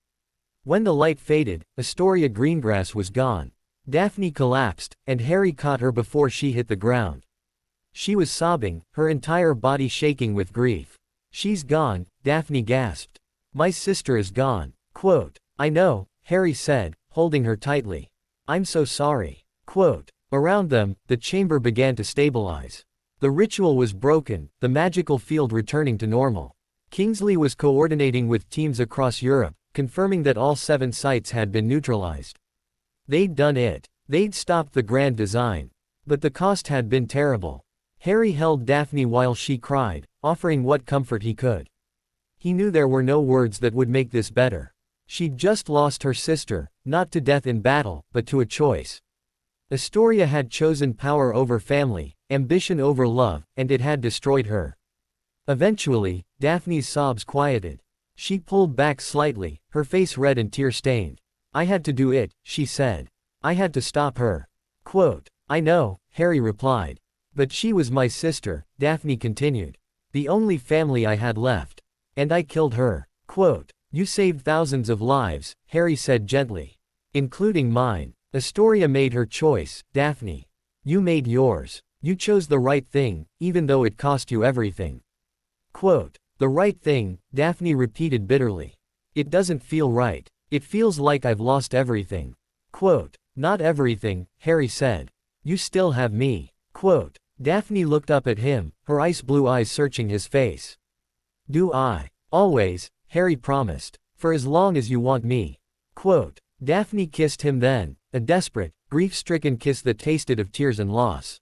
When the light faded, Astoria Greengrass was gone. Daphne collapsed, and Harry caught her before she hit the ground. She was sobbing, her entire body shaking with grief. "She's gone," Daphne gasped. "My sister is gone." Quote, "I know," Harry said, holding her tightly. "I'm so sorry." Quote, around them, the chamber began to stabilize. The ritual was broken, the magical field returning to normal. Kingsley was coordinating with teams across Europe, confirming that all 7 sites had been neutralized. They'd done it. They'd stopped the grand design. But the cost had been terrible. Harry held Daphne while she cried, offering what comfort he could. He knew there were no words that would make this better. She'd just lost her sister, not to death in battle, but to a choice. Astoria had chosen power over family, ambition over love, and it had destroyed her. Eventually, Daphne's sobs quieted. She pulled back slightly, her face red and tear-stained. "I had to do it," she said. "I had to stop her." Quote, "I know," Harry replied. "But she was my sister," Daphne continued. "The only family I had left. And I killed her." Quote, "You saved thousands of lives," Harry said gently. "Including mine. Astoria made her choice, Daphne. You made yours. You chose the right thing, even though it cost you everything." Quote, "The right thing," Daphne repeated bitterly. "It doesn't feel right. It feels like I've lost everything." Quote, "Not everything," Harry said. "You still have me." Quote, Daphne looked up at him, her ice blue eyes searching his face. "Do I?" "Always," Harry promised. "For as long as you want me." Quote, Daphne kissed him then, a desperate, grief-stricken kiss that tasted of tears and loss.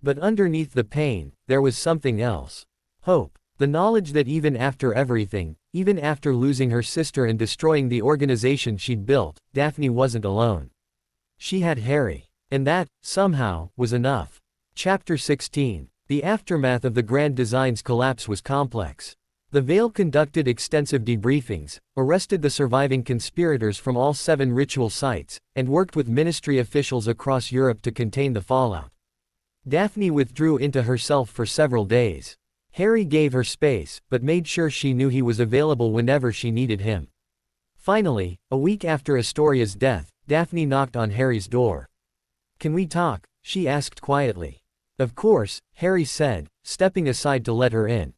But underneath the pain, there was something else. Hope. The knowledge that even after everything, even after losing her sister and destroying the organization she'd built, Daphne wasn't alone. She had Harry. And that, somehow, was enough. Chapter 16. The aftermath of the Grand Design's collapse was complex. The Veil conducted extensive debriefings, arrested the surviving conspirators from all 7 ritual sites, and worked with ministry officials across Europe to contain the fallout. Daphne withdrew into herself for several days. Harry gave her space, but made sure she knew he was available whenever she needed him. Finally, a week after Astoria's death, Daphne knocked on Harry's door. "Can we talk?" she asked quietly. "Of course," Harry said, stepping aside to let her in.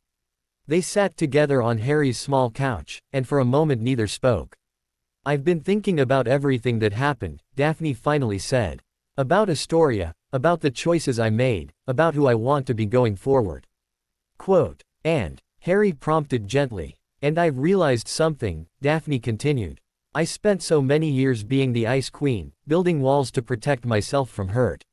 They sat together on Harry's small couch, and for a moment neither spoke. "I've been thinking about everything that happened," Daphne finally said. "About Astoria, about the choices I made, about who I want to be going forward." Quote, "And," Harry prompted gently. "And I've realized something," Daphne continued. "I spent so many years being the Ice Queen, building walls to protect myself from hurt.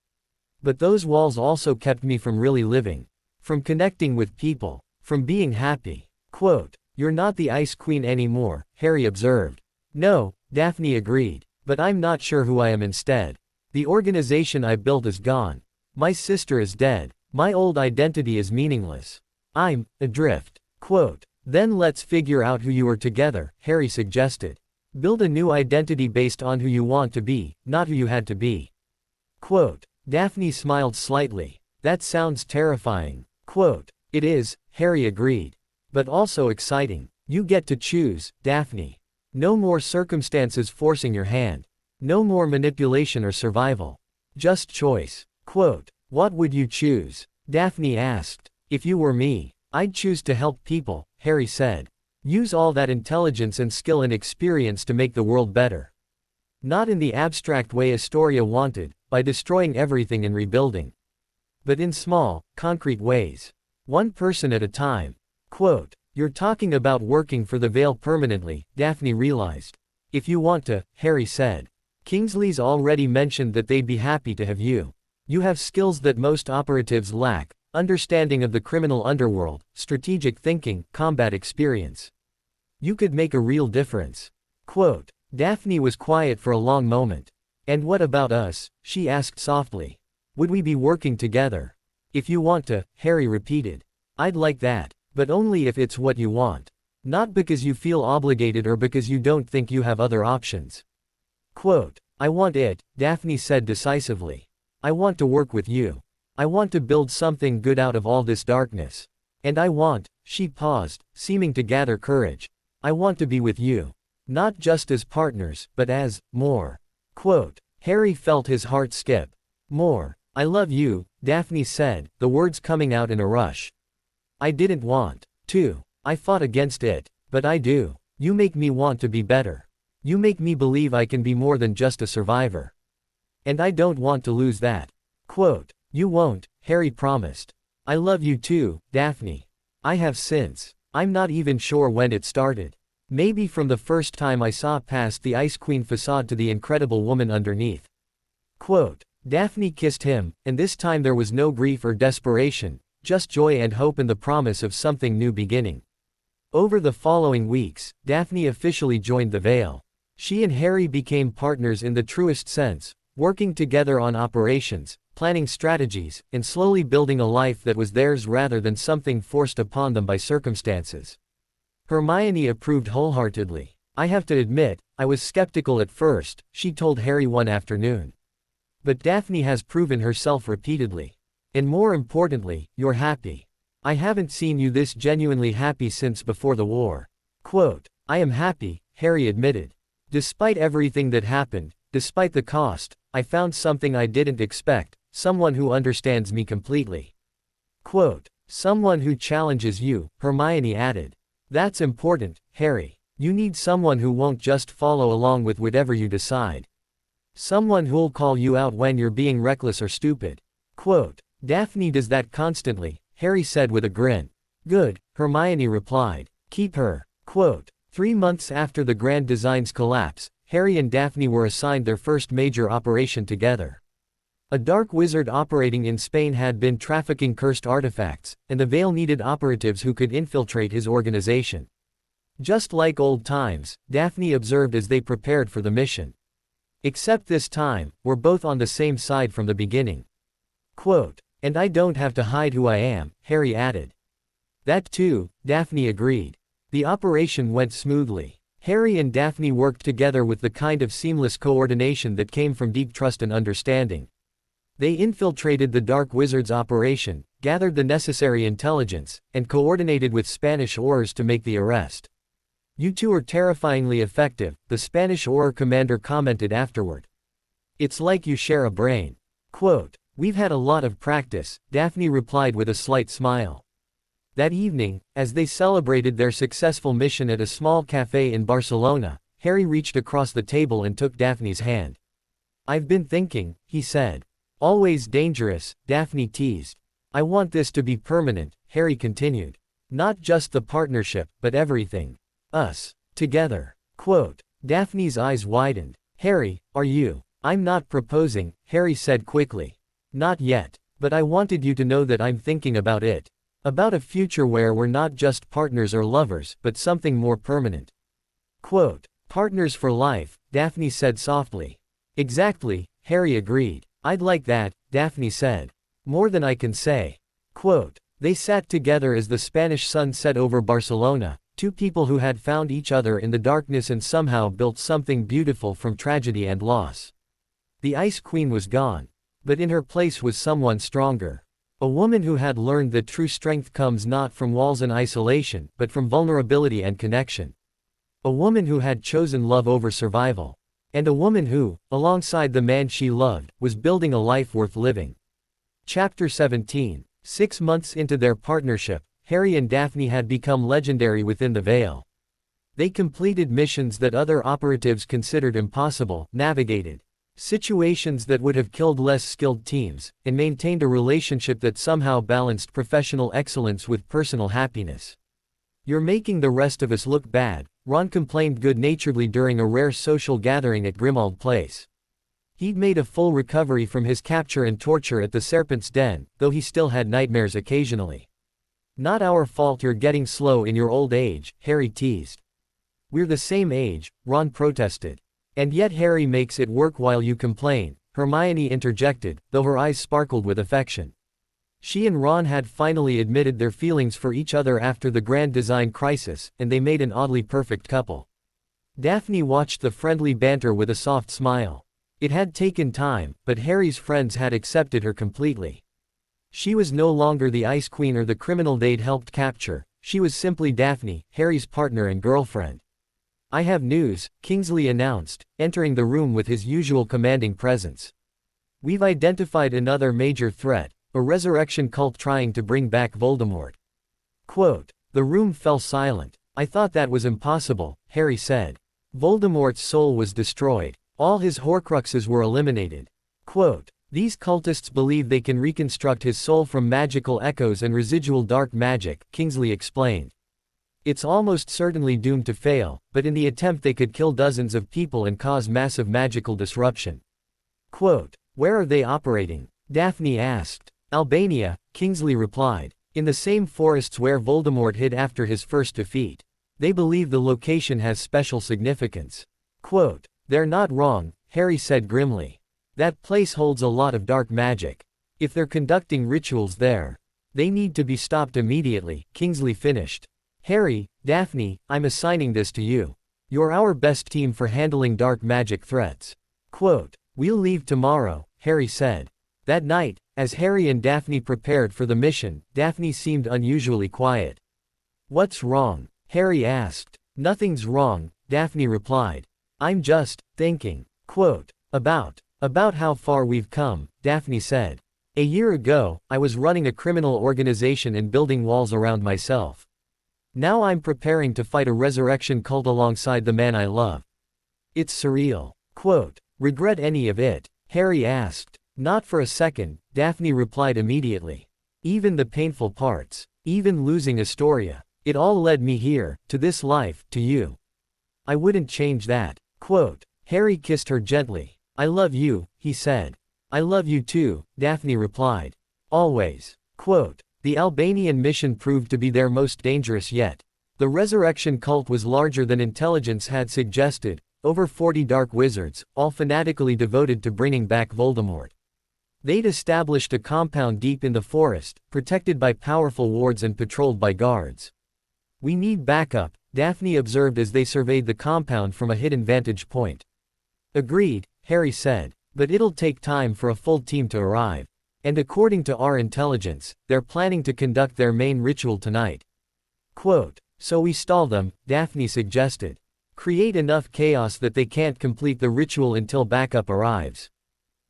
But those walls also kept me from really living. From connecting with people. From being happy." Quote, "You're not the Ice Queen anymore," Harry observed. "No," Daphne agreed. "But I'm not sure who I am instead. The organization I built is gone. My sister is dead. My old identity is meaningless. I'm adrift." Quote, "Then let's figure out who you are together," Harry suggested. "Build a new identity based on who you want to be, not who you had to be." Quote, Daphne smiled slightly. "That sounds terrifying." Quote, "It is," Harry agreed. "But also exciting. You get to choose, Daphne. No more circumstances forcing your hand. No more manipulation or survival. Just choice." Quote, "What would you choose?" Daphne asked. "If you were me, I'd choose to help people," Harry said. "Use all that intelligence and skill and experience to make the world better. Not in the abstract way Astoria wanted, by destroying everything and rebuilding. But in small, concrete ways. One person at a time." Quote, "You're talking about working for the Veil permanently," Daphne realized. "If you want to," Harry said. "Kingsley's already mentioned that they'd be happy to have you. You have skills that most operatives lack. Understanding of the criminal underworld, strategic thinking, combat experience. You could make a real difference." Quote, Daphne was quiet for a long moment. "And what about us?" she asked softly. "Would we be working together?" "If you want to," Harry repeated. "I'd like that. But only if it's what you want. Not because you feel obligated or because you don't think you have other options." Quote, "I want it," Daphne said decisively. "I want to work with you. I want to build something good out of all this darkness. And I want," she paused, seeming to gather courage. "I want to be with you. Not just as partners, but as, more." Quote, Harry felt his heart skip. "More. I love you," Daphne said, the words coming out in a rush. "I didn't want to. I fought against it. But I do. You make me want to be better. You make me believe I can be more than just a survivor. And I don't want to lose that." Quote, "You won't," Harry promised. "I love you too, Daphne. I have since. I'm not even sure when it started. Maybe from the first time I saw past the Ice Queen facade to the incredible woman underneath." Quote, Daphne kissed him, and this time there was no grief or desperation, just joy and hope and the promise of something new beginning. Over the following weeks, Daphne officially joined the Veil. She and Harry became partners in the truest sense, working together on operations, planning strategies, and slowly building a life that was theirs rather than something forced upon them by circumstances. Hermione approved wholeheartedly. "I have to admit, I was skeptical at first," she told Harry one afternoon. "But Daphne has proven herself repeatedly. And more importantly, you're happy. I haven't seen you this genuinely happy since before the war." Quote, "I am happy," Harry admitted. "Despite everything that happened, despite the cost, I found something I didn't expect, someone who understands me completely." Quote, "Someone who challenges you," Hermione added. "That's important, Harry. You need someone who won't just follow along with whatever you decide. Someone who'll call you out when you're being reckless or stupid." Quote, "Daphne does that constantly," Harry said with a grin. "Good," Hermione replied. "Keep her." Quote, 3 months after the Grand Design's collapse, Harry and Daphne were assigned their first major operation together. A dark wizard operating in Spain had been trafficking cursed artifacts, and the Veil needed operatives who could infiltrate his organization. Just like old times, Daphne observed as they prepared for the mission. "Except this time, we're both on the same side from the beginning." Quote, "And I don't have to hide who I am," Harry added. "That too," Daphne agreed. The operation went smoothly. Harry and Daphne worked together with the kind of seamless coordination that came from deep trust and understanding. They infiltrated the Dark Wizard's operation, gathered the necessary intelligence, and coordinated with Spanish Aurors to make the arrest. "You two are terrifyingly effective," the Spanish Auror commander commented afterward. "It's like you share a brain." Quote, "We've had a lot of practice," Daphne replied with a slight smile. That evening, as they celebrated their successful mission at a small cafe in Barcelona, Harry reached across the table and took Daphne's hand. "I've been thinking," he said. "Always dangerous," Daphne teased. "I want this to be permanent," Harry continued. "Not just the partnership, but everything. Us. Together." Quote, Daphne's eyes widened. "Harry, are you?" "I'm not proposing," Harry said quickly. "Not yet. But I wanted you to know that I'm thinking about it. About a future where we're not just partners or lovers, but something more permanent." Quote, "Partners for life," Daphne said softly. "Exactly," Harry agreed. "I'd like that," Daphne said. "More than I can say." Quote, they sat together as the Spanish sun set over Barcelona, two people who had found each other in the darkness and somehow built something beautiful from tragedy and loss. The Ice Queen was gone. But in her place was someone stronger. A woman who had learned that true strength comes not from walls and isolation, but from vulnerability and connection. A woman who had chosen love over survival. And a woman who, alongside the man she loved, was building a life worth living. Chapter 17. 6 months into their partnership, Harry and Daphne had become legendary within the Veil. They completed missions that other operatives considered impossible, navigated situations that would have killed less skilled teams, and maintained a relationship that somehow balanced professional excellence with personal happiness. "You're making the rest of us look bad," Ron complained good-naturedly during a rare social gathering at Grimmauld Place. He'd made a full recovery from his capture and torture at the Serpent's Den, though he still had nightmares occasionally. "Not our fault you're getting slow in your old age," Harry teased. "We're the same age," Ron protested. "And yet Harry makes it work while you complain," Hermione interjected, though her eyes sparkled with affection. She and Ron had finally admitted their feelings for each other after the Grand Design crisis, and they made an oddly perfect couple. Daphne watched the friendly banter with a soft smile. It had taken time, but Harry's friends had accepted her completely. She was no longer the Ice Queen or the criminal they'd helped capture, she was simply Daphne, Harry's partner and girlfriend. "I have news," Kingsley announced, entering the room with his usual commanding presence. "We've identified another major threat, a resurrection cult trying to bring back Voldemort." Quote, the room fell silent. "I thought that was impossible," Harry said. "Voldemort's soul was destroyed. All his Horcruxes were eliminated." Quote, "These cultists believe they can reconstruct his soul from magical echoes and residual dark magic," Kingsley explained. "It's almost certainly doomed to fail, but in the attempt they could kill dozens of people and cause massive magical disruption." Quote, Where are they operating? Daphne asked. Albania, Kingsley replied. In the same forests where Voldemort hid after his first defeat. They believe the location has special significance. Quote, they're not wrong, Harry said grimly. That place holds a lot of dark magic. If they're conducting rituals there, they need to be stopped immediately, Kingsley finished. Harry, Daphne, I'm assigning this to you. You're our best team for handling dark magic threats. Quote, we'll leave tomorrow, Harry said. That night, as Harry and Daphne prepared for the mission, Daphne seemed unusually quiet. What's wrong? Harry asked. Nothing's wrong, Daphne replied. I'm just thinking. Quote, about how far we've come, Daphne said. A year ago, I was running a criminal organization and building walls around myself. Now I'm preparing to fight a resurrection cult alongside the man I love. It's surreal. Quote, regret any of it? Harry asked. Not for a second, Daphne replied immediately. Even the painful parts, even losing Astoria, it all led me here, to this life, to you. I wouldn't change that. Quote, Harry kissed her gently. I love you, he said. I love you too, Daphne replied. Always. Quote, the Albanian mission proved to be their most dangerous yet. The resurrection cult was larger than intelligence had suggested, over 40 dark wizards, all fanatically devoted to bringing back Voldemort. They'd established a compound deep in the forest, protected by powerful wards and patrolled by guards. We need backup, Daphne observed as they surveyed the compound from a hidden vantage point. Agreed, Harry said, but it'll take time for a full team to arrive. And according to our intelligence, they're planning to conduct their main ritual tonight. Quote, so we stall them, Daphne suggested. Create enough chaos that they can't complete the ritual until backup arrives.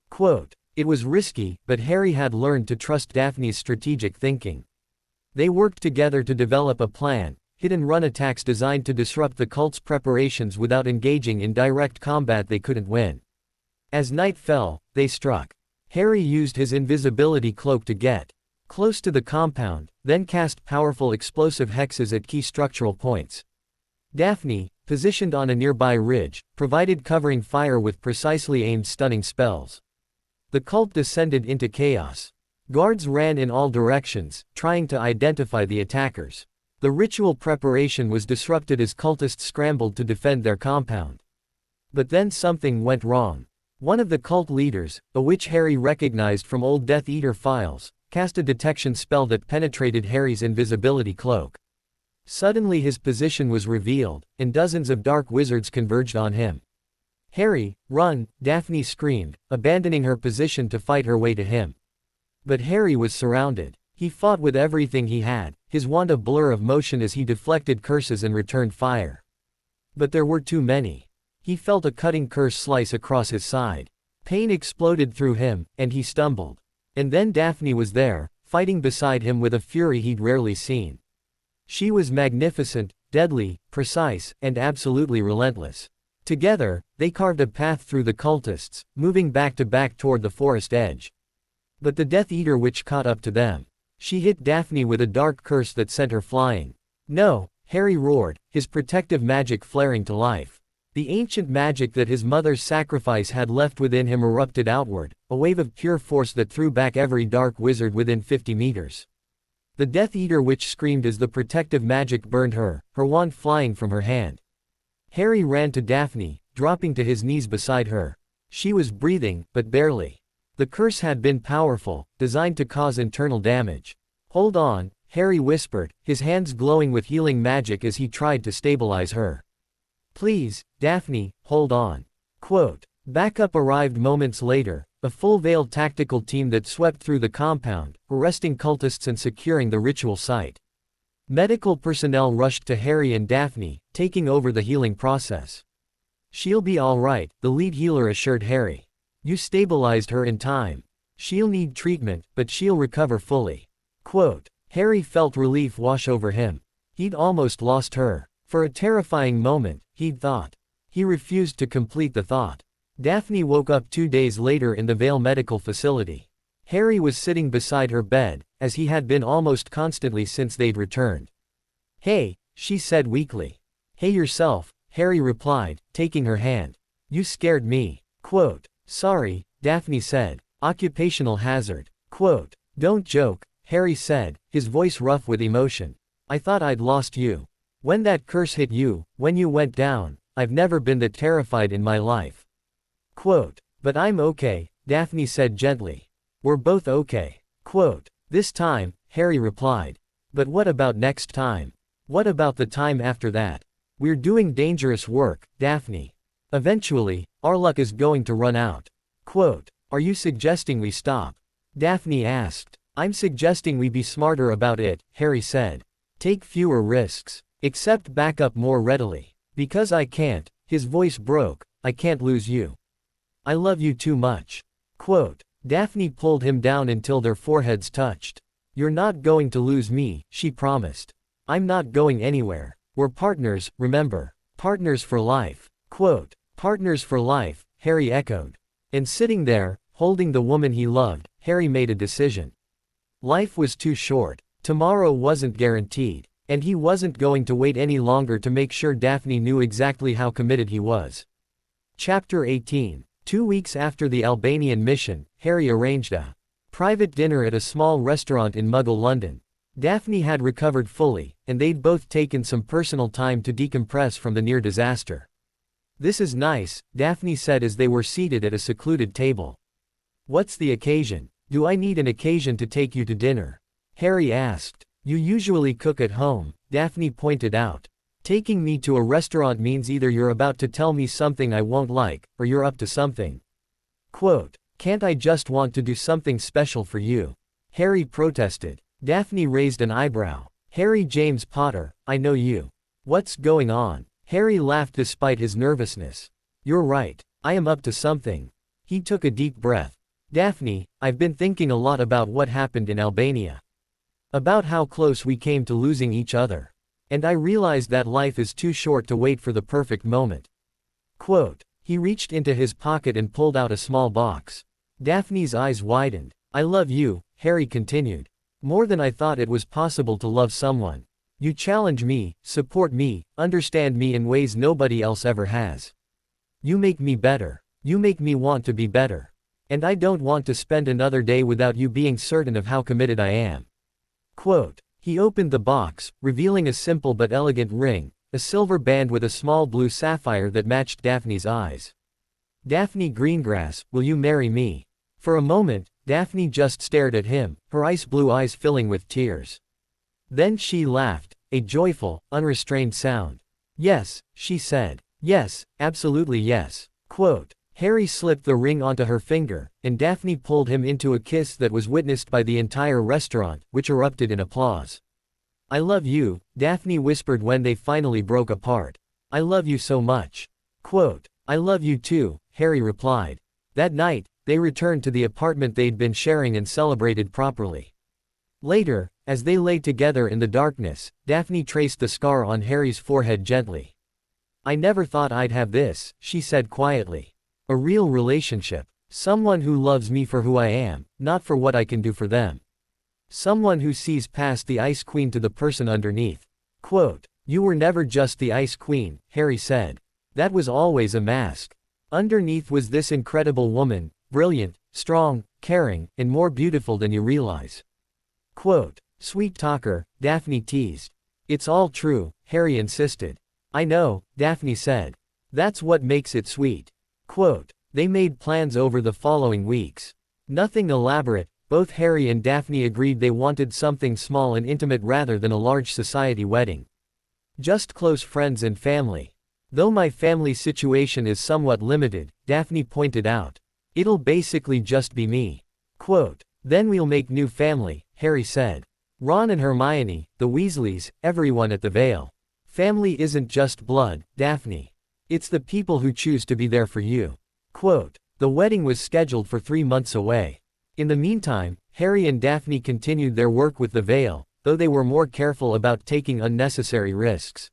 Quote, it was risky, but Harry had learned to trust Daphne's strategic thinking. They worked together to develop a plan, hit-and-run attacks designed to disrupt the cult's preparations without engaging in direct combat they couldn't win. As night fell, they struck. Harry used his invisibility cloak to get close to the compound, then cast powerful explosive hexes at key structural points. Daphne, positioned on a nearby ridge, provided covering fire with precisely aimed stunning spells. The cult descended into chaos. Guards ran in all directions, trying to identify the attackers. The ritual preparation was disrupted as cultists scrambled to defend their compound. But then something went wrong. One of the cult leaders, a witch Harry recognized from old Death Eater files, cast a detection spell that penetrated Harry's invisibility cloak. Suddenly his position was revealed, and dozens of dark wizards converged on him. Harry, run, Daphne screamed, abandoning her position to fight her way to him. But Harry was surrounded. He fought with everything he had, his wand a blur of motion as he deflected curses and returned fire. But there were too many. He felt a cutting curse slice across his side. Pain exploded through him, and he stumbled. And then Daphne was there, fighting beside him with a fury he'd rarely seen. She was magnificent, deadly, precise, and absolutely relentless. Together, they carved a path through the cultists, moving back to back toward the forest edge. But the Death Eater witch caught up to them. She hit Daphne with a dark curse that sent her flying. No, Harry roared, his protective magic flaring to life. The ancient magic that his mother's sacrifice had left within him erupted outward, a wave of pure force that threw back every dark wizard within 50 meters. The Death Eater witch screamed as the protective magic burned her, her wand flying from her hand. Harry ran to Daphne, dropping to his knees beside her. She was breathing, but barely. The curse had been powerful, designed to cause internal damage. Hold on, Harry whispered, his hands glowing with healing magic as he tried to stabilize her. Please, Daphne, hold on. Quote, backup arrived moments later, a full-veiled tactical team that swept through the compound, arresting cultists and securing the ritual site. Medical personnel rushed to Harry and Daphne, taking over the healing process. She'll be all right, the lead healer assured Harry. You stabilized her in time. She'll need treatment, but she'll recover fully. Quote, Harry felt relief wash over him. He'd almost lost her. For a terrifying moment, he'd thought. He refused to complete the thought. Daphne woke up 2 days later in the Vale Medical Facility. Harry was sitting beside her bed, as he had been almost constantly since they'd returned. Hey, she said weakly. Hey yourself, Harry replied, taking her hand. You scared me. Quote, sorry, Daphne said. Occupational hazard. Quote. Don't joke, Harry said, his voice rough with emotion. I thought I'd lost you. When that curse hit you, when you went down, I've never been that terrified in my life. Quote. But I'm okay, Daphne said gently. We're both okay. Quote. This time, Harry replied. But what about next time? What about the time after that? We're doing dangerous work, Daphne. Eventually, our luck is going to run out. Quote. Are you suggesting we stop? Daphne asked. I'm suggesting we be smarter about it, Harry said. Take fewer risks. Accept backup more readily. Because I can't, his voice broke, I can't lose you. I love you too much. Quote. Daphne pulled him down until their foreheads touched. You're not going to lose me, she promised. I'm not going anywhere. We're partners, remember. Partners for life. Quote. Partners for life, Harry echoed. And sitting there, holding the woman he loved, Harry made a decision. Life was too short. Tomorrow wasn't guaranteed. And he wasn't going to wait any longer to make sure Daphne knew exactly how committed he was. Chapter 18. 2 weeks after the Albanian mission, Harry arranged a private dinner at a small restaurant in Muggle London. Daphne had recovered fully, and they'd both taken some personal time to decompress from the near disaster. This is nice, Daphne said as they were seated at a secluded table. What's the occasion? Do I need an occasion to take you to dinner? Harry asked. You usually cook at home, Daphne pointed out. Taking me to a restaurant means either you're about to tell me something I won't like, or you're up to something. Quote. Can't I just want to do something special for you? Harry protested. Daphne raised an eyebrow. Harry James Potter, I know you. What's going on? Harry laughed despite his nervousness. You're right. I am up to something. He took a deep breath. Daphne, I've been thinking a lot about what happened in Albania. About how close we came to losing each other. And I realized that life is too short to wait for the perfect moment. Quote. He reached into his pocket and pulled out a small box. Daphne's eyes widened. I love you, Harry continued. More than I thought it was possible to love someone. You challenge me, support me, understand me in ways nobody else ever has. You make me better. You make me want to be better. And I don't want to spend another day without you being certain of how committed I am. Quote. He opened the box, revealing a simple but elegant ring, a silver band with a small blue sapphire that matched Daphne's eyes. Daphne Greengrass, will you marry me? For a moment, Daphne just stared at him, her ice blue eyes filling with tears. Then she laughed, a joyful, unrestrained sound. Yes, she said. Yes, absolutely yes. Quote. Harry slipped the ring onto her finger, and Daphne pulled him into a kiss that was witnessed by the entire restaurant, which erupted in applause. I love you, Daphne whispered when they finally broke apart. I love you so much. Quote. I love you too, Harry replied. That night, they returned to the apartment they'd been sharing and celebrated properly. Later, as they lay together in the darkness, Daphne traced the scar on Harry's forehead gently. I never thought I'd have this, she said quietly. A real relationship. Someone who loves me for who I am, not for what I can do for them. Someone who sees past the Ice Queen to the person underneath. Quote. You were never just the Ice Queen, Harry said. That was always a mask. Underneath was this incredible woman, brilliant, strong, caring, and more beautiful than you realize. Quote. Sweet talker, Daphne teased. It's all true, Harry insisted. I know, Daphne said. That's what makes it sweet. Quote. They made plans over the following weeks. Nothing elaborate, both Harry and Daphne agreed they wanted something small and intimate rather than a large society wedding. Just close friends and family. Though my family situation is somewhat limited, Daphne pointed out. It'll basically just be me. Quote. Then we'll make new family, Harry said. Ron and Hermione, the Weasleys, everyone at the Vale. Family isn't just blood, Daphne. It's the people who choose to be there for you. Quote. The wedding was scheduled for 3 months away. In the meantime, Harry and Daphne continued their work with the Vale, though they were more careful about taking unnecessary risks.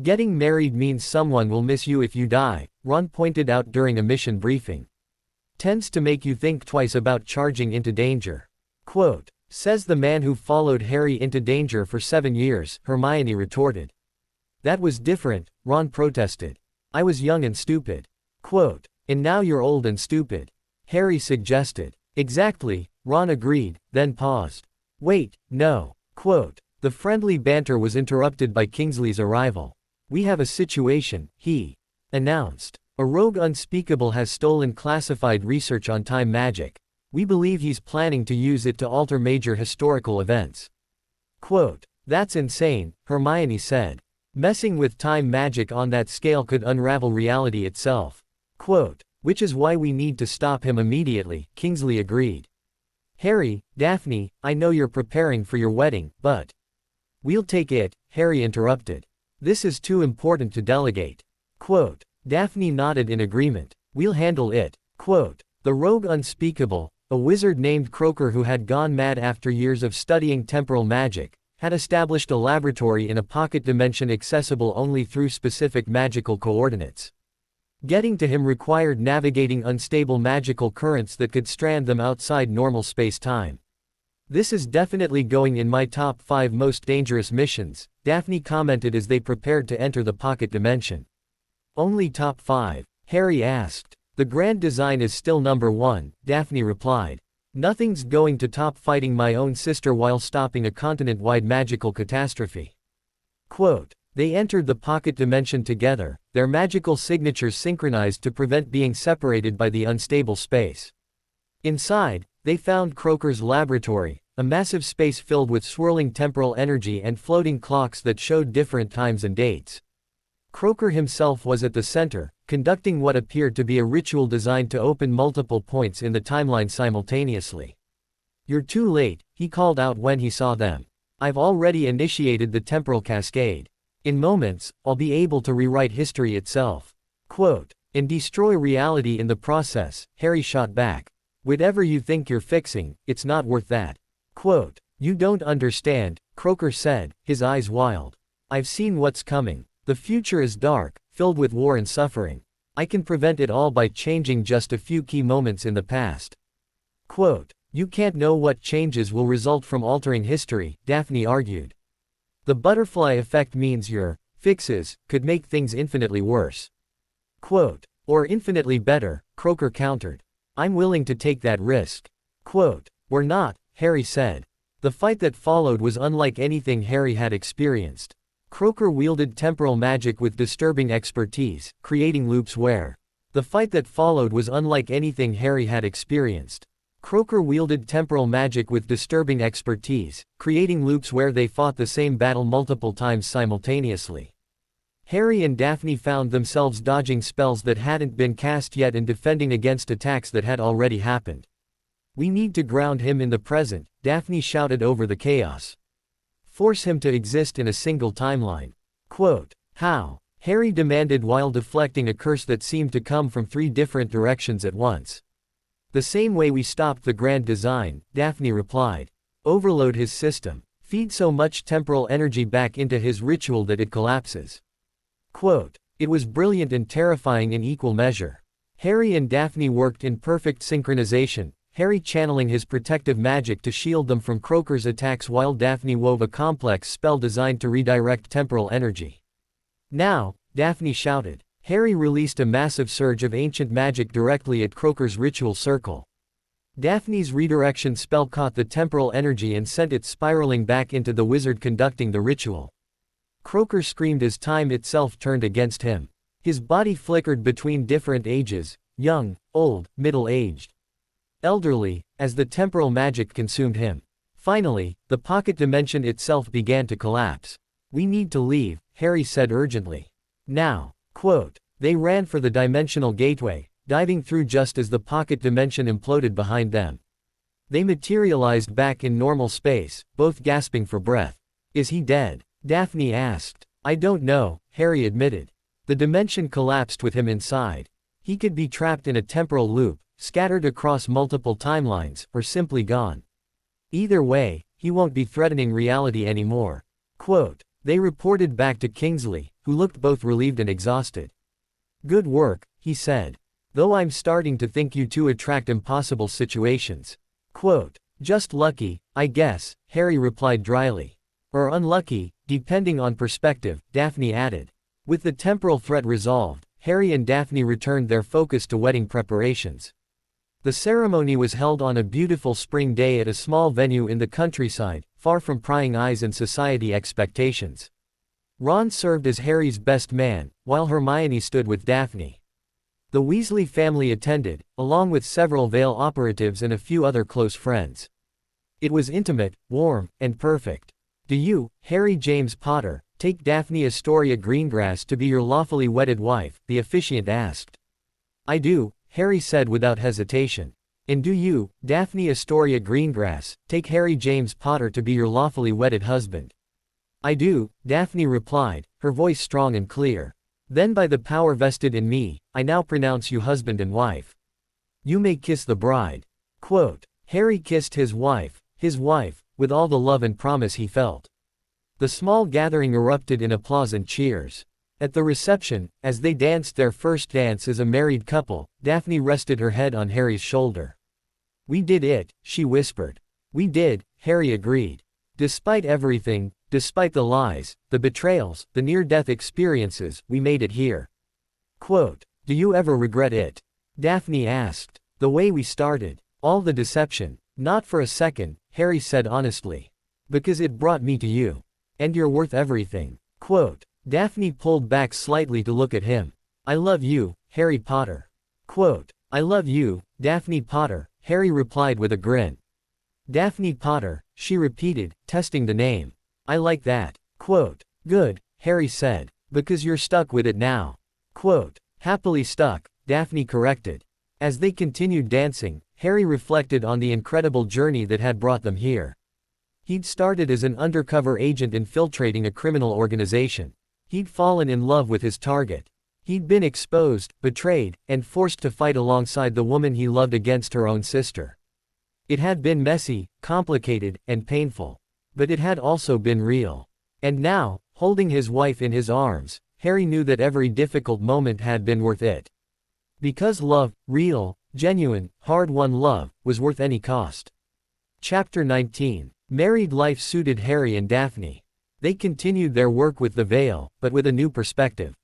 Getting married means someone will miss you if you die, Ron pointed out during a mission briefing. Tends to make you think twice about charging into danger. Quote. Says the man who followed Harry into danger for 7 years, Hermione retorted. That was different, Ron protested. I was young and stupid. Quote. And now you're old and stupid. Harry suggested. Exactly, Ron agreed, then paused. Wait, no. Quote. The friendly banter was interrupted by Kingsley's arrival. We have a situation, he announced. A rogue unspeakable has stolen classified research on time magic. We believe he's planning to use it to alter major historical events. Quote. That's insane, Hermione said. Messing with time magic on that scale could unravel reality itself. Quote. Which is why we need to stop him immediately, Kingsley agreed. Harry, Daphne, I know you're preparing for your wedding, but we'll take it, Harry interrupted. This is too important to delegate. Quote. Daphne nodded in agreement. We'll handle it. Quote. The rogue unspeakable, a wizard named Croaker who had gone mad after years of studying temporal magic, had established a laboratory in a pocket dimension accessible only through specific magical coordinates. Getting to him required navigating unstable magical currents that could strand them outside normal space-time. This is definitely going in my top 5 most dangerous missions, Daphne commented as they prepared to enter the pocket dimension. Only top 5? Harry asked. The grand design is still number 1, Daphne replied. Nothing's going to top fighting my own sister while stopping a continent-wide magical catastrophe. Quote. They entered the pocket dimension together, their magical signatures synchronized to prevent being separated by the unstable space. Inside, they found Croaker's laboratory, a massive space filled with swirling temporal energy and floating clocks that showed different times and dates. Croaker himself was at the center, conducting what appeared to be a ritual designed to open multiple points in the timeline simultaneously. You're too late, he called out when he saw them. I've already initiated the temporal cascade. In moments, I'll be able to rewrite history itself. Quote. And destroy reality in the process, Harry shot back. Whatever you think you're fixing, it's not worth that. Quote. You don't understand, Croaker said, his eyes wild. I've seen what's coming. The future is dark, filled with war and suffering. I can prevent it all by changing just a few key moments in the past. Quote. You can't know what changes will result from altering history, Daphne argued. The butterfly effect means your fixes could make things infinitely worse. Quote. Or infinitely better, Croaker countered. I'm willing to take that risk. Quote. We're not, Harry said. The fight that followed was unlike anything Harry had experienced. Croaker wielded temporal magic with disturbing expertise, creating loops where the fight that followed was unlike anything Harry had experienced. Croaker wielded temporal magic with disturbing expertise, creating loops where they fought the same battle multiple times simultaneously. Harry and Daphne found themselves dodging spells that hadn't been cast yet and defending against attacks that had already happened. We need to ground him in the present, Daphne shouted over the chaos. Force him to exist in a single timeline. Quote. How? Harry demanded while deflecting a curse that seemed to come from 3 different directions at once. The same way we stopped the grand design, Daphne replied. Overload his system. Feed so much temporal energy back into his ritual that it collapses. Quote. It was brilliant and terrifying in equal measure. Harry and Daphne worked in perfect synchronization, Harry channeling his protective magic to shield them from Croaker's attacks while Daphne wove a complex spell designed to redirect temporal energy. Now, Daphne shouted. Harry released a massive surge of ancient magic directly at Croaker's ritual circle. Daphne's redirection spell caught the temporal energy and sent it spiraling back into the wizard conducting the ritual. Croaker screamed as time itself turned against him. His body flickered between different ages, young, old, middle-aged, elderly, as the temporal magic consumed him. Finally, the pocket dimension itself began to collapse. We need to leave, Harry said urgently. Now. Quote. They ran for the dimensional gateway, diving through just as the pocket dimension imploded behind them. They materialized back in normal space, both gasping for breath. Is he dead? Daphne asked. I don't know, Harry admitted. The dimension collapsed with him inside. He could be trapped in a temporal loop, scattered across multiple timelines, or simply gone. Either way, he won't be threatening reality anymore. Quote. They reported back to Kingsley, who looked both relieved and exhausted. Good work, he said. Though I'm starting to think you two attract impossible situations. Quote. Just lucky, I guess, Harry replied dryly. Or unlucky, depending on perspective, Daphne added. With the temporal threat resolved, Harry and Daphne returned their focus to wedding preparations. The ceremony was held on a beautiful spring day at a small venue in the countryside, far from prying eyes and society expectations. Ron served as Harry's best man, while Hermione stood with Daphne. The Weasley family attended, along with several Vale operatives and a few other close friends. It was intimate, warm, and perfect. "Do you, Harry James Potter, take Daphne Astoria Greengrass to be your lawfully wedded wife?" the officiant asked. "I do," Harry said without hesitation. "And do you, Daphne Astoria Greengrass, take Harry James Potter to be your lawfully wedded husband?" "I do," Daphne replied, her voice strong and clear. "Then by the power vested in me, I now pronounce you husband and wife. You may kiss the bride." Quote. Harry kissed his wife, with all the love and promise he felt. The small gathering erupted in applause and cheers. At the reception, as they danced their first dance as a married couple, Daphne rested her head on Harry's shoulder. "We did it," she whispered. "We did," Harry agreed. "Despite everything, despite the lies, the betrayals, the near-death experiences, we made it here." Quote. "Do you ever regret it?" Daphne asked. "The way we started. All the deception." "Not for a second," Harry said honestly. "Because it brought me to you. And you're worth everything." Quote. Daphne pulled back slightly to look at him. "I love you, Harry Potter." Quote. "I love you, Daphne Potter," Harry replied with a grin. "Daphne Potter," she repeated, testing the name. "I like that." Quote. "Good," Harry said. "Because you're stuck with it now." Quote. "Happily stuck," Daphne corrected. As they continued dancing, Harry reflected on the incredible journey that had brought them here. He'd started as an undercover agent infiltrating a criminal organization. He'd fallen in love with his target. He'd been exposed, betrayed, and forced to fight alongside the woman he loved against her own sister. It had been messy, complicated, and painful. But it had also been real. And now, holding his wife in his arms, Harry knew that every difficult moment had been worth it. Because love, real, genuine, hard-won love, was worth any cost. Chapter 19. Married life suited Harry and Daphne. They continued their work with the Vale, but with a new perspective.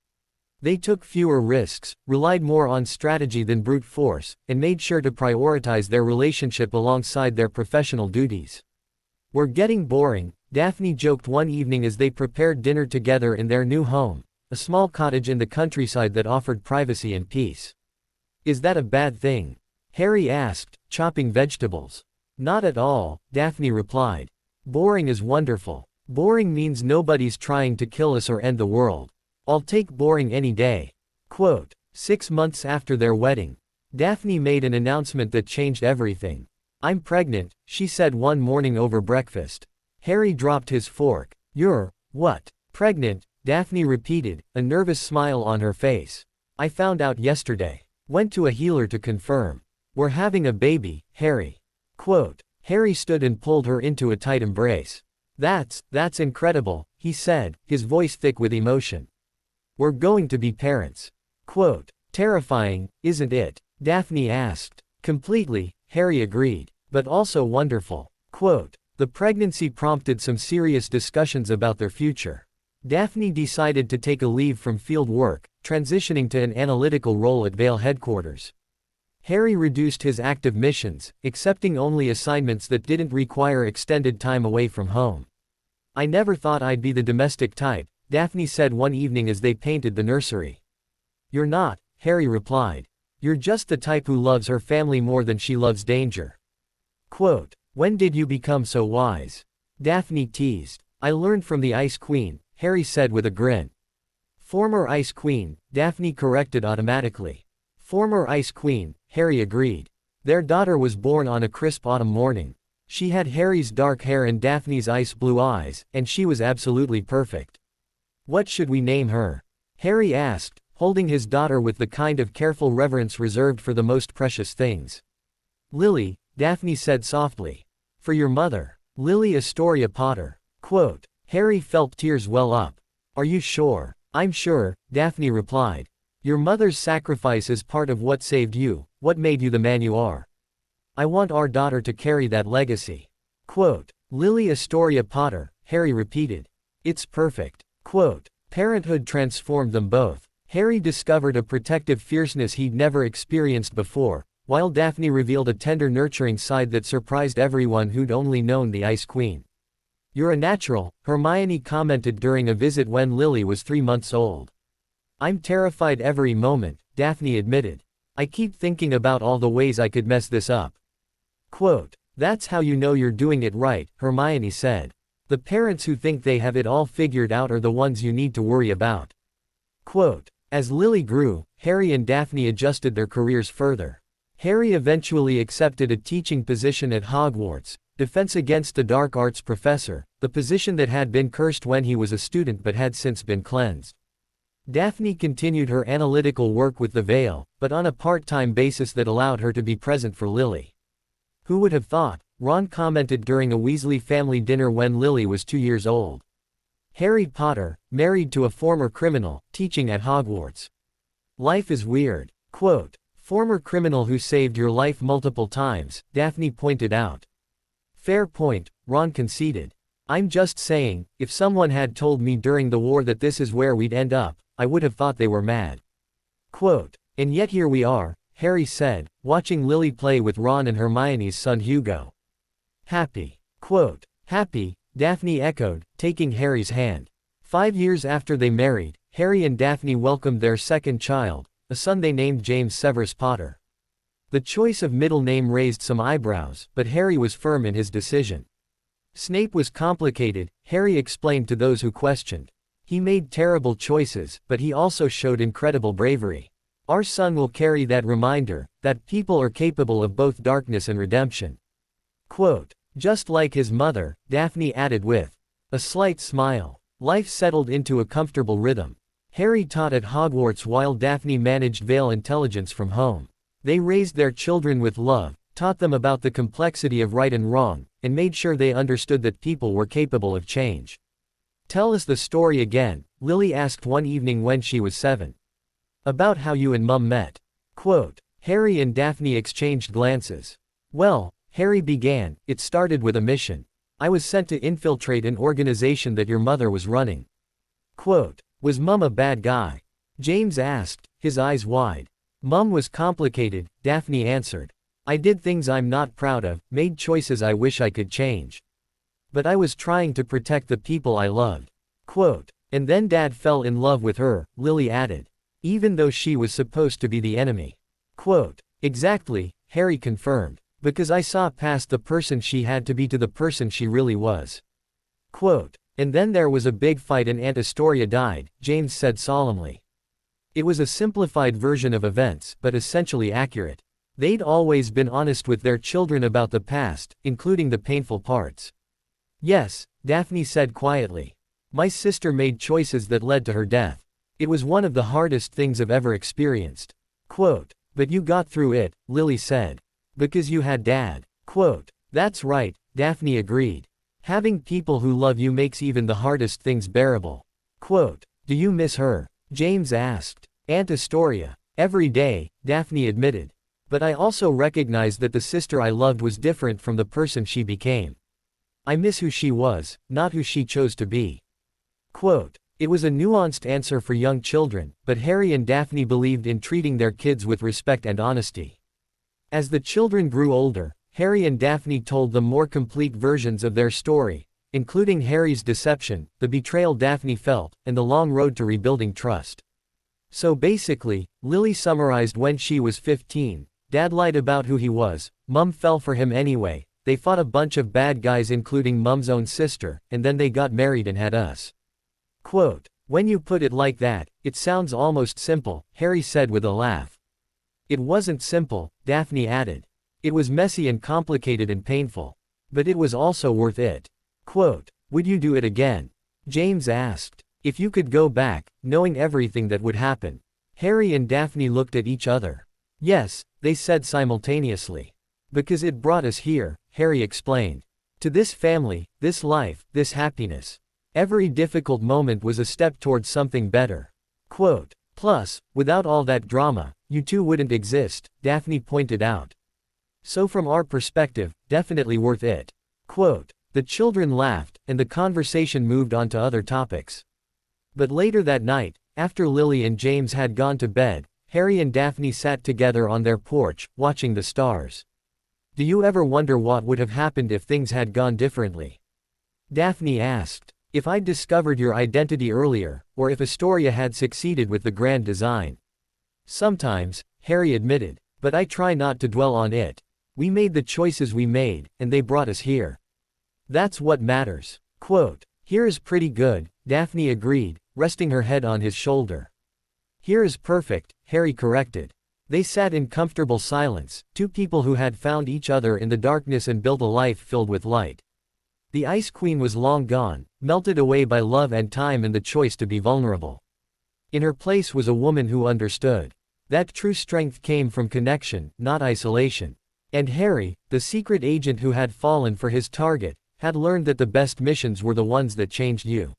They took fewer risks, relied more on strategy than brute force, and made sure to prioritize their relationship alongside their professional duties. "We're getting boring," Daphne joked one evening as they prepared dinner together in their new home, a small cottage in the countryside that offered privacy and peace. "Is that a bad thing?" Harry asked, chopping vegetables. "Not at all," Daphne replied. "Boring is wonderful. Boring means nobody's trying to kill us or end the world. I'll take boring any day." Quote. 6 months after their wedding, Daphne made an announcement that changed everything. "I'm pregnant," she said one morning over breakfast. Harry dropped his fork. "You're, what? Pregnant?" Daphne repeated, a nervous smile on her face. "I found out yesterday. Went to a healer to confirm. We're having a baby, Harry." Quote. Harry stood and pulled her into a tight embrace. That's incredible," he said, his voice thick with emotion. "We're going to be parents." Quote. "Terrifying, isn't it?" Daphne asked. "Completely," Harry agreed. "But also wonderful." Quote. The pregnancy prompted some serious discussions about their future. Daphne decided to take a leave from field work, transitioning to an analytical role at Vale headquarters. Harry reduced his active missions, accepting only assignments that didn't require extended time away from home. "I never thought I'd be the domestic type," Daphne said one evening as they painted the nursery. "You're not," Harry replied. "You're just the type who loves her family more than she loves danger." Quote. "When did you become so wise?" Daphne teased. "I learned from the Ice Queen," Harry said with a grin. "Former Ice Queen," Daphne corrected automatically. "Former Ice Queen," Harry agreed. Their daughter was born on a crisp autumn morning. She had Harry's dark hair and Daphne's ice blue eyes, and she was absolutely perfect. "What should we name her?" Harry asked, holding his daughter with the kind of careful reverence reserved for the most precious things. "Lily," Daphne said softly. "For your mother. Lily Astoria Potter." Quote. Harry felt tears well up. "Are you sure?" "I'm sure," Daphne replied. "Your mother's sacrifice is part of what saved you, what made you the man you are. I want our daughter to carry that legacy." Quote. "Lily Astoria Potter," Harry repeated. "It's perfect." Quote. Parenthood transformed them both. Harry discovered a protective fierceness he'd never experienced before, while Daphne revealed a tender nurturing side that surprised everyone who'd only known the Ice Queen. "You're a natural," Hermione commented during a visit when Lily was 3 months old. "I'm terrified every moment," Daphne admitted. "I keep thinking about all the ways I could mess this up." Quote, "That's how you know you're doing it right," Hermione said. "The parents who think they have it all figured out are the ones you need to worry about." Quote, "As Lily grew, Harry and Daphne adjusted their careers further. Harry eventually accepted a teaching position at Hogwarts, Defense Against the Dark Arts professor, the position that had been cursed when he was a student but had since been cleansed. Daphne continued her analytical work with the Veil, but on a part-time basis that allowed her to be present for Lily. "Who would have thought?" Ron commented during a Weasley family dinner when Lily was 2 years old. "Harry Potter, married to a former criminal, teaching at Hogwarts. Life is weird." Quote, "Former criminal who saved your life multiple times," Daphne pointed out. "Fair point," Ron conceded. "I'm just saying, if someone had told me during the war that this is where we'd end up, I would have thought they were mad." Quote, "And yet here we are," Harry said, watching Lily play with Ron and Hermione's son Hugo. "Happy." Quote, "Happy," Daphne echoed, taking Harry's hand. 5 years after they married, Harry and Daphne welcomed their second child, a son they named James Severus Potter. The choice of middle name raised some eyebrows, but Harry was firm in his decision. "Snape was complicated," Harry explained to those who questioned. "He made terrible choices, but he also showed incredible bravery. Our son will carry that reminder, that people are capable of both darkness and redemption." Quote, "Just like his mother," Daphne added with a slight smile. Life settled into a comfortable rhythm. Harry taught at Hogwarts while Daphne managed Veil intelligence from home. They raised their children with love, taught them about the complexity of right and wrong, and made sure they understood that people were capable of change. "Tell us the story again," Lily asked one evening when she was 7. "About how you and Mum met." Quote, Harry and Daphne exchanged glances. "Well," Harry began, "it started with a mission. I was sent to infiltrate an organization that your mother was running." Quote, "Was Mum a bad guy?" James asked, his eyes wide. "Mum was complicated," Daphne answered. "I did things I'm not proud of, made choices I wish I could change. But I was trying to protect the people I loved." Quote, "And then Dad fell in love with her," Lily added. "Even though she was supposed to be the enemy." Quote, "Exactly," Harry confirmed. "Because I saw past the person she had to be to the person she really was." Quote, "And then there was a big fight and Aunt Astoria died," James said solemnly. It was a simplified version of events, but essentially accurate. They'd always been honest with their children about the past, including the painful parts. "Yes," Daphne said quietly. "My sister made choices that led to her death. It was one of the hardest things I've ever experienced." Quote, "But you got through it," Lily said. "Because you had Dad." Quote, "That's right," Daphne agreed. "Having people who love you makes even the hardest things bearable." Quote, "Do you miss her?" James asked. "Aunt Astoria. Every day," Daphne admitted. "But I also recognize that the sister I loved was different from the person she became. I miss who she was, not who she chose to be." Quote, It was a nuanced answer for young children, but Harry and Daphne believed in treating their kids with respect and honesty. As the children grew older, Harry and Daphne told them more complete versions of their story, including Harry's deception, the betrayal Daphne felt, and the long road to rebuilding trust. So basically, Lily summarized when she was 15, Dad lied about who he was, Mum fell for him anyway, they fought a bunch of bad guys including Mum's own sister, and then they got married and had us. Quote, When you put it like that, it sounds almost simple, Harry said with a laugh. It wasn't simple, Daphne added. It was messy and complicated and painful. But it was also worth it. Quote, Would you do it again? James asked. If you could go back, knowing everything that would happen. Harry and Daphne looked at each other. Yes, they said simultaneously. Because it brought us here, Harry explained. To this family, this life, this happiness. Every difficult moment was a step towards something better. Quote, Plus, without all that drama, you two wouldn't exist, Daphne pointed out. So from our perspective, definitely worth it. Quote, The children laughed, and the conversation moved on to other topics. But later that night, after Lily and James had gone to bed, Harry and Daphne sat together on their porch, watching the stars. "Do you ever wonder what would have happened if things had gone differently?" Daphne asked. "If I'd discovered your identity earlier, or if Astoria had succeeded with the grand design." "Sometimes," Harry admitted, "but I try not to dwell on it. We made the choices we made, and they brought us here. That's what matters." Quote, "Here is pretty good," Daphne agreed, resting her head on his shoulder. "Here is perfect," Harry corrected. They sat in comfortable silence, two people who had found each other in the darkness and built a life filled with light. The Ice Queen was long gone, melted away by love and time and the choice to be vulnerable. In her place was a woman who understood. That true strength came from connection, not isolation. And Harry, the secret agent who had fallen for his target, had learned that the best missions were the ones that changed you.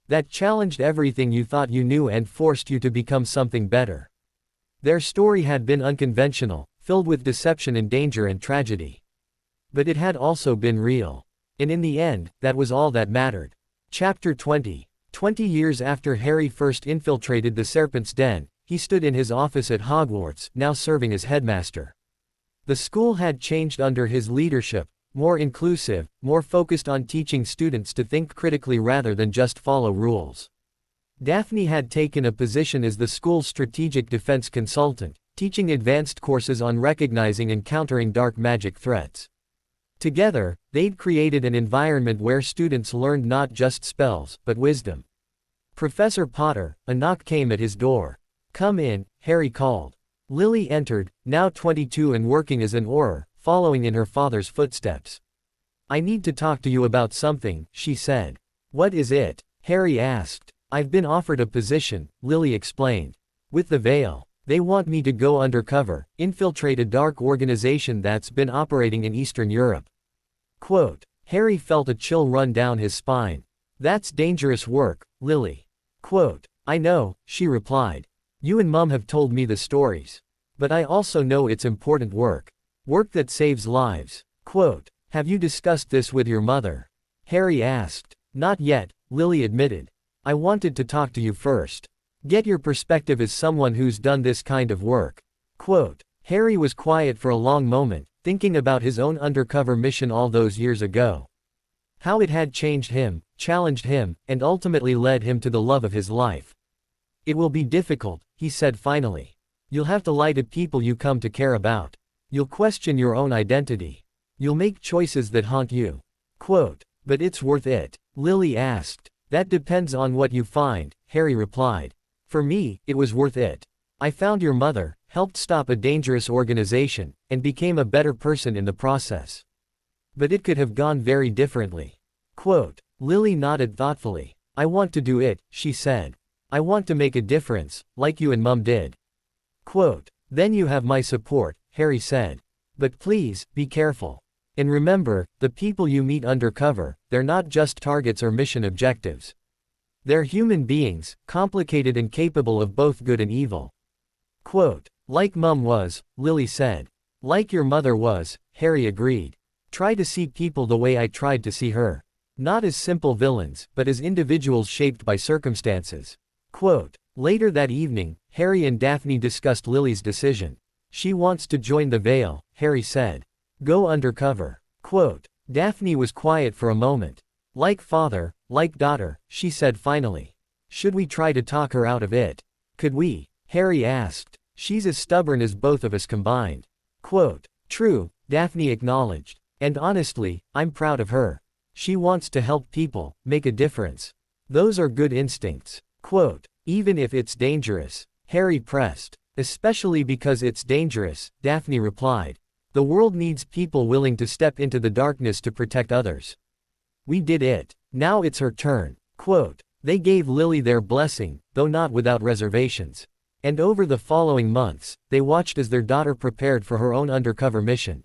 That challenged everything you thought you knew and forced you to become something better. Their story had been unconventional, filled with deception and danger and tragedy. But it had also been real. And in the end, that was all that mattered. Chapter 20. 20 years after Harry first infiltrated the Serpent's Den, he stood in his office at Hogwarts, now serving as headmaster. The school had changed under his leadership, more inclusive, more focused on teaching students to think critically rather than just follow rules. Daphne had taken a position as the school's strategic defense consultant, teaching advanced courses on recognizing and countering dark magic threats. Together, they'd created an environment where students learned not just spells, but wisdom. "Professor Potter," a knock came at his door. "Come in," Harry called. Lily entered, now 22 and working as an Auror, following in her father's footsteps. "I need to talk to you about something," she said. "What is it?" Harry asked. "I've been offered a position," Lily explained. "With the Veil. They want me to go undercover, infiltrate a dark organization that's been operating in Eastern Europe." Quote, Harry felt a chill run down his spine. "That's dangerous work, Lily." Quote, "I know," she replied. "You and Mum have told me the stories. But I also know it's important work. Work that saves lives." Quote, "Have you discussed this with your mother?" Harry asked. "Not yet," Lily admitted. "I wanted to talk to you first. Get your perspective as someone who's done this kind of work." Quote, Harry was quiet for a long moment, thinking about his own undercover mission all those years ago. How it had changed him, challenged him, and ultimately led him to the love of his life. "It will be difficult," he said finally. "You'll have to lie to people you come to care about. You'll question your own identity. You'll make choices that haunt you." Quote, "But it's worth it?" Lily asked. "That depends on what you find," Harry replied. "For me, it was worth it. I found your mother, helped stop a dangerous organization, and became a better person in the process. But it could have gone very differently." Quote, Lily nodded thoughtfully. "I want to do it," she said. "I want to make a difference, like you and Mum did." Quote, "Then you have my support," Harry said. "But please, be careful. And remember, the people you meet undercover, they're not just targets or mission objectives. They're human beings, complicated and capable of both good and evil." Quote, "Like Mum was," Lily said. "Like your mother was," Harry agreed. "Try to see people the way I tried to see her. Not as simple villains, but as individuals shaped by circumstances." Quote, later that evening, Harry and Daphne discussed Lily's decision. "She wants to join the Veil," Harry said. "Go undercover." Quote, Daphne was quiet for a moment. "Like father, like daughter," she said finally. "Should we try to talk her out of it?" "Could we?" Harry asked. "She's as stubborn as both of us combined." Quote, "True," Daphne acknowledged. "And honestly, I'm proud of her. She wants to help people, make a difference. Those are good instincts." Quote, "Even if it's dangerous," Harry pressed. "Especially because it's dangerous," Daphne replied. "The world needs people willing to step into the darkness to protect others. We did it. Now it's her turn." Quote, they gave Lily their blessing, though not without reservations. And over the following months, they watched as their daughter prepared for her own undercover mission.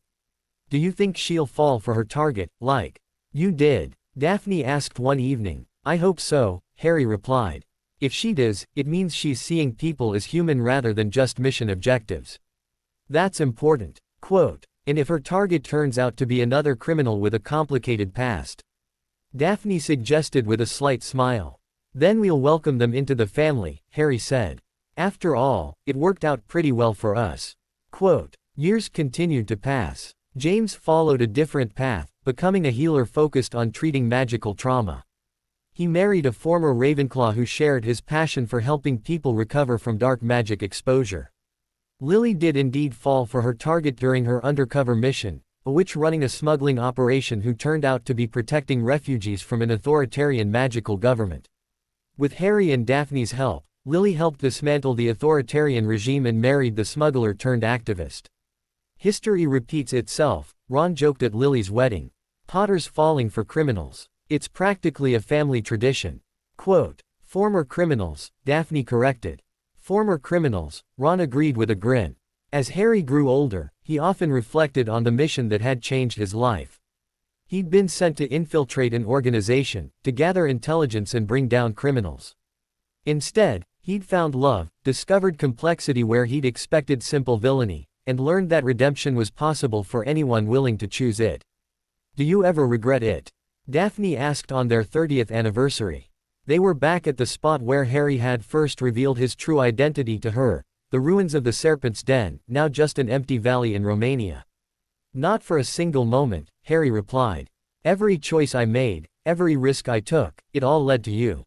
"Do you think she'll fall for her target, like you did?" Daphne asked one evening. "I hope so," Harry replied. "If she does, it means she's seeing people as human rather than just mission objectives. That's important." Quote, "And if her target turns out to be another criminal with a complicated past?" Daphne suggested with a slight smile. "Then we'll welcome them into the family," Harry said. After all, it worked out pretty well for us. Quote, years continued to pass. James followed a different path, becoming a healer focused on treating magical trauma. He married a former Ravenclaw who shared his passion for helping people recover from dark magic exposure. Lily did indeed fall for her target during her undercover mission, a witch running a smuggling operation who turned out to be protecting refugees from an authoritarian magical government. With Harry and Daphne's help, Lily helped dismantle the authoritarian regime and married the smuggler turned activist. History repeats itself, Ron joked at Lily's wedding. Potter's falling for criminals. It's practically a family tradition. Quote, former criminals, Daphne corrected. Former criminals, Ron agreed with a grin. As Harry grew older, he often reflected on the mission that had changed his life. He'd been sent to infiltrate an organization, to gather intelligence and bring down criminals. Instead, he'd found love, discovered complexity where he'd expected simple villainy, and learned that redemption was possible for anyone willing to choose it. Do you ever regret it? Daphne asked on their 30th anniversary. They were back at the spot where Harry had first revealed his true identity to her, the ruins of the Serpent's Den, now just an empty valley in Romania. Not for a single moment, Harry replied. Every choice I made, every risk I took, it all led to you.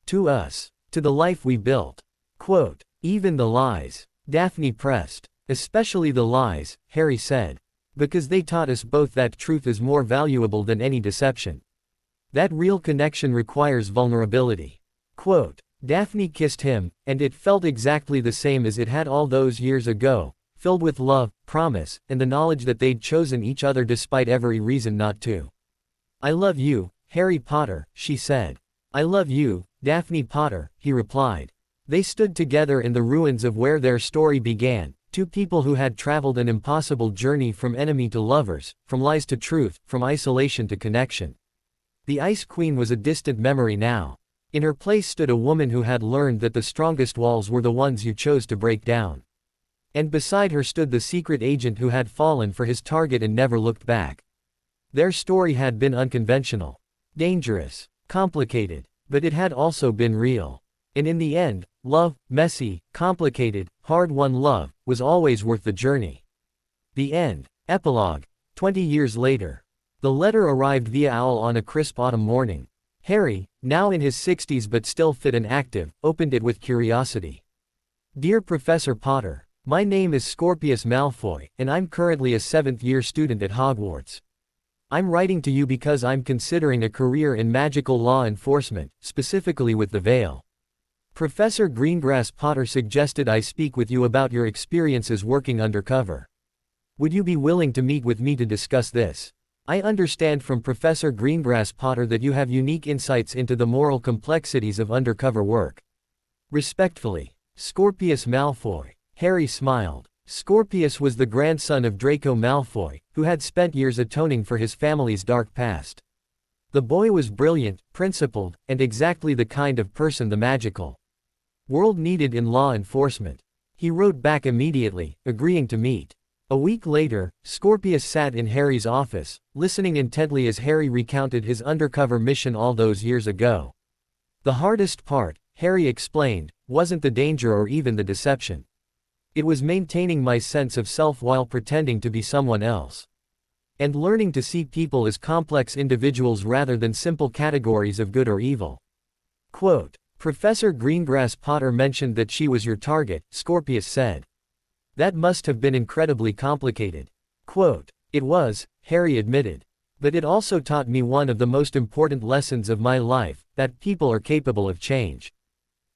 To us. To the life we built. Quote, even the lies. Daphne pressed. Especially the lies, Harry said. Because they taught us both that truth is more valuable than any deception. That real connection requires vulnerability. Quote, Daphne kissed him, and it felt exactly the same as it had all those years ago, filled with love, promise, and the knowledge that they'd chosen each other despite every reason not to. I love you, Harry Potter, she said. I love you, Daphne Potter, he replied. They stood together in the ruins of where their story began, two people who had traveled an impossible journey from enemy to lovers, from lies to truth, from isolation to connection. The Ice Queen was a distant memory now. In her place stood a woman who had learned that the strongest walls were the ones you chose to break down. And beside her stood the secret agent who had fallen for his target and never looked back. Their story had been unconventional, dangerous, complicated, but it had also been real. And in the end, love, messy, complicated, hard-won love, was always worth the journey. The end. Epilogue. 20 years later. The letter arrived via owl on a crisp autumn morning. Harry, now in his 60s but still fit and active, opened it with curiosity. Dear Professor Potter, my name is Scorpius Malfoy, and I'm currently a 7th-year student at Hogwarts. I'm writing to you because I'm considering a career in magical law enforcement, specifically with the Veil. Professor Greengrass Potter suggested I speak with you about your experiences working undercover. Would you be willing to meet with me to discuss this? I understand from Professor Greengrass Potter that you have unique insights into the moral complexities of undercover work. Respectfully, Scorpius Malfoy. Harry smiled. Scorpius was the grandson of Draco Malfoy, who had spent years atoning for his family's dark past. The boy was brilliant, principled, and exactly the kind of person the magical world needed in law enforcement. He wrote back immediately, agreeing to meet. A week later, Scorpius sat in Harry's office, listening intently as Harry recounted his undercover mission all those years ago. The hardest part, Harry explained, wasn't the danger or even the deception. It was maintaining my sense of self while pretending to be someone else. And learning to see people as complex individuals rather than simple categories of good or evil. Quote, Professor Greengrass Potter mentioned that she was your target, Scorpius said. That must have been incredibly complicated. Quote, it was, Harry admitted. But it also taught me one of the most important lessons of my life, that people are capable of change.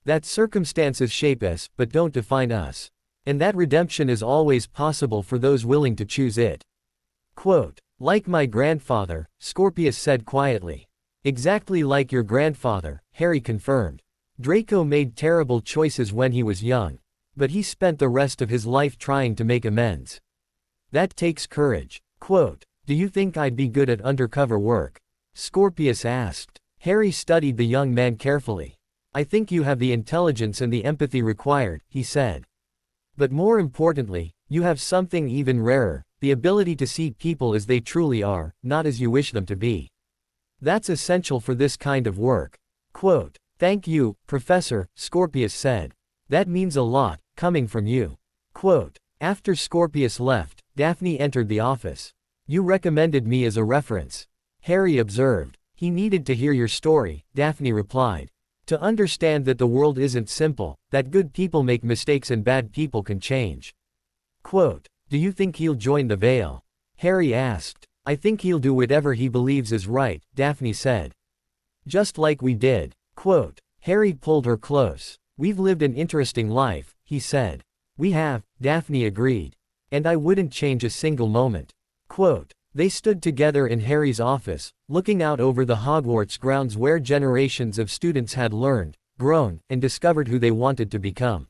That circumstances shape us, but don't define us. And that redemption is always possible for those willing to choose it. Quote, like my grandfather, Scorpius said quietly. Exactly like your grandfather, Harry confirmed. Draco made terrible choices when he was young. But he spent the rest of his life trying to make amends. That takes courage. Quote, do you think I'd be good at undercover work? Scorpius asked. Harry studied the young man carefully. I think you have the intelligence and the empathy required, he said. But more importantly, you have something even rarer, the ability to see people as they truly are, not as you wish them to be. That's essential for this kind of work. Quote, thank you, Professor, Scorpius said. That means a lot, coming from you. Quote. After Scorpius left, Daphne entered the office. You recommended me as a reference. Harry observed. He needed to hear your story, Daphne replied. To understand that the world isn't simple, that good people make mistakes and bad people can change. Quote. Do you think he'll join the Veil? Harry asked. I think he'll do whatever he believes is right, Daphne said. Just like we did. Quote. Harry pulled her close. We've lived an interesting life, he said. We have, Daphne agreed. And I wouldn't change a single moment. Quote. They stood together in Harry's office, looking out over the Hogwarts grounds where generations of students had learned, grown, and discovered who they wanted to become.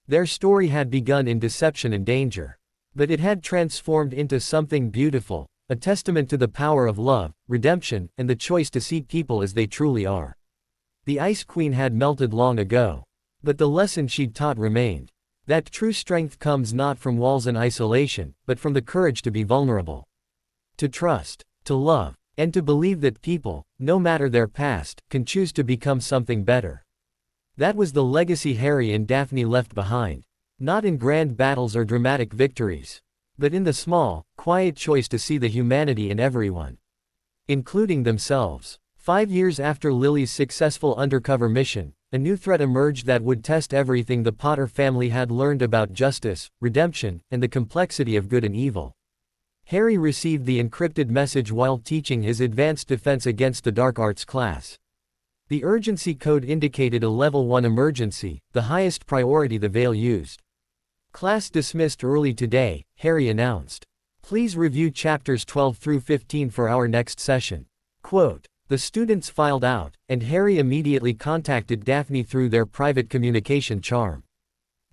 Their story had begun in deception and danger. But it had transformed into something beautiful, a testament to the power of love, redemption, and the choice to see people as they truly are. The Ice Queen had melted long ago. But the lesson she'd taught remained. That true strength comes not from walls and isolation, but from the courage to be vulnerable. To trust, to love, and to believe that people, no matter their past, can choose to become something better. That was the legacy Harry and Daphne left behind. Not in grand battles or dramatic victories, but in the small, quiet choice to see the humanity in everyone, including themselves. 5 years after Lily's successful undercover mission, a new threat emerged that would test everything the Potter family had learned about justice, redemption, and the complexity of good and evil. Harry received the encrypted message while teaching his advanced defense against the dark arts class. The urgency code indicated a level 1 emergency, the highest priority the Veil used. Class dismissed early today, Harry announced. Please review chapters 12 through 15 for our next session. Quote. The students filed out, and Harry immediately contacted Daphne through their private communication charm.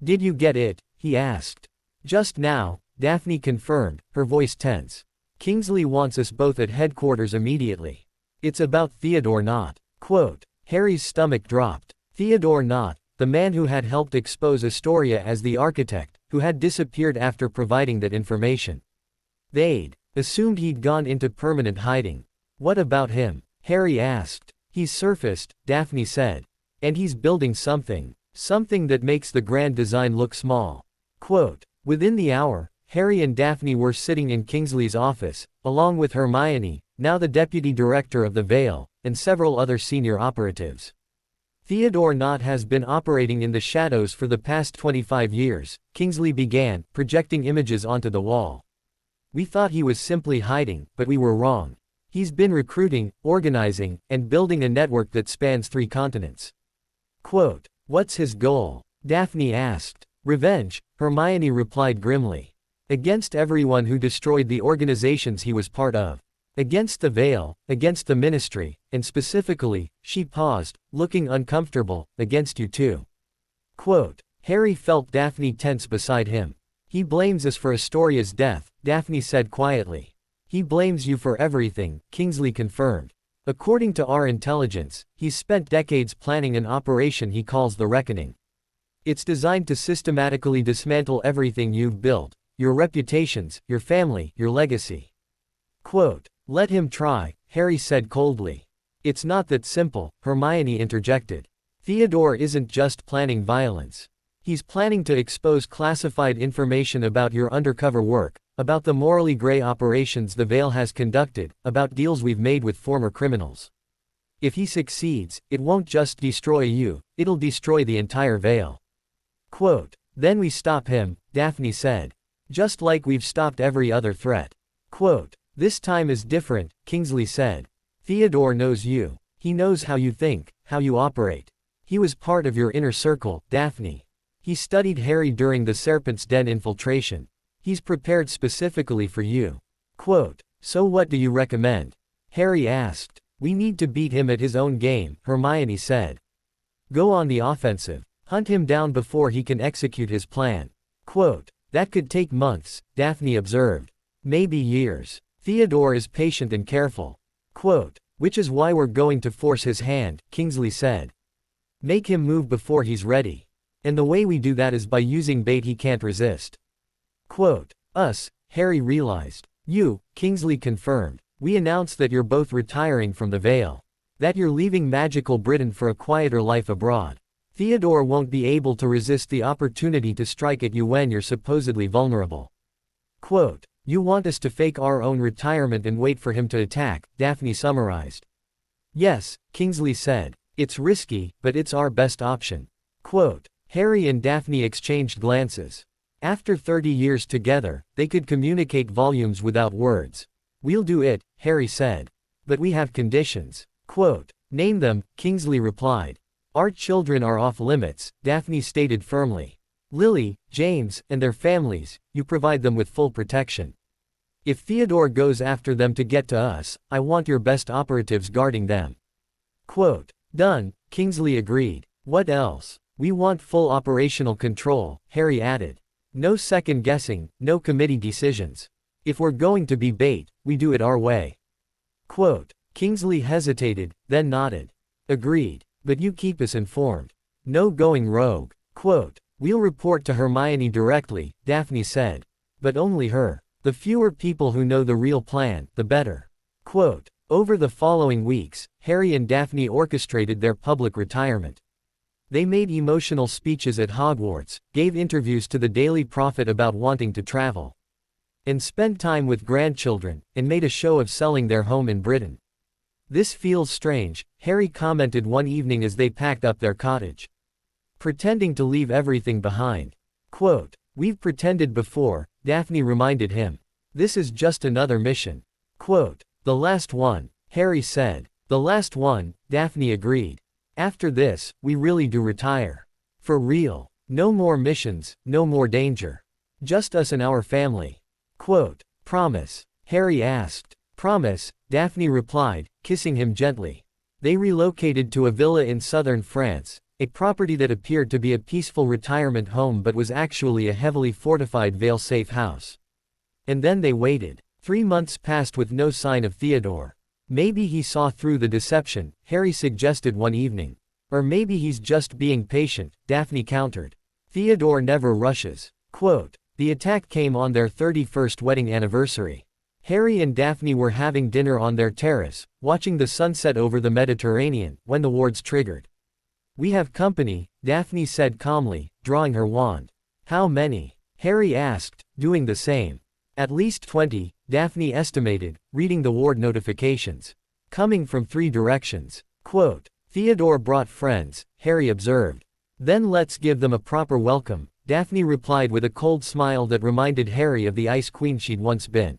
Did you get it? He asked. Just now, Daphne confirmed, her voice tense. Kingsley wants us both at headquarters immediately. It's about Theodore Nott. Quote. Harry's stomach dropped. Theodore Nott, the man who had helped expose Astoria as the architect, who had disappeared after providing that information. They'd assumed he'd gone into permanent hiding. What about him? Harry asked. He's surfaced, Daphne said. And he's building something. Something that makes the grand design look small. Quote. Within the hour, Harry and Daphne were sitting in Kingsley's office, along with Hermione, now the deputy director of the Veil, and several other senior operatives. Theodore Nott has been operating in the shadows for the past 25 years, Kingsley began, projecting images onto the wall. We thought he was simply hiding, but we were wrong. He's been recruiting, organizing, and building a network that spans 3 continents. Quote. What's his goal? Daphne asked. Revenge, Hermione replied grimly. Against everyone who destroyed the organizations he was part of. Against the Veil, against the Ministry, and specifically, she paused, looking uncomfortable, against you too. Quote. Harry felt Daphne tense beside him. He blames us for Astoria's death, Daphne said quietly. He blames you for everything, Kingsley confirmed. According to our intelligence, he's spent decades planning an operation he calls the Reckoning. It's designed to systematically dismantle everything you've built, your reputations, your family, your legacy. Quote. Let him try, Harry said coldly. It's not that simple, Hermione interjected. Theodore isn't just planning violence. He's planning to expose classified information about your undercover work, about the morally gray operations the Veil has conducted, about deals we've made with former criminals. If he succeeds, it won't just destroy you, it'll destroy the entire Veil. Quote. Then we stop him, Daphne said. Just like we've stopped every other threat. Quote. This time is different, Kingsley said. Theodore knows you. He knows how you think, how you operate. He was part of your inner circle, Daphne. He studied Harry during the Serpent's Den infiltration. He's prepared specifically for you. Quote. So what do you recommend? Harry asked. We need to beat him at his own game, Hermione said. Go on the offensive. Hunt him down before he can execute his plan. Quote. That could take months, Daphne observed. Maybe years. Theodore is patient and careful. Quote. Which is why we're going to force his hand, Kingsley said. Make him move before he's ready. And the way we do that is by using bait he can't resist. Quote. Us, Harry realized. You, Kingsley confirmed. We announced that you're both retiring from the Veil. That you're leaving magical Britain for a quieter life abroad. Theodore won't be able to resist the opportunity to strike at you when you're supposedly vulnerable. Quote, "You want us to fake our own retirement and wait for him to attack," Daphne summarized. "Yes," Kingsley said. "It's risky, but it's our best option." Quote, Harry and Daphne exchanged glances. After 30 years together, they could communicate volumes without words. "We'll do it," Harry said. "But we have conditions." Quote, "Name them," Kingsley replied. "Our children are off limits," Daphne stated firmly. "Lily, James, and their families, you provide them with full protection. If Theodore goes after them to get to us, I want your best operatives guarding them." Quote, "Done," Kingsley agreed. "What else? We want full operational control," Harry added. "No second guessing, no committee decisions. If we're going to be bait, we do it our way." Quote, Kingsley hesitated, then nodded. "Agreed. But you keep us informed. No going rogue." Quote, "We'll report to Hermione directly," Daphne said. "But only her. The fewer people who know the real plan, the better." Quote, over the following weeks, Harry and Daphne orchestrated their public retirement. They made emotional speeches at Hogwarts, gave interviews to the Daily Prophet about wanting to travel, and spent time with grandchildren, and made a show of selling their home in Britain. "This feels strange," Harry commented one evening as they packed up their cottage. "Pretending to leave everything behind." Quote, "We've pretended before," Daphne reminded him. "This is just another mission." Quote, "The last one," Harry said. "The last one," Daphne agreed. "After this, we really do retire. For real. No more missions, no more danger. Just us and our family." Quote, "Promise?" Harry asked. "Promise," Daphne replied, kissing him gently. They relocated to a villa in southern France, a property that appeared to be a peaceful retirement home but was actually a heavily fortified Vale-safe house. And then they waited. 3 months passed with no sign of Theodore. "Maybe he saw through the deception," Harry suggested one evening. "Or maybe he's just being patient," Daphne countered. "Theodore never rushes." Quote, the attack came on their 31st wedding anniversary. Harry and Daphne were having dinner on their terrace, watching the sunset over the Mediterranean, when the wards triggered. "We have company," Daphne said calmly, drawing her wand. "How many?" Harry asked, doing the same. "At least 20, Daphne estimated, reading the ward notifications. "Coming from 3 directions." Quote, "Theodore brought friends," Harry observed. "Then let's give them a proper welcome," Daphne replied with a cold smile that reminded Harry of the Ice Queen she'd once been.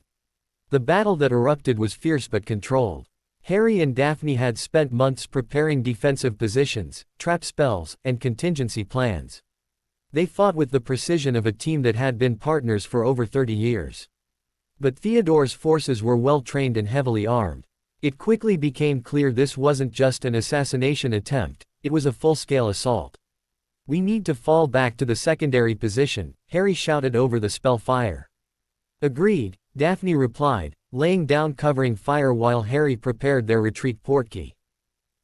The battle that erupted was fierce but controlled. Harry and Daphne had spent months preparing defensive positions, trap spells, and contingency plans. They fought with the precision of a team that had been partners for over 30 years. But Theodore's forces were well trained and heavily armed. It quickly became clear this wasn't just an assassination attempt, it was a full-scale assault. "We need to fall back to the secondary position," Harry shouted over the spell fire. "Agreed," Daphne replied, laying down covering fire while Harry prepared their retreat portkey.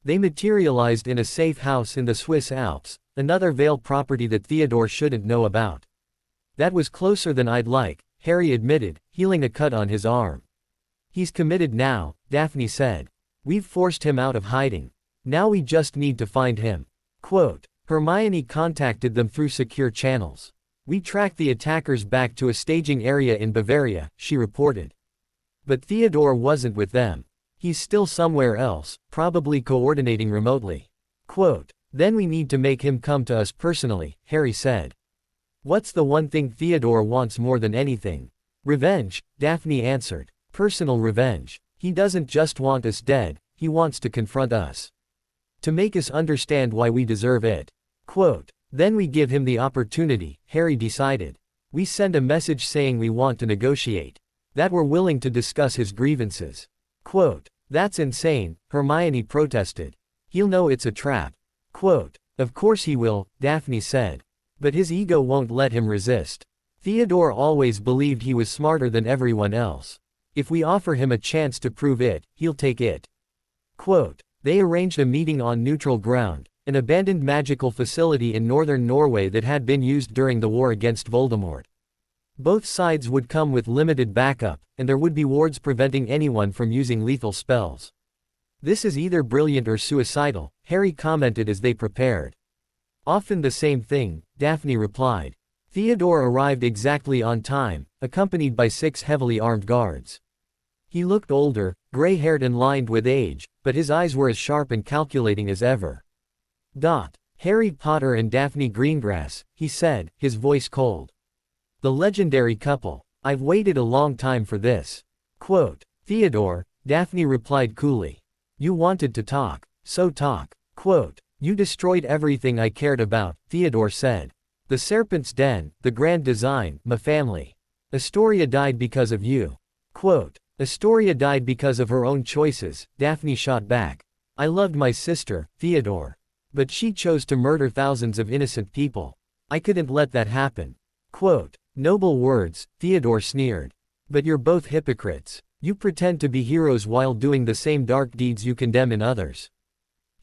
They materialized in a safe house in the Swiss Alps, another Vale property that Theodore shouldn't know about. "That was closer than I'd like," Harry admitted, healing a cut on his arm. "He's committed now," Daphne said. "We've forced him out of hiding. Now we just need to find him." Quote, Hermione contacted them through secure channels. "We tracked the attackers back to a staging area in Bavaria," she reported. "But Theodore wasn't with them. He's still somewhere else, probably coordinating remotely." Quote, "Then we need to make him come to us personally," Harry said. "What's the one thing Theodore wants more than anything?" "Revenge," Daphne answered. "Personal revenge. He doesn't just want us dead, he wants to confront us. To make us understand why we deserve it." Quote, "Then we give him the opportunity," Harry decided. "We send a message saying we want to negotiate. That we're willing to discuss his grievances." Quote, "That's insane," Hermione protested. "He'll know it's a trap." Quote, "Of course he will," Daphne said. "But his ego won't let him resist. Theodore always believed he was smarter than everyone else. If we offer him a chance to prove it, he'll take it." Quote, they arranged a meeting on neutral ground, an abandoned magical facility in northern Norway that had been used during the war against Voldemort. Both sides would come with limited backup, and there would be wards preventing anyone from using lethal spells. "This is either brilliant or suicidal," Harry commented as they prepared. Often the same thing, Daphne replied. Theodore arrived exactly on time, accompanied by 6 heavily armed guards. He looked older, gray-haired and lined with age, but his eyes were as sharp and calculating as ever. Harry Potter and Daphne Greengrass, he said, his voice cold. The legendary couple. I've waited a long time for this. Quote, Theodore, Daphne replied coolly. You wanted to talk, so talk. Quote, you destroyed everything I cared about, Theodore said. The Serpent's Den, the grand design, my family. Astoria died because of you. Quote, Astoria died because of her own choices, Daphne shot back. I loved my sister, Theodore. But she chose to murder thousands of innocent people. I couldn't let that happen. Quote, noble words, Theodore sneered. But you're both hypocrites. You pretend to be heroes while doing the same dark deeds you condemn in others.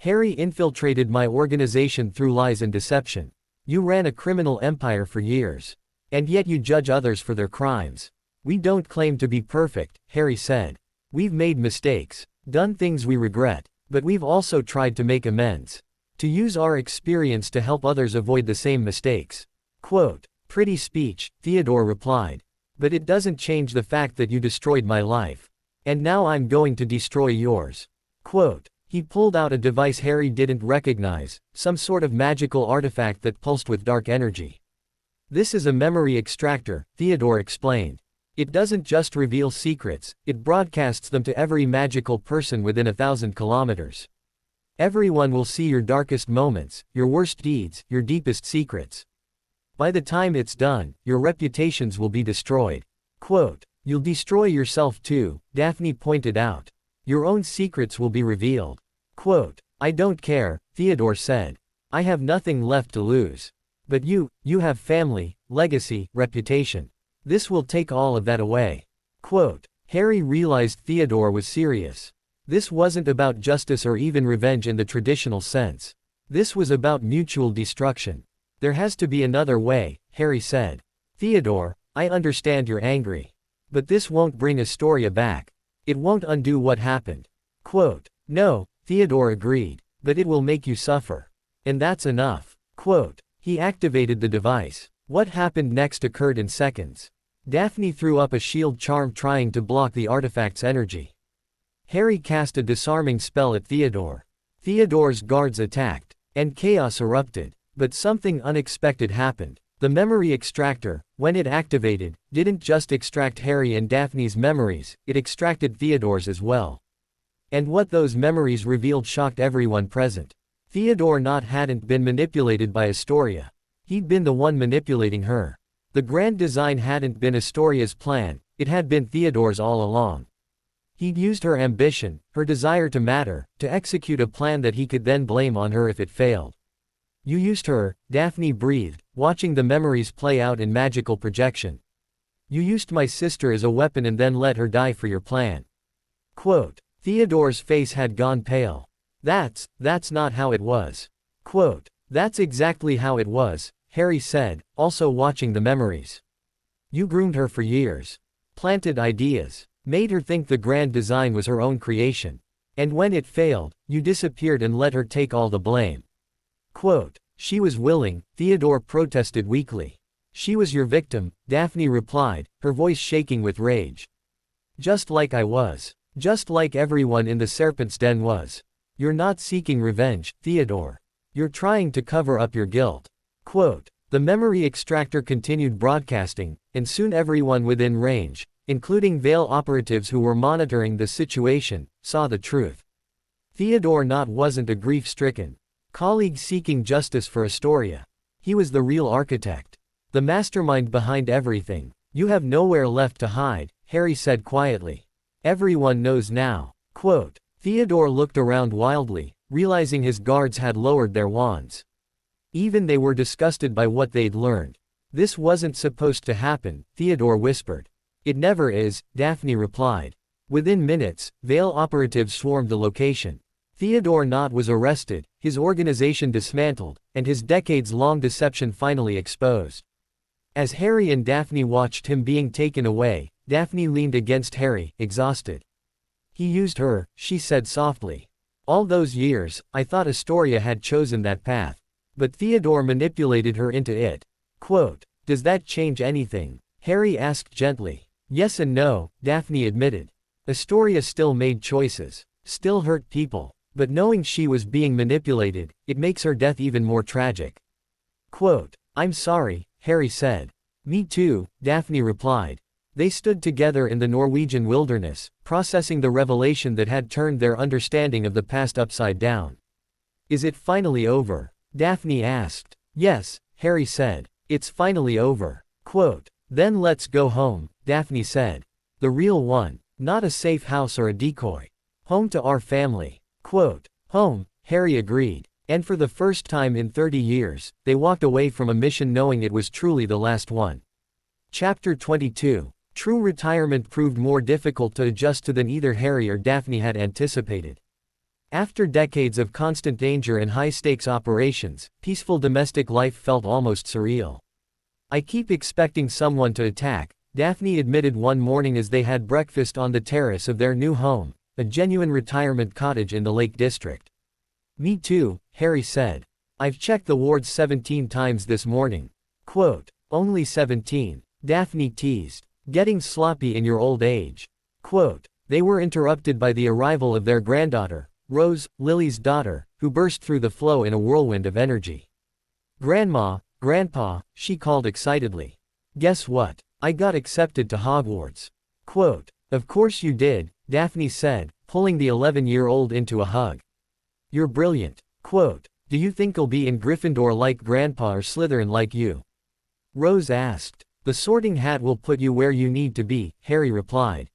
Harry infiltrated my organization through lies and deception. You ran a criminal empire for years. And yet you judge others for their crimes. We don't claim to be perfect, Harry said. We've made mistakes, done things we regret, but we've also tried to make amends. To use our experience to help others avoid the same mistakes. Quote, pretty speech, Theodore replied. But it doesn't change the fact that you destroyed my life. And now I'm going to destroy yours. Quote, he pulled out a device Harry didn't recognize, some sort of magical artifact that pulsed with dark energy. This is a memory extractor, Theodore explained. It doesn't just reveal secrets, it broadcasts them to every magical person within 1,000 kilometers. Everyone will see your darkest moments, your worst deeds, your deepest secrets. By the time it's done, your reputations will be destroyed. Quote, you'll destroy yourself too, Daphne pointed out. Your own secrets will be revealed. Quote, I don't care, Theodore said. I have nothing left to lose. But you have family, legacy, reputation. This will take all of that away. Quote, Harry realized Theodore was serious. This wasn't about justice or even revenge in the traditional sense. This was about mutual destruction. There has to be another way, Harry said. Theodore, I understand you're angry. But this won't bring Astoria back. It won't undo what happened. Quote, no, Theodore agreed. But it will make you suffer. And that's enough. Quote, he activated the device. What happened next occurred in seconds. Daphne threw up a shield charm trying to block the artifact's energy. Harry cast a disarming spell at Theodore. Theodore's guards attacked, and chaos erupted. But something unexpected happened. The memory extractor, when it activated, didn't just extract Harry and Daphne's memories, it extracted Theodore's as well. And what those memories revealed shocked everyone present. Theodore hadn't been manipulated by Astoria. He'd been the one manipulating her. The grand design hadn't been Astoria's plan, it had been Theodore's all along. He'd used her ambition, her desire to matter, to execute a plan that he could then blame on her if it failed. You used her, Daphne breathed, watching the memories play out in magical projection. You used my sister as a weapon and then let her die for your plan. Quote, Theodore's face had gone pale. That's not how it was. Quote, that's exactly how it was, Harry said, also watching the memories. You groomed her for years. Planted ideas. Made her think the grand design was her own creation. And when it failed, you disappeared and let her take all the blame. Quote, she was willing, Theodore protested weakly. She was your victim, Daphne replied, her voice shaking with rage. Just like I was. Just like everyone in the Serpent's Den was. You're not seeking revenge, Theodore. You're trying to cover up your guilt. Quote, the memory extractor continued broadcasting, and soon everyone within range, including Vale operatives who were monitoring the situation, saw the truth. Theodore wasn't a grief-stricken colleague seeking justice for Astoria. He was the real architect. The mastermind behind everything. You have nowhere left to hide, Harry said quietly. Everyone knows now. Quote, Theodore looked around wildly, realizing his guards had lowered their wands. Even they were disgusted by what they'd learned. This wasn't supposed to happen, Theodore whispered. It never is, Daphne replied. Within minutes, Vale operatives swarmed the location. Theodore was arrested, his organization dismantled, and his decades-long deception finally exposed. As Harry and Daphne watched him being taken away, Daphne leaned against Harry, exhausted. He used her, she said softly. All those years, I thought Astoria had chosen that path. But Theodore manipulated her into it. Quote, "Does that change anything?" Harry asked gently. "Yes and no," Daphne admitted. Astoria still made choices, still hurt people, but knowing she was being manipulated, it makes her death even more tragic. Quote, "I'm sorry," Harry said. "Me too," Daphne replied. They stood together in the Norwegian wilderness, processing the revelation that had turned their understanding of the past upside down. "Is it finally over?" Daphne asked. "Yes," Harry said. "It's finally over." Quote, "Then let's go home," Daphne said. "The real one. Not a safe house or a decoy. Home to our family." Quote, "Home," Harry agreed. And for the first time in 30 years, they walked away from a mission knowing it was truly the last one. Chapter 22. True retirement proved more difficult to adjust to than either Harry or Daphne had anticipated. After decades of constant danger and high-stakes operations, peaceful domestic life felt almost surreal. "I keep expecting someone to attack," Daphne admitted one morning as they had breakfast on the terrace of their new home, a genuine retirement cottage in the Lake District. "Me too," Harry said. "I've checked the wards 17 times this morning." Quote, "Only 17, Daphne teased. "Getting sloppy in your old age." Quote, they were interrupted by the arrival of their granddaughter, Rose, Lily's daughter, who burst through the flow in a whirlwind of energy. "Grandma, Grandpa," she called excitedly. "Guess what? I got accepted to Hogwarts." Quote, "Of course you did," Daphne said, pulling the 11-year-old into a hug. "You're brilliant." Quote, "Do you think I'll be in Gryffindor like Grandpa or Slytherin like you?" Rose asked. "The sorting hat will put you where you need to be," Harry replied.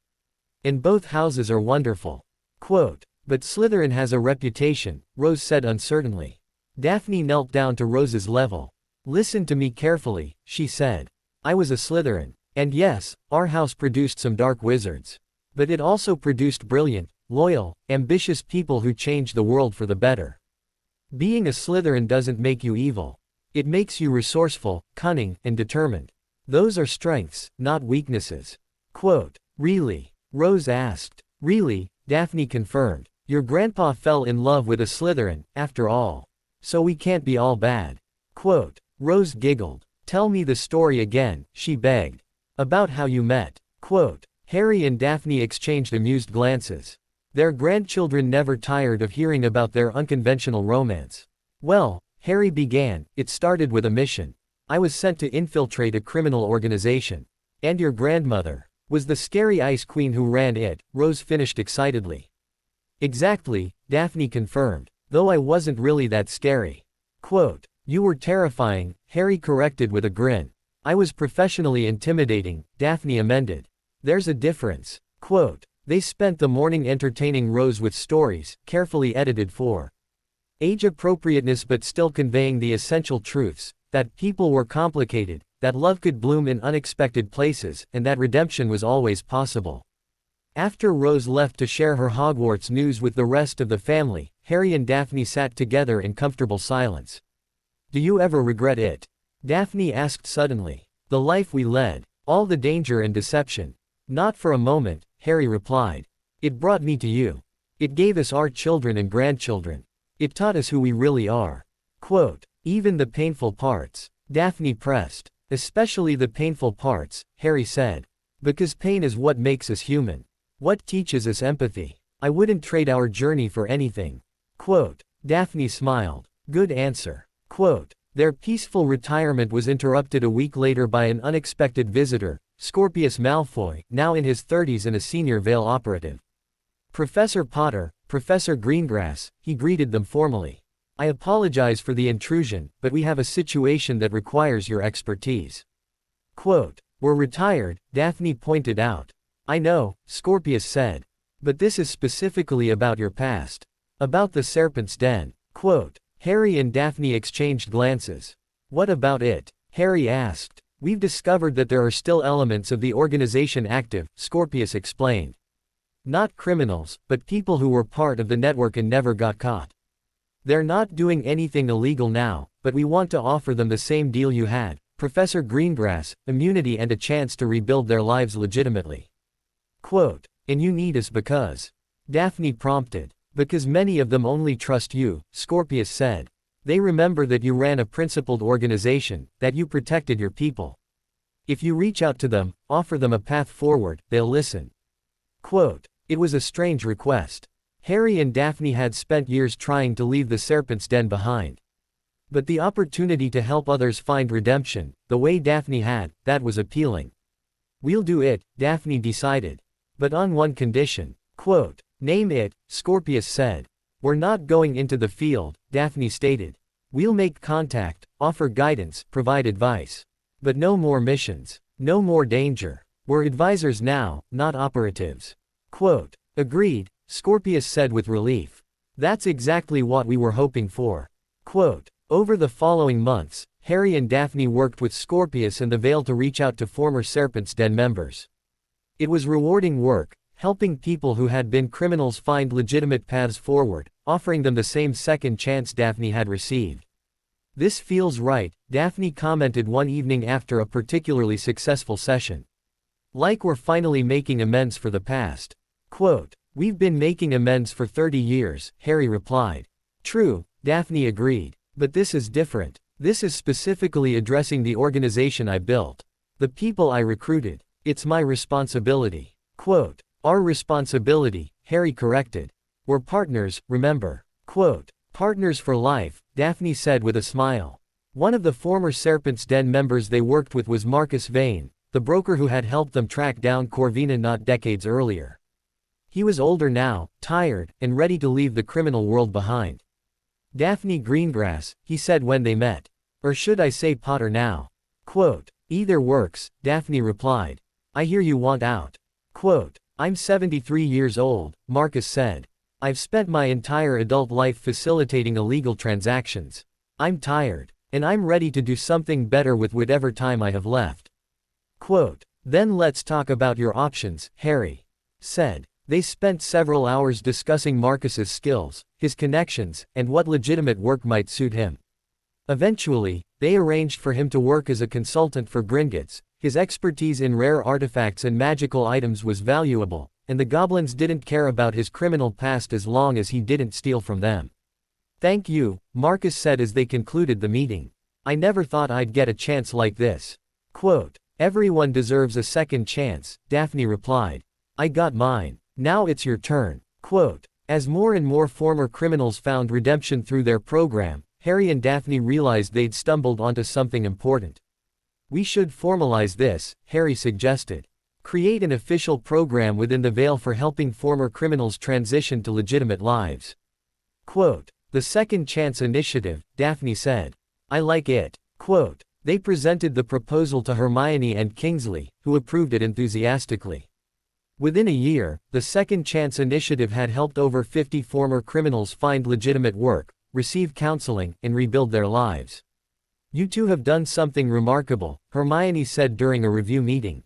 "And both houses are wonderful." Quote, "But Slytherin has a reputation," Rose said uncertainly. Daphne knelt down to Rose's level. "Listen to me carefully," she said. "I was a Slytherin. And yes, our house produced some dark wizards. But it also produced brilliant, loyal, ambitious people who changed the world for the better. Being a Slytherin doesn't make you evil. It makes you resourceful, cunning, and determined. Those are strengths, not weaknesses." Quote, "Really?" Rose asked. "Really," Daphne confirmed. "Your grandpa fell in love with a Slytherin, after all. So we can't be all bad." Quote, Rose giggled. "Tell me the story again," she begged. "About how you met." Quote, Harry and Daphne exchanged amused glances. Their grandchildren never tired of hearing about their unconventional romance. "Well," Harry began, "it started with a mission. I was sent to infiltrate a criminal organization. And your grandmother was the scary Ice Queen who ran it," Rose finished excitedly. "Exactly," Daphne confirmed, "though I wasn't really that scary." Quote, "You were terrifying," Harry corrected with a grin. "I was professionally intimidating," Daphne amended. "There's a difference." Quote, they spent the morning entertaining Rose with stories, carefully edited for age appropriateness but still conveying the essential truths, that people were complicated, that love could bloom in unexpected places, and that redemption was always possible. After Rose left to share her Hogwarts news with the rest of the family, Harry and Daphne sat together in comfortable silence. "Do you ever regret it?" Daphne asked suddenly. "The life we led, all the danger and deception." "Not for a moment," Harry replied. "It brought me to you. It gave us our children and grandchildren. It taught us who we really are." Quote, "Even the painful parts," Daphne pressed. "Especially the painful parts," Harry said. "Because pain is what makes us human. What teaches us empathy. I wouldn't trade our journey for anything." Quote, Daphne smiled. "Good answer." Quote, their peaceful retirement was interrupted a week later by an unexpected visitor, Scorpius Malfoy, now in his 30s and a senior Veil operative. "Professor Potter, Professor Greengrass," he greeted them formally. "I apologize for the intrusion, but we have a situation that requires your expertise." Quote, "We're retired," Daphne pointed out. "I know," Scorpius said. "But this is specifically about your past. About the Serpent's Den." Quote, Harry and Daphne exchanged glances. "What about it?" Harry asked. "We've discovered that there are still elements of the organization active," Scorpius explained. "Not criminals, but people who were part of the network and never got caught. They're not doing anything illegal now, but we want to offer them the same deal you had, Professor Greengrass, immunity and a chance to rebuild their lives legitimately." Quote, "And you need us because?" Daphne prompted. "Because many of them only trust you," Scorpius said. They remember that you ran a principled organization, that you protected your people. If you reach out to them, offer them a path forward, they'll listen. Quote, it was a strange request. Harry and Daphne had spent years trying to leave the serpent's den behind. But the opportunity to help others find redemption, the way Daphne had, that was appealing. We'll do it, Daphne decided. But on one condition. Quote, name it, Scorpius said. We're not going into the field, Daphne stated. We'll make contact, offer guidance, provide advice. But no more missions. No more danger. We're advisors now, not operatives. Quote, agreed, Scorpius said with relief. That's exactly what we were hoping for. Quote, over the following months, Harry and Daphne worked with Scorpius and the Veil to reach out to former Serpent's Den members. It was rewarding work, helping people who had been criminals find legitimate paths forward, offering them the same second chance Daphne had received. This feels right, Daphne commented one evening after a particularly successful session. Like we're finally making amends for the past. Quote, we've been making amends for 30 years, Harry replied. True, Daphne agreed. But this is different. This is specifically addressing the organization I built. The people I recruited. It's my responsibility. Quote, our responsibility, Harry corrected. We're partners, remember. Quote, partners for life, Daphne said with a smile. One of the former Serpent's Den members they worked with was Marcus Vane, the broker who had helped them track down Corvina not decades earlier. He was older now, tired, and ready to leave the criminal world behind. Daphne Greengrass, he said when they met. Or should I say Potter now? Quote, either works, Daphne replied. I hear you want out. Quote, I'm 73 years old, Marcus said. I've spent my entire adult life facilitating illegal transactions. I'm tired. And I'm ready to do something better with whatever time I have left. Quote, then let's talk about your options, Harry said. They spent several hours discussing Marcus's skills, his connections, and what legitimate work might suit him. Eventually, they arranged for him to work as a consultant for Gringotts. His expertise in rare artifacts and magical items was valuable, and the goblins didn't care about his criminal past as long as he didn't steal from them. Thank you, Marcus said as they concluded the meeting. I never thought I'd get a chance like this. Quote, everyone deserves a second chance, Daphne replied. I got mine. Now it's your turn. Quote, as more and more former criminals found redemption through their program, Harry and Daphne realized they'd stumbled onto something important. We should formalize this, Harry suggested. Create an official program within the Veil for helping former criminals transition to legitimate lives. Quote, the Second Chance Initiative, Daphne said. I like it. Quote, they presented the proposal to Hermione and Kingsley, who approved it enthusiastically. Within a year, the Second Chance Initiative had helped over 50 former criminals find legitimate work, receive counseling, and rebuild their lives. You two have done something remarkable, Hermione said during a review meeting.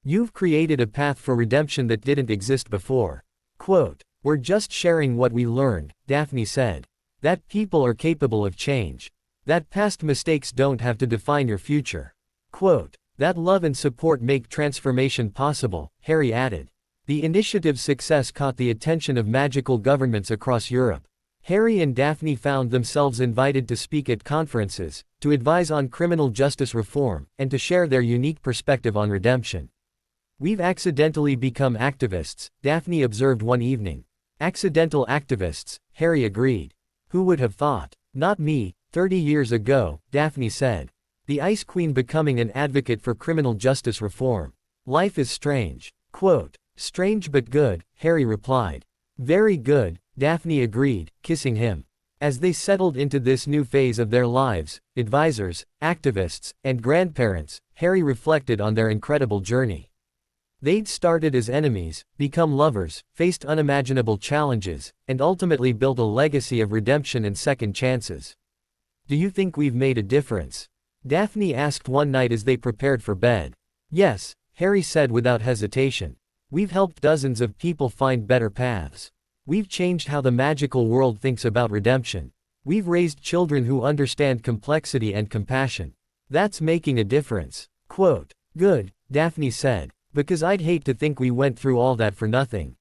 You've created a path for redemption that didn't exist before. Quote, we're just sharing what we learned, Daphne said. That people are capable of change. That past mistakes don't have to define your future. Quote, that love and support make transformation possible, Harry added. The initiative's success caught the attention of magical governments across Europe. Harry and Daphne found themselves invited to speak at conferences, to advise on criminal justice reform, and to share their unique perspective on redemption. We've accidentally become activists, Daphne observed one evening. Accidental activists, Harry agreed. Who would have thought? Not me, 30 years ago, Daphne said. The Ice Queen becoming an advocate for criminal justice reform. Life is strange. Quote, strange but good, Harry replied. Very good, Daphne agreed, kissing him. As they settled into this new phase of their lives, advisors, activists, and grandparents, Harry reflected on their incredible journey. They'd started as enemies, become lovers, faced unimaginable challenges, and ultimately built a legacy of redemption and second chances. Do you think we've made a difference? Daphne asked one night as they prepared for bed. Yes, Harry said without hesitation. We've helped dozens of people find better paths. We've changed how the magical world thinks about redemption. We've raised children who understand complexity and compassion. That's making a difference. Quote, good, Daphne said, because I'd hate to think we went through all that for nothing.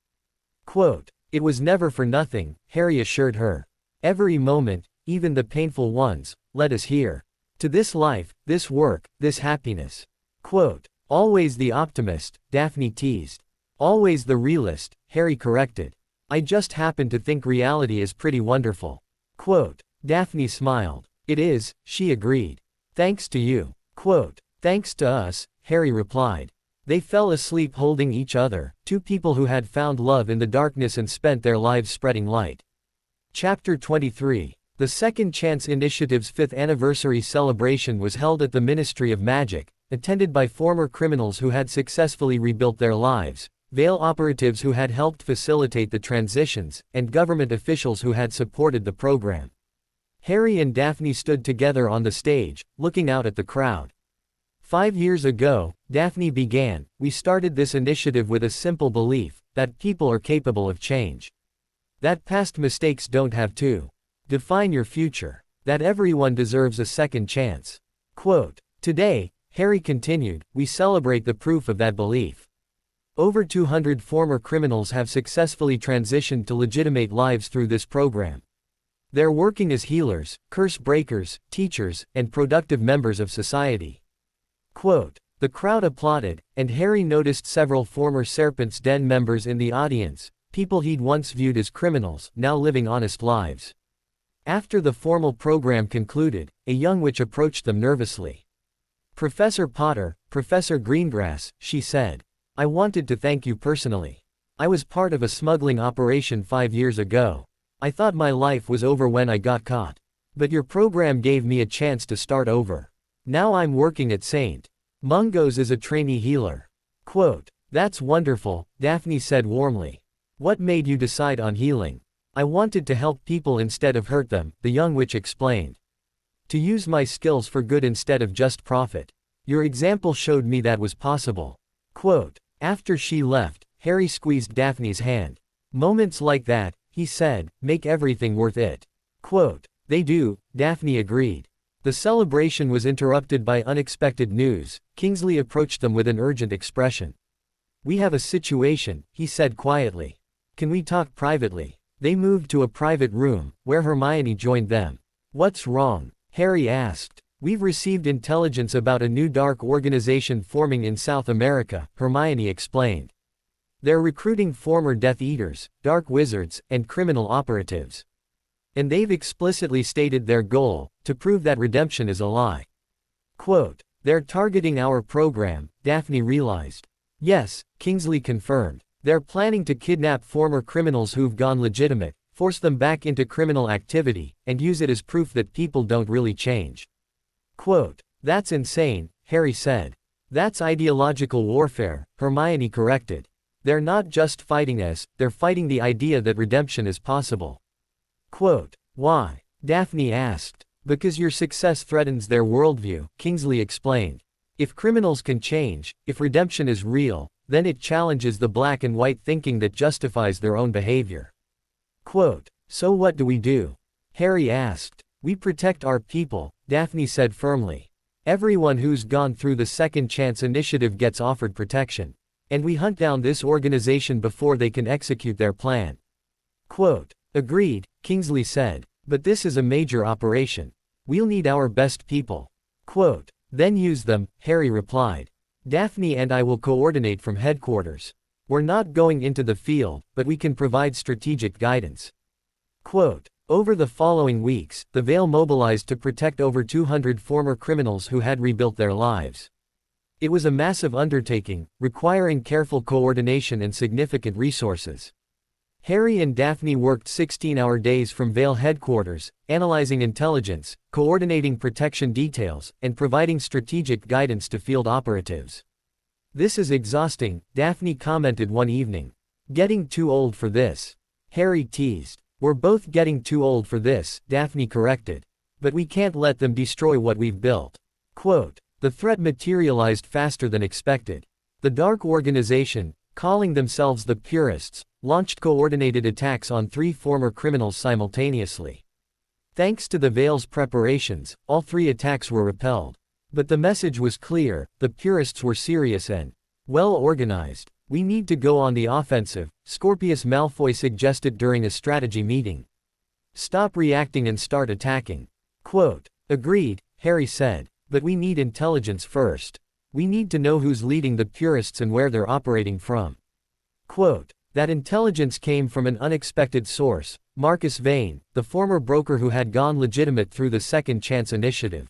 Quote, it was never for nothing, Harry assured her. Every moment, even the painful ones, led us here. To this life, this work, this happiness. Quote, always the optimist, Daphne teased. Always the realist, Harry corrected. I just happen to think reality is pretty wonderful. Quote, Daphne smiled. It is, she agreed. Thanks to you. Quote, thanks to us, Harry replied. They fell asleep holding each other, two people who had found love in the darkness and spent their lives spreading light. Chapter 23. The Second Chance Initiative's 5th anniversary celebration was held at the Ministry of Magic, attended by former criminals who had successfully rebuilt their lives, Vale operatives who had helped facilitate the transitions, and government officials who had supported the program. Harry and Daphne stood together on the stage, looking out at the crowd. 5 years ago, Daphne began, we started this initiative with a simple belief, that people are capable of change. That past mistakes don't have to define your future. That everyone deserves a second chance. Quote, today, Harry continued, we celebrate the proof of that belief. Over 200 former criminals have successfully transitioned to legitimate lives through this program. They're working as healers, curse breakers, teachers, and productive members of society. Quote, the crowd applauded, and Harry noticed several former Serpent's Den members in the audience, people he'd once viewed as criminals, now living honest lives. After the formal program concluded, a young witch approached them nervously. Professor Potter, Professor Greengrass, she said. I wanted to thank you personally. I was part of a smuggling operation 5 years ago. I thought my life was over when I got caught. But your program gave me a chance to start over. Now I'm working at St. Mungo's as a trainee healer. Quote, that's wonderful, Daphne said warmly. What made you decide on healing? I wanted to help people instead of hurt them, the young witch explained. To use my skills for good instead of just profit. Your example showed me that was possible. Quote, after she left, Harry squeezed Daphne's hand. Moments like that, he said, make everything worth it. Quote, they do, Daphne agreed. The celebration was interrupted by unexpected news. Kingsley approached them with an urgent expression. We have a situation, he said quietly. Can we talk privately? They moved to a private room, where Hermione joined them. What's wrong? Harry asked. We've received intelligence about a new dark organization forming in South America, Hermione explained. They're recruiting former Death Eaters, dark wizards, and criminal operatives. And they've explicitly stated their goal, to prove that redemption is a lie. Quote, they're targeting our program, Daphne realized. Yes, Kingsley confirmed. They're planning to kidnap former criminals who've gone legitimate, force them back into criminal activity, and use it as proof that people don't really change. Quote, that's insane, Harry said. That's ideological warfare, Hermione corrected. They're not just fighting us, they're fighting the idea that redemption is possible. Quote, why? Daphne asked. Because your success threatens their worldview, Kingsley explained. If criminals can change, if redemption is real, then it challenges the black and white thinking that justifies their own behavior. Quote, so what do we do? Harry asked. We protect our people, Daphne said firmly. Everyone who's gone through the Second Chance Initiative gets offered protection. And we hunt down this organization before they can execute their plan. Quote, agreed, Kingsley said. But this is a major operation. We'll need our best people. Quote, then use them, Harry replied. Daphne and I will coordinate from headquarters. We're not going into the field, but we can provide strategic guidance. Quote, over the following weeks, the Vale mobilized to protect over 200 former criminals who had rebuilt their lives. It was a massive undertaking, requiring careful coordination and significant resources. Harry and Daphne worked 16-hour days from Vale headquarters, analyzing intelligence, coordinating protection details, and providing strategic guidance to field operatives. This is exhausting, Daphne commented one evening. Getting too old for this. Harry teased. We're both getting too old for this, Daphne corrected. But we can't let them destroy what we've built. Quote, the threat materialized faster than expected. The Dark Organization, calling themselves the Purists, launched coordinated attacks on 3 former criminals simultaneously. Thanks to the Vale's preparations, all 3 attacks were repelled. But the message was clear, the Purists were serious and well organized. We need to go on the offensive, Scorpius Malfoy suggested during a strategy meeting. Stop reacting and start attacking. Quote, agreed, Harry said. But we need intelligence first. We need to know who's leading the purists and where they're operating from. Quote, that intelligence came from an unexpected source, Marcus Vane, the former broker who had gone legitimate through the Second Chance Initiative.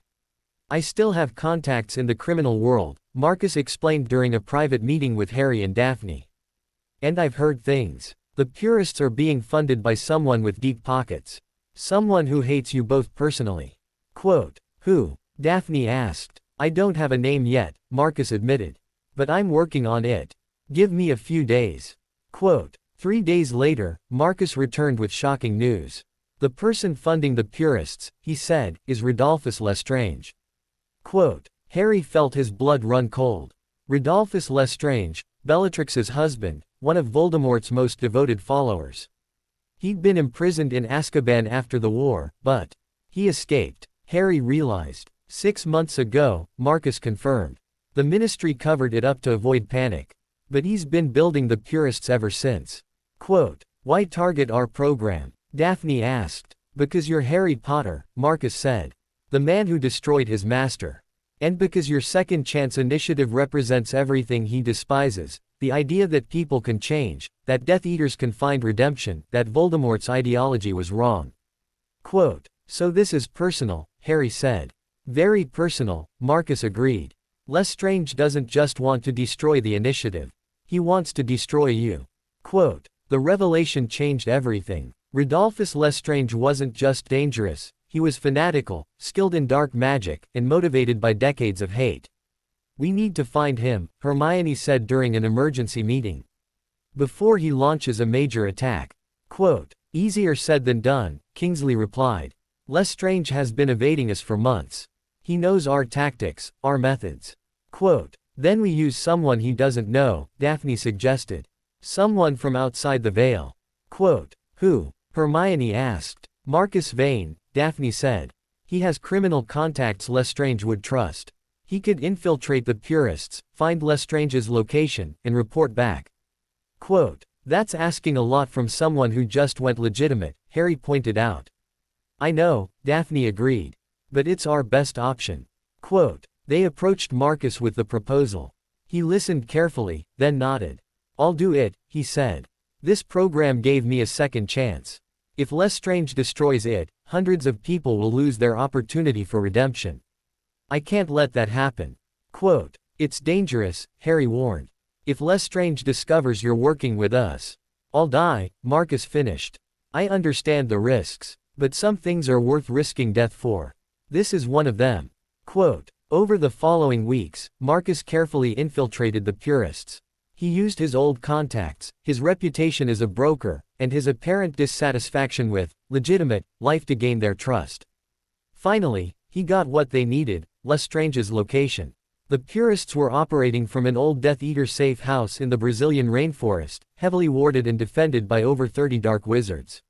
I still have contacts in the criminal world, Marcus explained during a private meeting with Harry and Daphne. And I've heard things. The purists are being funded by someone with deep pockets. Someone who hates you both personally. Quote, who? Daphne asked. I don't have a name yet, Marcus admitted. But I'm working on it. Give me a few days. Quote, 3 days later, Marcus returned with shocking news. The person funding the purists, he said, is Rodolphus Lestrange. Quote, Harry felt his blood run cold. Rodolphus Lestrange, Bellatrix's husband, one of Voldemort's most devoted followers. He'd been imprisoned in Azkaban after the war, but he escaped, Harry realized. 6 months ago, Marcus confirmed. The ministry covered it up to avoid panic. But he's been building the purists ever since. Quote, why target our program? Daphne asked. Because you're Harry Potter, Marcus said. The man who destroyed his master. And because your Second Chance Initiative represents everything he despises, the idea that people can change, that Death Eaters can find redemption, that Voldemort's ideology was wrong. Quote, so this is personal, Harry said. Very personal, Marcus agreed. Lestrange doesn't just want to destroy the initiative. He wants to destroy you. Quote, the revelation changed everything. Rodolphus Lestrange wasn't just dangerous, he was fanatical, skilled in dark magic, and motivated by decades of hate. We need to find him, Hermione said during an emergency meeting. Before he launches a major attack. Quote, easier said than done, Kingsley replied. Lestrange has been evading us for months. He knows our tactics, our methods. Quote, then we use someone he doesn't know, Daphne suggested. Someone from outside the veil. Quote, who? Hermione asked. Marcus Vane, Daphne said. He has criminal contacts Lestrange would trust. He could infiltrate the purists, find Lestrange's location, and report back. Quote, that's asking a lot from someone who just went legitimate, Harry pointed out. I know, Daphne agreed. But it's our best option. Quote, they approached Marcus with the proposal. He listened carefully, then nodded. I'll do it, he said. This program gave me a second chance. If Lestrange destroys it, hundreds of people will lose their opportunity for redemption. I can't let that happen. Quote, it's dangerous, Harry warned. If Lestrange discovers you're working with us, I'll die, Marcus finished. I understand the risks, but some things are worth risking death for. This is one of them. Quote, over the following weeks, Marcus carefully infiltrated the purists. He used his old contacts, his reputation as a broker, and his apparent dissatisfaction with legitimate life to gain their trust. Finally, he got what they needed, Lestrange's location. The purists were operating from an old Death Eater safe house in the Brazilian rainforest, heavily warded and defended by over 30 dark wizards.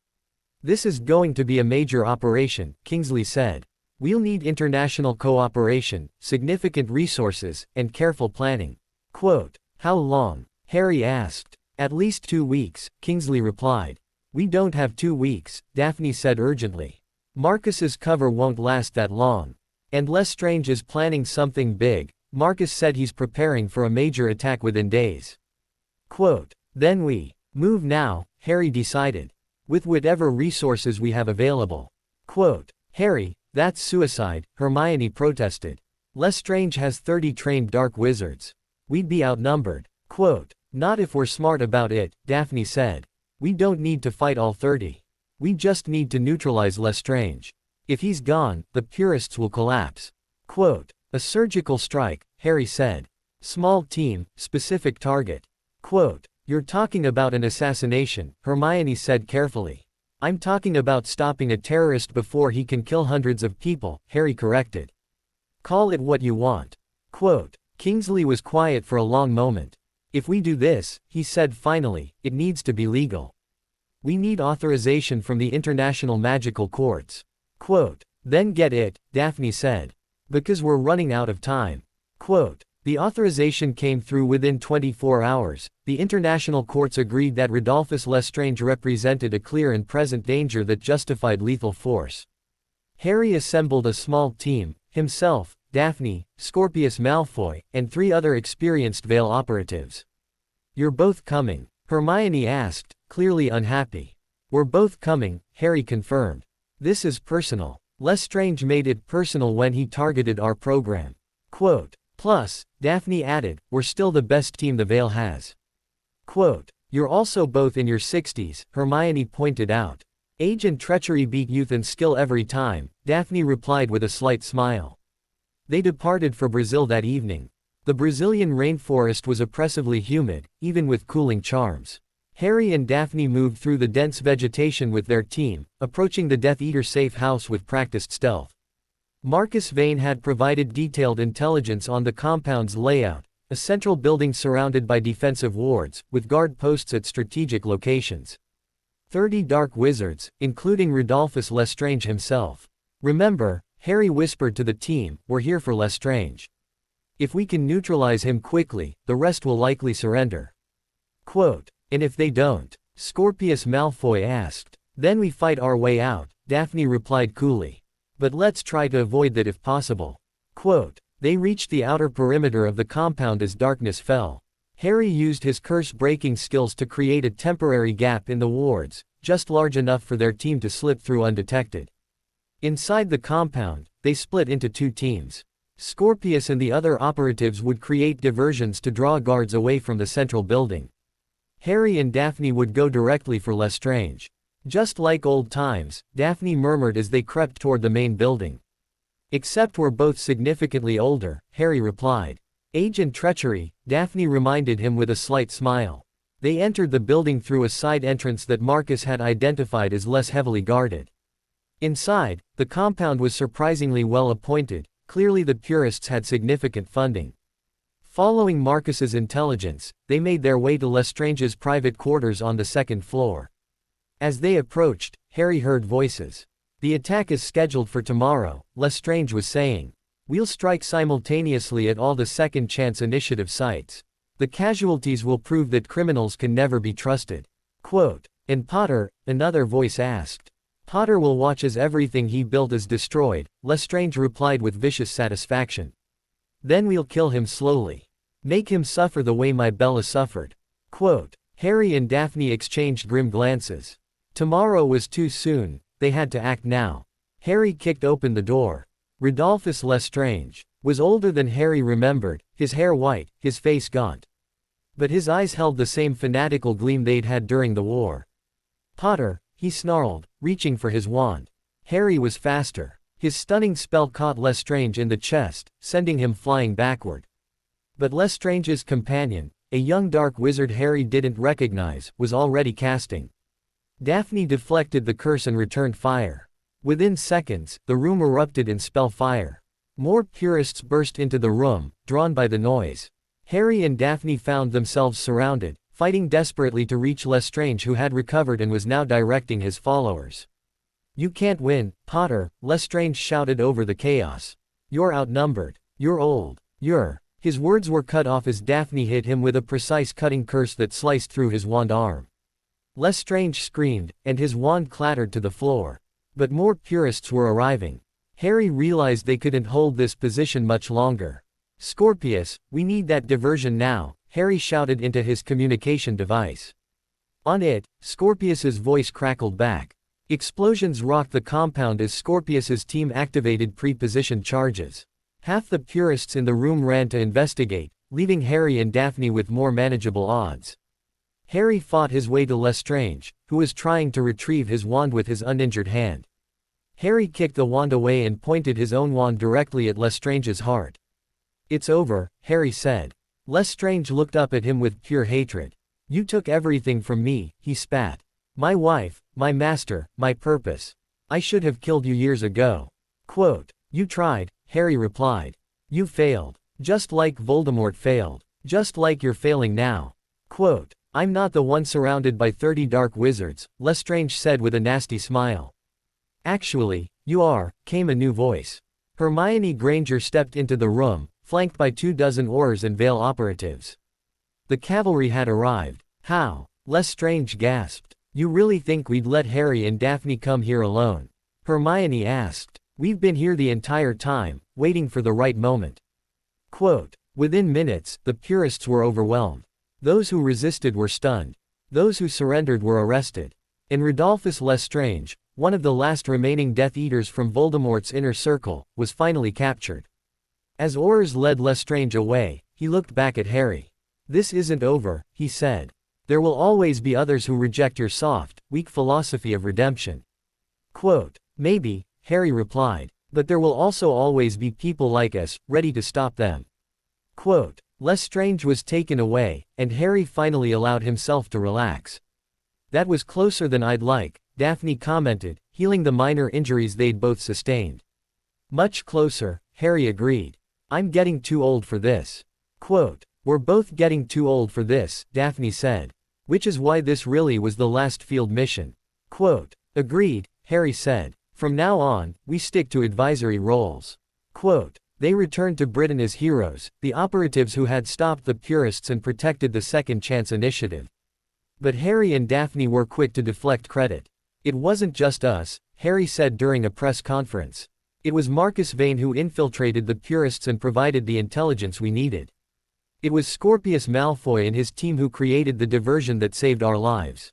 This is going to be a major operation, Kingsley said. We'll need international cooperation, significant resources, and careful planning. Quote, how long? Harry asked. At least 2 weeks, Kingsley replied. We don't have 2 weeks, Daphne said urgently. Marcus's cover won't last that long. And Lestrange is planning something big. Marcus said he's preparing for a major attack within days. Quote, then we move now, Harry decided. With whatever resources we have available. Quote, Harry, that's suicide, Hermione protested. Lestrange has 30 trained dark wizards. We'd be outnumbered. Quote, not if we're smart about it, Daphne said. We don't need to fight all 30. We just need to neutralize Lestrange. If he's gone, the purists will collapse. Quote, a surgical strike, Harry said. Small team, specific target. Quote, you're talking about an assassination, Hermione said carefully. I'm talking about stopping a terrorist before he can kill hundreds of people, Harry corrected. Call it what you want. Quote, Kingsley was quiet for a long moment. If we do this, he said finally, it needs to be legal. We need authorization from the international magical courts. Quote, then get it, Daphne said. Because we're running out of time. Quote, The authorization came through within 24 hours. The international courts agreed that Rodolphus Lestrange represented a clear and present danger that justified lethal force. Harry assembled a small team, himself, Daphne, Scorpius Malfoy, and 3 other experienced Veil operatives. "You're both coming?" Hermione asked, clearly unhappy. "We're both coming," Harry confirmed. "This is personal. Lestrange made it personal when he targeted our program." Quote. "Plus," Daphne added, "we're still the best team the Veil has." Quote. "You're also both in your 60s, Hermione pointed out. "Age and treachery beat youth and skill every time," Daphne replied with a slight smile. They departed for Brazil that evening. The Brazilian rainforest was oppressively humid, even with cooling charms. Harry and Daphne moved through the dense vegetation with their team, approaching the Death Eater safe house with practiced stealth. Marcus Vane had provided detailed intelligence on the compound's layout, a central building surrounded by defensive wards, with guard posts at strategic locations. 30 dark wizards, including Rodolphus Lestrange himself. "Remember," Harry whispered to the team, "we're here for Lestrange. If we can neutralize him quickly, the rest will likely surrender." Quote. "And if they don't?" Scorpius Malfoy asked. "Then we fight our way out," Daphne replied coolly. "But let's try to avoid that if possible." Quote. They reached the outer perimeter of the compound as darkness fell. Harry used his curse-breaking skills to create a temporary gap in the wards, just large enough for their team to slip through undetected. Inside the compound, they split into 2 teams. Scorpius and the other operatives would create diversions to draw guards away from the central building. Harry and Daphne would go directly for Lestrange. "Just like old times," Daphne murmured as they crept toward the main building. "Except we're both significantly older," Harry replied. "Age and treachery," Daphne reminded him with a slight smile. They entered the building through a side entrance that Marcus had identified as less heavily guarded. Inside, the compound was surprisingly well appointed. Clearly the Purists had significant funding. Following Marcus's intelligence, they made their way to Lestrange's private quarters on the 2nd floor. As they approached, Harry heard voices. "The attack is scheduled for tomorrow," Lestrange was saying. "We'll strike simultaneously at all the second chance initiative sites. The casualties will prove that criminals can never be trusted." Quote. "And Potter?" another voice asked. "Potter will watch as everything he built is destroyed," Lestrange replied with vicious satisfaction. "Then we'll kill him slowly. Make him suffer the way my Bella suffered." Quote. Harry and Daphne exchanged grim glances. Tomorrow was too soon, they had to act now. Harry kicked open the door. Rodolphus Lestrange was older than Harry remembered, his hair white, his face gaunt. But his eyes held the same fanatical gleam they'd had during the war. "Potter," he snarled, reaching for his wand. Harry was faster. His stunning spell caught Lestrange in the chest, sending him flying backward. But Lestrange's companion, a young dark wizard Harry didn't recognize, was already casting. Daphne deflected the curse and returned fire. Within seconds, the room erupted in spell fire. More Purists burst into the room, drawn by the noise. Harry and Daphne found themselves surrounded, fighting desperately to reach Lestrange, who had recovered and was now directing his followers. "You can't win, Potter," Lestrange shouted over the chaos. "You're outnumbered. You're old. You're—" His words were cut off as Daphne hit him with a precise cutting curse that sliced through his wand arm. Lestrange screamed, and his wand clattered to the floor. But more Purists were arriving. Harry realized they couldn't hold this position much longer. "Scorpius, we need that diversion now," Harry shouted into his communication device. On it, Scorpius's voice crackled back. Explosions rocked the compound as Scorpius's team activated pre-positioned charges. Half the Purists in the room ran to investigate, leaving Harry and Daphne with more manageable odds. Harry fought his way to Lestrange, who was trying to retrieve his wand with his uninjured hand. Harry kicked the wand away and pointed his own wand directly at Lestrange's heart. "It's over," Harry said. Lestrange looked up at him with pure hatred. "You took everything from me," he spat. "My wife, my master, my purpose. I should have killed you years ago." Quote. "You tried," Harry replied. "You failed. Just like Voldemort failed. Just like you're failing now." Quote. "I'm not the one surrounded by 30 dark wizards," Lestrange said with a nasty smile. "Actually, you are," came a new voice. Hermione Granger stepped into the room, flanked by 24 oars and veil operatives. The cavalry had arrived. How? Lestrange gasped. You really think we'd let Harry and Daphne come here alone? Hermione asked. We've been here the entire time, waiting for the right moment. Quote, within minutes, the purists were overwhelmed. Those who resisted were stunned. Those who surrendered were arrested. And Rodolphus Lestrange, one of the last remaining Death Eaters from Voldemort's inner circle, was finally captured. As Aurors led Lestrange away, he looked back at Harry. This isn't over, he said. There will always be others who reject your soft, weak philosophy of redemption. Quote, maybe, Harry replied, but there will also always be people like us, ready to stop them. Quote, Lestrange was taken away, and Harry finally allowed himself to relax. That was closer than I'd like, Daphne commented, healing the minor injuries they'd both sustained. Much closer, Harry agreed. I'm getting too old for this. Quote, we're both getting too old for this, Daphne said. Which is why this really was the last field mission. Quote, agreed, Harry said. From now on, we stick to advisory roles. Quote, they returned to Britain as heroes, the operatives who had stopped the purists and protected the Second Chance Initiative. But Harry and Daphne were quick to deflect credit. It wasn't just us, Harry said during a press conference. It was Marcus Vane who infiltrated the purists and provided the intelligence we needed. It was Scorpius Malfoy and his team who created the diversion that saved our lives.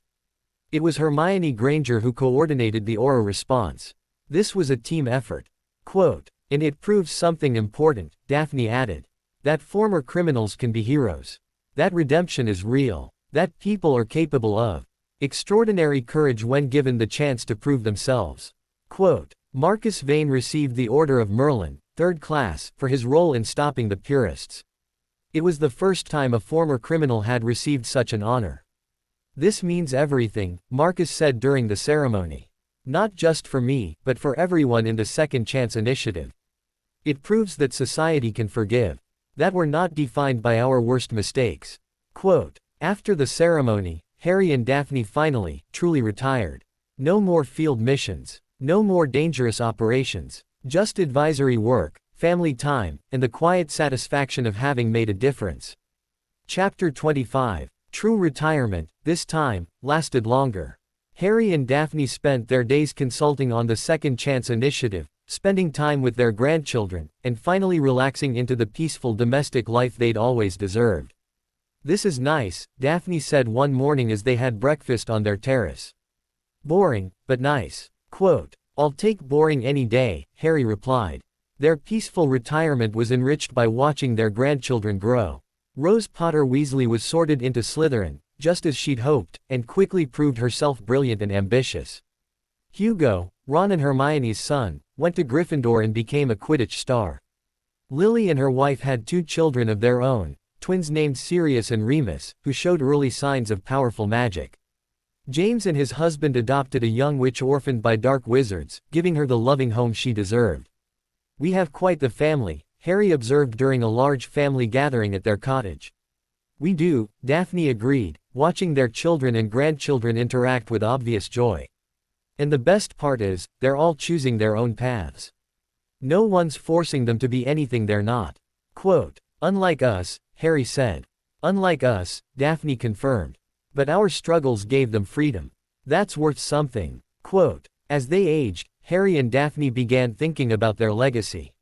It was Hermione Granger who coordinated the Auror response. This was a team effort. Quote, and it proves something important, Daphne added. That former criminals can be heroes. That redemption is real. That people are capable of extraordinary courage when given the chance to prove themselves. Quote, Marcus Vane received the Order of Merlin, 3rd class, for his role in stopping the purists. It was the first time a former criminal had received such an honor. This means everything, Marcus said during the ceremony. Not just for me, but for everyone in the Second Chance Initiative. It proves that society can forgive. That we're not defined by our worst mistakes. Quote, after the ceremony, Harry and Daphne finally, truly retired. No more field missions. No more dangerous operations. Just advisory work, family time, and the quiet satisfaction of having made a difference. Chapter 25. True retirement, this time, lasted longer. Harry and Daphne spent their days consulting on the Second Chance Initiative, spending time with their grandchildren, and finally relaxing into the peaceful domestic life they'd always deserved. This is nice, Daphne said one morning as they had breakfast on their terrace. Boring, but nice. Quote, I'll take boring any day, Harry replied. Their peaceful retirement was enriched by watching their grandchildren grow. Rose Potter Weasley was sorted into Slytherin, just as she'd hoped, and quickly proved herself brilliant and ambitious. Hugo, Ron and Hermione's son, went to Gryffindor and became a Quidditch star. Lily and her wife had 2 children of their own, twins named Sirius and Remus, who showed early signs of powerful magic. James and his husband adopted a young witch orphaned by dark wizards, giving her the loving home she deserved. We have quite the family, Harry observed during a large family gathering at their cottage. We do, Daphne agreed, watching their children and grandchildren interact with obvious joy. And the best part is, they're all choosing their own paths. No one's forcing them to be anything they're not. Quote, unlike us, Harry said. Unlike us, Daphne confirmed. But our struggles gave them freedom. That's worth something. Quote, as they aged, Harry and Daphne began thinking about their legacy.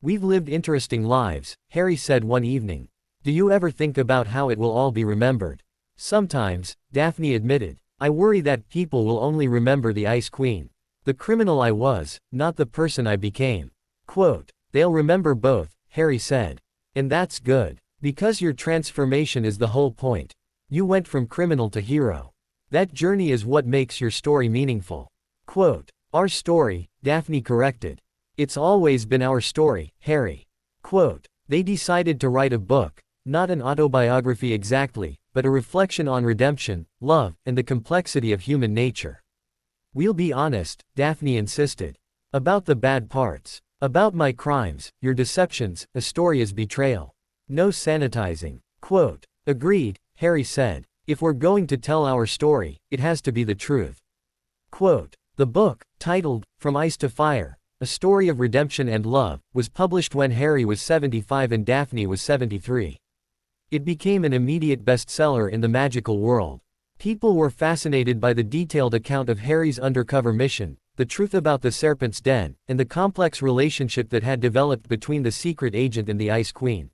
We've lived interesting lives, Harry said one evening. Do you ever think about how it will all be remembered? Sometimes, Daphne admitted. I worry that people will only remember the Ice Queen. The criminal I was, not the person I became. Quote, they'll remember both, Harry said. And that's good. Because your transformation is the whole point. You went from criminal to hero. That journey is what makes your story meaningful. Quote, our story, Daphne corrected. It's always been our story, Harry. Quote, they decided to write a book, not an autobiography exactly, but a reflection on redemption, love, and the complexity of human nature. We'll be honest, Daphne insisted. About the bad parts. About my crimes, your deceptions, Astoria's betrayal. No sanitizing. Quote, agreed, Harry said. If we're going to tell our story, it has to be the truth. Quote, the book, titled, From Ice to Fire, A Story of Redemption and Love, was published when Harry was 75 and Daphne was 73. It became an immediate bestseller in the magical world. People were fascinated by the detailed account of Harry's undercover mission, the truth about the Serpent's Den, and the complex relationship that had developed between the secret agent and the Ice Queen.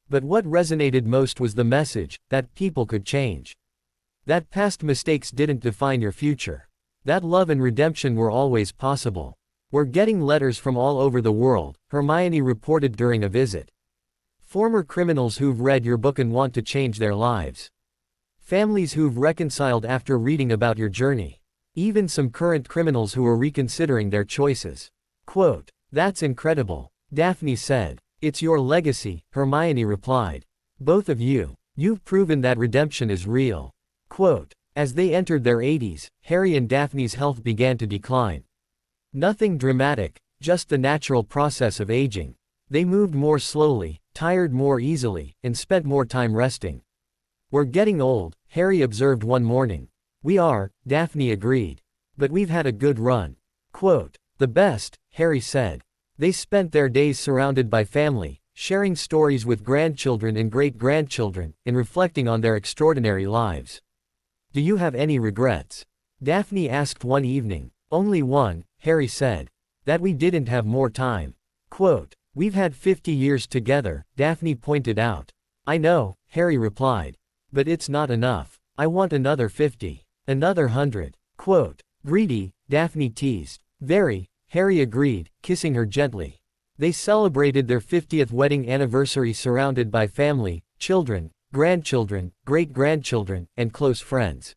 But what resonated most was the message that people could change. That past mistakes didn't define your future. That love and redemption were always possible. "We're getting letters from all over the world," Hermione reported during a visit. "Former criminals who've read your book and want to change their lives. Families who've reconciled after reading about your journey. Even some current criminals who are reconsidering their choices." Quote, "That's incredible," Daphne said. "It's your legacy," Hermione replied. "Both of you. You've proven that redemption is real." Quote, "As they entered their 80s, Harry and Daphne's health began to decline. Nothing dramatic, just the natural process of aging. They moved more slowly, tired more easily, and spent more time resting. We're getting old," Harry observed one morning. "We are," Daphne agreed. "But we've had a good run." Quote, "The best," Harry said. They spent their days surrounded by family, sharing stories with grandchildren and great-grandchildren, and reflecting on their extraordinary lives. "Do you have any regrets?" Daphne asked one evening. "Only one," Harry said. "That we didn't have more time." Quote, "We've had 50 years together," Daphne pointed out. "I know," Harry replied. "But it's not enough. I want another 50. Another 100. Quote, "Greedy," Daphne teased. "Very," Harry agreed, kissing her gently. They celebrated their 50th wedding anniversary surrounded by family, children, grandchildren, great-grandchildren, and close friends.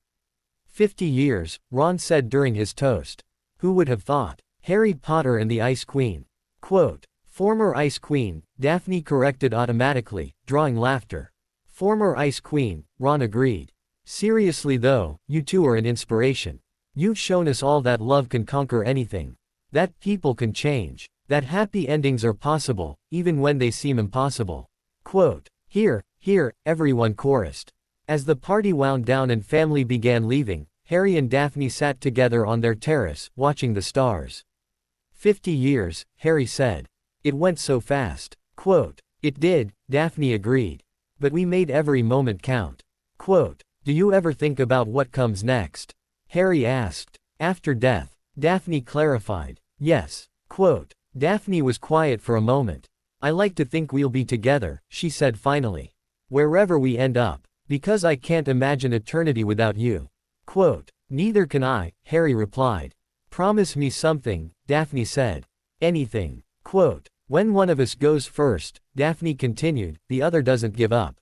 50 years, Ron said during his toast. "Who would have thought?" Harry Potter and the Ice Queen. Quote, "Former Ice Queen," Daphne corrected automatically, drawing laughter. "Former Ice Queen," Ron agreed. "Seriously though, you two are an inspiration. You've shown us all that love can conquer anything. That people can change. That happy endings are possible, even when they seem impossible." Quote, "Here, here," everyone chorused. As the party wound down and family began leaving, Harry and Daphne sat together on their terrace, watching the stars. 50 years, Harry said. "It went so fast." Quote, "It did," Daphne agreed. "But we made every moment count." Quote, "Do you ever think about what comes next?" Harry asked. "After death," Daphne clarified. "Yes." Quote, Daphne was quiet for a moment. "I like to think we'll be together," she said finally. "Wherever we end up. Because I can't imagine eternity without you." Quote, "Neither can I," Harry replied. "Promise me something," Daphne said. "Anything." Quote, "When one of us goes first," Daphne continued, "the other doesn't give up.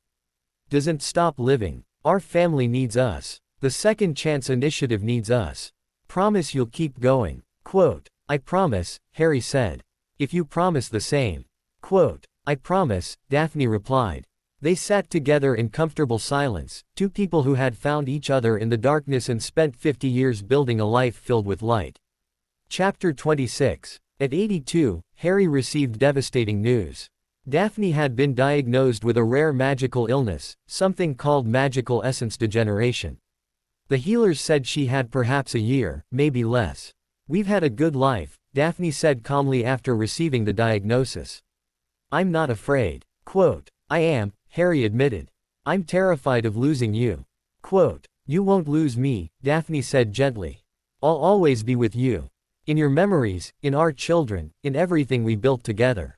Doesn't stop living. Our family needs us. The Second Chance Initiative needs us. Promise you'll keep going." Quote, "I promise," Harry said. "If you promise the same." Quote, "I promise," Daphne replied. They sat together in comfortable silence, two people who had found each other in the darkness and spent 50 years building a life filled with light. Chapter 26. At 82, Harry received devastating news. Daphne had been diagnosed with a rare magical illness, something called magical essence degeneration. The healers said she had perhaps a year, maybe less. "We've had a good life," Daphne said calmly after receiving the diagnosis. "I'm not afraid." Quote, "I am," Harry admitted. "I'm terrified of losing you." Quote, "You won't lose me," Daphne said gently. "I'll always be with you. In your memories, in our children, in everything we built together."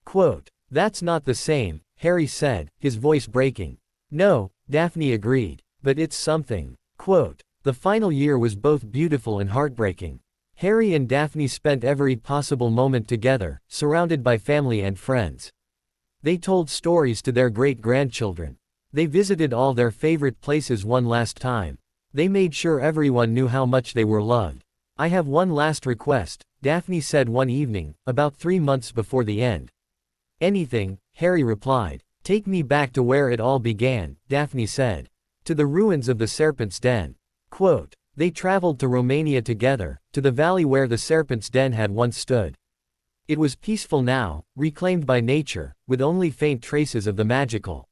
Quote, "That's not the same," Harry said, his voice breaking. "No," Daphne agreed. "But it's something." Quote, "The final year was both beautiful and heartbreaking." Harry and Daphne spent every possible moment together, surrounded by family and friends. They told stories to their great-grandchildren. They visited all their favorite places one last time. They made sure everyone knew how much they were loved. "I have one last request," Daphne said one evening, about 3 months before the end. "Anything," Harry replied. "Take me back to where it all began," Daphne said. "To the ruins of the Serpent's Den." Quote, They traveled to Romania together, to the valley where the Serpent's Den had once stood. It was peaceful now, reclaimed by nature, with only faint traces of the magical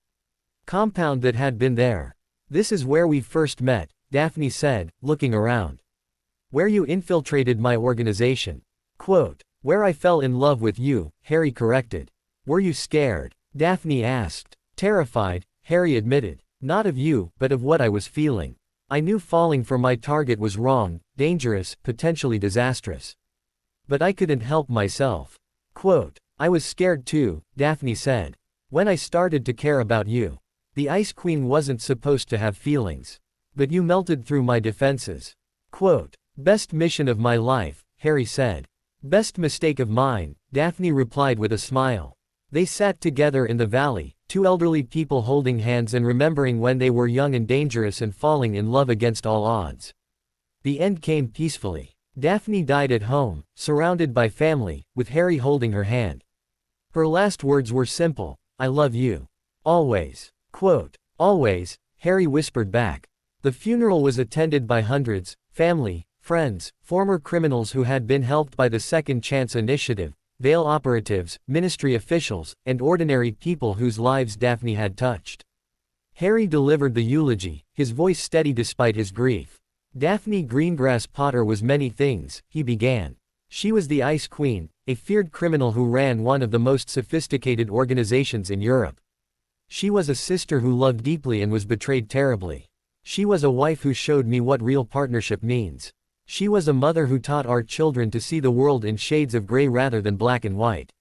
compound that had been there. "This is where we first met," Daphne said, looking around. "Where you infiltrated my organization." Quote, Where I fell in love with you, Harry corrected. Were you scared? Daphne asked. Terrified, Harry admitted. Not of you, but of what I was feeling. I knew falling for my target was wrong, dangerous, potentially disastrous. But I couldn't help myself. Quote, I was scared too, Daphne said. When I started to care about you. The Ice Queen wasn't supposed to have feelings. But you melted through my defenses. Quote, best mission of my life, Harry said. Best mistake of mine, Daphne replied with a smile. They sat together in the valley, two elderly people holding hands and remembering when they were young and dangerous and falling in love against all odds. The end came peacefully. Daphne died at home, surrounded by family, with Harry holding her hand. Her last words were simple, I love you. Always. Quote, always, Harry whispered back. The funeral was attended by hundreds, family, friends, former criminals who had been helped by the Second Chance Initiative, Vale operatives, ministry officials, and ordinary people whose lives Daphne had touched. Harry delivered the eulogy, his voice steady despite his grief. Daphne Greengrass Potter was many things, he began. She was the Ice Queen, a feared criminal who ran one of the most sophisticated organizations in Europe. She was a sister who loved deeply and was betrayed terribly. She was a wife who showed me what real partnership means. She was a mother who taught our children to see the world in shades of gray rather than black and white.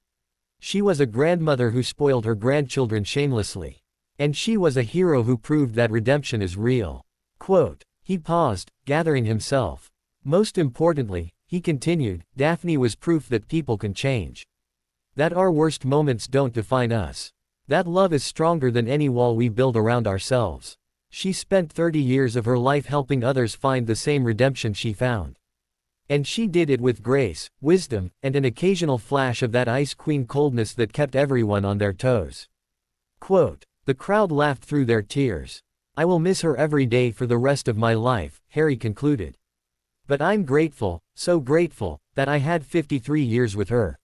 She was a grandmother who spoiled her grandchildren shamelessly. And she was a hero who proved that redemption is real. Quote, he paused, gathering himself. Most importantly, he continued, Daphne was proof that people can change. That our worst moments don't define us. That love is stronger than any wall we build around ourselves. She spent 30 years of her life helping others find the same redemption she found. And she did it with grace, wisdom, and an occasional flash of that Ice Queen coldness that kept everyone on their toes. Quote, the crowd laughed through their tears. I will miss her every day for the rest of my life, Harry concluded. But I'm grateful, so grateful, that I had 53 years with her.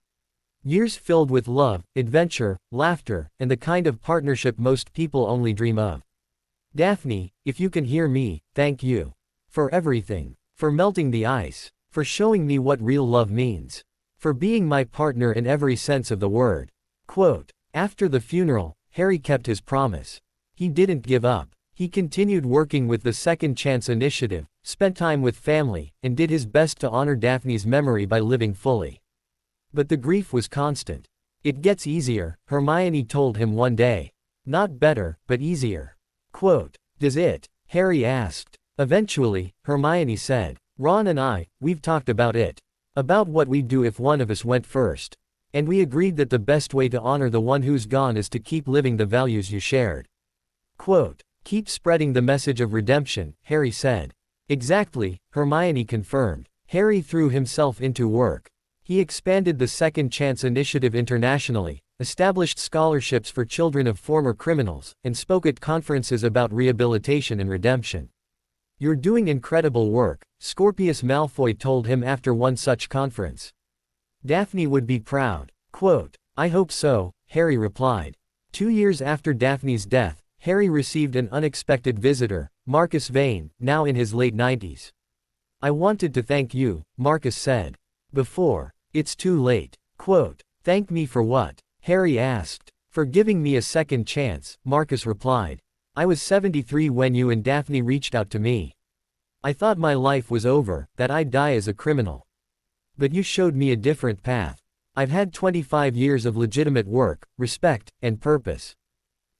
Years filled with love, adventure, laughter, and the kind of partnership most people only dream of. Daphne, if you can hear me, thank you. For everything. For melting the ice. For showing me what real love means. For being my partner in every sense of the word. Quote, after the funeral, Harry kept his promise. He didn't give up. He continued working with the Second Chance Initiative, spent time with family, and did his best to honor Daphne's memory by living fully. But the grief was constant. It gets easier, Hermione told him one day. Not better, but easier. Quote, does it? Harry asked. Eventually, Hermione said. Ron and I, we've talked about it. About what we'd do if one of us went first. And we agreed that the best way to honor the one who's gone is to keep living the values you shared. Quote, keep spreading the message of redemption, Harry said. Exactly, Hermione confirmed. Harry threw himself into work. He expanded the Second Chance Initiative internationally, established scholarships for children of former criminals, and spoke at conferences about rehabilitation and redemption. You're doing incredible work, Scorpius Malfoy told him after one such conference. Daphne would be proud. Quote, I hope so, Harry replied. 2 years after Daphne's death, Harry received an unexpected visitor, Marcus Vane, now in his late 90s. I wanted to thank you, Marcus said. Before it's too late. Quote, thank me for what? Harry asked. For giving me a second chance, Marcus replied. I was 73 when you and Daphne reached out to me. I thought my life was over, that I'd die as a criminal. But you showed me a different path. I've had 25 years of legitimate work, respect, and purpose.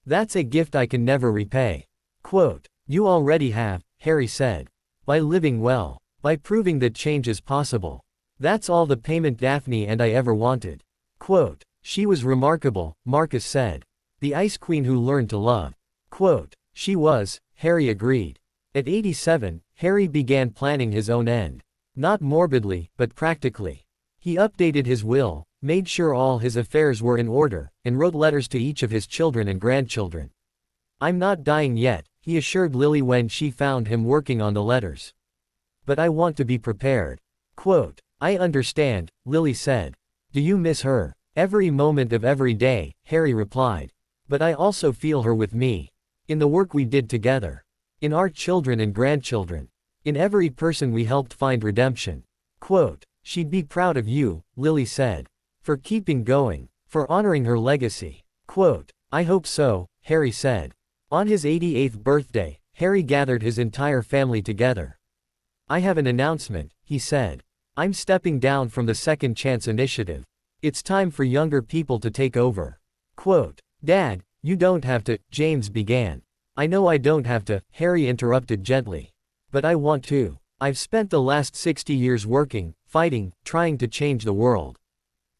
That's a gift I can never repay. Quote, you already have, Harry said. By living well. By proving that change is possible. That's all the payment Daphne and I ever wanted. Quote, she was remarkable, Marcus said. The Ice Queen who learned to love. Quote, she was, Harry agreed. At 87, Harry began planning his own end. Not morbidly, but practically. He updated his will, made sure all his affairs were in order, and wrote letters to each of his children and grandchildren. I'm not dying yet, he assured Lily when she found him working on the letters. But I want to be prepared. Quote, I understand, Lily said. Do you miss her? Every moment of every day, Harry replied. But I also feel her with me. In the work we did together. In our children and grandchildren. In every person we helped find redemption. Quote, She'd be proud of you, Lily said. For keeping going. For honoring her legacy. Quote, I hope so, Harry said. On his 88th birthday, Harry gathered his entire family together. I have an announcement, he said. I'm stepping down from the Second Chance Initiative. It's time for younger people to take over. Quote, Dad, you don't have to, James began. I know I don't have to, Harry interrupted gently. But I want to. I've spent the last 60 years working, fighting, trying to change the world.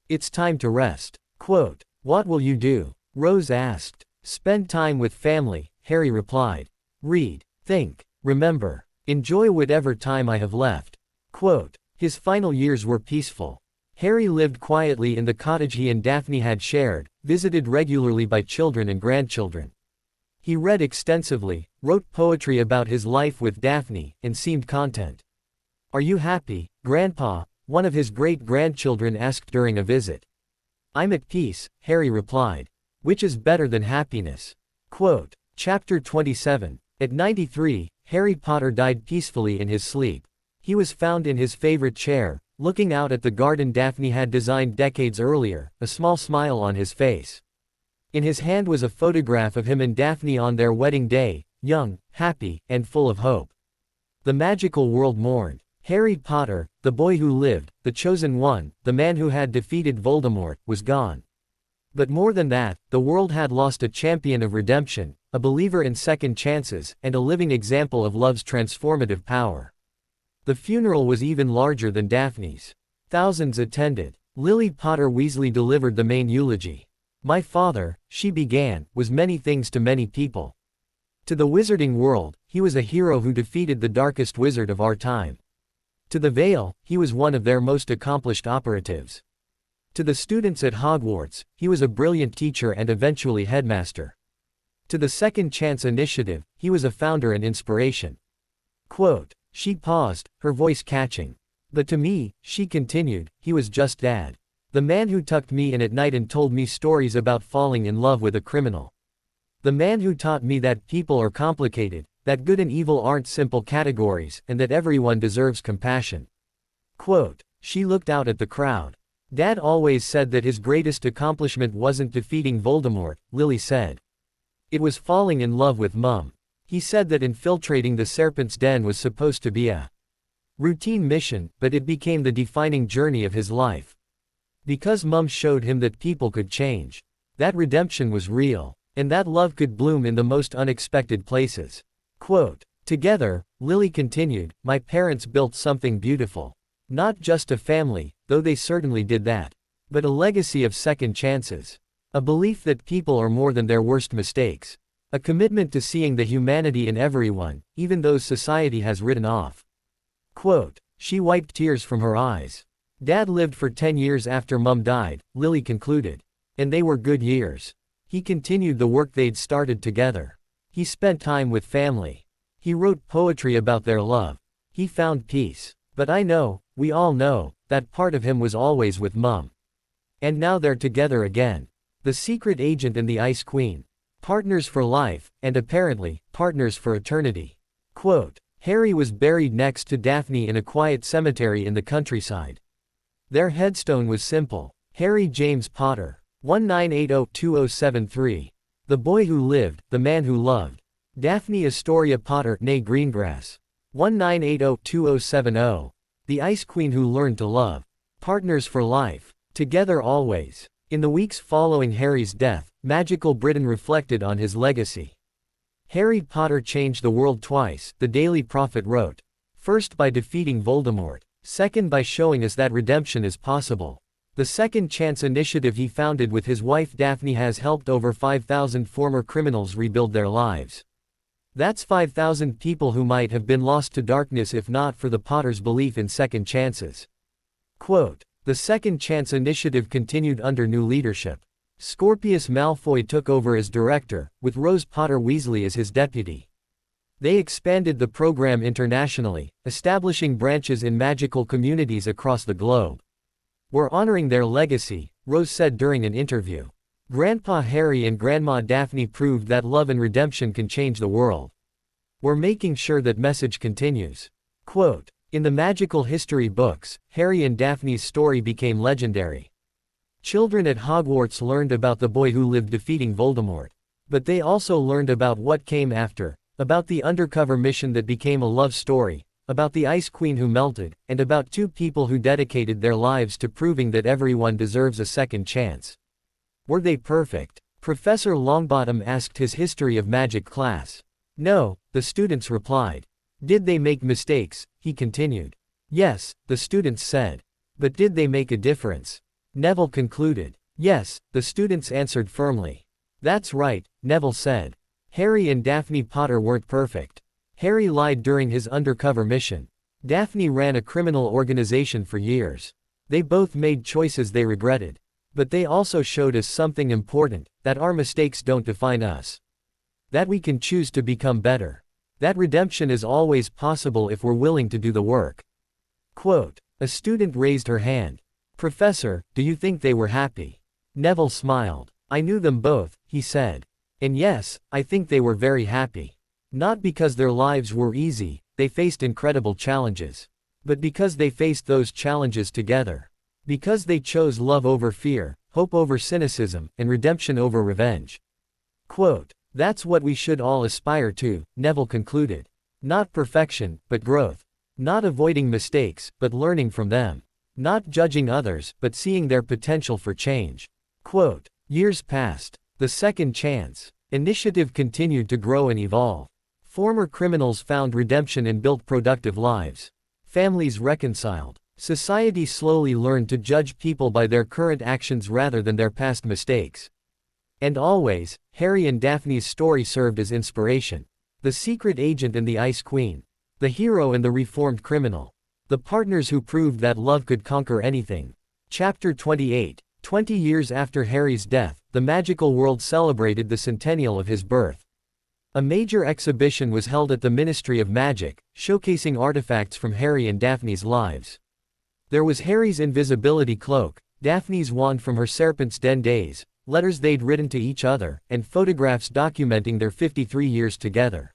It's time to rest. Quote, what will you do? Rose asked. Spend time with family, Harry replied. Read, think, remember, enjoy whatever time I have left. Quote, his final years were peaceful. Harry lived quietly in the cottage he and Daphne had shared, visited regularly by children and grandchildren. He read extensively, wrote poetry about his life with Daphne, and seemed content. Are you happy, Grandpa? One of his great-grandchildren asked during a visit. I'm at peace, Harry replied. Which is better than happiness? Quote, Chapter 27. At 93, Harry Potter died peacefully in his sleep. He was found in his favorite chair, looking out at the garden Daphne had designed decades earlier, a small smile on his face. In his hand was a photograph of him and Daphne on their wedding day, young, happy, and full of hope. The magical world mourned. Harry Potter, the boy who lived, the chosen one, the man who had defeated Voldemort, was gone. But more than that, the world had lost a champion of redemption, a believer in second chances, and a living example of love's transformative power. The funeral was even larger than Daphne's. Thousands attended. Lily Potter Weasley delivered the main eulogy. My father, she began, was many things to many people. To the wizarding world, he was a hero who defeated the darkest wizard of our time. To the Vale, he was one of their most accomplished operatives. To the students at Hogwarts, he was a brilliant teacher and eventually headmaster. To the Second Chance Initiative, he was a founder and inspiration. Quote, she paused, her voice catching. But to me, she continued, he was just Dad. The man who tucked me in at night and told me stories about falling in love with a criminal. The man who taught me that people are complicated, that good and evil aren't simple categories, and that everyone deserves compassion. Quote, she looked out at the crowd. Dad always said that his greatest accomplishment wasn't defeating Voldemort, Lily said. It was falling in love with Mum. He said that infiltrating the Serpent's Den was supposed to be a routine mission, but it became the defining journey of his life. Because Mum showed him that people could change. That redemption was real. And that love could bloom in the most unexpected places. Quote, together, Lily continued, my parents built something beautiful. Not just a family, though they certainly did that. But a legacy of second chances. A belief that people are more than their worst mistakes. A commitment to seeing the humanity in everyone, even those society has written off. Quote, she wiped tears from her eyes. Dad lived for 10 years after Mum died, Lily concluded. And they were good years. He continued the work they'd started together. He spent time with family. He wrote poetry about their love. He found peace. But I know, we all know, that part of him was always with Mum. And now they're together again. The secret agent and the Ice Queen. Partners for life, and apparently, partners for eternity. Quote, Harry was buried next to Daphne in a quiet cemetery in the countryside. Their headstone was simple. Harry James Potter. 1980-2073. The boy who lived, the man who loved. Daphne Astoria Potter née Greengrass. 1980-2070. The Ice Queen who learned to love. Partners for life. Together always. In the weeks following Harry's death, Magical Britain reflected on his legacy. Harry Potter changed the world twice, the Daily Prophet wrote. First by defeating Voldemort. Second by showing us that redemption is possible. The Second Chance Initiative he founded with his wife Daphne has helped over 5,000 former criminals rebuild their lives. That's 5,000 people who might have been lost to darkness if not for the Potters' belief in second chances. Quote, the Second Chance Initiative continued under new leadership. Scorpius Malfoy took over as director, with Rose Potter Weasley as his deputy. They expanded the program internationally, establishing branches in magical communities across the globe. We're honoring their legacy, Rose said during an interview. Grandpa Harry and Grandma Daphne proved that love and redemption can change the world. We're making sure that message continues. Quote, In the magical history books, Harry and Daphne's story became legendary. Children at Hogwarts learned about the boy who lived defeating Voldemort. But they also learned about what came after, about the undercover mission that became a love story, about the Ice Queen who melted, and about two people who dedicated their lives to proving that everyone deserves a second chance. Were they perfect? Professor Longbottom asked his history of magic class. No, the students replied. Did they make mistakes? He continued. Yes, the students said. But did they make a difference? Neville concluded. Yes, the students answered firmly. That's right, Neville said. Harry and Daphne Potter weren't perfect. Harry lied during his undercover mission. Daphne ran a criminal organization for years. They both made choices they regretted. But they also showed us something important, that our mistakes don't define us. That we can choose to become better. That redemption is always possible if we're willing to do the work. Quote, a student raised her hand. Professor, do you think they were happy? Neville smiled. I knew them both, he said. And yes, I think they were very happy. Not because their lives were easy, they faced incredible challenges. But because they faced those challenges together. Because they chose love over fear, hope over cynicism, and redemption over revenge. Quote, that's what we should all aspire to, Neville concluded. Not perfection, but growth. Not avoiding mistakes, but learning from them. Not judging others, but seeing their potential for change. Quote, years passed. The second chance initiative continued to grow and evolve. Former criminals found redemption and built productive lives. Families reconciled. Society slowly learned to judge people by their current actions rather than their past mistakes. And always, Harry and Daphne's story served as inspiration. The secret agent and the Ice Queen. The hero and the reformed criminal. The partners who proved that love could conquer anything. Chapter 28. 20 years after Harry's death, the magical world celebrated the centennial of his birth. A major exhibition was held at the Ministry of Magic, showcasing artifacts from Harry and Daphne's lives. There was Harry's invisibility cloak, Daphne's wand from her Serpent's Den days, letters they'd written to each other, and photographs documenting their 53 years together.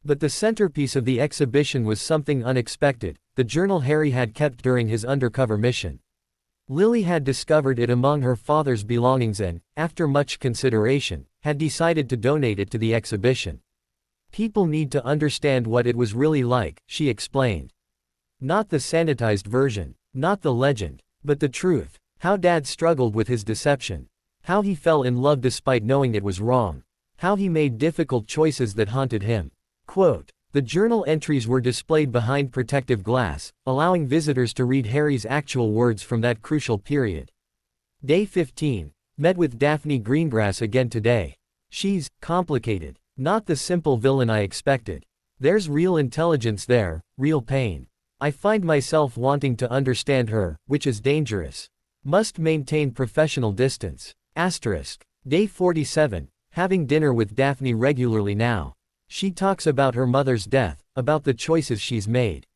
But the centerpiece of the exhibition was something unexpected, the journal Harry had kept during his undercover mission. Lily had discovered it among her father's belongings and, after much consideration, had decided to donate it to the exhibition. People need to understand what it was really like, she explained. Not the sanitized version, not the legend, but the truth, how Dad struggled with his deception. How he fell in love despite knowing it was wrong. How he made difficult choices that haunted him. Quote, the journal entries were displayed behind protective glass, allowing visitors to read Harry's actual words from that crucial period. Day 15. Met with Daphne Greengrass again today. She's complicated. Not the simple villain I expected. There's real intelligence there, real pain. I find myself wanting to understand her, which is dangerous. Must maintain professional distance. Asterisk. Day 47. Having dinner with Daphne regularly now. She talks about her mother's death, about the choices she's made.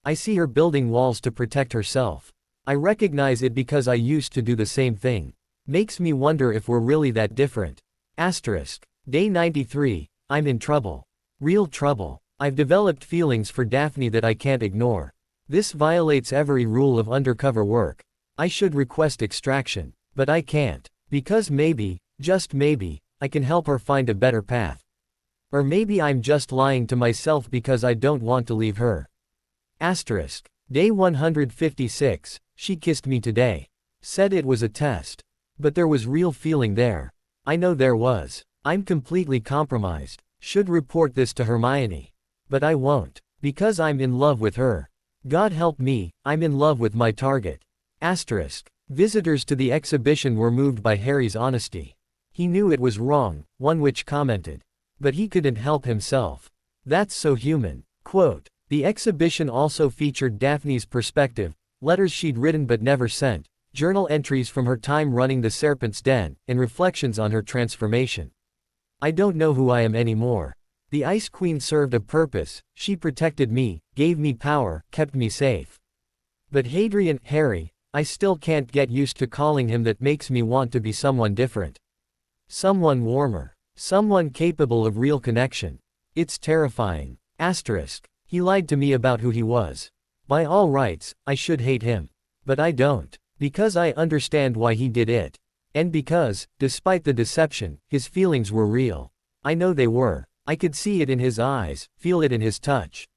I see her building walls to protect herself. I recognize it because I used to do the same thing. Makes me wonder if we're really that different. Asterisk. Day 93. I'm in trouble. Real trouble. I've developed feelings for Daphne that I can't ignore. This violates every rule of undercover work. I should request extraction. But I can't. Because maybe, just maybe, I can help her find a better path. Or maybe I'm just lying to myself because I don't want to leave her. Asterisk. Day 156, she kissed me today. Said it was a test. But there was real feeling there. I know there was. I'm completely compromised. Should report this to Hermione. But I won't. Because I'm in love with her. God help me, I'm in love with my target. Asterisk. Visitors to the exhibition were moved by Harry's honesty. He knew it was wrong, one witch commented. But he couldn't help himself. That's so human. Quote, the exhibition also featured Daphne's perspective, letters she'd written but never sent, journal entries from her time running the Serpent's Den, and reflections on her transformation. I don't know who I am anymore. The Ice Queen served a purpose, she protected me, gave me power, kept me safe. But Hadrian, Harry, I still can't get used to calling him. That makes me want to be someone different. Someone warmer. Someone capable of real connection. It's terrifying. Asterisk. He lied to me about who he was. By all rights, I should hate him. But I don't. Because I understand why he did it. And because, despite the deception, his feelings were real. I know they were. I could see it in his eyes, feel it in his touch.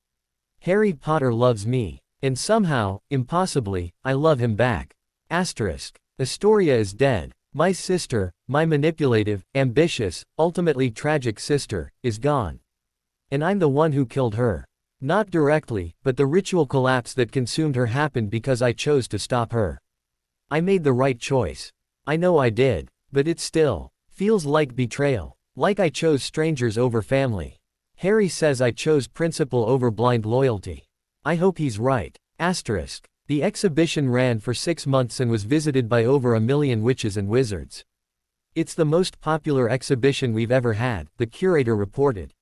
Harry Potter loves me. And somehow, impossibly, I love him back. Asterisk. Astoria is dead. My sister, my manipulative, ambitious, ultimately tragic sister, is gone. And I'm the one who killed her. Not directly, but the ritual collapse that consumed her happened because I chose to stop her. I made the right choice. I know I did, but it still feels like betrayal. Like I chose strangers over family. Harry says I chose principle over blind loyalty. I hope he's right. Asterisk. The exhibition ran for 6 months and was visited by over 1 million witches and wizards. It's the most popular exhibition we've ever had, the curator reported.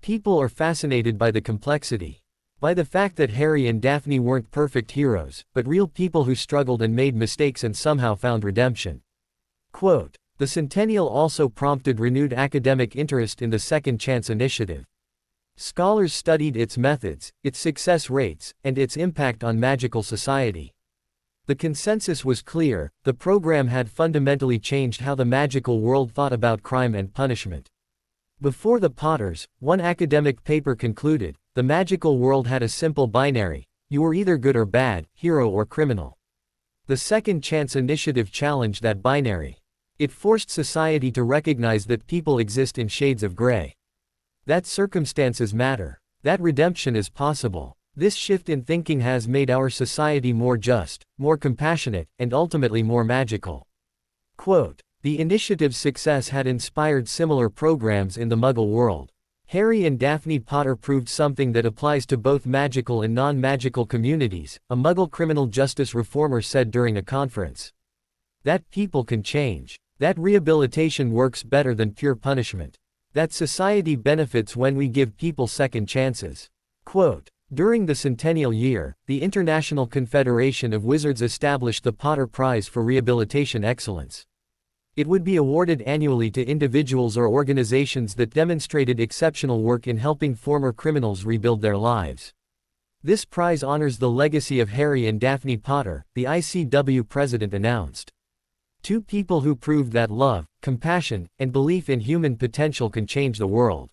People are fascinated by the complexity. By the fact that Harry and Daphne weren't perfect heroes, but real people who struggled and made mistakes and somehow found redemption. Quote, the centennial also prompted renewed academic interest in the Second Chance Initiative. Scholars studied its methods, its success rates, and its impact on magical society. The consensus was clear: the program had fundamentally changed how the magical world thought about crime and punishment. Before the Potters, one academic paper concluded, the magical world had a simple binary: you were either good or bad, hero or criminal. The Second Chance Initiative challenged that binary. It forced society to recognize that people exist in shades of gray. That circumstances matter. That redemption is possible. This shift in thinking has made our society more just, more compassionate, and ultimately more magical. Quote, the initiative's success had inspired similar programs in the Muggle world. Harry and Daphne Potter proved something that applies to both magical and non-magical communities, a Muggle criminal justice reformer said during a conference. That people can change. That rehabilitation works better than pure punishment. That society benefits when we give people second chances. Quote, during the centennial year, the International Confederation of Wizards established the Potter Prize for Rehabilitation Excellence. It would be awarded annually to individuals or organizations that demonstrated exceptional work in helping former criminals rebuild their lives. This prize honors the legacy of Harry and Daphne Potter, the ICW president announced. Two people who proved that love, compassion, and belief in human potential can change the world.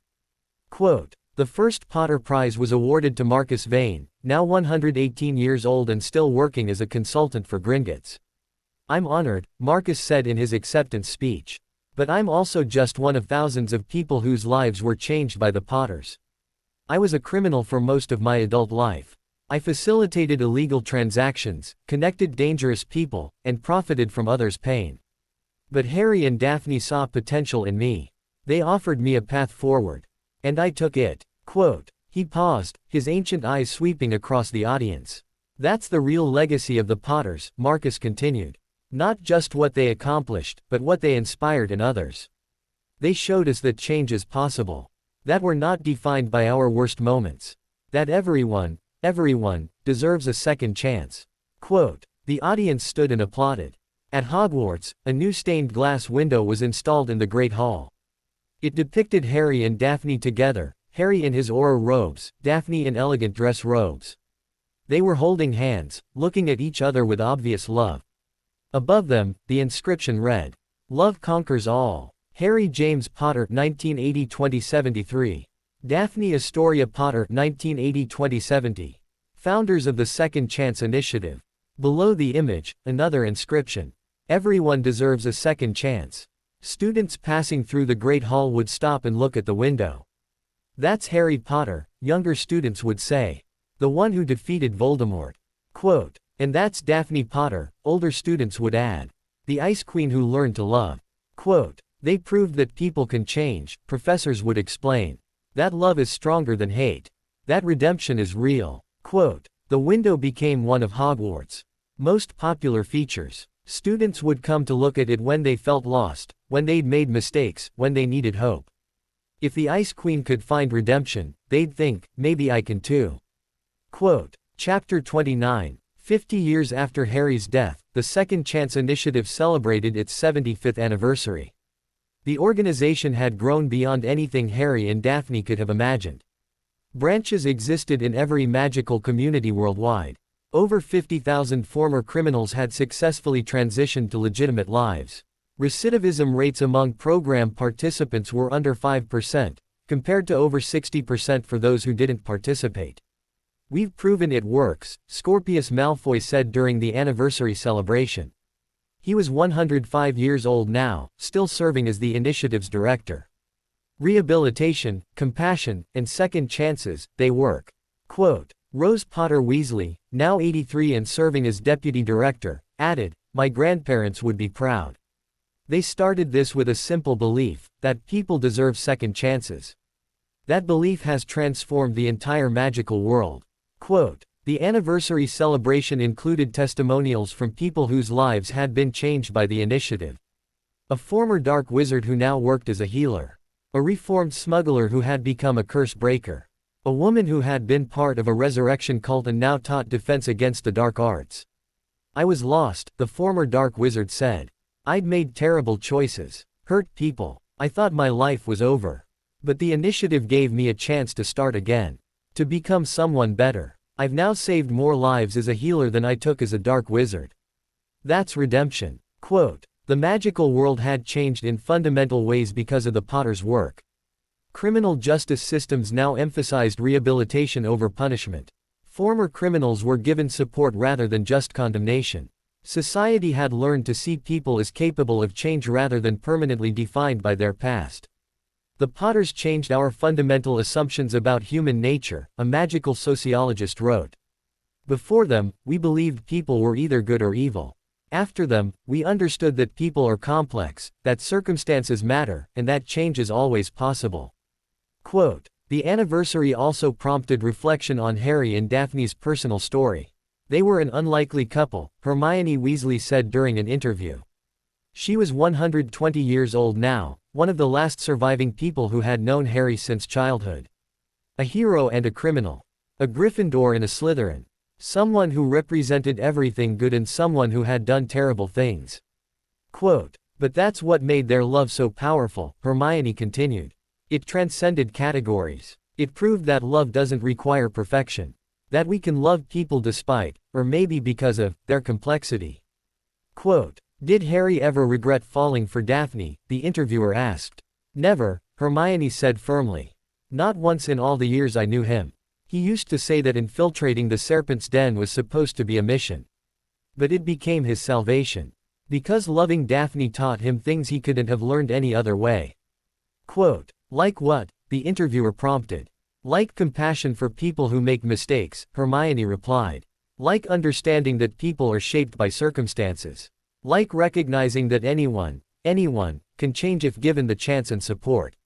Quote, the first Potter Prize was awarded to Marcus Vane, now 118 years old and still working as a consultant for Gringotts. I'm honored, Marcus said in his acceptance speech. But I'm also just one of thousands of people whose lives were changed by the Potters. I was a criminal for most of my adult life. I facilitated illegal transactions, connected dangerous people, and profited from others' pain. But Harry and Daphne saw potential in me. They offered me a path forward. And I took it. Quote, he paused, his ancient eyes sweeping across the audience. That's the real legacy of the Potters, Marcus continued. Not just what they accomplished, but what they inspired in others. They showed us that change is possible. That we're not defined by our worst moments. That everyone deserves a second chance. Quote, the audience stood and applauded. At Hogwarts, a new stained glass window was installed in the Great Hall. It depicted Harry and Daphne together, Harry in his aura robes, Daphne in elegant dress robes. They were holding hands, looking at each other with obvious love. Above them, the inscription read, Love conquers all. Harry James Potter 1980-2073. Daphne Astoria Potter 1980-2070. Founders of the Second Chance Initiative. Below the image, another inscription. Everyone deserves a second chance. Students passing through the Great Hall would stop and look at the window. That's Harry Potter, younger students would say. The one who defeated Voldemort. Quote, and that's Daphne Potter, older students would add. The Ice Queen who learned to love. Quote, they proved that people can change, professors would explain. That love is stronger than hate. That redemption is real. Quote, the window became one of Hogwarts' most popular features. Students would come to look at it when they felt lost, when they'd made mistakes, when they needed hope. If the Ice Queen could find redemption, they'd think, maybe I can too. Quote, Chapter 29. 50 years after Harry's death, the Second Chance Initiative celebrated its 75th anniversary. The organization had grown beyond anything Harry and Daphne could have imagined. Branches existed in every magical community worldwide. Over 50,000 former criminals had successfully transitioned to legitimate lives. Recidivism rates among program participants were under 5%, compared to over 60% for those who didn't participate. "We've proven it works," Scorpius Malfoy said during the anniversary celebration. He was 105 years old now, still serving as the initiative's director. Rehabilitation, compassion, and second chances, they work. Quote, Rose Potter Weasley, now 83 and serving as deputy director, added, "My grandparents would be proud. They started this with a simple belief, that people deserve second chances. That belief has transformed the entire magical world." Quote, the anniversary celebration included testimonials from people whose lives had been changed by the initiative. A former dark wizard who now worked as a healer. A reformed smuggler who had become a curse breaker. A woman who had been part of a resurrection cult and now taught defense against the dark arts. "I was lost," the former dark wizard said. "I'd made terrible choices, hurt people. I thought my life was over. But the initiative gave me a chance to start again. To become someone better. I've now saved more lives as a healer than I took as a dark wizard. That's redemption." Quote, the magical world had changed in fundamental ways because of the Potter's work. Criminal justice systems now emphasized rehabilitation over punishment. Former criminals were given support rather than just condemnation. Society had learned to see people as capable of change rather than permanently defined by their past. "The Potters changed our fundamental assumptions about human nature," a magical sociologist wrote. "Before them, we believed people were either good or evil. After them, we understood that people are complex, that circumstances matter, and that change is always possible." Quote, the anniversary also prompted reflection on Harry and Daphne's personal story. "They were an unlikely couple," Hermione Weasley said during an interview. She was 120 years old now, one of the last surviving people who had known Harry since childhood. A hero and a criminal. A Gryffindor and a Slytherin. Someone who represented everything good and someone who had done terrible things. Quote, "But that's what made their love so powerful," Hermione continued. "It transcended categories. It proved that love doesn't require perfection. That we can love people despite, or maybe because of, their complexity." Quote, "Did Harry ever regret falling for Daphne?" the interviewer asked. "Never," Hermione said firmly. "Not once in all the years I knew him. He used to say that infiltrating the Serpent's Den was supposed to be a mission. But it became his salvation. Because loving Daphne taught him things he couldn't have learned any other way." Quote, "Like what?" the interviewer prompted. "Like compassion for people who make mistakes," Hermione replied. "Like understanding that people are shaped by circumstances. Like recognizing that anyone can change if given the chance and support."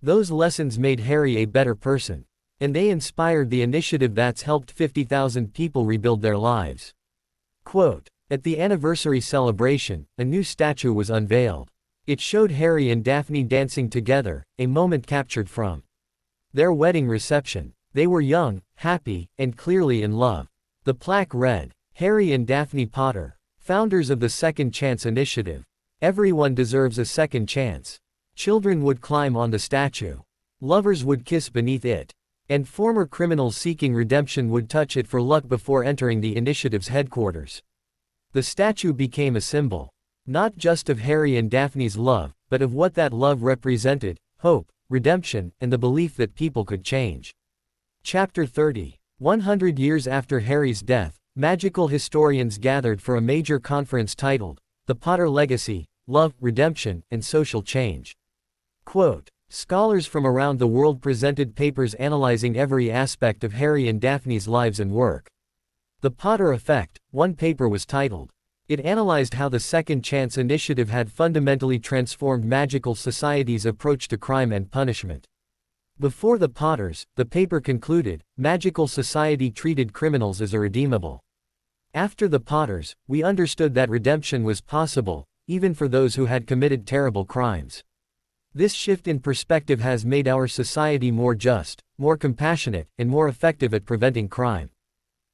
Those lessons made Harry a better person. And they inspired the initiative that's helped 50,000 people rebuild their lives. Quote, at the anniversary celebration, a new statue was unveiled. It showed Harry and Daphne dancing together, a moment captured from their wedding reception. They were young, happy, and clearly in love. The plaque read, "Harry and Daphne Potter, founders of the Second Chance Initiative. Everyone deserves a second chance." Children would climb on the statue. Lovers would kiss beneath it. And former criminals seeking redemption would touch it for luck before entering the initiative's headquarters. The statue became a symbol. Not just of Harry and Daphne's love, but of what that love represented: hope, redemption, and the belief that people could change. Chapter 30. 100 years after Harry's death, magical historians gathered for a major conference titled, "The Potter Legacy, Love, Redemption, and Social Change." Quote, scholars from around the world presented papers analyzing every aspect of Harry and Daphne's lives and work. The Potter Effect, one paper was titled. It analyzed how the Second Chance Initiative had fundamentally transformed magical society's approach to crime and punishment. Before the Potters, the paper concluded, magical society treated criminals as irredeemable. After the Potters, we understood that redemption was possible, even for those who had committed terrible crimes. This shift in perspective has made our society more just, more compassionate, and more effective at preventing crime.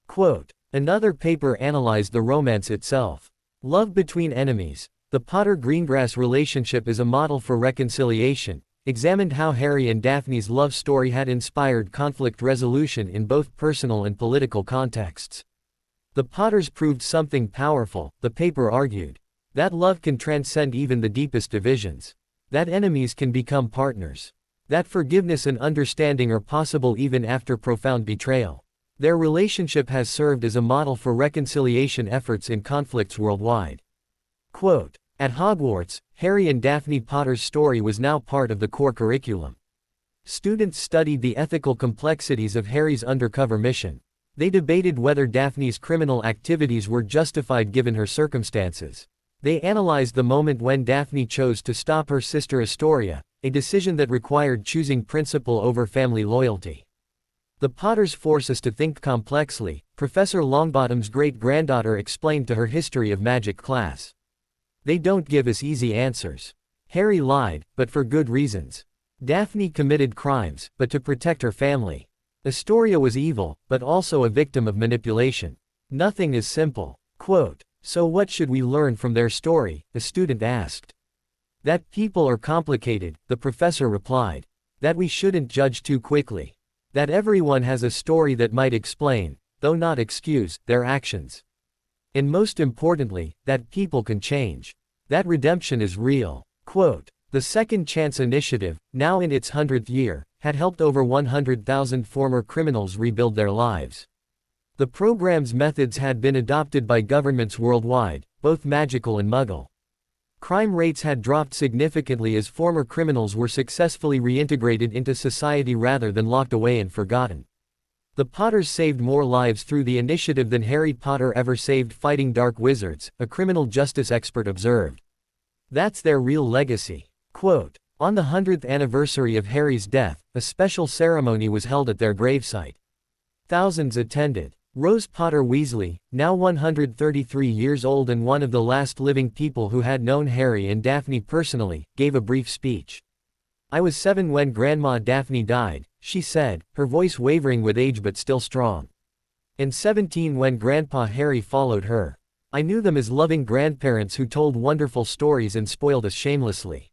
Quote, another paper analyzed the romance itself. Love between enemies. The Potter-Greengrass relationship is a model for reconciliation. examined how Harry and Daphne's love story had inspired conflict resolution in both personal and political contexts. The Potters proved something powerful, the paper argued. That love can transcend even the deepest divisions. That enemies can become partners. That forgiveness and understanding are possible even after profound betrayal. Their relationship has served as a model for reconciliation efforts in conflicts worldwide. Quote, "At Hogwarts, Harry and Daphne Potter's story was now part of the core curriculum. Students studied the ethical complexities of Harry's undercover mission. They debated whether Daphne's criminal activities were justified given her circumstances. They analyzed the moment when Daphne chose to stop her sister Astoria, a decision that required choosing principle over family loyalty. The Potters force us to think complexly," Professor Longbottom's great-granddaughter explained to her history of magic class. "They don't give us easy answers. Harry lied, but for good reasons. Daphne committed crimes, but to protect her family. Astoria was evil, but also a victim of manipulation. Nothing is simple." Quote, "So what should we learn from their story?" a student asked. "That people are complicated," the professor replied. "That we shouldn't judge too quickly. That everyone has a story that might explain, though not excuse, their actions. And most importantly, that people can change. That redemption is real." Quote, "The Second Chance Initiative, now in its 100th year, had helped over 100,000 former criminals rebuild their lives. The program's methods had been adopted by governments worldwide, both magical and Muggle. Crime rates had dropped significantly as former criminals were successfully reintegrated into society rather than locked away and forgotten. The Potters saved more lives through the initiative than Harry Potter ever saved fighting dark wizards," a criminal justice expert observed. "That's their real legacy." Quote, "On the 100th anniversary of Harry's death, a special ceremony was held at their gravesite. Thousands attended. Rose Potter Weasley, now 133 years old and one of the last living people who had known Harry and Daphne personally, gave a brief speech. "I was 7 when Grandma Daphne died," she said, her voice wavering with age but still strong. "And 17 when Grandpa Harry followed her. I knew them as loving grandparents who told wonderful stories and spoiled us shamelessly."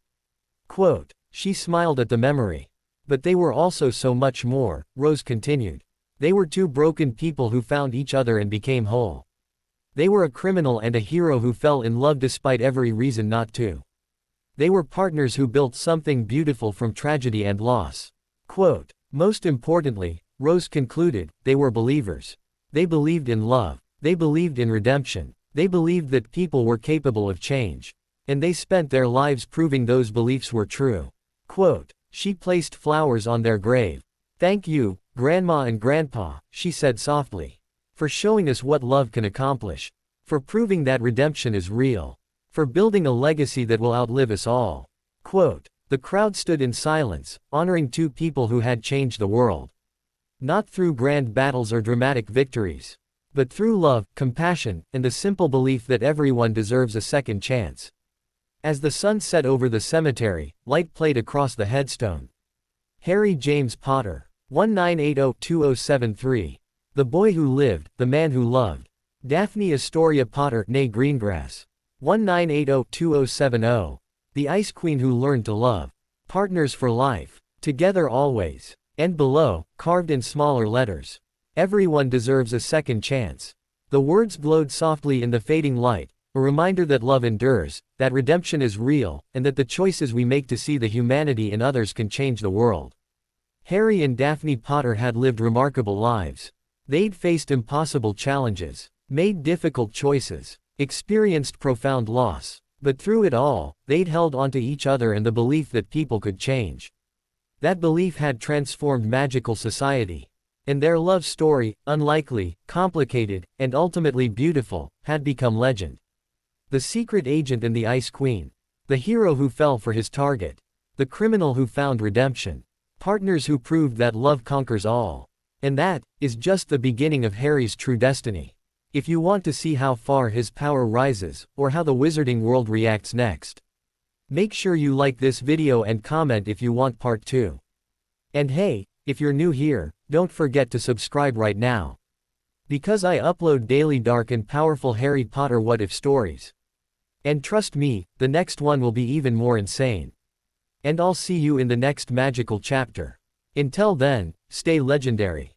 Quote, "She smiled at the memory. But they were also so much more," Rose continued. "They were two broken people who found each other and became whole. They were a criminal and a hero who fell in love despite every reason not to. They were partners who built something beautiful from tragedy and loss." Quote, "Most importantly," Rose concluded, "they were believers. They believed in love. They believed in redemption. They believed that people were capable of change. And they spent their lives proving those beliefs were true." Quote, "She placed flowers on their grave. 'Thank you, Grandma and Grandpa,' she said softly. 'For showing us what love can accomplish. For proving that redemption is real. For building a legacy that will outlive us all.'" Quote, "The crowd stood in silence, honoring two people who had changed the world. Not through grand battles or dramatic victories. But through love, compassion, and the simple belief that everyone deserves a second chance." As the sun set over the cemetery, light played across the headstone. Harry James Potter, 1980-2073. The boy who lived, the man who loved. Daphne Astoria Potter née Greengrass, 1980-2070. The Ice Queen who learned to love. Partners for life. Together always. And below, carved in smaller letters, "Everyone deserves a second chance." The words glowed softly in the fading light, a reminder that love endures, that redemption is real, and that the choices we make to see the humanity in others can change the world. Harry and Daphne Potter had lived remarkable lives. They'd faced impossible challenges, made difficult choices, experienced profound loss. But through it all, they'd held onto each other and the belief that people could change. That belief had transformed magical society. And their love story, unlikely, complicated, and ultimately beautiful, had become legend. The secret agent and the Ice Queen. The hero who fell for his target. The criminal who found redemption. Partners who proved that love conquers all. And that is just the beginning of Harry's true destiny. If you want to see how far his power rises, or how the wizarding world reacts next, make sure you like this video and comment if you want part 2. And hey, if you're new here, don't forget to subscribe right now. Because I upload daily dark and powerful Harry Potter what-if stories. And trust me, the next one will be even more insane. And I'll see you in the next magical chapter. Until then, stay legendary.